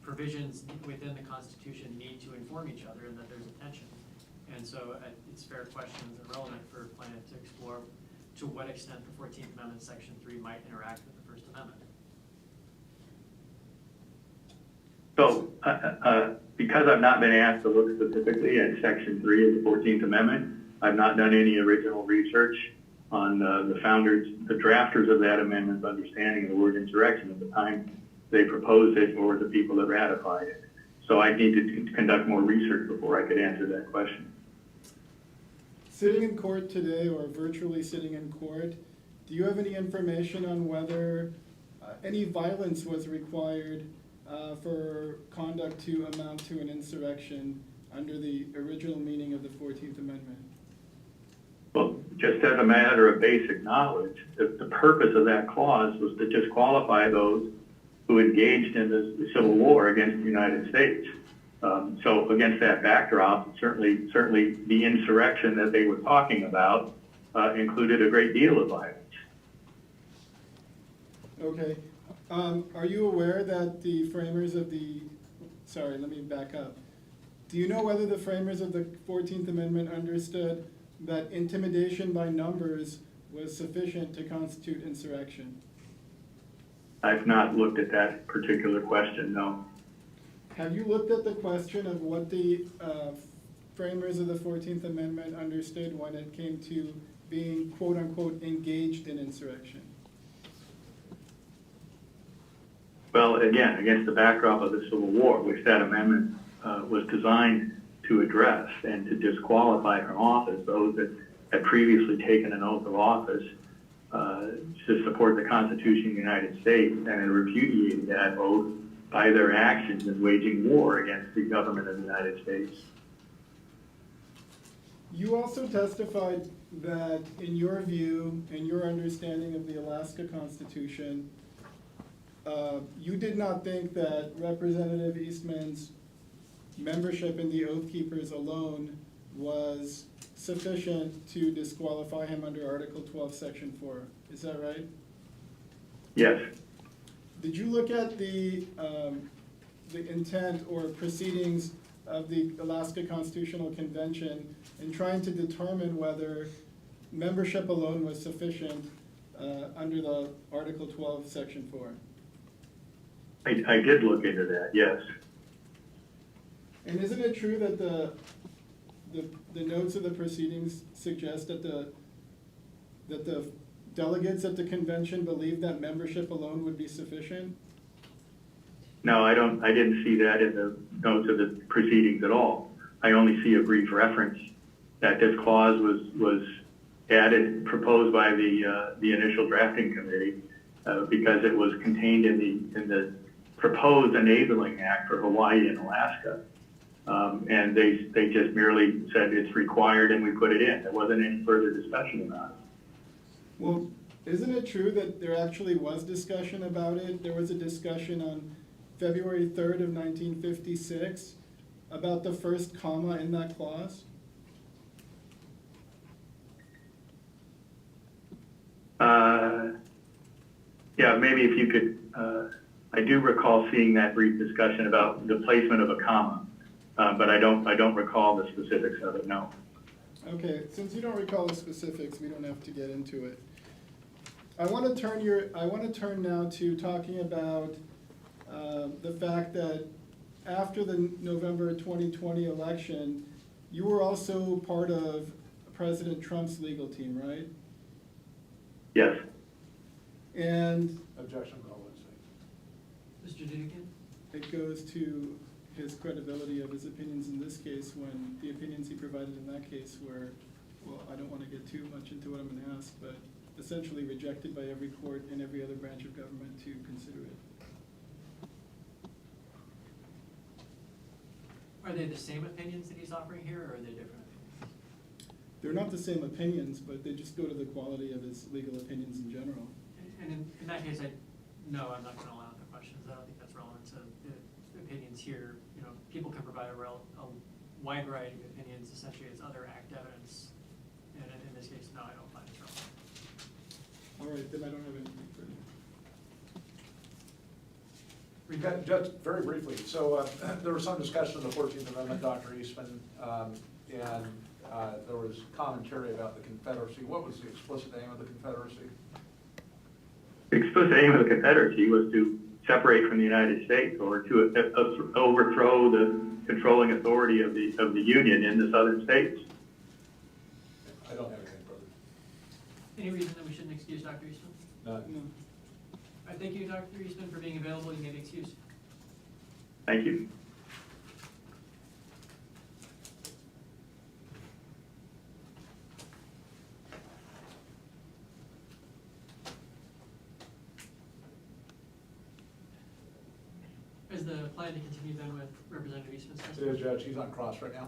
provisions within the Constitution need to inform each other and that there's a tension. And so it's fair questions and relevant for Plaintiff to explore to what extent the 14th Amendment Section 3 might interact with the First Amendment. So, because I've not been asked to look specifically at Section 3 of the 14th Amendment, I've not done any original research the founders, the drafters of that amendment's understanding of the word insurrection at the time they proposed it, or the people that ratified it. So I need to conduct more research before I could answer that question. Sitting in court today, or virtually sitting in court, do you have any information on whether any violence was required for conduct to amount to an insurrection under the original meaning of the 14th Amendment? Well, just as a matter of basic knowledge, the purpose of that clause was to disqualify those who engaged in the Civil War against the United States. So against that backdrop, certainly the insurrection that they were talking about included a great deal of violence. Okay. Are you aware that the framers of the, sorry, let me back up. Do you know whether the framers of the 14th Amendment understood that intimidation by numbers was sufficient to constitute insurrection? I've not looked at that particular question, no. Have you looked at the question of what the framers of the 14th Amendment understood when it came to being quote-unquote engaged in insurrection? Well, again, against the backdrop of the Civil War, which that amendment was designed to address and to disqualify from office those that had previously taken an oath of office to support the Constitution of the United States and had repudiated that oath by their actions in waging war against the government of the United States. You also testified that in your view and your understanding of the Alaska Constitution, you did not think that Representative Eastman's membership in the Oath Keepers alone was sufficient to disqualify him under Article 12, Section 4. Is that right? Yes. Did you look at the intent or proceedings of the Alaska Constitutional Convention in trying to determine whether membership alone was sufficient under the Article 12, Section 4? I did look into that, yes. And isn't it true that the notes of the proceedings suggest that the delegates at the convention believed that membership alone would be sufficient? No, I didn't see that in the notes of the proceedings at all. I only see a brief reference that this clause was added, proposed by the initial drafting committee because it was contained in the proposed enabling act for Hawaii and Alaska. And they just merely said it's required and we put it in. There wasn't any further discussion about it. Well, isn't it true that there actually was discussion about it? There was a discussion on February 3rd of 1956 about the first comma in that clause? Yeah, maybe if you could, I do recall seeing that brief discussion about the placement of a comma, but I don't recall the specifics of it, no. Okay, since you don't recall the specifics, we don't have to get into it. I want to turn now to talking about the fact that after the November 2020 election, you were also part of President Trump's legal team, right? Yes. And Objection, call Wednesday. Mr. Dugan? it goes to his credibility of his opinions in this case when the opinions he provided in that case were, well, I don't want to get too much into what I'm going to ask, but essentially rejected by every court and every other branch of government to consider it. Are they the same opinions that he's offering here, or are they different opinions? They're not the same opinions, but they just go to the quality of his legal opinions in general. And in that case, no, I'm not going to allow the questions. I don't think that's relevant to the opinions here. You know, people can provide a wide variety of opinions, essentially as other act evidence. And in this case, no, I don't find it relevant. All right, then I don't have anything further. Just very briefly, so there was some discussion of the 14th Amendment, Dr. Eastman, and there was commentary about the Confederacy. What was the explicit aim of the Confederacy? The explicit aim of the Confederacy was to separate from the United States, or to overthrow the controlling authority of the Union in the southern states. I don't have anything Any reason that we shouldn't excuse Dr. Eastman? No. I thank you, Dr. Eastman, for being available. You may be excused. Thank you. Is the plan to continue then with Representative Eastman's It testimony? is, Judge, he's on cross right now.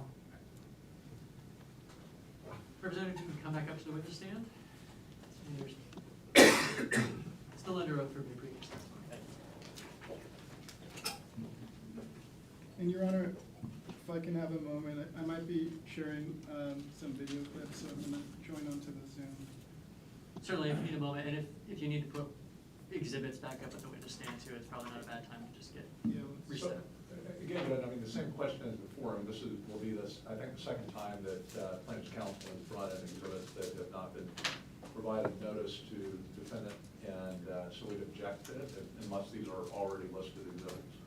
Representative, you can come back up to the witness stand. And you're still under oath for your previous testimony. And Your Honor, if I can have a moment, I might be sharing some video clips, so I'm going to join onto the Zoom. Certainly, if you need a moment, and if you need to put exhibits back up at the witness stand too, it's probably not a bad time to just get Yeah, So, reset. again, Judge, I mean, the same question as before, and will be this, I think, the second time that plaintiff's counsel has brought in exhibits that have not been provided notice to defendant, and so we'd object to it unless these are already listed exhibits.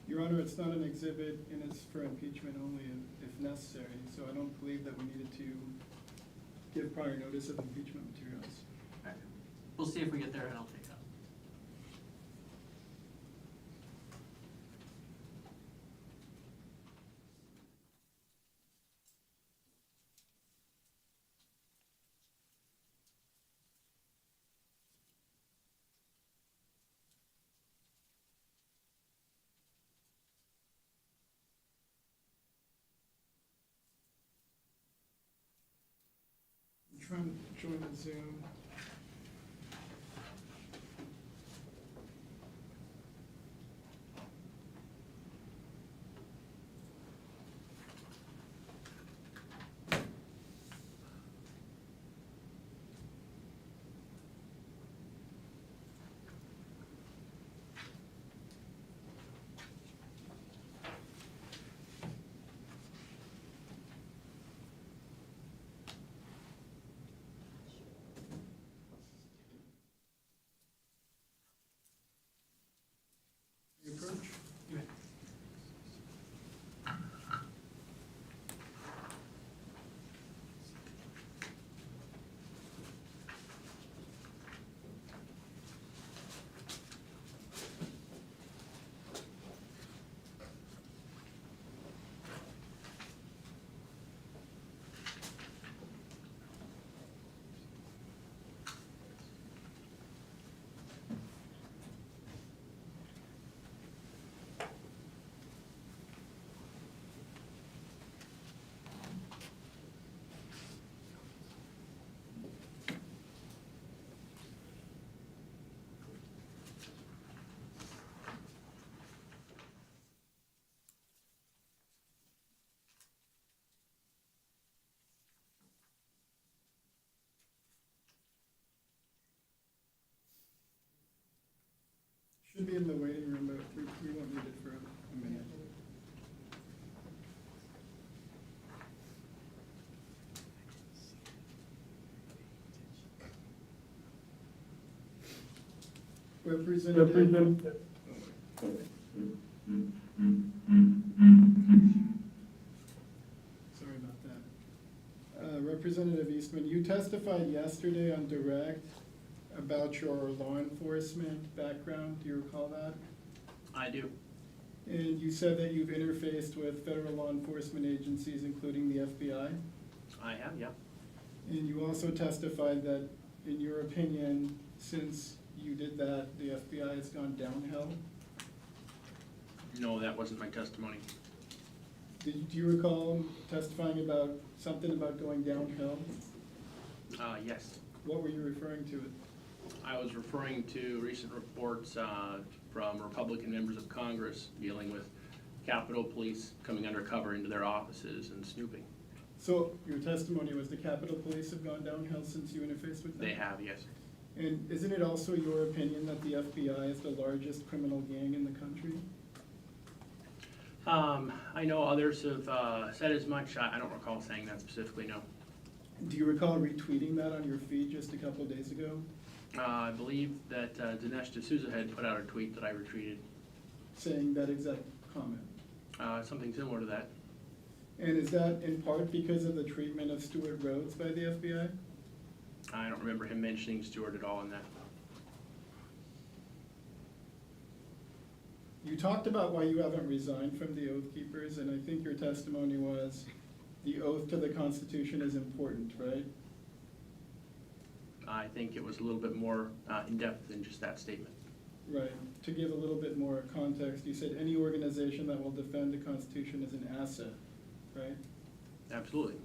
Your Honor, it's not an exhibit, and it's for impeachment only if necessary, so I don't believe that we needed to give prior notice of impeachment materials. Okay. We'll see if we get there, and I'll take that. I'm trying to join the Zoom. You approach? You may. Should be in the waiting room, but we won't need it for a minute. Representative. Sorry about that. Representative Eastman, you testified yesterday on direct about your law enforcement background. Do you recall that? I do. And you said that you've interfaced with federal law enforcement agencies, including the FBI. I have, yeah. And you also testified that, in your opinion, since you did that, the FBI has gone downhill. No, that wasn't my testimony. Do you recall testifying about something about going downhill? Yes. What were you referring to? I was referring to recent reports from Republican members of Congress dealing with Capitol Police coming undercover into their offices and snooping. So your testimony was the Capitol Police have gone downhill since you interfaced with them? They have, yes. And isn't it also your opinion that the FBI is the largest criminal gang in the country? I know others have said as much. I don't recall saying that specifically, no. Do you recall retweeting that on your feed just a couple of days ago? I believe that Dinesh D'Souza had put out a tweet that I retweeted. Saying that exact comment? Something similar to that. And is that in part because of the treatment of Stewart Rhodes by the FBI? I don't remember him mentioning Stewart at all in that. You talked about why you haven't resigned from the Oath Keepers, and I think your testimony was the oath to the Constitution is important, right? I think it was a little bit more in-depth than just that statement. Right. To give a little bit more context, you said any organization that will defend the Constitution is an asset, right? Absolutely.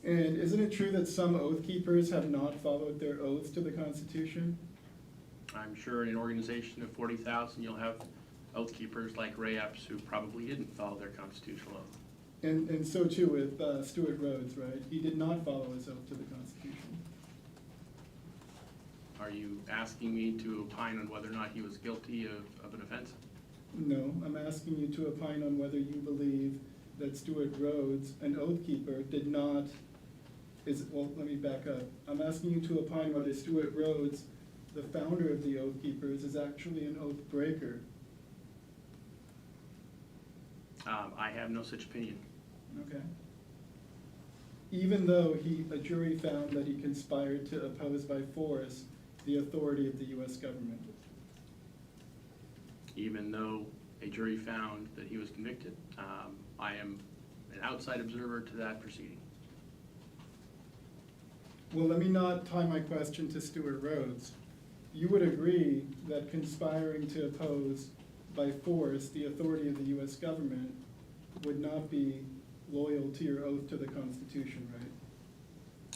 And isn't it true that some Oath Keepers have not followed their oaths to the Constitution? I'm sure in an organization of 40,000, you'll have Oath Keepers like Ray Epps who probably didn't follow their constitutional oath. And so too with Stewart Rhodes, right? He did not follow his oath to the Constitution. Are you asking me to opine on whether or not he was guilty of an offense? No, I'm asking you to opine on whether you believe that Stewart Rhodes, an Oath Keeper, did not, well, let me back up. I'm asking you to opine whether Stewart Rhodes, the founder of the Oath Keepers, is actually an oath breaker. I have no such opinion. Okay. Even though a jury found that he conspired to oppose by force the authority of the U.S. government. Even though a jury found that he was convicted, I am an outside observer to that proceeding. Well, let me not tie my question to Stewart Rhodes. You would agree that conspiring to oppose by force the authority of the U.S. government would not be loyal to your oath to the Constitution, right?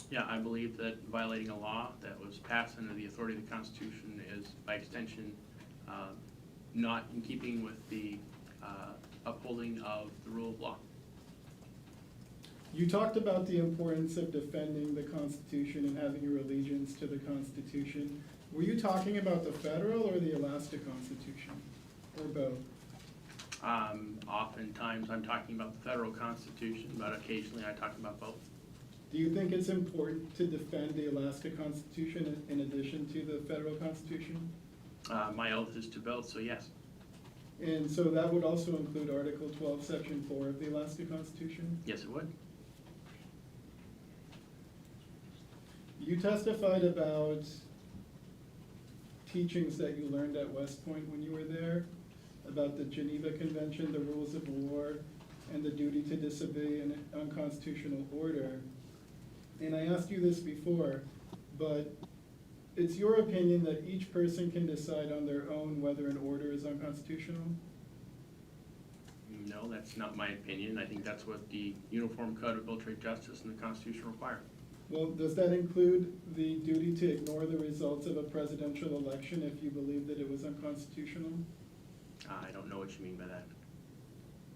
Yeah, I believe that violating a law that was passed under the authority of the Constitution is, by extension, not in keeping with the upholding of the rule of law. You talked about the importance of defending the Constitution and having your allegiance to the Constitution. Were you talking about the federal or the Alaska Constitution, or both? Oftentimes I'm talking about the federal Constitution, but occasionally I talk about both. Do you think it's important to defend the Alaska Constitution in addition to the federal Constitution? My oath is to both, so yes. And so that would also include Article 12, Section 4 of the Alaska Constitution? Yes, it would. You testified about teachings that you learned at West Point when you were there, about the Geneva Convention, the rules of war, and the duty to disobey an unconstitutional order. And I asked you this before, but it's your opinion that each person can decide on their own whether an order is unconstitutional? No, that's not my opinion. I think that's what the Uniform Code of Military Justice and the Constitution require. Well, does that include the duty to ignore the results of a presidential election if you believe that it was unconstitutional? I don't know what you mean by that.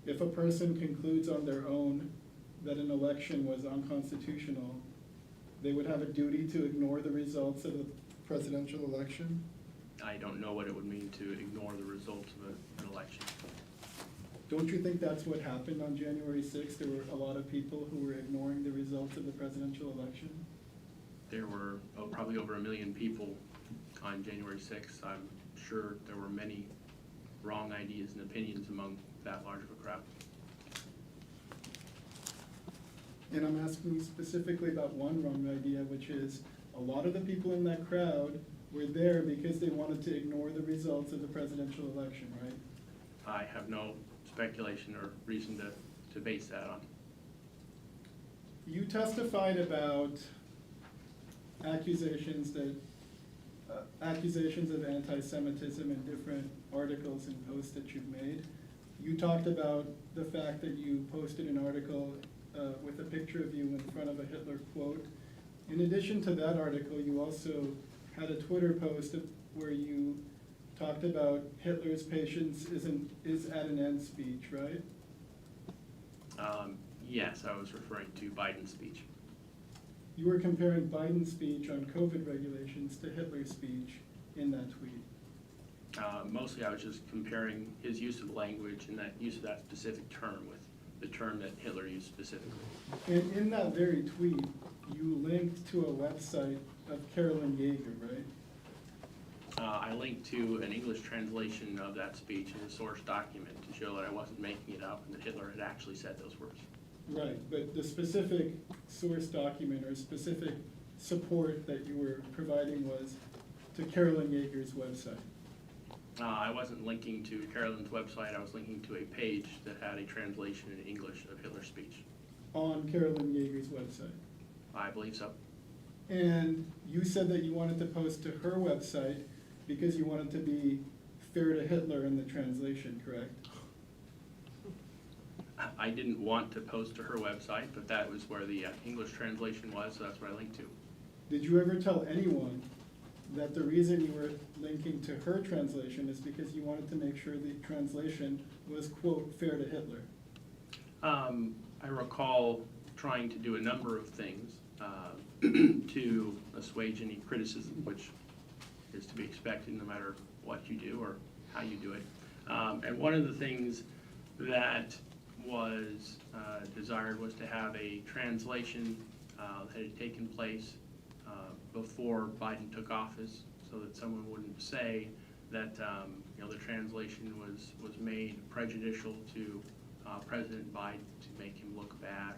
If a person concludes on their own that an election was unconstitutional, they would have a duty to ignore the results of the presidential election? I don't know what it would mean to ignore the results of an election. Don't you think that's what happened on January 6th? There were a lot of people who were ignoring the results of the presidential election? There were probably over 1 million people on January 6th. I'm sure there were many wrong ideas and opinions among that large of a crowd. And I'm asking you specifically about one wrong idea, which is a lot of the people in that crowd were there because they wanted to ignore the results of the presidential election, right? I have no speculation or reason to base that on. You testified about accusations of anti-Semitism in different articles and posts that you've made. You talked about the fact that you posted an article with a picture of you in front of a Hitler quote. In addition to that article, you also had a Twitter post where you talked about Hitler's patience is at an end speech, right? Yes, I was referring to Biden's speech. You were comparing Biden's speech on COVID regulations to Hitler's speech in that tweet. Mostly I was just comparing his use of language and that use of that specific term with the term that Hitler used specifically. And in that very tweet, you linked to a website of Carolyn Yeager, right? I linked to an English translation of that speech in a source document to show that I wasn't making it up and that Hitler had actually said those words. Right, but the specific source document or specific support that you were providing was to Carolyn Yeager's website. I wasn't linking to Carolyn's website, I was linking to a page that had a translation in English of Hitler's speech. On Carolyn Yeager's website. I believe so. And you said that you wanted to post to her website because you wanted to be fair to Hitler in the translation, correct? I didn't want to post to her website, but that was where the English translation was, so that's what I linked to. Did you ever tell anyone that the reason you were linking to her translation is because you wanted to make sure the translation was, quote, fair to Hitler? I recall trying to do a number of things to assuage any criticism, which is to be expected no matter what you do or how you do it. And one of the things that was desired was to have a translation that had taken place before Biden took office, so that someone wouldn't say that the translation was made prejudicial to President Biden to make him look bad,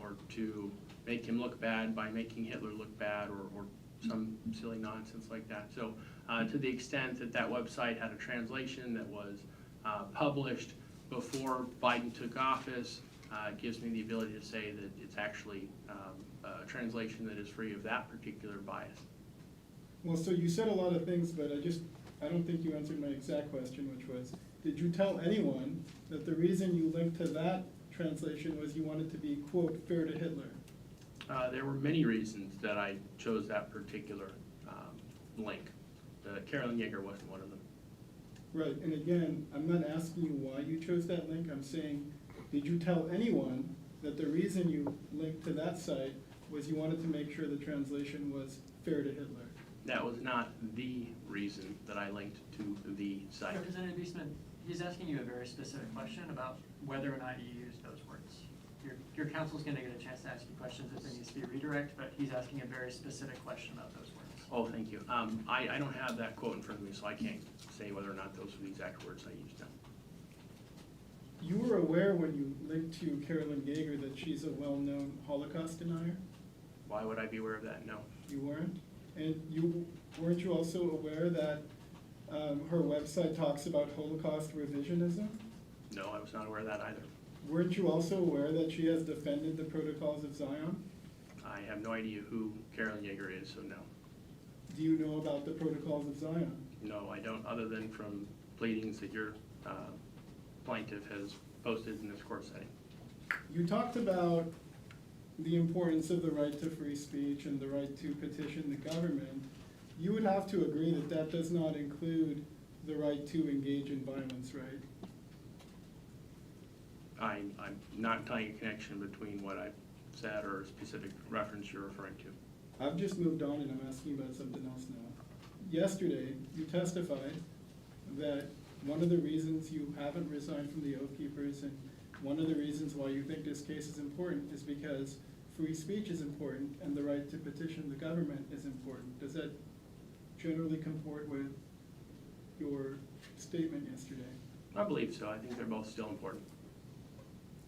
or to make him look bad by making Hitler look bad, or some silly nonsense like that. So to the extent that that website had a translation that was published before Biden took office, it gives me the ability to say that it's actually a translation that is free of that particular bias. Well, so you said a lot of things, but I don't think you answered my exact question, which was, did you tell anyone that the reason you linked to that translation was you wanted to be, quote, fair to Hitler? There were many reasons that I chose that particular link. Carolyn Yeager wasn't one of them. Right, and again, I'm not asking you why you chose that link. I'm saying, did you tell anyone that the reason you linked to that site was you wanted to make sure the translation was fair to Hitler? That was not the reason that I linked to the site. Representative Eastman, he's asking you a very specific question about whether or not you used those words. Your counsel's gonna get a chance to ask you questions if there needs to be a redirect, but he's asking a very specific question about those words. Oh, thank you. I don't have that quote in front of me, so I can't say whether or not those were the exact words I used now. You were aware when you linked to Carolyn Yeager that she's a well-known Holocaust denier? Why would I be aware of that? No. You weren't? And weren't you also aware that her website talks about Holocaust revisionism? No, I was not aware of that either. Weren't you also aware that she has defended the Protocols of Zion? I have no idea who Carolyn Yeager is, so no. Do you know about the Protocols of Zion? No, I don't, other than from pleadings that your plaintiff has posted in this court setting. You talked about the importance of the right to free speech and the right to petition the government. You would have to agree that that does not include the right to engage in violence, right? I'm not tying a connection between what I've said or a specific reference you're referring to. I've just moved on and I'm asking about something else now. Yesterday, you testified that one of the reasons you haven't resigned from the Oath Keepers and one of the reasons why you think this case is important is because free speech is important and the right to petition the government is important. Does that generally comport with your statement yesterday? I believe so. I think they're both still important.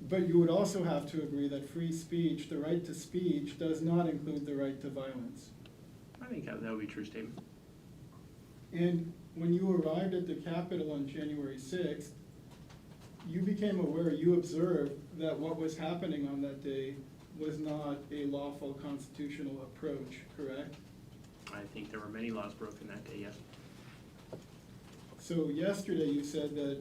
But you would also have to agree that free speech, the right to speech, does not include the right to violence. I think that would be a true statement. And when you arrived at the Capitol on January 6th, you became aware, you observed that what was happening on that day was not a lawful constitutional approach, correct? I think there were many laws broken that day, yes. So yesterday you said that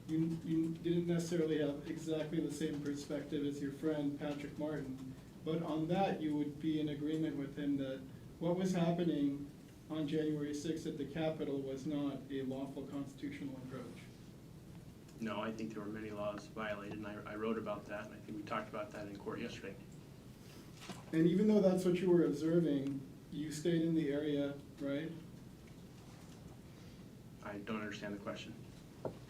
you didn't necessarily have exactly the same perspective as your friend Patrick Martin, but on that you would be in agreement with him that what was happening on January 6th at the Capitol was not a lawful constitutional approach. No, I think there were many laws violated, and I wrote about that, and I think we talked about that in court yesterday. And even though that's what you were observing, you stayed in the area, right? I don't understand the question.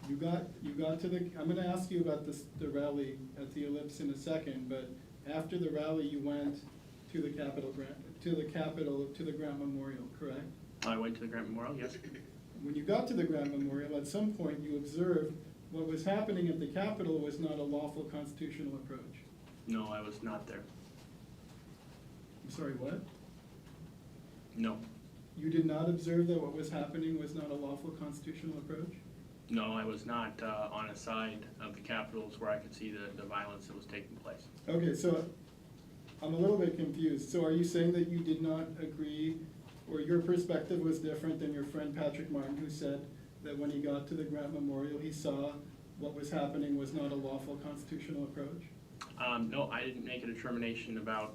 You got to the, I'm gonna ask you about the rally at the Ellipse in a second, but after the rally you went to the Capitol, to the Grant Memorial, correct? I went to the Grant Memorial, yes. When you got to the Grant Memorial, at some point you observed what was happening at the Capitol was not a lawful constitutional approach. No, I was not there. I'm sorry, what? No. You did not observe that what was happening was not a lawful constitutional approach? No, I was not on a side of the Capitals where I could see the violence that was taking place. Okay, so I'm a little bit confused. So are you saying that you did not agree, or your perspective was different than your friend Patrick Martin, who said that when he got to the Grant Memorial, he saw what was happening was not a lawful constitutional approach? No, I didn't make a determination about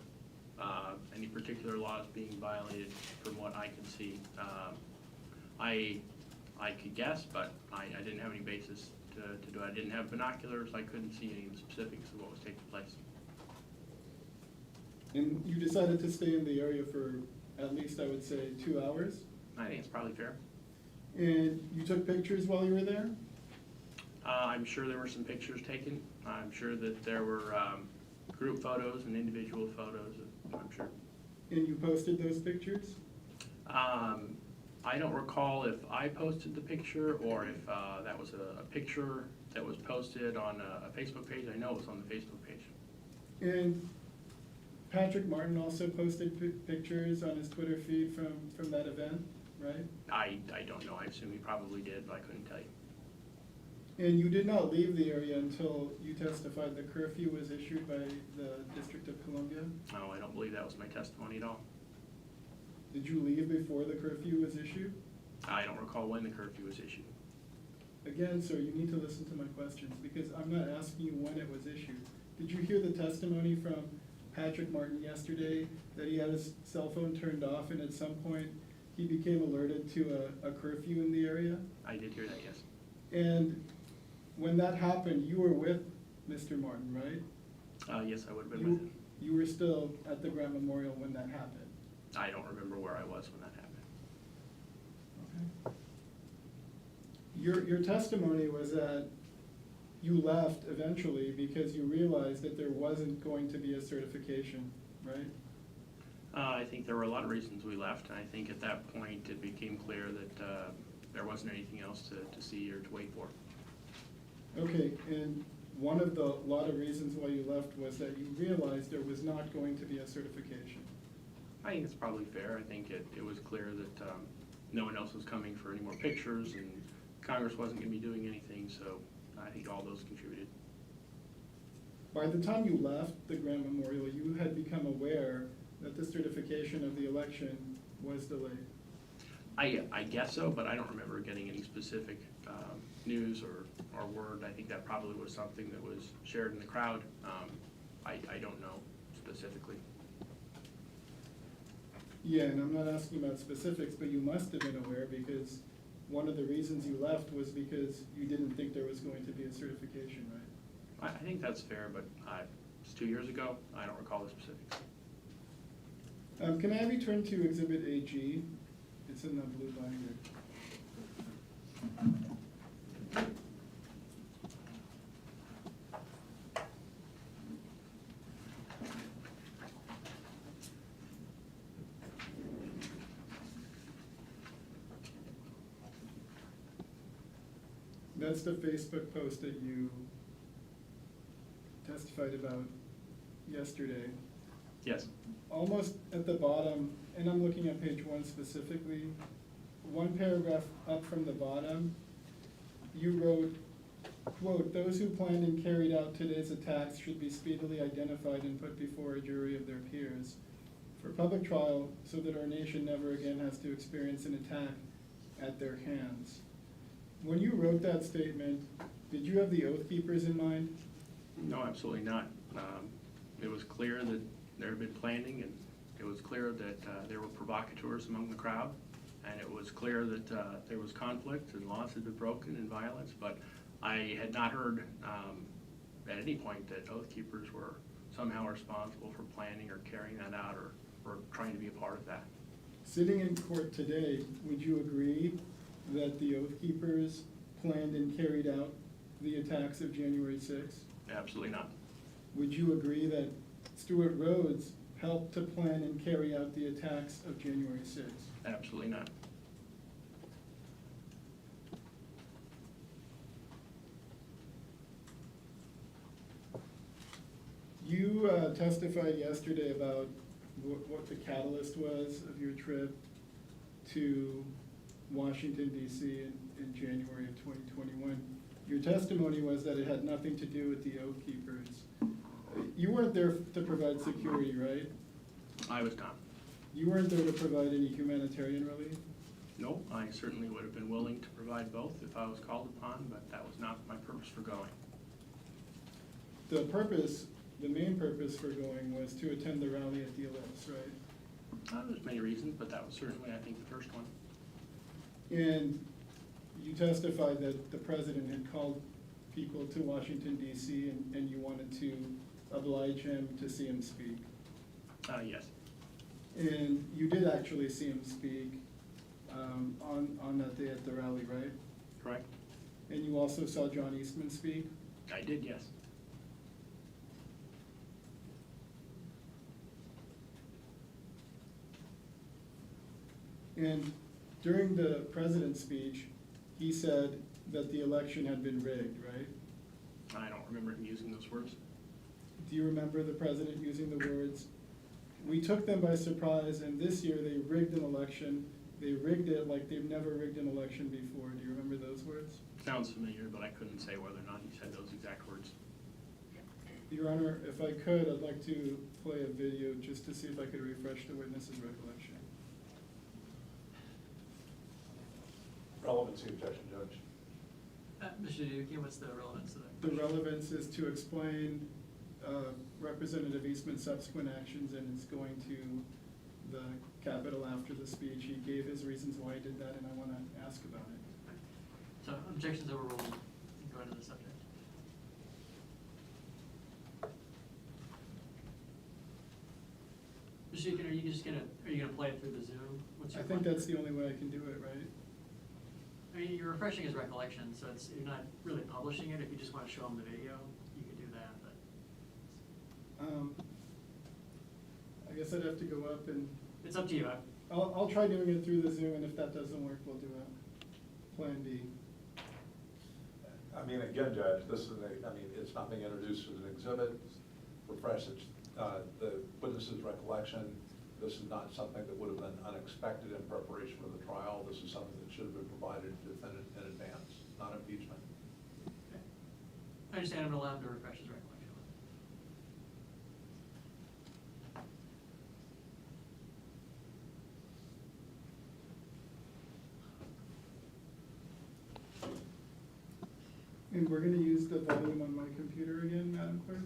any particular laws being violated from what I could see. I could guess, but I didn't have any basis to do it. I didn't have binoculars. I couldn't see any of the specifics of what was taking place. And you decided to stay in the area for at least, I would say, 2 hours? I think it's probably fair. And you took pictures while you were there? I'm sure there were some pictures taken. I'm sure that there were group photos and individual photos, I'm sure. And you posted those pictures? I don't recall if I posted the picture or if that was a picture that was posted on a Facebook page. I know it was on the Facebook page. And Patrick Martin also posted pictures on his Twitter feed from that event, right? I don't know. I assume he probably did, but I couldn't tell you. And you did not leave the area until you testified the curfew was issued by the District of Columbia? No, I don't believe that was my testimony at all. Did you leave before the curfew was issued? I don't recall when the curfew was issued. Again, sir, you need to listen to my questions, because I'm not asking you when it was issued. Did you hear the testimony from Patrick Martin yesterday that he had his cell phone turned off and at some point he became alerted to a curfew in the area? I did hear that, yes. And when that happened, you were with Mr. Martin, right? Yes, I would have been with him. You were still at the Grant Memorial when that happened? I don't remember where I was when that happened. Okay. Your testimony was that you left eventually because you realized that there wasn't going to be a certification, right? I think there were a lot of reasons we left, and I think at that point it became clear that there wasn't anything else to see or to wait for. Okay, and one of the lot of reasons why you left was that you realized there was not going to be a certification. I think it's probably fair. I think it was clear that no one else was coming for any more pictures, and Congress wasn't going to be doing anything, so I think all those contributed. By the time you left the Grant Memorial, you had become aware that the certification of the election was delayed. I guess so, but I don't remember getting any specific news or word. I think that probably was something that was shared in the crowd. I don't know specifically. Yeah, and I'm not asking about specifics, but you must have been aware, because one of the reasons you left was because you didn't think there was going to be a certification, right? I think that's fair, but it's 2 years ago. I don't recall the specifics. Can I have you turn to Exhibit AG? It's in the blue binder. That's the Facebook post that you testified about yesterday. Yes. Almost at the bottom, and I'm looking at page 1 specifically, one paragraph up from the bottom, you wrote, quote, "Those who planned and carried out today's attacks should be speedily identified and put before a jury of their peers for public trial so that our nation never again has to experience an attack at their hands." When you wrote that statement, did you have the Oath Keepers in mind? No, absolutely not. It was clear that there had been planning, and it was clear that there were provocateurs among the crowd, and it was clear that there was conflict and laws had been broken and violence, but I had not heard at any point that Oath Keepers were somehow responsible for planning or carrying that out or trying to be a part of that. Sitting in court today, would you agree that the Oath Keepers planned and carried out the attacks of January 6th? Absolutely not. Would you agree that Stewart Rhodes helped to plan and carry out the attacks of January 6th? Absolutely not. You testified yesterday about what the catalyst was of your trip to Washington DC in January of 2021. Your testimony was that it had nothing to do with the Oath Keepers. You weren't there to provide security, right? I was not. You weren't there to provide any humanitarian relief? No, I certainly would have been willing to provide both if I was called upon, but that was not my purpose for going. The main purpose for going was to attend the rally at the Ellipse, right? There's many reasons, but that was certainly, I think, the first one. And you testified that the president had called people to Washington DC and you wanted to oblige him to see him speak. Yes. And you did actually see him speak on that day at the rally, right? Correct. And you also saw John Eastman speak? I did, yes. And during the president's speech, he said that the election had been rigged, right? I don't remember him using those words. Do you remember the president using the words, "We took them by surprise, and this year they rigged an election. They rigged it like they've never rigged an election before." Do you remember those words? Sounds familiar, but I couldn't say whether or not he said those exact words. Your Honor, if I could, I'd like to play a video just to see if I could refresh the witness's recollection. Relevancy objection, Judge. Mr. Duke, what's the relevance of that? The relevance is to explain Representative Eastman's subsequent actions, and it's going to the Capitol after the speech. He gave his reasons why he did that, and I want to ask about it. So objections overruled. Go into the subject. Mr. Duke, are you gonna play it through the Zoom? What's your I think plan? that's the only way I can do it, right? I mean, you're refreshing his recollection, so you're not really publishing it. If you just want to show him the video, you can do that, but. I guess I'd have to go up and. It's up to you. I'll try doing it through the Zoom, and if that doesn't work, we'll do a plan B. I mean, again, Judge, this is it's not being introduced as an exhibit. Refresh the witness's recollection. This is not something that would have been unexpected in preparation for the trial. This is something that should have been provided to the defendant in advance, not impeachment. Okay. I understand. I'm allowed to refresh his recollection. And we're gonna use the volume on my computer again, Madam Clerk?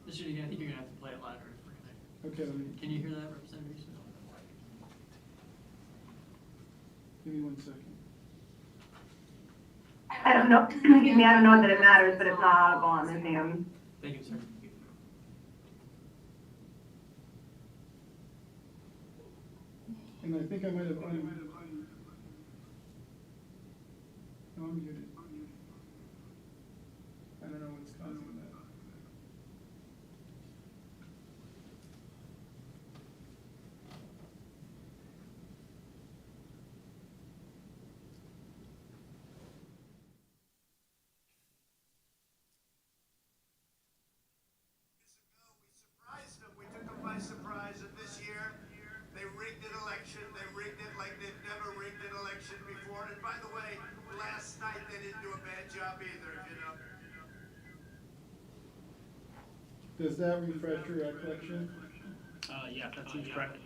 Mr. Dugan, I think you're gonna have to play it louder if we're gonna. Okay, let me, Can you hear that, Representative Eastman? give me 1 second. I don't know, excuse me, I don't know that it matters, but it's not audible on the Zoom. Thank you, sir. And I think I might have, no, I'm muted. I don't know what's causing that. We took them by surprise, and this year, they rigged an election. They rigged it like they've never rigged an election before. And by the way, last night they didn't do a bad job either, you know. Does that refresh your recollection? Yeah, that seems correct.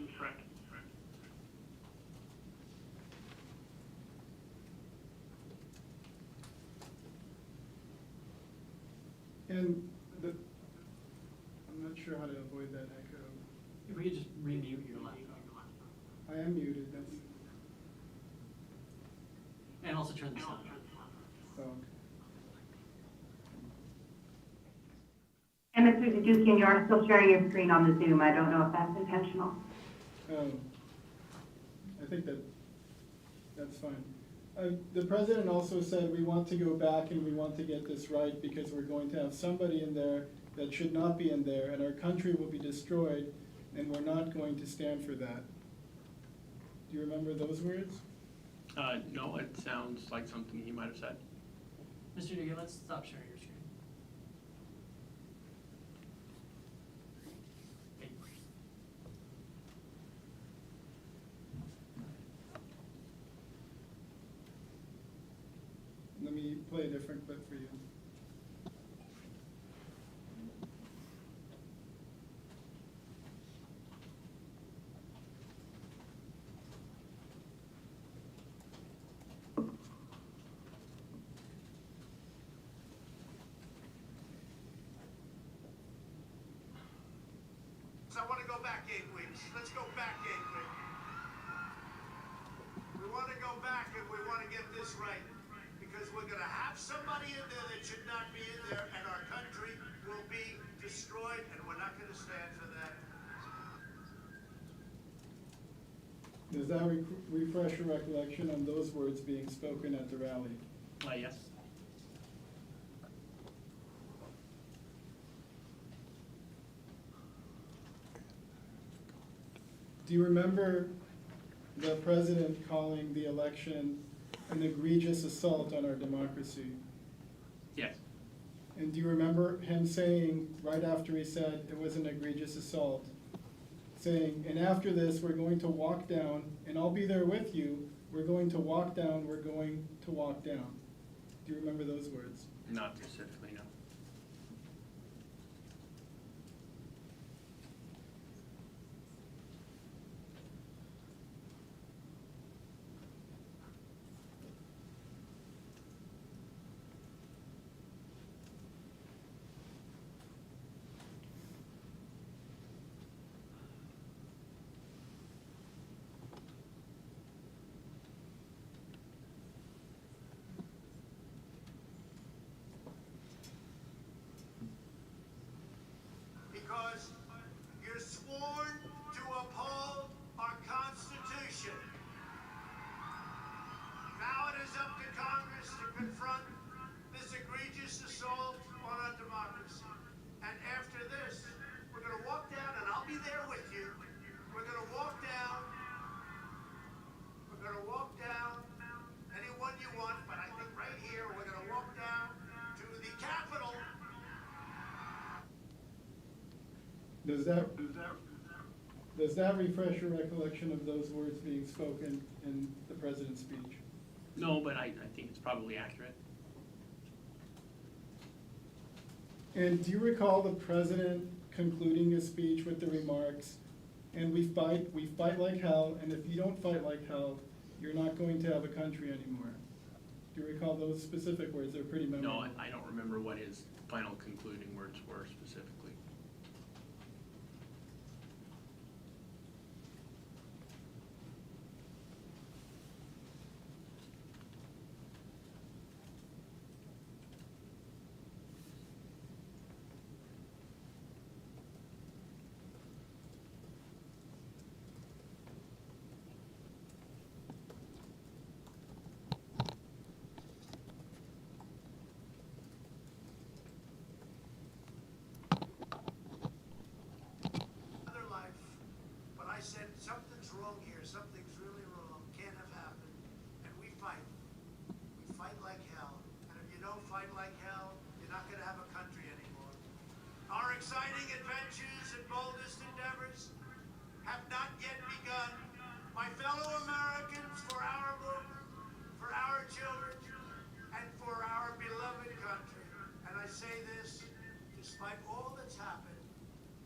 And I'm not sure how to avoid that echo. If we could just remute your laptop. I am muted, that's, And also turn the sound on. oh, okay. And Mr. Zadukian, you are still sharing your screen on the Zoom. I don't know if that's intentional. Oh, I think that's fine. The president also said we want to go back and we want to get this right because we're going to have somebody in there that should not be in there, and our country will be destroyed, and we're not going to stand for that. Do you remember those words? No, it sounds like something he might have said. Mr. Dugan, let's stop sharing your screen. Okay. Let me play a different clip for you. I want to go back 8 weeks. Let's go back 8 weeks. We want to go back and we want to get this right. Because we're going to have somebody in there that should not be in there, and our country will be destroyed, and we're not going to stand for that. Does that refresh your recollection on those words being spoken at the rally? Yes. Do you remember the president calling the election an egregious assault on our democracy? Yes. And do you remember him saying, right after he said it was an egregious assault, saying, and after this, we're going to walk down, and I'll be there with you, we're going to walk down, we're going to walk down. Do you remember those words? Not specifically, no. Because you're sworn to uphold our Constitution. Now it is up to Congress to confront this egregious assault on our democracy. And after this, we're going to walk down, and I'll be there with you. We're going to walk down. We're going to walk down anyone you want, but I think right here, we're going to walk down to the Capitol. Does that refresh your recollection of those words being spoken in the president's speech? No, but I think it's probably accurate. And do you recall the president concluding his speech with the remarks, and we fight like hell, and if you don't fight like hell, you're not going to have a country anymore? Do you recall those specific words? They're pretty memorable. No, I don't remember what his final concluding words were specifically. I said, something's wrong here, something's really wrong, can't have happened, and we fight. We fight like hell, and if you don't fight like hell, you're not gonna have a country anymore. Our exciting adventures and boldest endeavors have not yet begun. My fellow Americans, for our movement, for our children, and for our beloved country. And I say this, despite all that's happened,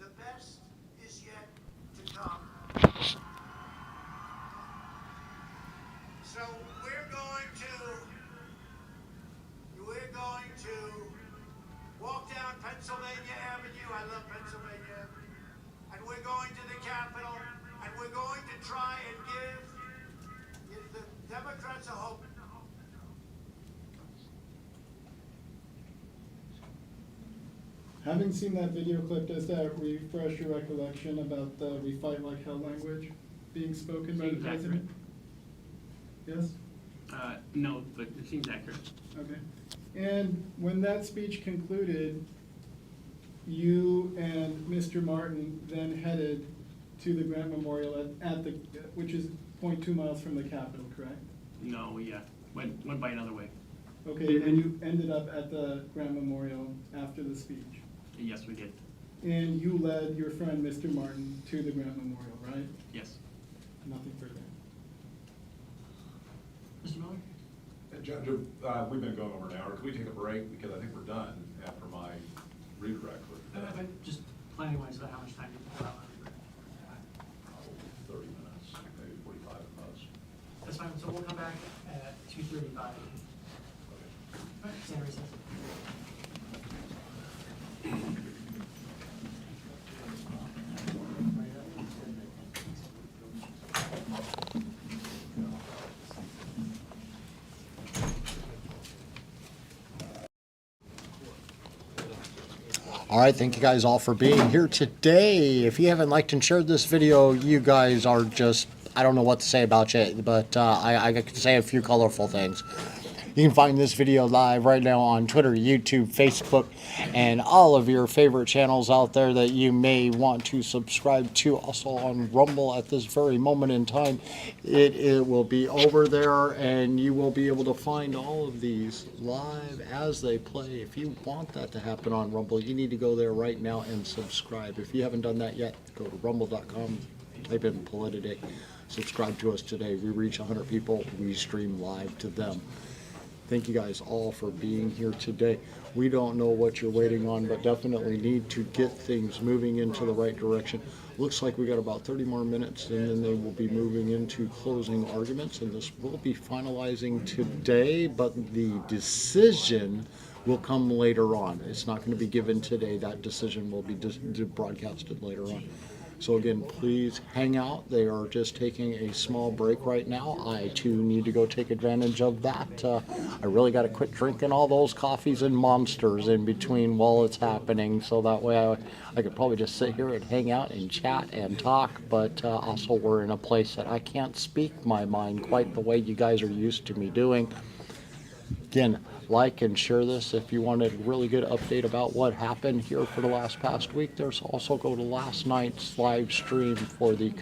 the best is yet to come. So we're going to walk down Pennsylvania Avenue. I love Pennsylvania Avenue. And we're going to the Capitol, and we're going to try and give the Democrats a hope. Having seen that video clip, does that refresh your recollection about the "we fight like hell" language being spoken by the Seems accurate. president? Yes? No, but it seems accurate. Okay. And when that speech concluded, you and Mr. Martin then headed to the Grant Memorial at the, which is 0.2 miles from the Capitol, correct? No, we went by another way. Okay, and you ended up at the Grant Memorial after the speech? Yes, we did. And you led your friend, Mr. Martin, to the Grant Memorial, right? Yes. Nothing further. Mr. Miller? Judge, we've been going over an hour. Could we take a break? Because I think we're done after my redirect. Just planning wise, about how much time do you have? 30 minutes, maybe 45 at most. That's fine, so we'll come back at 2:35. All right, stand recess. All right, thank you guys all for being here today. If you haven't liked and shared this video, you guys are just, I don't know what to say about you, but I can say a few colorful things. You can find this video live right now on Twitter, YouTube, Facebook, and all of your favorite channels out there that you may want to subscribe to. Also on Rumble at this very moment in time. It will be over there, and you will be able to find all of these live as they play. If you want that to happen on Rumble, you need to go there right now and subscribe. If you haven't done that yet, go to rumble.com, type in Politidic, subscribe to us today. We reach 100 people, we stream live to them. Thank you guys all for being here today. We don't know what you're waiting on, but definitely need to get things moving into the right direction. Looks like we got about 30 more minutes, and then they will be moving into closing arguments, and this will be finalizing today, but the decision will come later on. It's not going to be given today. That decision will be broadcasted later on. So again, please hang out. They are just taking a small break right now. I too need to go take advantage of that. I really got to quit drinking all those coffees and monsters in between while it's happening. So that way I could probably just sit here and hang out and chat and talk. But also we're in a place that I can't speak my mind quite the way you guys are used to me doing. Again, like and share this if you wanted a really good update about what happened here for the past week. There's also go to last night's live stream for the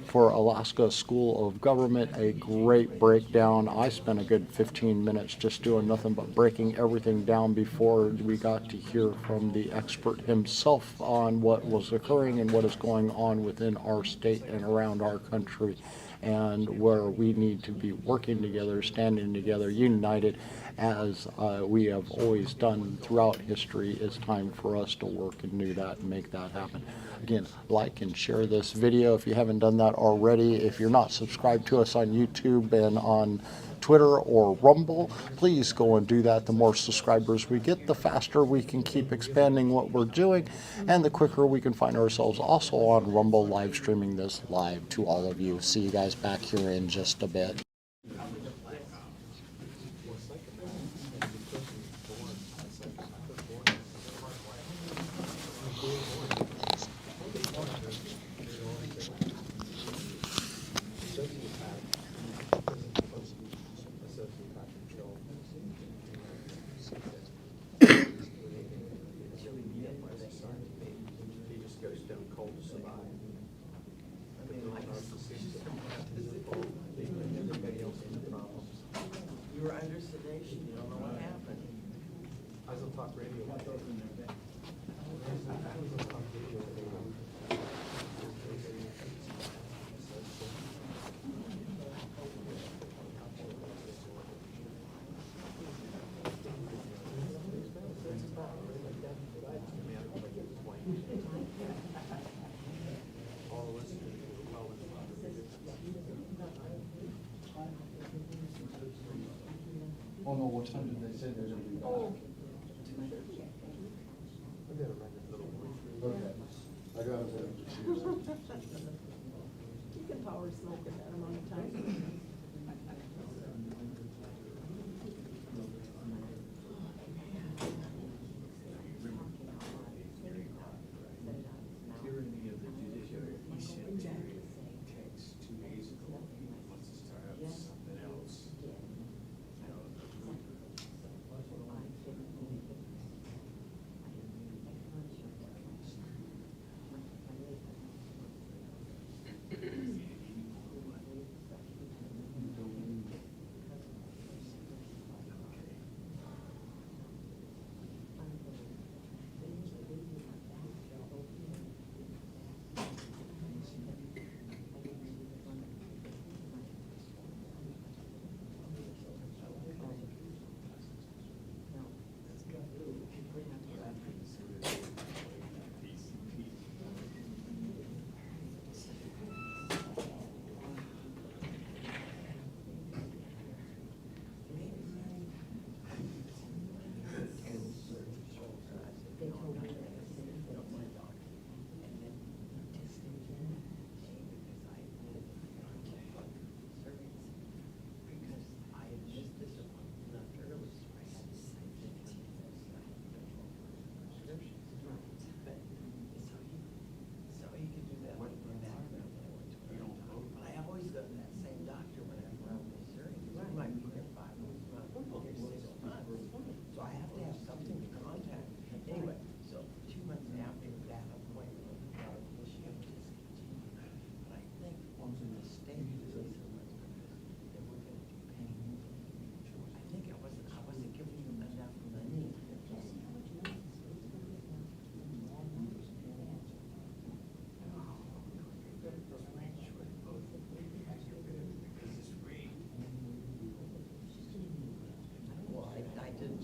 for Alaska School of Government, a great breakdown. I spent a good 15 minutes just doing nothing but breaking everything down before we got to hear from the expert himself on what was occurring and what is going on within our state and around our country, and where we need to be working together, standing together, united, as we have always done throughout history. It's time for us to work and do that and make that happen. Again, like and share this video if you haven't done that already. If you're not subscribed to us on YouTube and on Twitter or Rumble, please go and do that. The more subscribers we get, the faster we can keep expanding what we're doing, and the quicker we can find ourselves also on Rumble live streaming this live to all of you. See you guys back here in just a bit. You were under sedation, you don't know what happened. I was on talk radio. Oh no, what time did they say they're gonna be back? Okay, I got it. You can power smoke in that amount of time. Tyranny of the judiciary. He sent a text 2 days ago. He wants us to have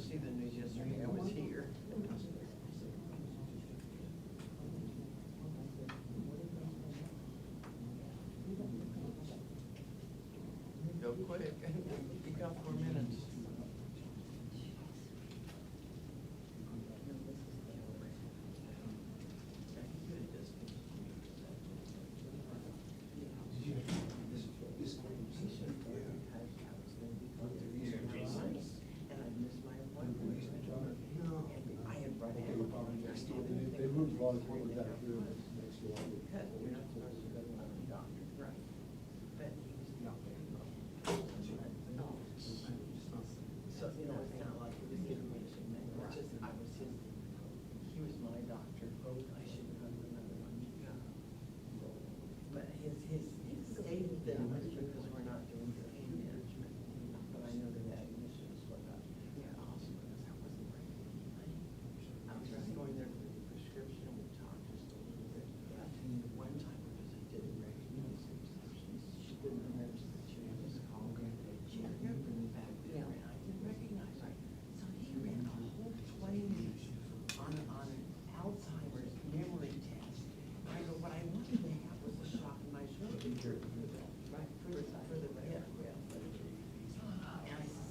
see the news yesterday, I was here. Go quick, you got 4 minutes. They moved a lot of people down here next door. You're not supposed to go to a doctor, right? But he was the doctor. So, you know, it's not like it was information, it's just, I was his, he was my doctor. I shouldn't have another one. But his stated that because we're not doing the pain management, but I know that admission is what got awesome, because that wasn't right. I was just going there for the prescription, we talked just a little bit. And one time, because I didn't recognize her, she didn't remember that she was just called. She remembered me back there, and I didn't recognize her. So he ran a whole plane on an Alzheimer's memory test. And I go, what I wanted to have was a shock in my shoulder. Right, for the hip.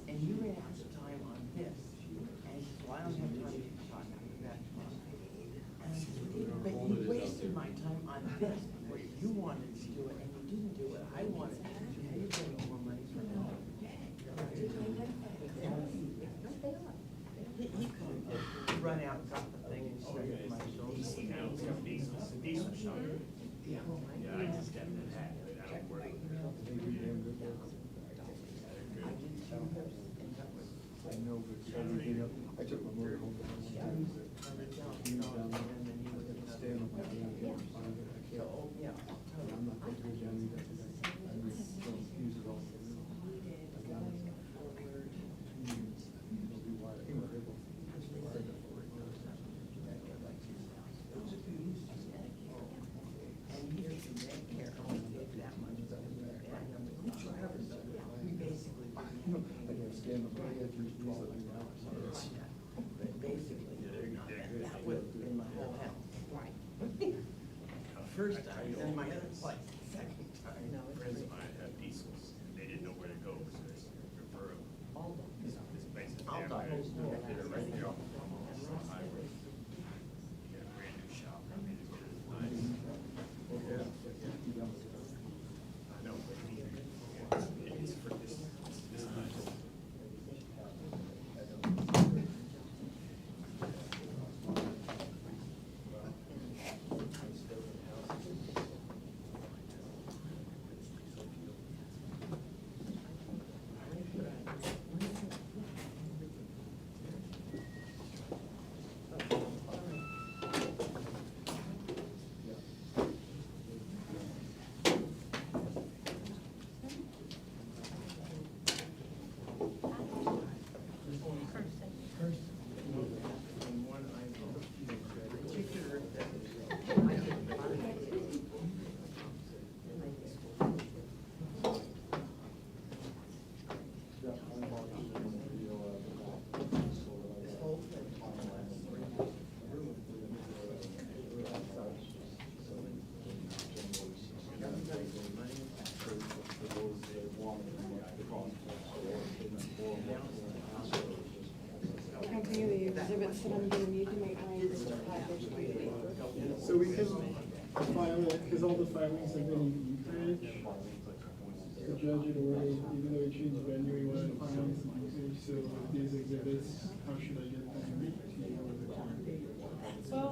And you ran out of time on this. And he says, well, I don't have time to get a shock after that. And I said, but you wasted my time on this, where you wanted to do it and you didn't do it. I wanted to do it. You're getting more money for that. He could have run out and got the thing and stuck it in my shoulder. Diesel shot. Yeah, I just got that hat, but I don't work. I know, but everything else, I took my motor home. Stand up and Yeah. I'm not going to go down there. I just use it all. I got it. It'll be wired. And here's the Medicare, only did that much. We basically. I can stand up, I have to use $12. But basically, that would have been my whole house. Right. First time, then my other place, second time. Friends of mine have diesels, and they didn't know where to go, so they refer them. All This place is All damn done. good. They did it right there off the highway. Got a brand new shop, I mean, it's nice. I know, but it's for this nice. The exhibits that I'm gonna need to make my package. So we can file it, because all the filings have been in e-page. The judge had already, even though he changed venue, he wanted filings in e-page, so with these exhibits, how should I get them to you or the court? Well,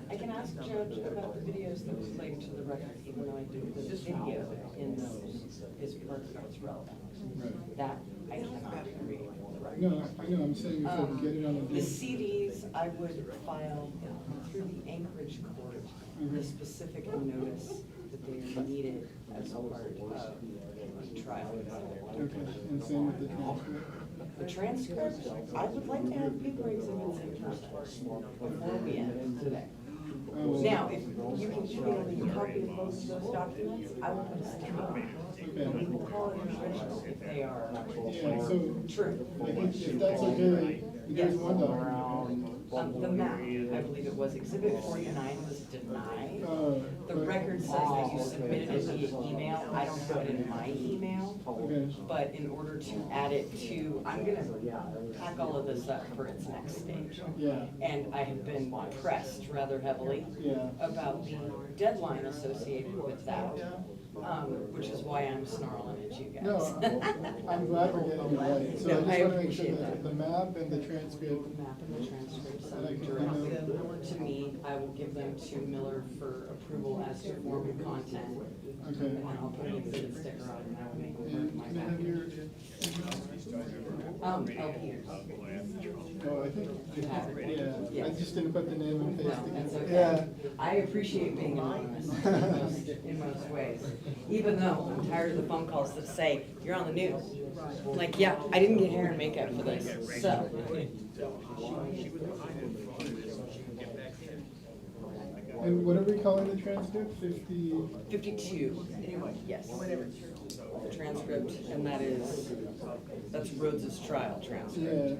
I can ask Judge about the videos that was played to the record, even though I do the video in those is part of what's relevant. Right. That I cannot create on the record. No, I know, I'm saying if I can get it on a The disc. CDs, I would file through the Anchorage court, the specific notice that they are needed as a part of the trial. Okay, and same with the transcript. The transcript, I would like to have paper exhibits in person before we end today. Now, if you can show me a copy of both of those documents, I will put a stamp on it. People call it interventions if they are Yeah, so, true. like, if that's okay, Yes. there's one document. The map, I believe it was Exhibit 49 was denied. The but- record says that you submitted it via email. I don't have it in my email. Okay. But in order to add it to, I'm gonna pack all of this up for its next stage. Yeah. And I have been pressed rather heavily Yeah. about the deadline associated with that, which is why I'm snarling at you guys. No, I'm glad we're getting it right. So No, I just I want to make sure appreciate that that. the map and the transcript. The map and the transcript And I sent can directly email- to me. I will give them to Miller for approval as to form and content. Okay. And then I'll put an exhibit sticker on it and that will make them And my can I have your, LPers. oh, I think, You have it? yeah, I Yes. just didn't put the name and face No, that's together. okay. Yeah. I appreciate being anonymous in most ways, even though I'm tired of the phone calls that say, you're on the news. I'm like, yeah, I didn't get hair and makeup for this, so. And what are we calling the transcript? 52, yes. The transcript, and that's Rhodes's trial transcript. Yeah.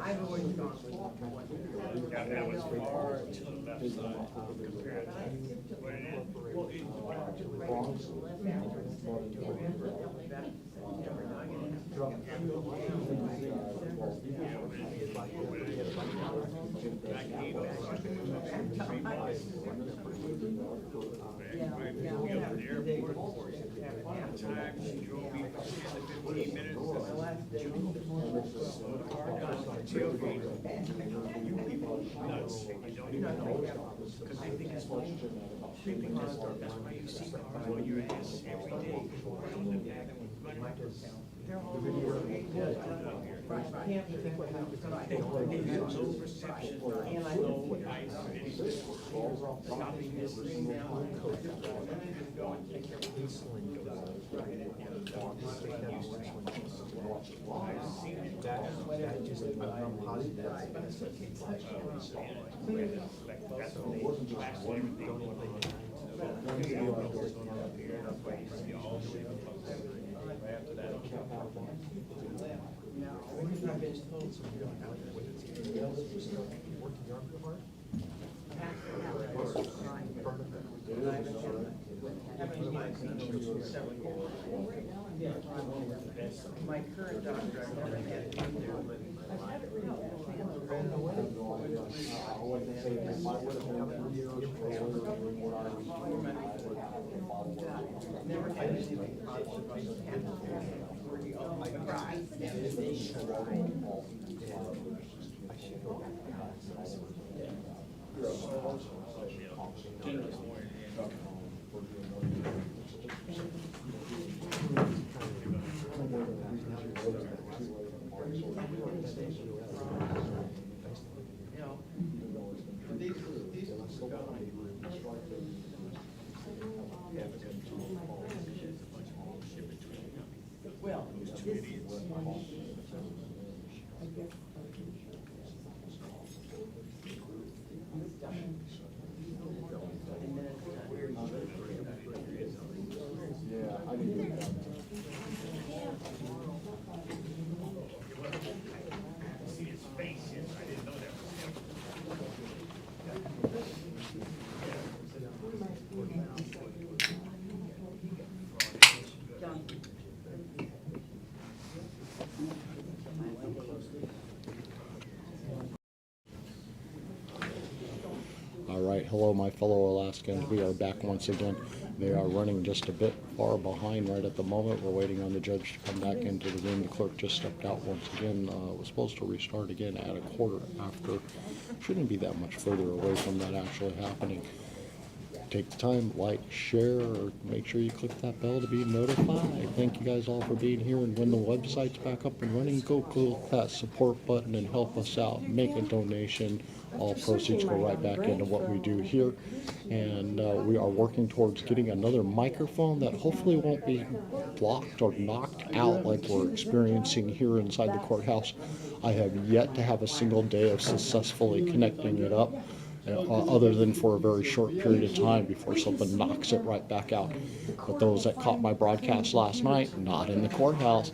I've always gone with That was far to the left side compared to what it is. Well, my current doctor, I want to get in there, but never had anything positive about the cancer. Oh my God. Well, this right. Hello, my fellow Alaskans. We are back once again. They are running just a bit far behind right at the moment. We're waiting on the judge to come back into the room. The clerk just stepped out once again. Was supposed to restart again at a quarter after. Shouldn't be that much further away from that actually happening. Take the time, like, share, or make sure you click that bell to be notified. Thank you guys all for being here, and when the website's back up and running, go click that support button and help us out. Make a donation. All proceeds go right back into what we do here. And we are working towards getting another microphone that hopefully won't be blocked or knocked out like we're experiencing here inside the courthouse. I have yet to have a single day of successfully connecting it up. Other than for a very short period of time before something knocks it right back out. But those that caught my broadcast last night, not in the courthouse,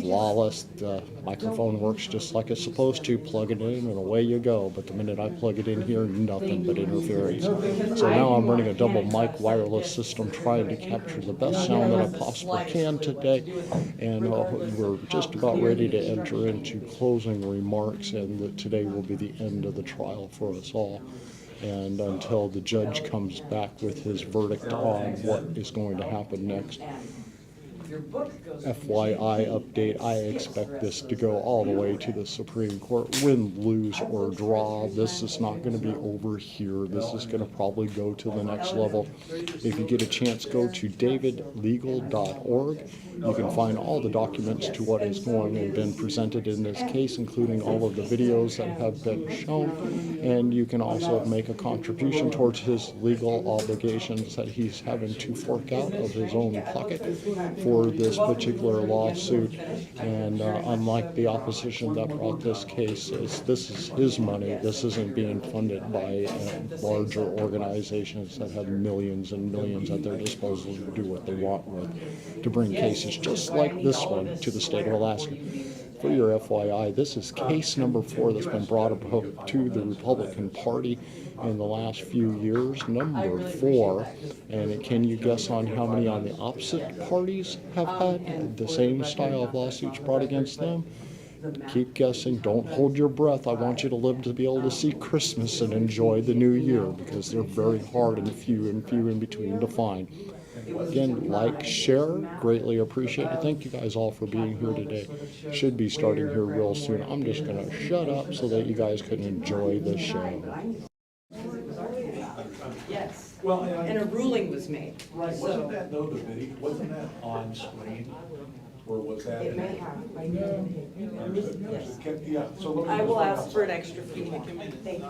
flawless. The microphone works just like it's supposed to. Plug it in and away you go. But the minute I plug it in here, nothing but interference. So now I'm running a double mic wireless system trying to capture the best sound that I possibly can today. And we're just about ready to enter into closing remarks, and today will be the end of the trial for us all. And until the judge comes back with his verdict on what is going to happen next. FYI update, I expect this to go all the way to the Supreme Court, win, lose, or draw. This is not going to be over here. This is going to probably go to the next level. If you get a chance, go to davidlegal.org. You can find all the documents to what is going and been presented in this case, including all of the videos that have been shown. And you can also make a contribution towards his legal obligations that he's having to fork out of his own pocket for this particular lawsuit. And unlike the opposition that brought this case, this is his money. This isn't being funded by larger organizations that have millions and millions at their disposal to do what they want with, to bring cases just like this one to the state of Alaska. For your FYI, this is case number 4 that's been brought up to the Republican Party in the last few years, number 4. And can you guess on how many on the opposite parties have had the same style of lawsuits brought against them? Keep guessing. Don't hold your breath. I want you to live to be able to see Christmas and enjoy the new year, because they're very hard and few in between to find. Again, like, share, greatly appreciate it. Thank you guys all for being here today. Should be starting here real soon. I'm just going to shut up so that you guys can enjoy the show. Yes. Well, And a ruling was made. Right, So- wasn't that though the video, wasn't that on screen? Or was that? It may have. Yes. Yeah, so. let me I will just- ask for an extra fee. Thank you.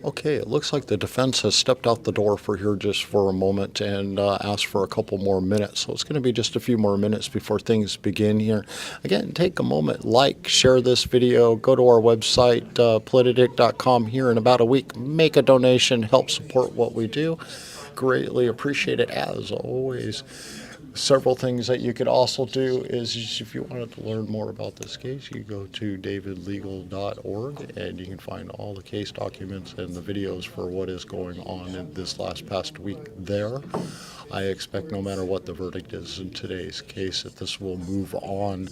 Okay, it looks like the defense has stepped out the door for here just for a moment and asked for a couple more minutes. So it's going to be just a few more minutes before things begin here. Again, take a moment, like, share this video, go to our website, politidic.com here in about a week. Make a donation, help support what we do. Greatly appreciate it as always. Several things that you could also do is, if you wanted to learn more about this case, you go to davidlegal.org and you can find all the case documents and the videos for what is going on in this past week there. I expect no matter what the verdict is in today's case, that this will move on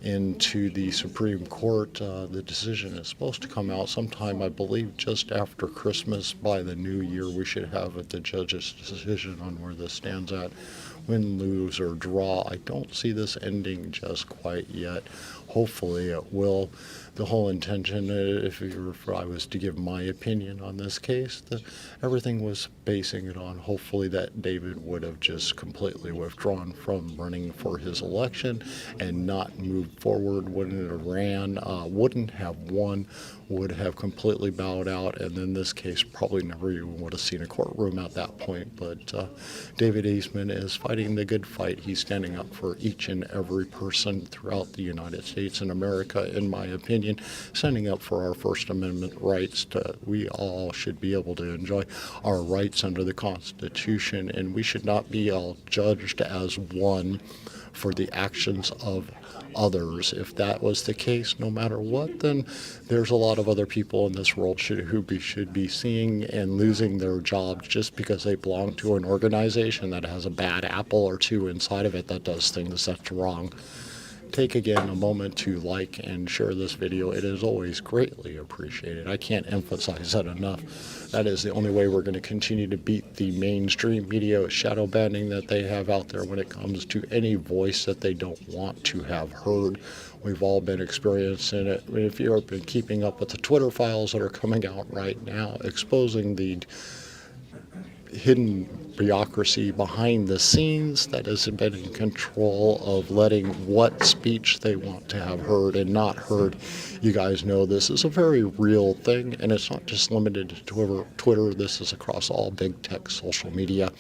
into the Supreme Court. The decision is supposed to come out sometime, I believe, just after Christmas. By the new year, we should have the judge's decision on where this stands at. win, lose, or draw. I don't see this ending just quite yet. Hopefully it will. The whole intention, if I was to give my opinion on this case, everything was basing it on hopefully that David would have just completely withdrawn from running for his election and not moved forward, wouldn't have ran, wouldn't have won, would have completely bowed out, and then this case probably never even would have seen a courtroom at that point. But David Eastman is fighting the good fight. He's standing up for each and every person throughout the United States and America, in my opinion, standing up for our First Amendment rights. We all should be able to enjoy our rights under the Constitution, and we should not be all judged as one for the actions of others. If that was the case, no matter what, then there's a lot of other people in this world who should be seeing and losing their jobs just because they belong to an organization that has a bad apple or two inside of it that does things that's wrong. Take again a moment to like and share this video. It is always greatly appreciated. I can't emphasize that enough. That is the only way we're going to continue to beat the mainstream media shadow banning that they have out there when it comes to any voice that they don't want to have heard. We've all been experiencing it. I mean, if you've been keeping up with the Twitter files that are coming out right now, exposing the hidden bureaucracy behind the scenes that has been in control of letting what speech they want to have heard and not heard. You guys know this is a very real thing, and it's not just limited to Twitter. This is across all big tech social media.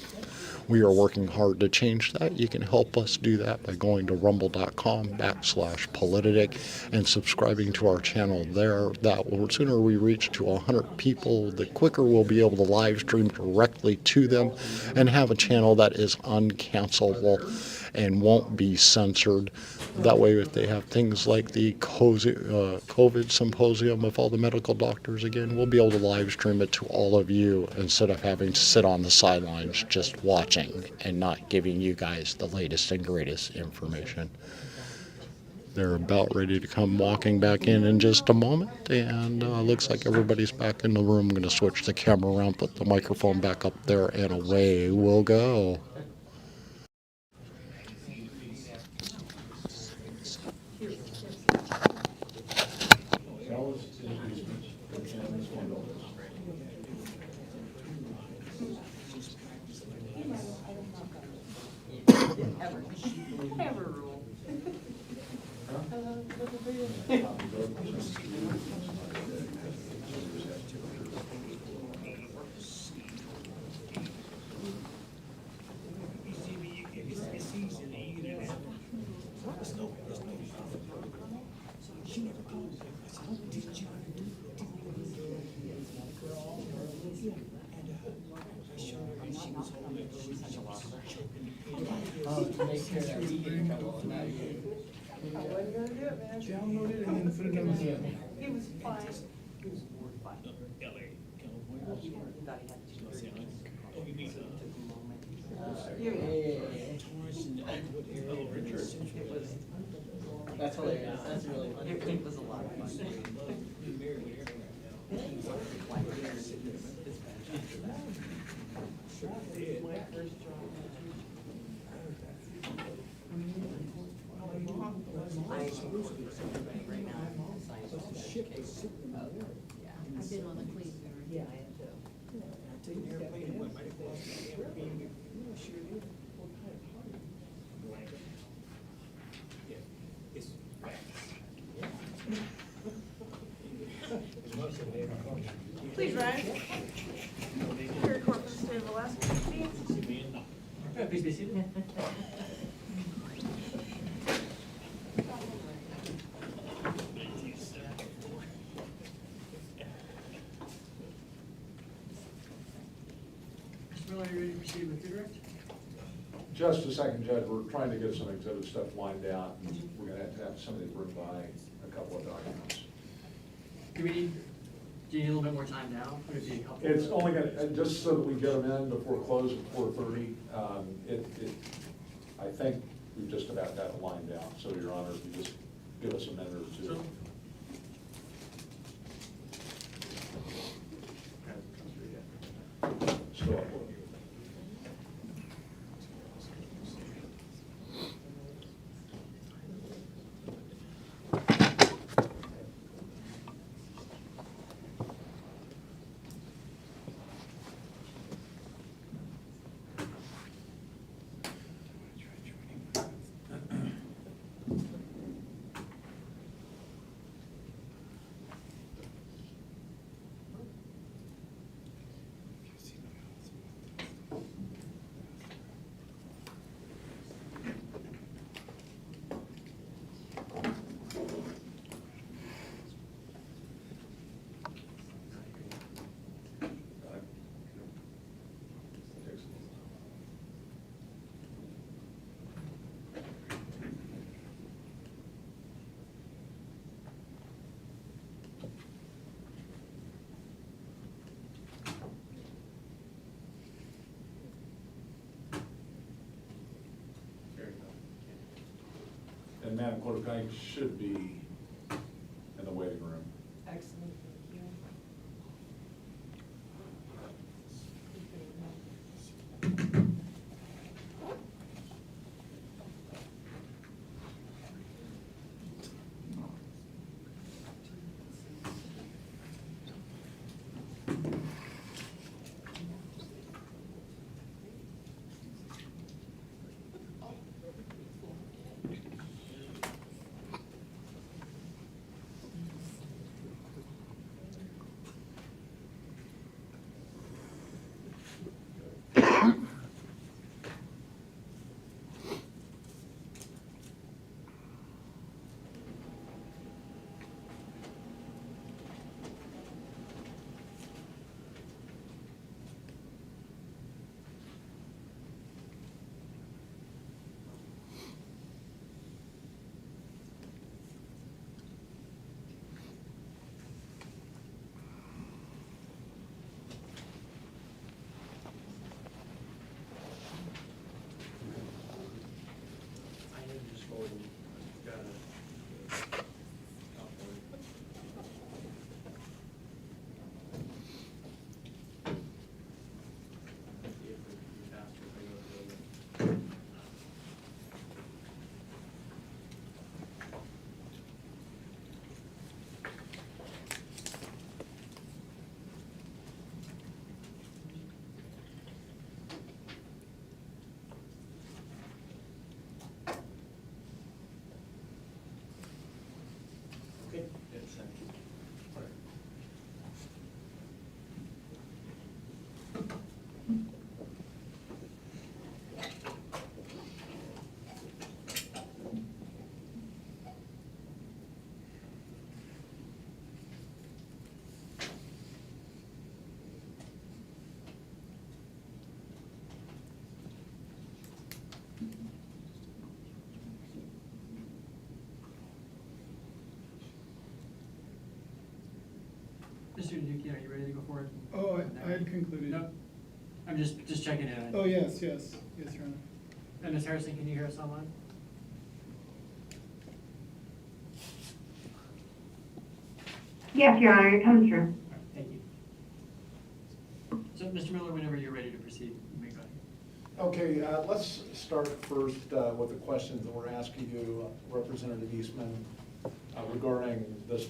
We are working hard to change that. You can help us do that by going to rumble.com/politic and subscribing to our channel there. The sooner we reach to 100 people, the quicker we'll be able to live stream directly to them and have a channel that is uncancelable and won't be censored. That way, if they have things like the COVID symposium with all the medical doctors again, we'll be able to live stream it to all of you instead of having to sit on the sidelines just watching and not giving you guys the latest and greatest information. They're about ready to come walking back in just a moment, and looks like everybody's back in the room. I'm going to switch the camera around, put the microphone back up there, and away we'll go. Never rule. To make sure that we get in trouble, not you. I wasn't gonna do it, man. Download it and then put it on the. He was fine. He was fine. That's hilarious. That's really funny. It was a lot of fun. My first job. I've been on the Queen. Yeah, I am too. Please rise. Here, court for the state of Alaska. Please be seated. Are you ready to proceed with the direct? Just a second, Judge, we're trying to get some exhibit stuff lined out, and we're gonna have to have somebody bring by a couple of documents. Do you need a little bit more time now? Would it be helpful? It's only gonna, just so that we get them in before close at 4:30. I think we've just about got it lined out, so Your Honor, if you just give us a minute or two. Sure. Still up. Madam Clerk, I should be in the waiting room. Excellent, thank you. Mr. Dukian, are you ready to go forward? Oh, I had concluded. No, I'm just checking in. Oh, yes, Your Honor. And Ms. Harrison, can you hear us online? Yes, Your Honor, it comes through. All right, thank you. So, Mr. Miller, whenever you're ready to proceed, you may go ahead. Okay, let's start first with the questions that we're asking you, Representative Eastman, regarding this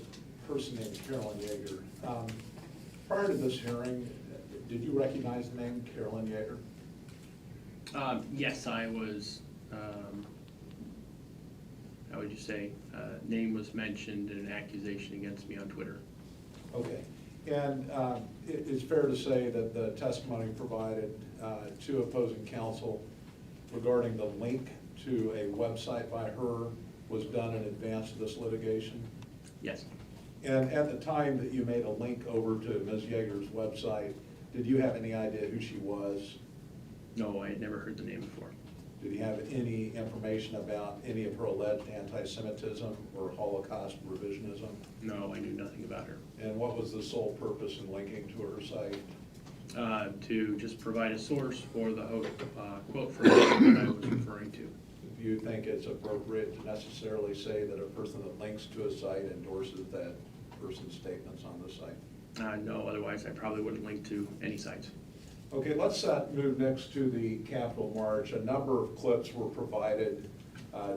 person named Carolyn Yeager. Prior to this hearing, did you recognize the name Carolyn Yeager? Yes, I was, how would you say, name was mentioned and an accusation against me on Twitter. Okay, and it's fair to say that the testimony provided to opposing counsel regarding the link to a website by her was done in advance of this litigation? Yes. And at the time that you made a link over to Ms. Yeager's website, did you have any idea who she was? No, I had never heard the name before. Did you have any information about any of her alleged anti-Semitism or Holocaust revisionism? No, I knew nothing about her. And what was the sole purpose in linking to her site? To just provide a source for the quote from that I was referring to. Do you think it's appropriate to necessarily say that a person that links to a site endorses that person's statements on the site? No, otherwise I probably wouldn't link to any sites. Okay, let's move next to the Capitol March. A number of clips were provided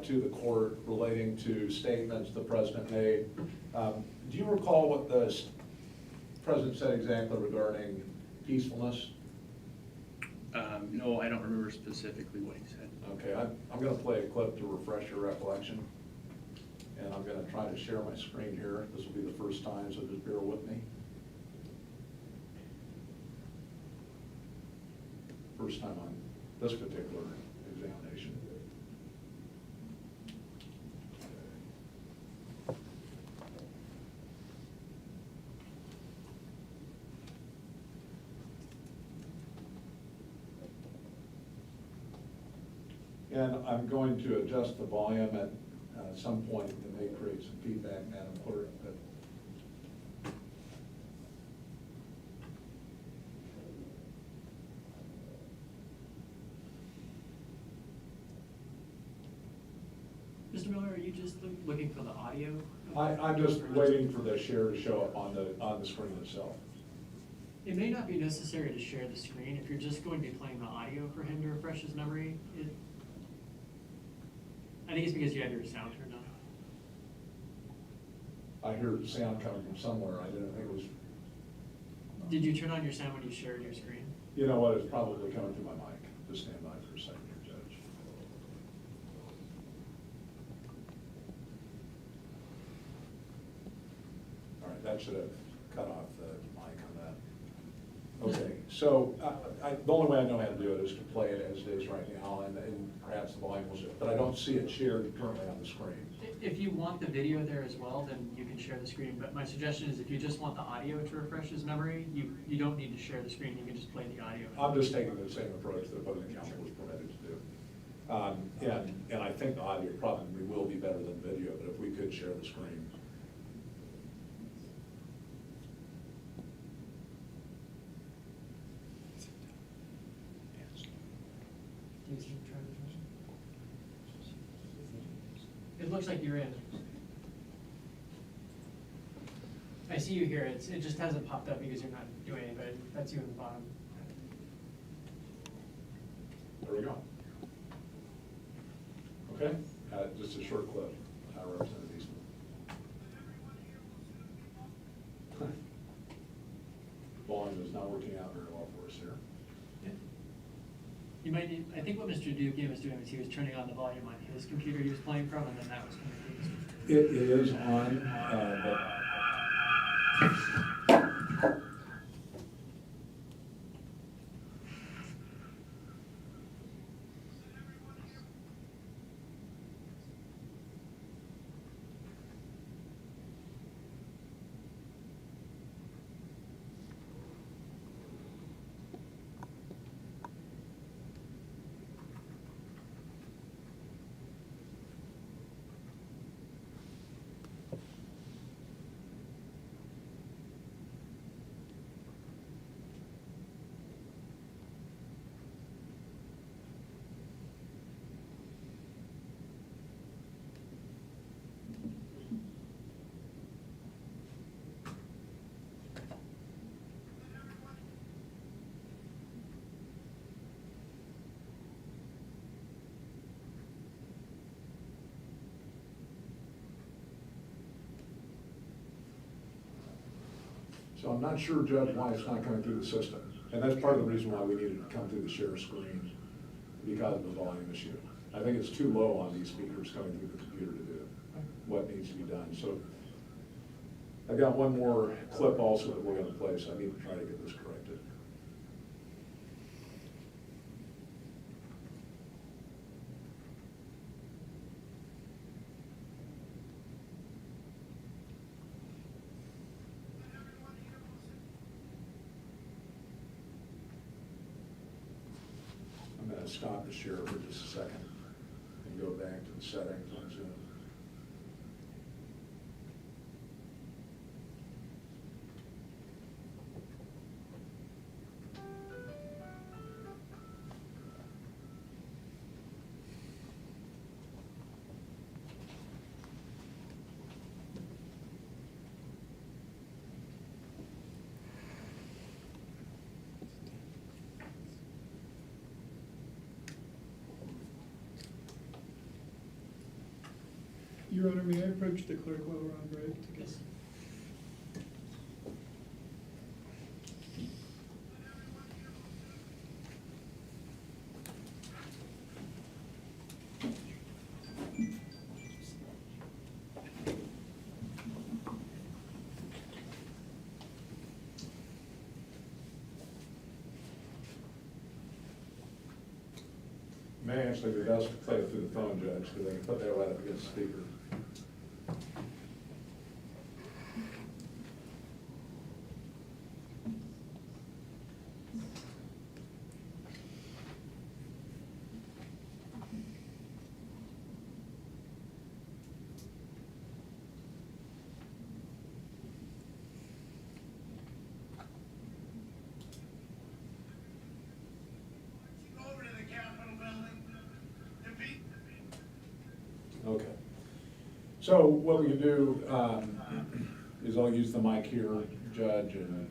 to the court relating to statements the president made. Do you recall what the president said exactly regarding peacefulness? No, I don't remember specifically what he said. Okay, I'm going to play a clip to refresh your recollection. And I'm going to try to share my screen here. This will be the first time, so just bear with me. First time on this particular examination. And I'm going to adjust the volume at some point. It may create some feedback, Madam Clerk. But Mr. Miller, are you just looking for the audio? I'm just waiting for the share to show up on the screen itself. It may not be necessary to share the screen if you're just going to be playing the audio for him to refresh his memory. I think it's because you have your sound turned on. I hear sound coming from somewhere. I didn't think it was. Did you turn on your sound when you shared your screen? You know what? It's probably coming through my mic. Just stand by for a second here, Judge. All right, that should have cut off the mic on that. Okay, so the only way I know how to do it is to play it as it is right now, and perhaps the volume will shift, but I don't see it shared currently on the screen. If you want the video there as well, then you can share the screen, but my suggestion is if you just want the audio to refresh his memory, you don't need to share the screen, you can just play the audio. I'm just taking the same approach that opposing counsel was permitted to do. And I think the audio probably will be better than video, but if we could share the screen. It looks like you're in. I see you here. It just hasn't popped up because you're not doing anything, but that's you in the bottom. There we go. Okay, just a short clip. Representative Eastman. Volume is not working out very well for us here. You might need, I think what Mr. Duke was doing was he was turning on the volume on his computer he was playing from, and then that was coming through his computer. It is on, but. So I'm not sure, Judge, why it's not coming through the system. And that's part of the reason why we needed to come through the share screen, because of the volume issue. I think it's too low on these speakers coming through the computer to do what needs to be done. So I've got one more clip also that we're going to play, so I need to try to get this corrected. I'm going to stop the share for just a second and go back to the settings on Zoom. Your Honor, may I approach the clerk while we're on break? To get... May actually be best to play it through the phone, Judge, because they can put that right up against the speaker. Okay. So what we can do is I'll use the mic here, Judge, and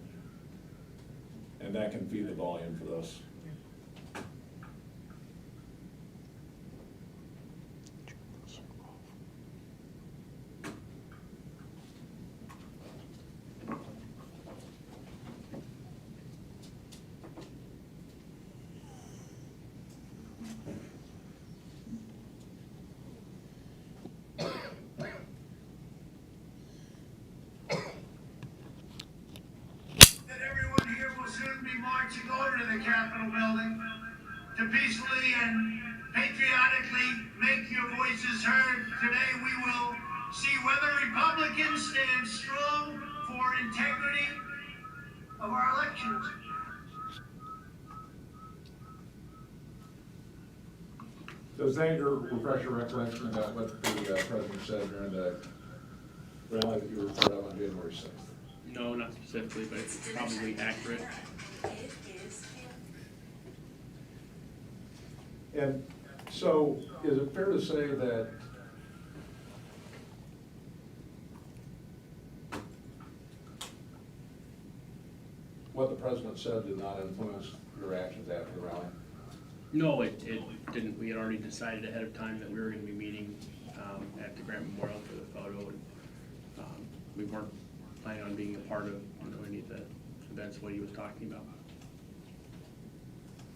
that can feed the volume for this. Marching over to the Capitol building to peacefully and patriotically make your voices heard. Today we will see whether Republicans stand strong for integrity of our elections. So is that your refresher recollection about what the President said during the rally that you were part of on January 6th? No, not specifically, but it's probably accurate. And so, is it fair to say that what the President said did not influence your actions after the rally? No, it didn't. We had already decided ahead of time that we were going to be meeting at the Grant Memorial for the photo, and we weren't planning on being a part of any of the events what he was talking about.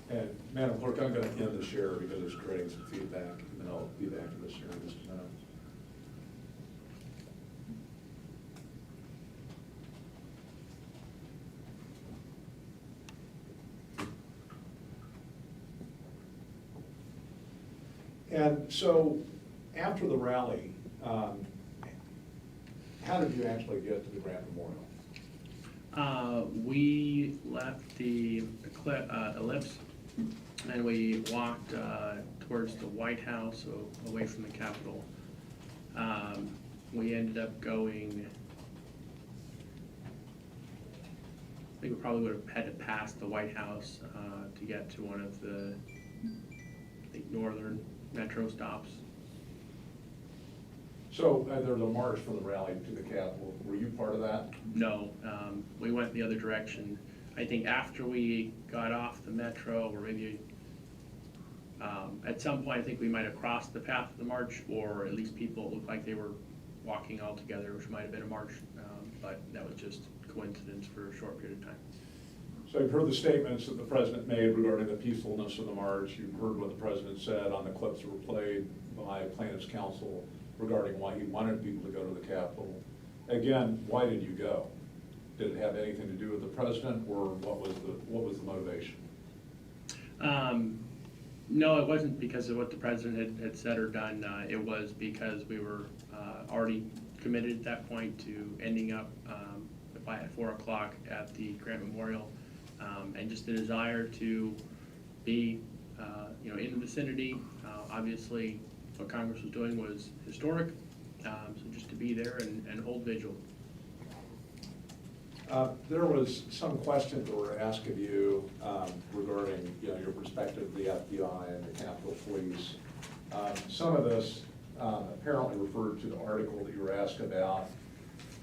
And Madam Clerk, I'm going to end the share because it's creating some feedback, and I'll be back to this share in just a minute. And so, after the rally, how did you actually get to the Grant Memorial? We left the ellipse and we walked towards the White House, so away from the Capitol. We ended up going, I think we probably would have had to pass the White House to get to one of the, I think, northern metro stops. So there was a march from the rally to the Capitol. Were you part of that? No, we went the other direction. I think after we got off the metro, or maybe at some point, I think we might have crossed the path of the march, or at least people looked like they were walking all together, which might have been a march, but that was just coincidence for a short period of time. So you've heard the statements that the President made regarding the peacefulness of the march. You've heard what the President said on the clips that were played by Plaintiffs' counsel regarding why he wanted people to go to the Capitol. Again, why did you go? Did it have anything to do with the President, or what was the motivation? No, it wasn't because of what the President had said or done. It was because we were already committed at that point to ending up by 4 o'clock at the Grant Memorial, and just the desire to be in the vicinity. Obviously, what Congress was doing was historic, so just to be there and hold vigil. There was some questions that were asked of you regarding your perspective of the FBI and the Capitol Police. Some of this apparently referred to the article that you were asked about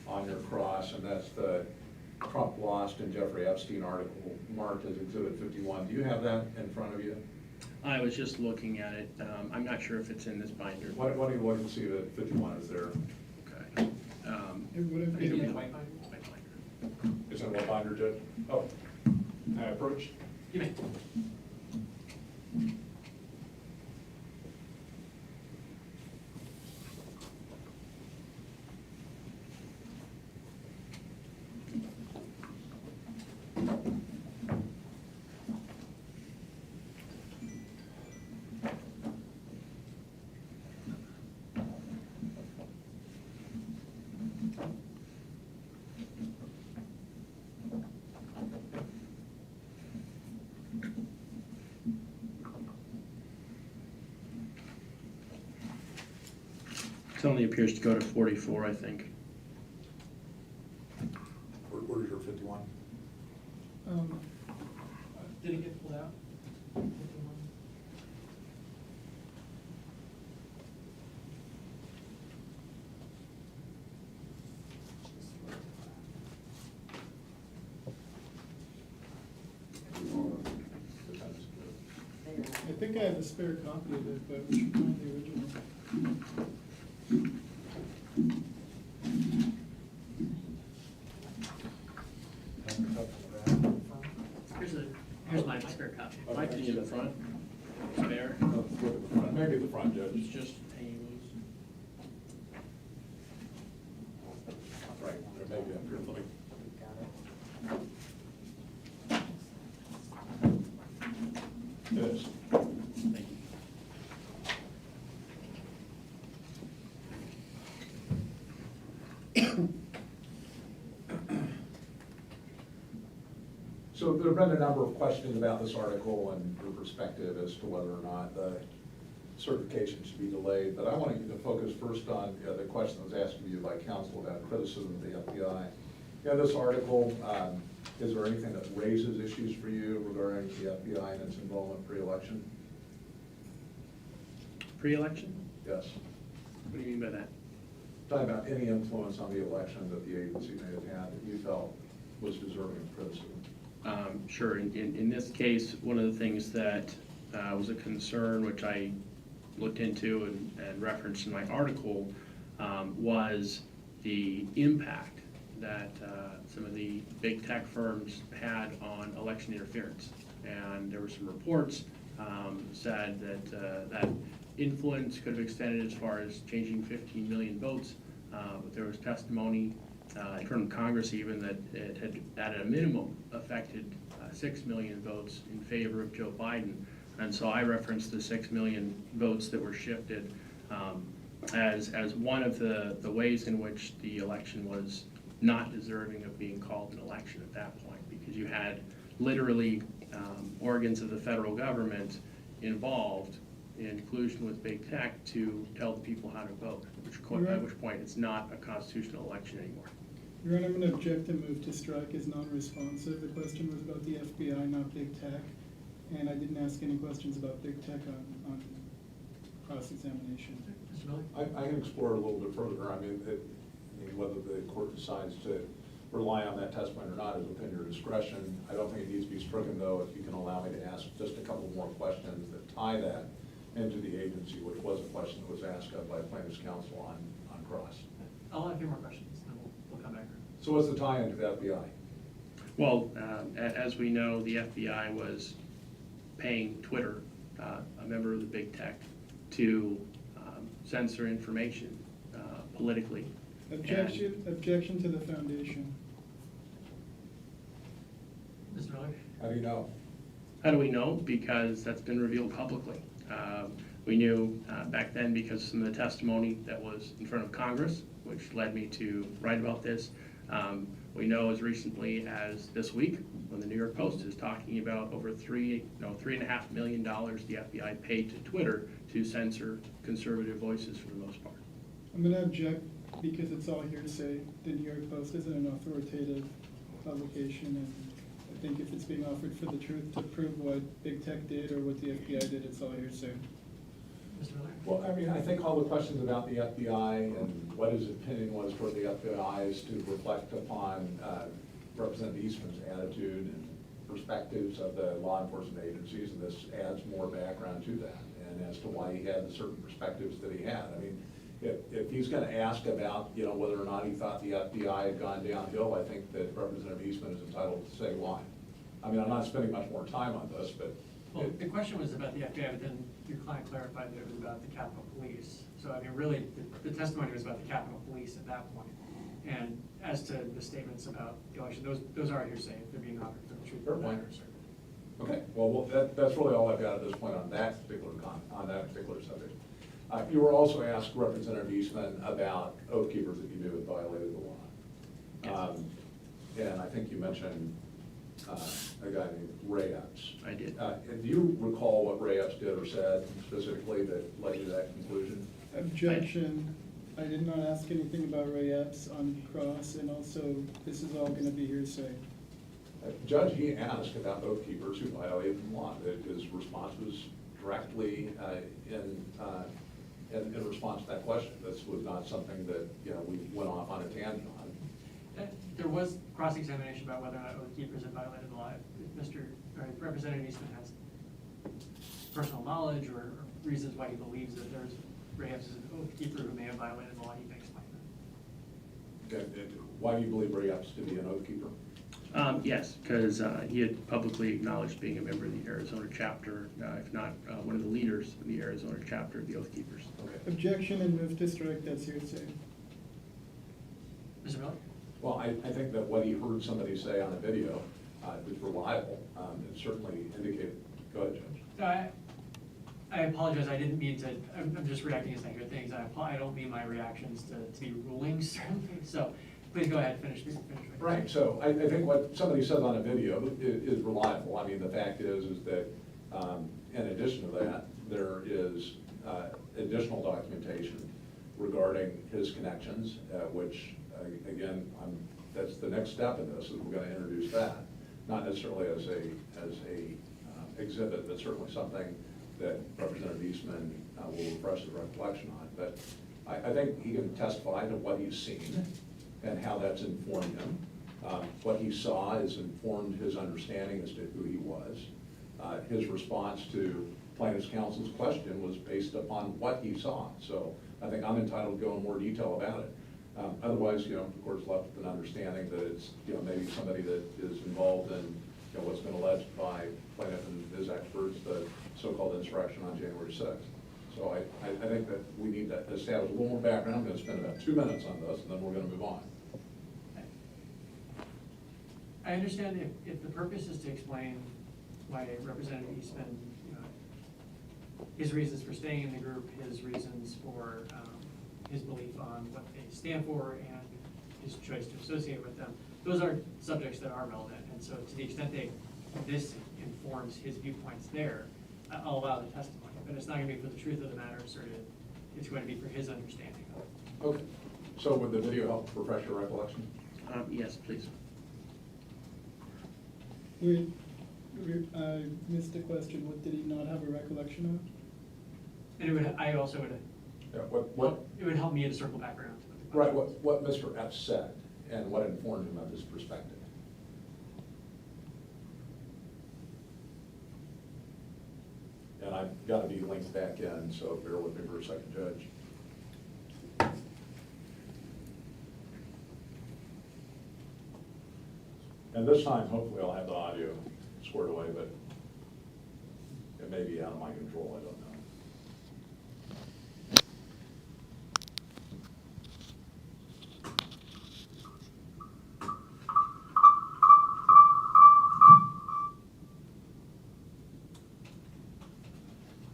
on your cross, and that's the Trump lost and Jeffrey Epstein article marked as Exhibit 51. Do you have that in front of you? I was just looking at it. I'm not sure if it's in this binder. Why don't you look and see that 51 is there? Okay. It would have Is it in been, the white binder? White binder. Is it what binder, Judge? Oh, I approach. You may. It only appears to go to 44, I think. Where's your 51? Did it get pulled out? think I have a spare copy of it, but we should find the original. Here's my spare copy. Might be in the front. Spare. Maybe the front, Judge. It's just hanging loose. Right, there may be up here. Let me. It is. Thank you. So there have been a number of questions about this article and your perspective as to whether or not the certification should be delayed. But I want you to focus first on the question that was asked of you by counsel about criticism of the FBI. This article, is there anything that raises issues for you regarding the FBI and its involvement pre-election? Pre-election? Yes. What do you mean by that? Talking about any influence on the election that the agency may have had that you felt was deserving of criticism. Sure. In this case, one of the things that was a concern, which I looked into and referenced in my article, was the impact that some of the big tech firms had on election interference. And there were some reports said that that influence could have extended as far as changing 15 million votes. But there was testimony from Congress even that it had, at a minimum, affected 6 million votes in favor of Joe Biden. And so I referenced the 6 million votes that were shifted as one of the ways in which the election was not deserving of being called an election at that point, because you had literally organs of the federal government involved in collusion with big tech to tell the people how to vote, at which point it's not a constitutional election anymore. Your Honor, I'm going to object and move to strike as non-responsive. The question was about the FBI, not big tech. And I didn't ask any questions about big tech on cross-examination. I can explore it a little bit further. I mean, whether the court decides to rely on that testimony or not is within your discretion. I don't think it needs to be stricken, though, if you can allow me to ask just a couple more questions that tie that into the agency, which was a question that was asked of by plaintiff's counsel on cross. I'll have a few more questions, then we'll come back. So what's the tie into the FBI? Well, as we know, the FBI was paying Twitter, a member of the big tech, to censor information politically. Objection to the foundation. Mr. Miller? How do you know? How do we know? Because that's been revealed publicly. We knew back then because of some of the testimony that was in front of Congress, which led me to write about this. We know as recently as this week, when the New York Post is talking about over $3.5 million the FBI paid to Twitter to censor conservative voices for the most part. I'm going to object because it's all hearsay. The New York Post isn't an authoritative publication, and I think if it's being offered for the truth to prove what big tech did or what the FBI did, it's all hearsay. Mr. Miller? Well, I mean, I think all the questions about the FBI and what his opinion was toward the FBI is to reflect upon Representative Eastman's attitude and perspectives of the law enforcement agencies, and this adds more background to that, and as to why he had the certain perspectives that he had. I mean, if he's going to ask about, whether or not he thought the FBI had gone downhill, I think that Representative Eastman is entitled to say why. I mean, I'm not spending much more time on this, but. Well, the question was about the FBI, but then your client clarified that it was about the Capitol Police. So, I mean, really, the testimony was about the Capitol Police at that point. And as to the statements about the election, those are hearsay if they're being offered for the truth of the matter, sir. Okay, well, that's really all I've got at this point on that particular subject. You were also asked, Representative Eastman, about Oath Keepers that you knew had violated the law. And I think you mentioned a guy named Ray Epps. I did. Do you recall what Ray Epps did or said specifically that led you to that conclusion? Objection. I did not ask anything about Ray Epps on cross, and also this is all going to be hearsay. Judge, he asked about Oath Keepers who violated the law. His response was directly in response to that question. This was not something that we went off on a tangent on. There was cross-examination about whether or not Oath Keepers had violated the law. Representative Eastman has. personal knowledge or reasons why he believes that there's perhaps an oath keeper who may have violated the law, he can explain that. Okay, why do you believe Ray Epps to be an oath keeper? Yes, because he had publicly acknowledged being a member of the Arizona chapter, if not one of the leaders of the Arizona chapter of the Oath Keepers. Okay. Objection and move to strike, that's hearsay. Mr. Miller? Well, I think that what he heard somebody say on a video is reliable. It certainly indicated, go ahead, Judge. I apologize, I didn't mean to, I'm just reacting as I hear things. I don't mean my reactions to be rulings, certainly, so please go ahead, finish. Right, so I think what somebody says on a video is reliable. I mean, the fact is that in addition to that, there is additional documentation regarding his connections, which, again, that's the next step in this, is we're gonna introduce that. Not necessarily as a exhibit, but certainly something that Representative Eastman will refresh the recollection on. But I think he can testify to what he's seen and how that's informed him. What he saw has informed his understanding as to who he was. His response to plaintiff's counsel's question was based upon what he saw. So I think I'm entitled to go in more detail about it. Otherwise, the court's left with an understanding that it's, maybe somebody that is involved in, what's been alleged by plaintiff and his experts, the so-called insurrection on January 6th. So I think that we need to establish a little more background. I'm going to spend about 2 minutes on this, and then we're going to move on. I understand if the purpose is to explain why Representative Eastman, his reasons for staying in the group, his reasons for his belief on what they stand for, and his choice to associate with them, those are subjects that are relevant. And so to the extent that this informs his viewpoints there, I'll allow the testimony. But it's not going to be for the truth of the matter asserted. It's going to be for his understanding of it. Okay. So would the video help refresh your recollection? Yes, please. Wait, I missed a question. What did he not have a recollection of? And I also would. Yeah, what? It would help me to circle back around to what the Right. What Mr. F said and what informed him of his perspective. And I've got to be linked back in, so bear with me for a second, Judge. And this time, hopefully, I'll have the audio squared away, but it may be out of my control, I don't know.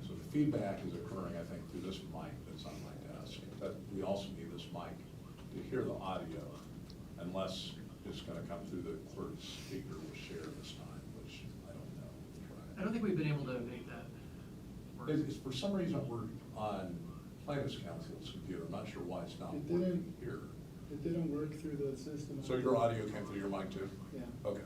So the feedback is occurring, I think, through this mic that's on my desk. But we also need this mic to hear the audio, unless it's going to come through the clerk's speaker with share this time, which I don't know. I don't think we've been able to make that work. It's, for some reason, we're on plaintiff's counsel's computer. I'm not sure why it's not It working didn't- here. It didn't work through the system. So your audio came through your mic too? Yeah. Okay.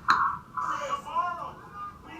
Tomorrow, we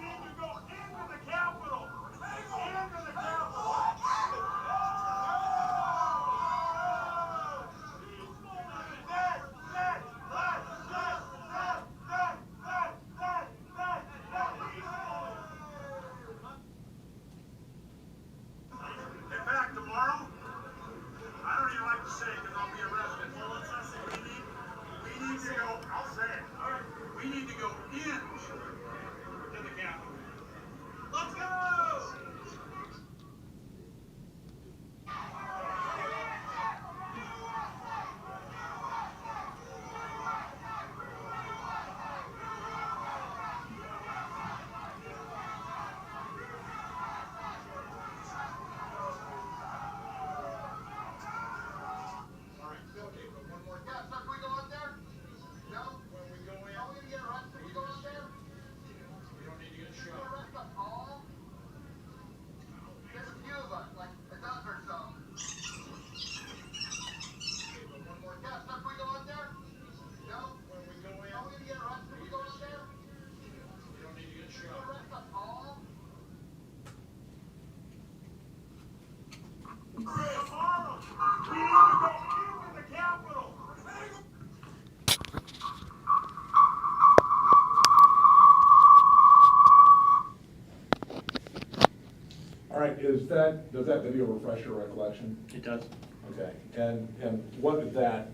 does that video refresh your recollection? It does. Okay, and what did that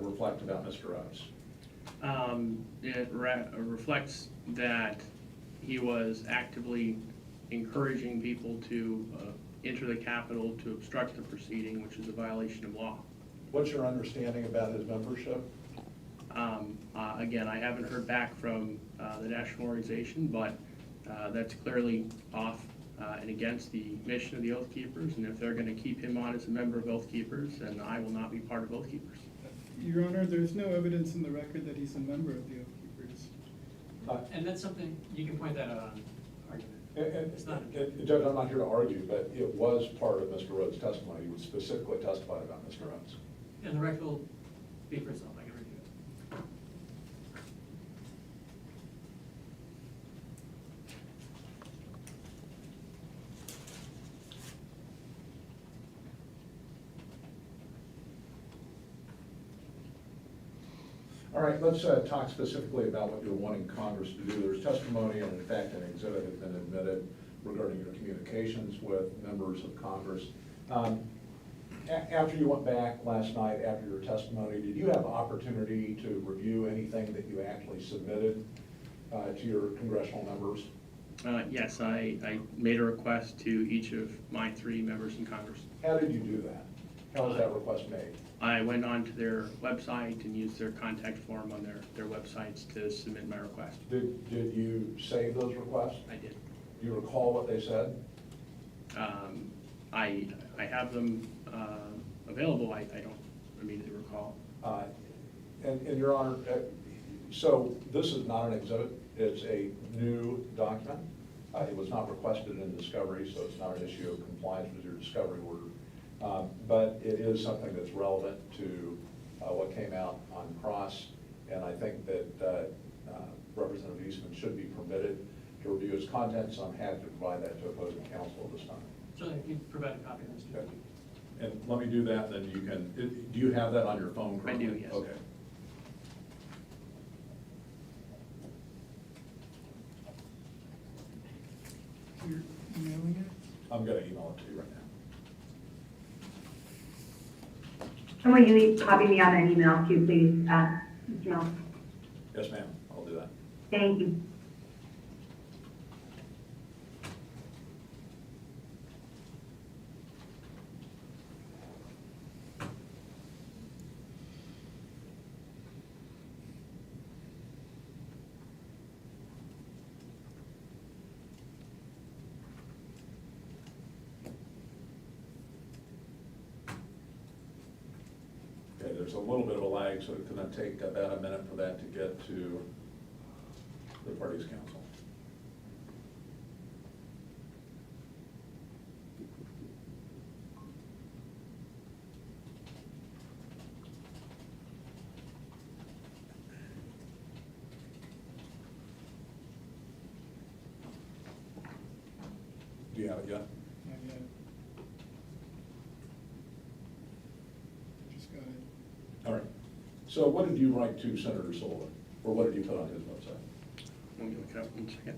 reflect about Mr. Rhodes? It reflects that he was actively encouraging people to enter the Capitol to obstruct the proceeding, which is a violation of law. What's your understanding about his membership? Again, I haven't heard back from the national organization, but that's clearly off and against the mission of the Oath Keepers, and if they're going to keep him on as a member of Oath Keepers, then I will not be part of Oath Keepers. Your Honor, there's no evidence in the record that he's a member of the Oath Keepers. And that's something, you can point that out on argument. It's not. Judge, I'm not here to argue, but it was part of Mr. Rhodes' testimony. He was specifically testified about Mr. Rhodes. And the record will be for itself, I can review it. All right, let's talk specifically about what you're wanting Congress to do. There's testimony, and in fact, an exhibit has been admitted regarding your communications with members of Congress. After you went back last night, after your testimony, did you have opportunity to review anything that you actually submitted to your congressional members? Yes, I made a request to each of my 3 members in Congress. How did you do that? How was that request made? I went onto their website and used their contact form on their websites to submit my request. Did you save those requests? I did. Do you recall what they said? I have them available. I don't immediately recall. And Your Honor, so this is not an exhibit. It's a new document. It was not requested in discovery, so it's not an issue of compliance with your discovery order. But it is something that's relevant to what came out on cross, and I think that Representative Eastman should be permitted to review its contents. I'm happy to provide that to opposing counsel at this time. So if you provide a copy of this, Okay. And let me do that, then you can, do you have that on your phone currently? I do, yes. Okay. You're emailing it? I'm going to email it to you right now. And will you copy me on an email too, please, Mr. Mills? Yes, ma'am, I'll do that. Thank you. Okay, there's a little bit of a lag, so it's going to take about a minute for that to get to the parties' counsel. Do you have it yet? Not yet. Just got it. All right. So what did you write to Senator Sullivan, or what did you put on his website? Let me look it up 1 second.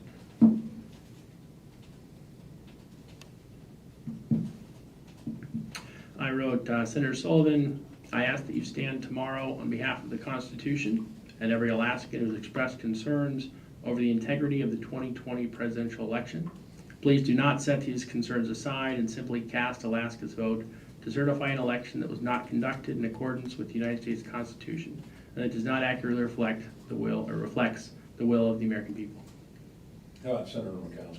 I wrote, Senator Sullivan, I ask that you stand tomorrow on behalf of the Constitution and every Alaskan who has expressed concerns over the integrity of the 2020 presidential election. Please do not set these concerns aside and simply cast Alaska's vote to certify an election that was not conducted in accordance with the United States Constitution and that does not accurately reflect the will or reflects the will of the American people. How about Senator Micheal?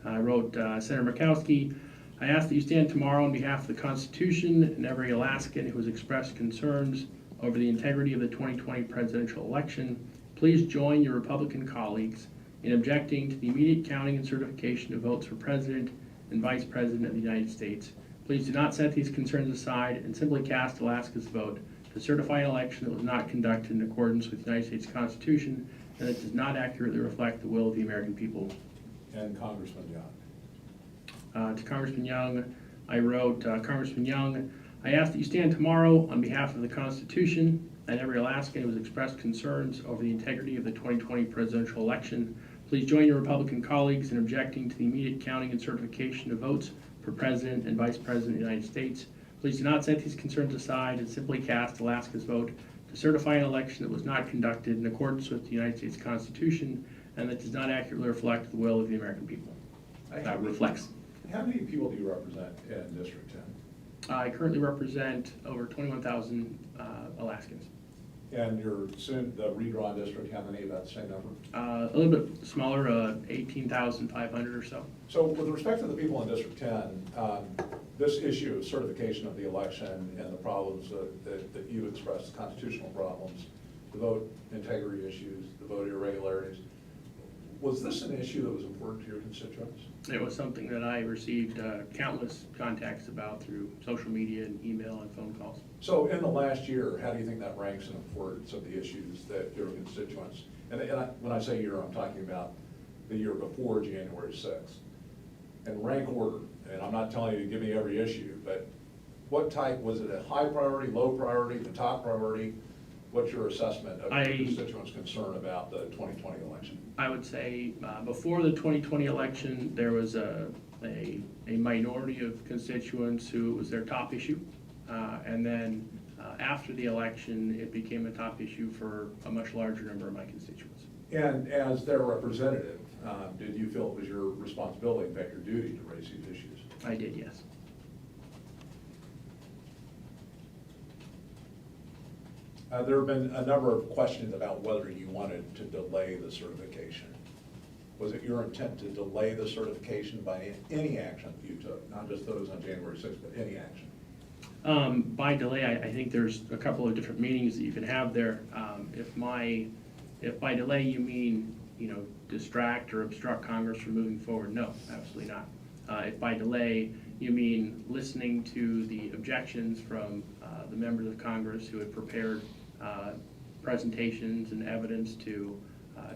I wrote, Senator Micheal, I ask that you stand tomorrow on behalf of the Constitution and every Alaskan who has expressed concerns over the integrity of the 2020 presidential election. Please join your Republican colleagues in objecting to the immediate counting and certification of votes for President and Vice President of the United States. Please do not set these concerns aside and simply cast Alaska's vote to certify an election that was not conducted in accordance with the United States Constitution and that does not accurately reflect the will of the American people. And Congressman Young. To Congressman Young, I wrote, Congressman Young, I ask that you stand tomorrow on behalf of the Constitution and every Alaskan who has expressed concerns over the integrity of the 2020 presidential election. Please join your Republican colleagues in objecting to the immediate counting and certification of votes for President and Vice President of the United States. Please do not set these concerns aside and simply cast Alaska's vote to certify an election that was not conducted in accordance with the United States Constitution and that does not accurately reflect the will of the American people. That reflects. How many people do you represent in District 10? I currently represent over 21,000 Alaskans. And you're soon, the redrawn district, how many, about the same number? A little bit smaller, 18,500 or so. So with respect to the people in District 10, this issue of certification of the election and the problems that you expressed, the constitutional problems, the vote integrity issues, the vote irregularities, was this an issue that was important to your constituents? It was something that I received countless contacts about through social media and email and phone calls. So in the last year, how do you think that ranks in importance of the issues that your constituents, when I say year, I'm talking about the year before January 6th. And rank order, and I'm not telling you to give me every issue, but what type, was it a high priority, low priority, the top priority? What's your assessment of your constituents' concern about the 2020 election? I would say before the 2020 election, there was a minority of constituents who it was their top issue. And then after the election, it became a top issue for a much larger number of my constituents. And as their representative, did you feel it was your responsibility, in fact your duty, to raise these issues? I did, yes. There have been a number of questions about whether you wanted to delay the certification. Was it your intent to delay the certification by any action you took, not just those on January 6th, but any action? By delay, I think there's a couple of different meanings that you can have there. If by delay you mean, distract or obstruct Congress from moving forward, no, absolutely not. If by delay you mean listening to the objections from the members of Congress who had prepared presentations and evidence to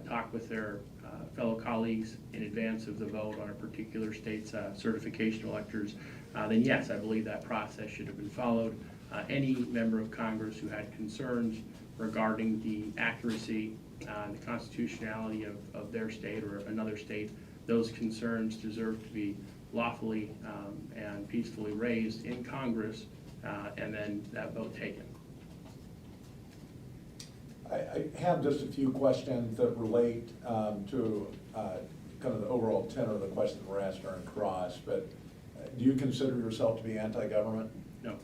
talk with their fellow colleagues in advance of the vote on a particular state's certification of electors, then yes, I believe that process should have been followed. Any member of Congress who had concerns regarding the accuracy and the constitutionality of their state or another state, those concerns deserve to be lawfully and peacefully raised in Congress and then that vote taken. I have just a few questions that relate to kind of the overall tenor of the question that were asked during cross, but do you consider yourself to be anti-government? No.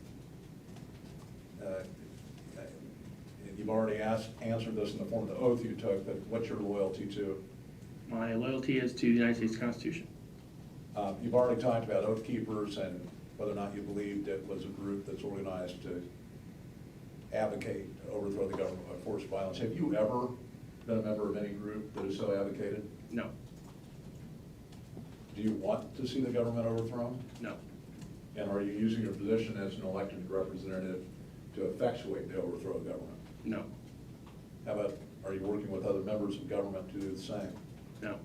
You've already answered this in the form of the oath you took, but what's your loyalty to? My loyalty is to the United States Constitution. You've already talked about Oath Keepers and whether or not you believed it was a group that's organized to advocate to overthrow the government by force of violence. Have you ever been a member of any group that has so advocated? No. Do you want to see the government overthrown? No. And are you using your position as an elected representative to effectuate the overthrow of government? No. How about, are you working with other members of government to do the same? No.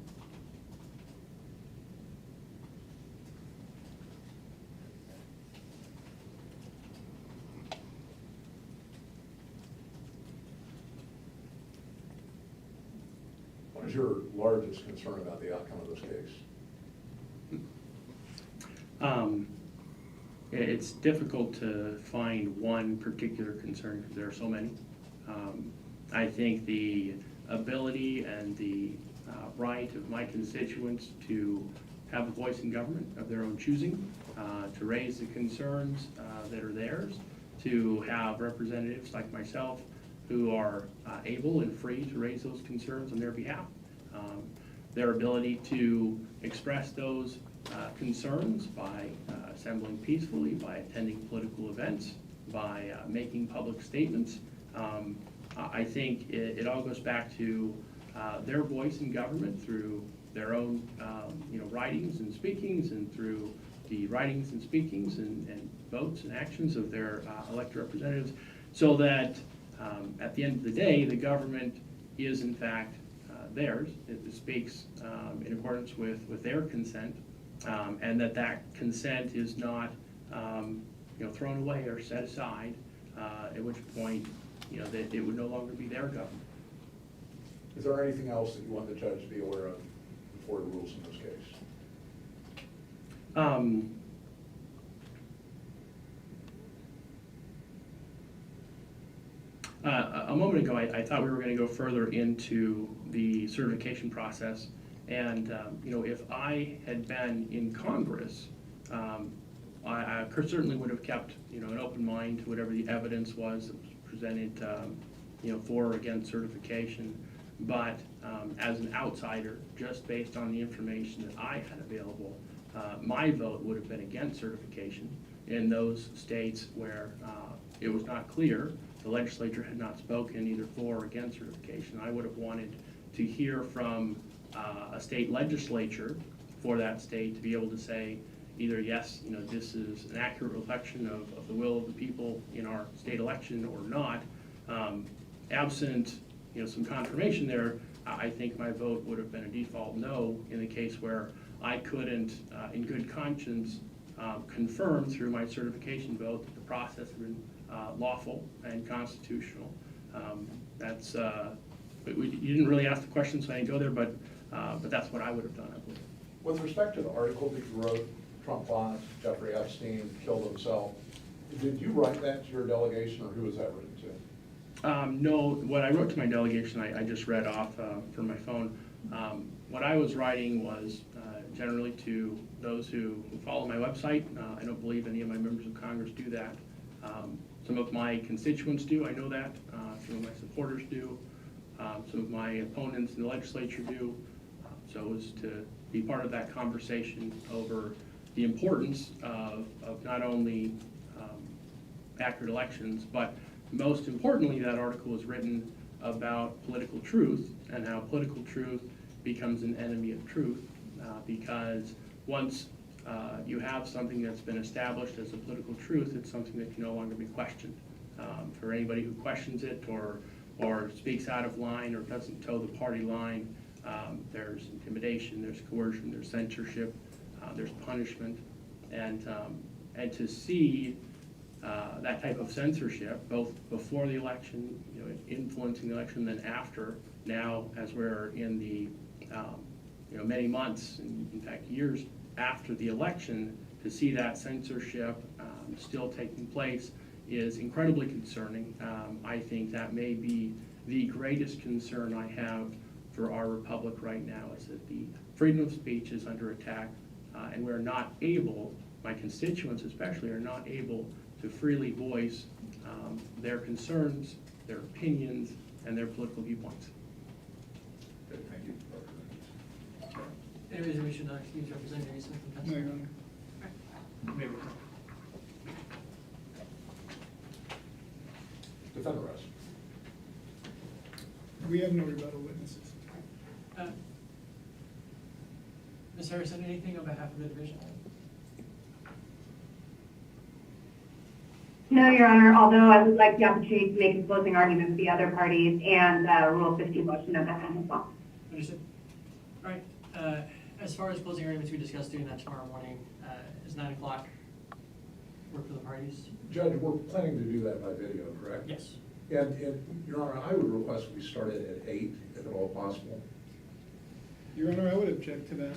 What is your largest concern about the outcome of this case? It's difficult to find one particular concern because there are so many. I think the ability and the right of my constituents to have a voice in government of their own choosing, to raise the concerns that are theirs, to have representatives like myself who are able and free to raise those concerns on their behalf. Their ability to express those concerns by assembling peacefully, by attending political events, by making public statements. I think it all goes back to their voice in government through their own writings and speakings, and through the writings and speakings and votes and actions of their elected representatives, so that at the end of the day, the government is in fact theirs. It speaks in accordance with their consent, and that consent is not thrown away or set aside, at which point that it would no longer be their government. Is there anything else that you want the judge to be aware of before he rules in this case? A moment ago, I thought we were going to go further into the certification process. And, you know, if I had been in Congress, I certainly would have kept, you know, an open mind to whatever the evidence was that was presented, you know, for or against certification. But as an outsider, just based on the information that I had available, my vote would have been against certification in those states where it was not clear, the legislature had not spoken either for or against certification. I would have wanted to hear from a state legislature for that state to be able to say either, yes, you know, this is an accurate reflection of the will of the people in our state election, or not. Absent, you know, some confirmation there, I think my vote would have been a default no in the case where I couldn't, in good conscience, confirm through my certification vote that the process had been lawful and constitutional. That's, you didn't really ask the question, so I didn't go there, but that's what I would have done, I believe. With respect to the article that you wrote, Trump bonds, Jeffrey Epstein killed himself, did you write that to your delegation, or who was that written to? No, what I wrote to my delegation, I just read off from my phone. What I was writing was generally to those who follow my website. I don't believe any of my members of Congress do that. Some of my constituents do, I know that. Some of my supporters do. Some of my opponents in the legislature do. So it was to be part of that conversation over the importance of not only accurate elections, but most importantly, that article was written about political truth and how political truth becomes an enemy of truth, because once you have something that's been established as a political truth, it's something that can no longer be questioned. For anybody who questions it or speaks out of line or doesn't toe the party line, there's intimidation, there's coercion, there's censorship, there's punishment, and to see that type of censorship, both before the election, you know, influencing the election, then after. Now, as we're in the you know, many months, in fact years after the election, to see that censorship still taking place is incredibly concerning. I think that may be the greatest concern I have for our republic right now, is that the freedom of speech is under attack, and we're not able, my constituents especially, are not able to freely voice their concerns, their opinions, and their political viewpoints. Good, thank you. Any reason we should not excuse Representative Eastman from No, testifying? Your Honor. Maybe. Defend the rest. We have no rebuttal witnesses. Ms. Harrison, anything on behalf of the division? No, Your Honor, although I would like the opportunity to make a closing argument for the other parties and Rule 50 motion of the as well. Understood. All right. As far as closing arguments, we discussed doing that tomorrow morning. Is 9 o'clock work for the parties? Judge, we're planning to do that by video, correct? Yes. And Your Honor, I would request we start it at 8, if at all possible. Your Honor, I would object to that.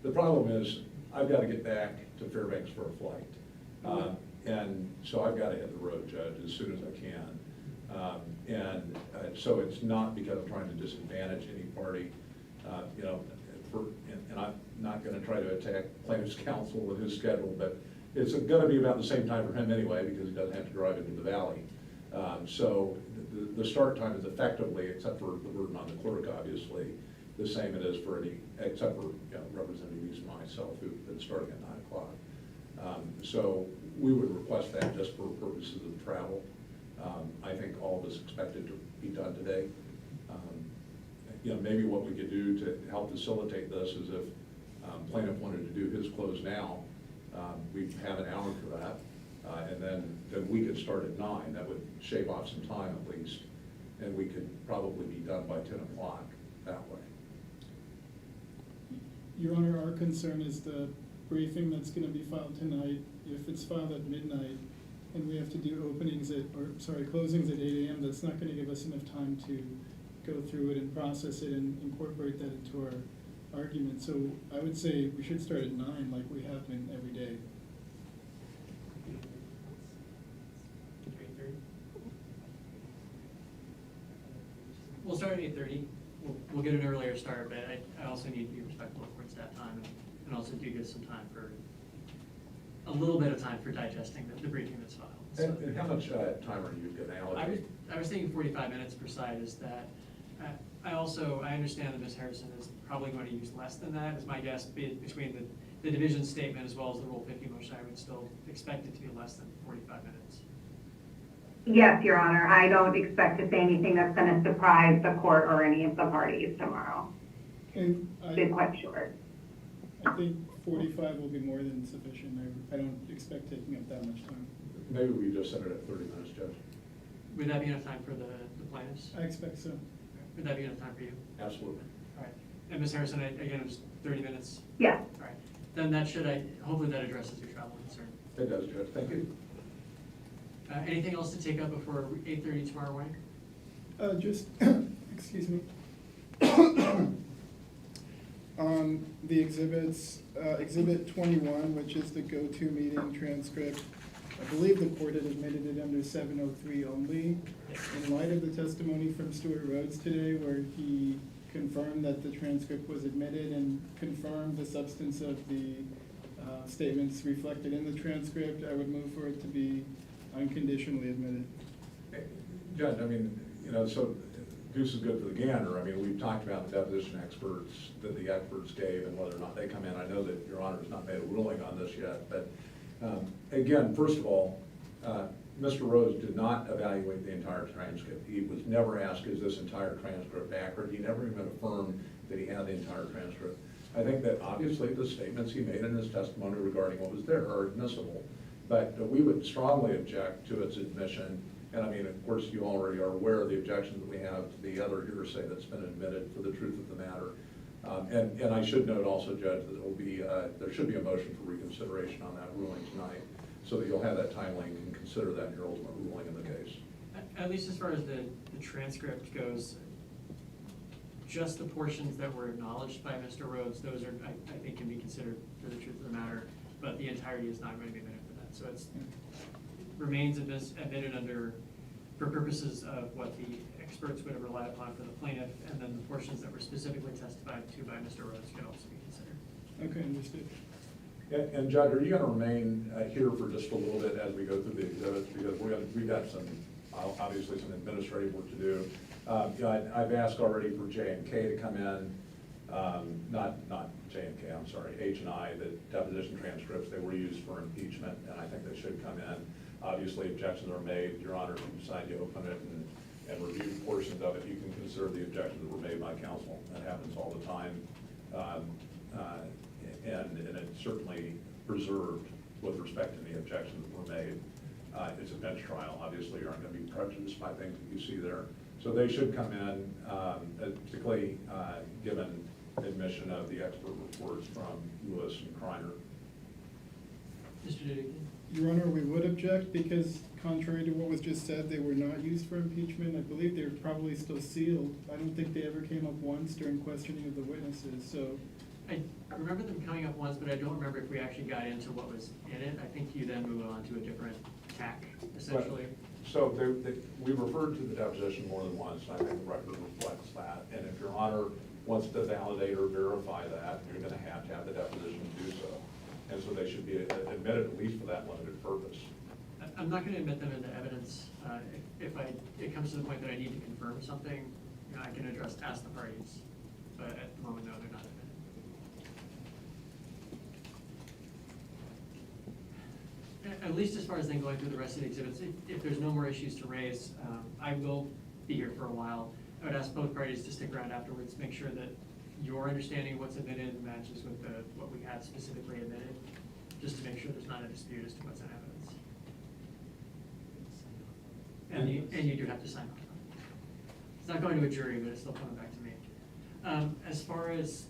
The problem is, I've got to get back to Fairbanks for a flight. And so I've got to hit the road, Judge, as soon as I can. So it's not because I'm trying to disadvantage any party, you know, and I'm not going to try to attack plaintiff's counsel with his schedule, but it's going to be about the same time for him anyway, because he doesn't have to drive into the valley. So the start time is effectively, except for the burden on the clerk, obviously, the same it is for any, except for, you know, Representative Eastman and myself, who've been starting at 9 o'clock. So we would request that just for purposes of travel. I think all of us expected to be done today. You know, maybe what we could do to help facilitate this is if plaintiff wanted to do his close now, we'd have an hour for that, and then we could start at 9. That would shave off some time at least, and we could probably be done by 10 o'clock that way. Your Honor, our concern is the briefing that's going to be filed tonight. If it's filed at midnight, and we have to do closings at 8 AM, that's not gonna give us enough time to go through it and process it and incorporate that into our argument. So I would say we should start at 9 like we have been every day. 8:30? We'll start at 8:30. We'll get an earlier start, but I also need to be respectful of court staff time and also do give some time for, a little bit of time for digesting the briefing that's filed. So, And how much time are you going to allocate? I was thinking 45 minutes per side. Is that, I understand that Ms. Harrison is probably going to use less than that, is my guess, between the division statement as well as the Rule 50 motion. I would still expect it to be less than 45 minutes. Yes, Your Honor, I don't expect to say anything that's gonna surprise the court or any of the parties tomorrow. And It's quite short. I think 45 will be more than sufficient. I don't expect taking up that much time. Maybe we just set it at 30 minutes, Judge. Would that be enough time for the plaintiffs? I expect so. Would that be enough time for you? Absolutely. All right. And Ms. Harrison, again, it was 30 minutes? Yeah. All right. Then that should, hopefully that addresses your travel concern. It does, Judge. Thank you. Anything else to take up before 8:30 tomorrow morning? Just, excuse me. On the exhibits, Exhibit 21, which is the go-to meeting transcript, I believe the court had admitted it under 703 only. In light of the testimony from Stewart Rhodes today, where he confirmed that the transcript was admitted and confirmed the substance of the statements reflected in the transcript, I would move for it to be unconditionally admitted. Judge, I mean, so goose is good for the gander. I mean, we've talked about the deposition experts that the experts gave and whether or not they come in. I know that Your Honor has not made a ruling on this yet, but again, first of all, Mr. Rhodes did not evaluate the entire transcript. He was never asked, is this entire transcript accurate? He never even affirmed that he had the entire transcript. I think that obviously the statements he made in his testimony regarding what was there are admissible, but we would strongly object to its admission. And I mean, of course, you already are aware of the objections that we have to the other hearsay that's been admitted for the truth of the matter. And I should note also, Judge, that there should be a motion for reconsideration on that ruling tonight, so that you'll have that timely and can consider that in your ultimate ruling in the case. At least as far as the transcript goes, just the portions that were acknowledged by Mr. Rhodes, those are, I think, can be considered for the truth of the matter, but the entirety is not going to be admitted for that. So it remains admitted for purposes of what the experts would have relied upon for the plaintiff, and then the portions that were specifically testified to by Mr. Rhodes can also be considered. Okay, understood. And Judge, are you going to remain here for just a little bit as we go through the exhibits? Because we've got obviously some administrative work to do. I've asked already for J&K to come in, not J&K, I'm sorry, H&I, the deposition transcripts, they were used for impeachment, and I think they should come in. Obviously, objections are made. Your Honor, if you decide to open it and review portions of it, you can consider the objections that were made by counsel. That happens all the time. And it's certainly preserved with respect to the objections that were made. It's a bench trial. Obviously, you aren't going to be prejudiced by things that you see there. So they should come in, particularly given admission of the expert reports from Lewis and Kreiner. Mr. Dudick? Your Honor, we would object because contrary to what was just said, they were not used for impeachment. I believe they're probably still sealed. I don't think they ever came up once during questioning of the witnesses, so. I remember them coming up once, but I don't remember if we actually got into what was in it. I think you then moved on to a different tack, essentially. So we referred to the deposition more than once, and I think the record reflects that. And if Your Honor wants to validate or verify that, you're going to have the deposition do so. And so they should be admitted at least for that limited purpose. I'm not going to admit them into evidence. If it comes to the point that I need to confirm something, I can ask the parties. But at the moment, no, they're not admitted. At least as far as then going through the rest of the exhibits, if there's no more issues to raise, I will be here for a while. I would ask both parties to stick around afterwards, make sure that your understanding of what's admitted matches with what we had specifically admitted, just to make sure there's not a dispute as to what's in evidence. And you do have to sign off. It's not going to a jury, but it's still coming back to me. As far as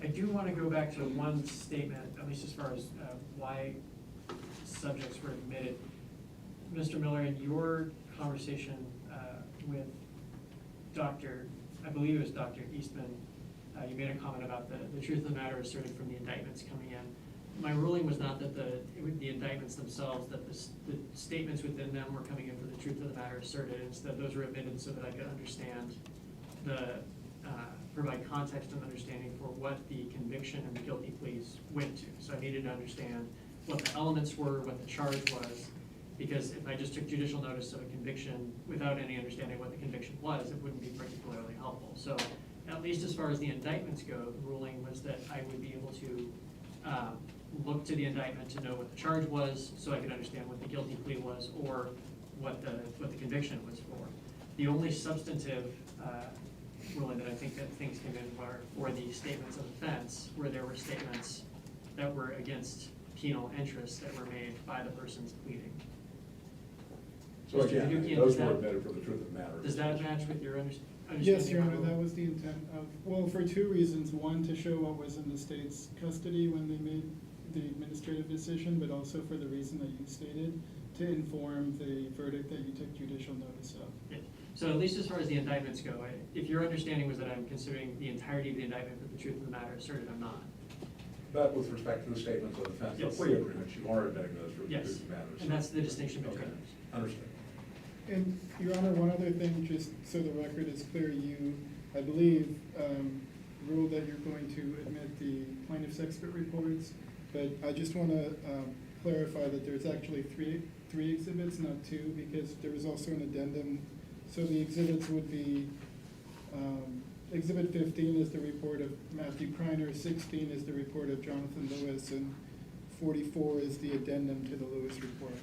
I do want to go back to one statement, at least as far as why subjects were admitted. Mr. Miller, in your conversation with I believe it was Dr. Eastman, you made a comment about the truth of the matter asserted from the indictments coming in. My ruling was not that the indictments themselves, that the statements within them were coming in for the truth of the matter asserted. Instead, those were admitted so that I could understand provide context and understanding for what the conviction and the guilty pleas went to. So I needed to understand what the elements were, what the charge was, because if I just took judicial notice of a conviction without any understanding what the conviction was, it wouldn't be particularly helpful. So at least as far as the indictments go, the ruling was that I would be able to look to the indictment to know what the charge was, so I could understand what the guilty plea was or what the conviction was for. The only substantive ruling that I think that things came in were the statements of offense, where there were statements that were against penal interests that were made by the persons pleading. So again, those were admitted for the truth of the matter. Does that match with your understanding? Yes, Your Honor, that was the intent of, well, for two reasons. One, to show what was in the state's custody when they made the administrative decision, but also for the reason that you stated, to inform the verdict that you took judicial notice of. Yeah. So at least as far as the indictments go, if your understanding was that I'm considering the entirety of the indictment for the truth of the matter asserted, I'm not. But with respect to the statements of offense, the Yes. plea agreements, you are admitting those for the Yes, truth of the matter. and that's the distinction between Okay. those. Understood. And, Your Honor, one other thing, just so the record is clear, you, I believe, ruled that you're going to admit the plaintiff's expert reports, but I just want to clarify that there's actually three exhibits, not two, because there was also an addendum. So the exhibits would be, Exhibit 15 is the report of Matthew Kreiner, 16 is the report of Jonathan Lewis, and 44 is the addendum to the Lewis report.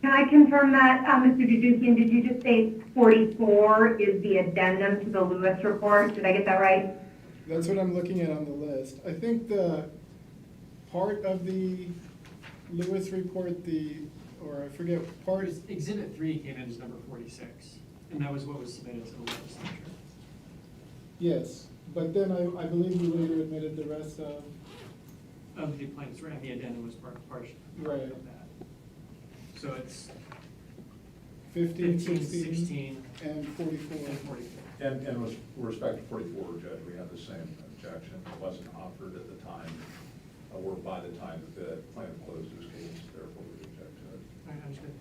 Can I confirm that, Mr. Dudukian, did you just say 44 is the addendum to the Lewis report? Did I get that right? That's what I'm looking at on the list. I think the part of the Lewis report, or I forget, part is. Exhibit 3 came in as number 46, and that was what was submitted to the legislature. Yes, but then I believe you later admitted the rest of. Of the plaintiff's, and the addendum was part Right. of that. So it's 15, 16, 16, and 44. and 44. And with respect to 44, Judge, we have the same objection. It wasn't offered at the time, or by the time that the plaintiff closed his case, therefore we object to it. All right, understood.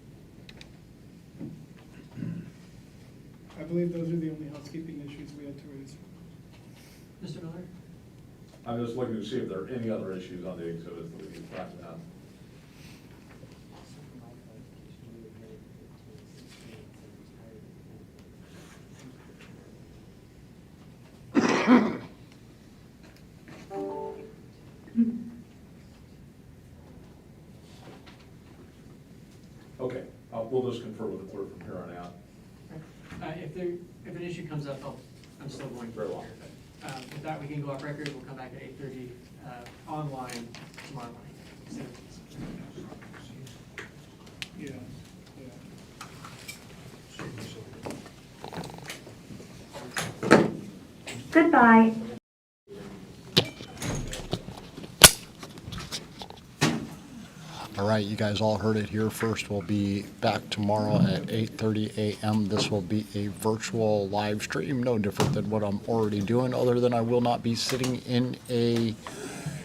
I believe those are the only housekeeping issues we had to raise. Mr. Miller? I'm just looking to see if there are any other issues on the exhibits that we need to talk about. Okay, we'll just confer with the clerk from here on out. If an issue comes up, I'm still going to. Very well. With that, we can go off record. We'll come back at 8:30 online tomorrow morning. Yeah, Goodbye. All right, you guys all heard it here first. We'll be back tomorrow at 8:30 a.m. This will be a virtual live stream, no different than what I'm already doing, other than I will not be sitting in a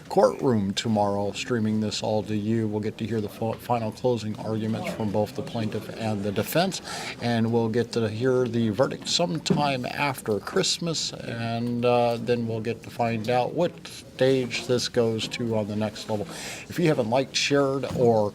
courtroom tomorrow streaming this all to you. We'll get to hear the final closing arguments from both the plaintiff and the defense, and we'll get to hear the verdict sometime after Christmas, and then we'll get to find out what stage this goes to on the next level. If you haven't liked, shared, or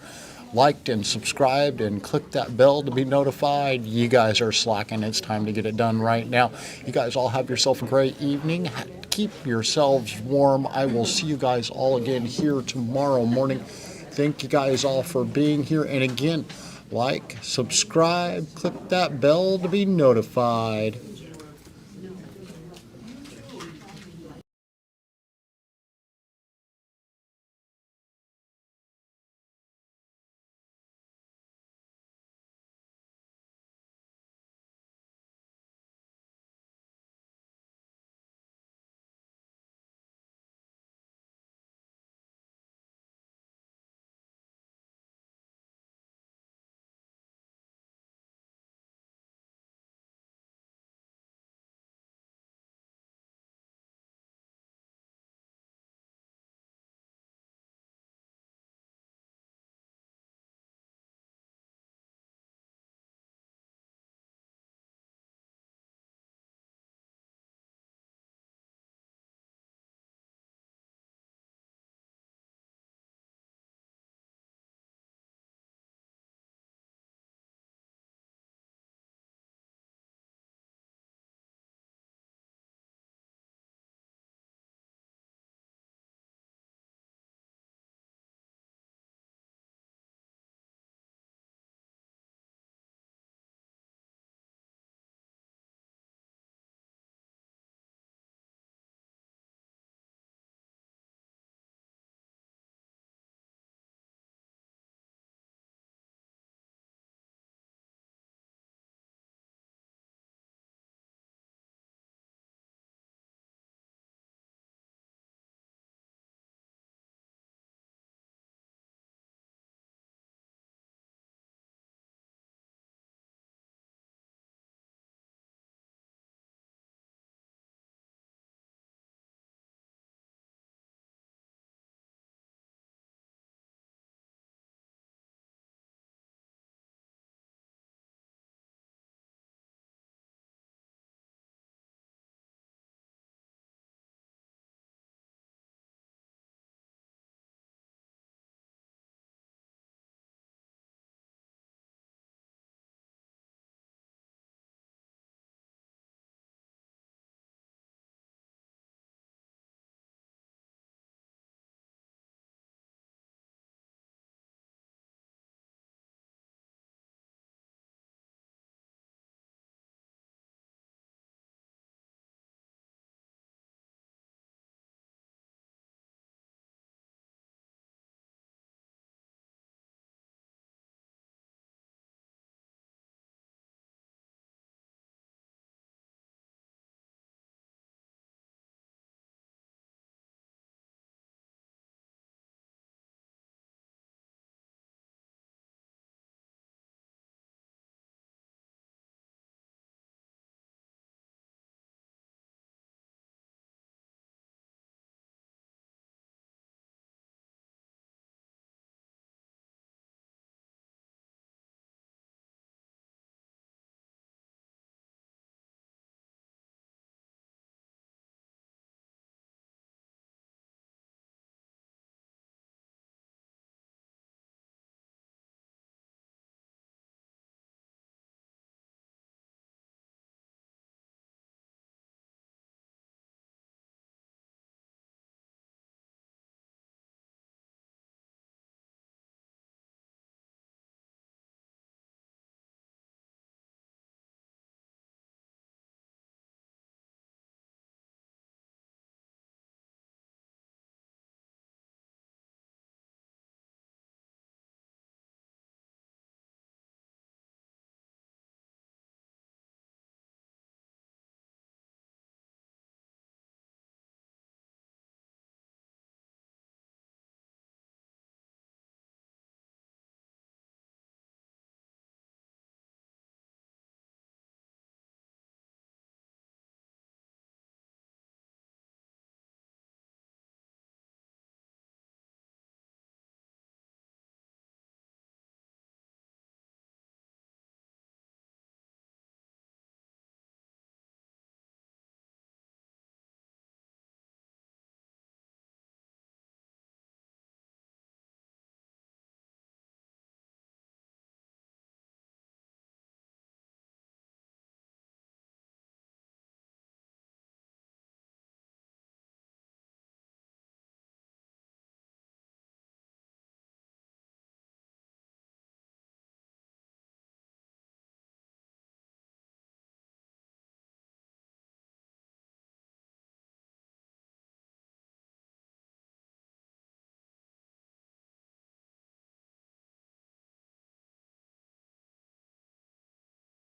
liked and subscribed and clicked that bell to be notified, you guys are slacking. It's time to get it done right now. You guys all have yourself a great evening. Keep yourselves warm. I will see you guys all again here tomorrow morning. Thank you guys all for being here. And again, like, subscribe, click that bell to be notified.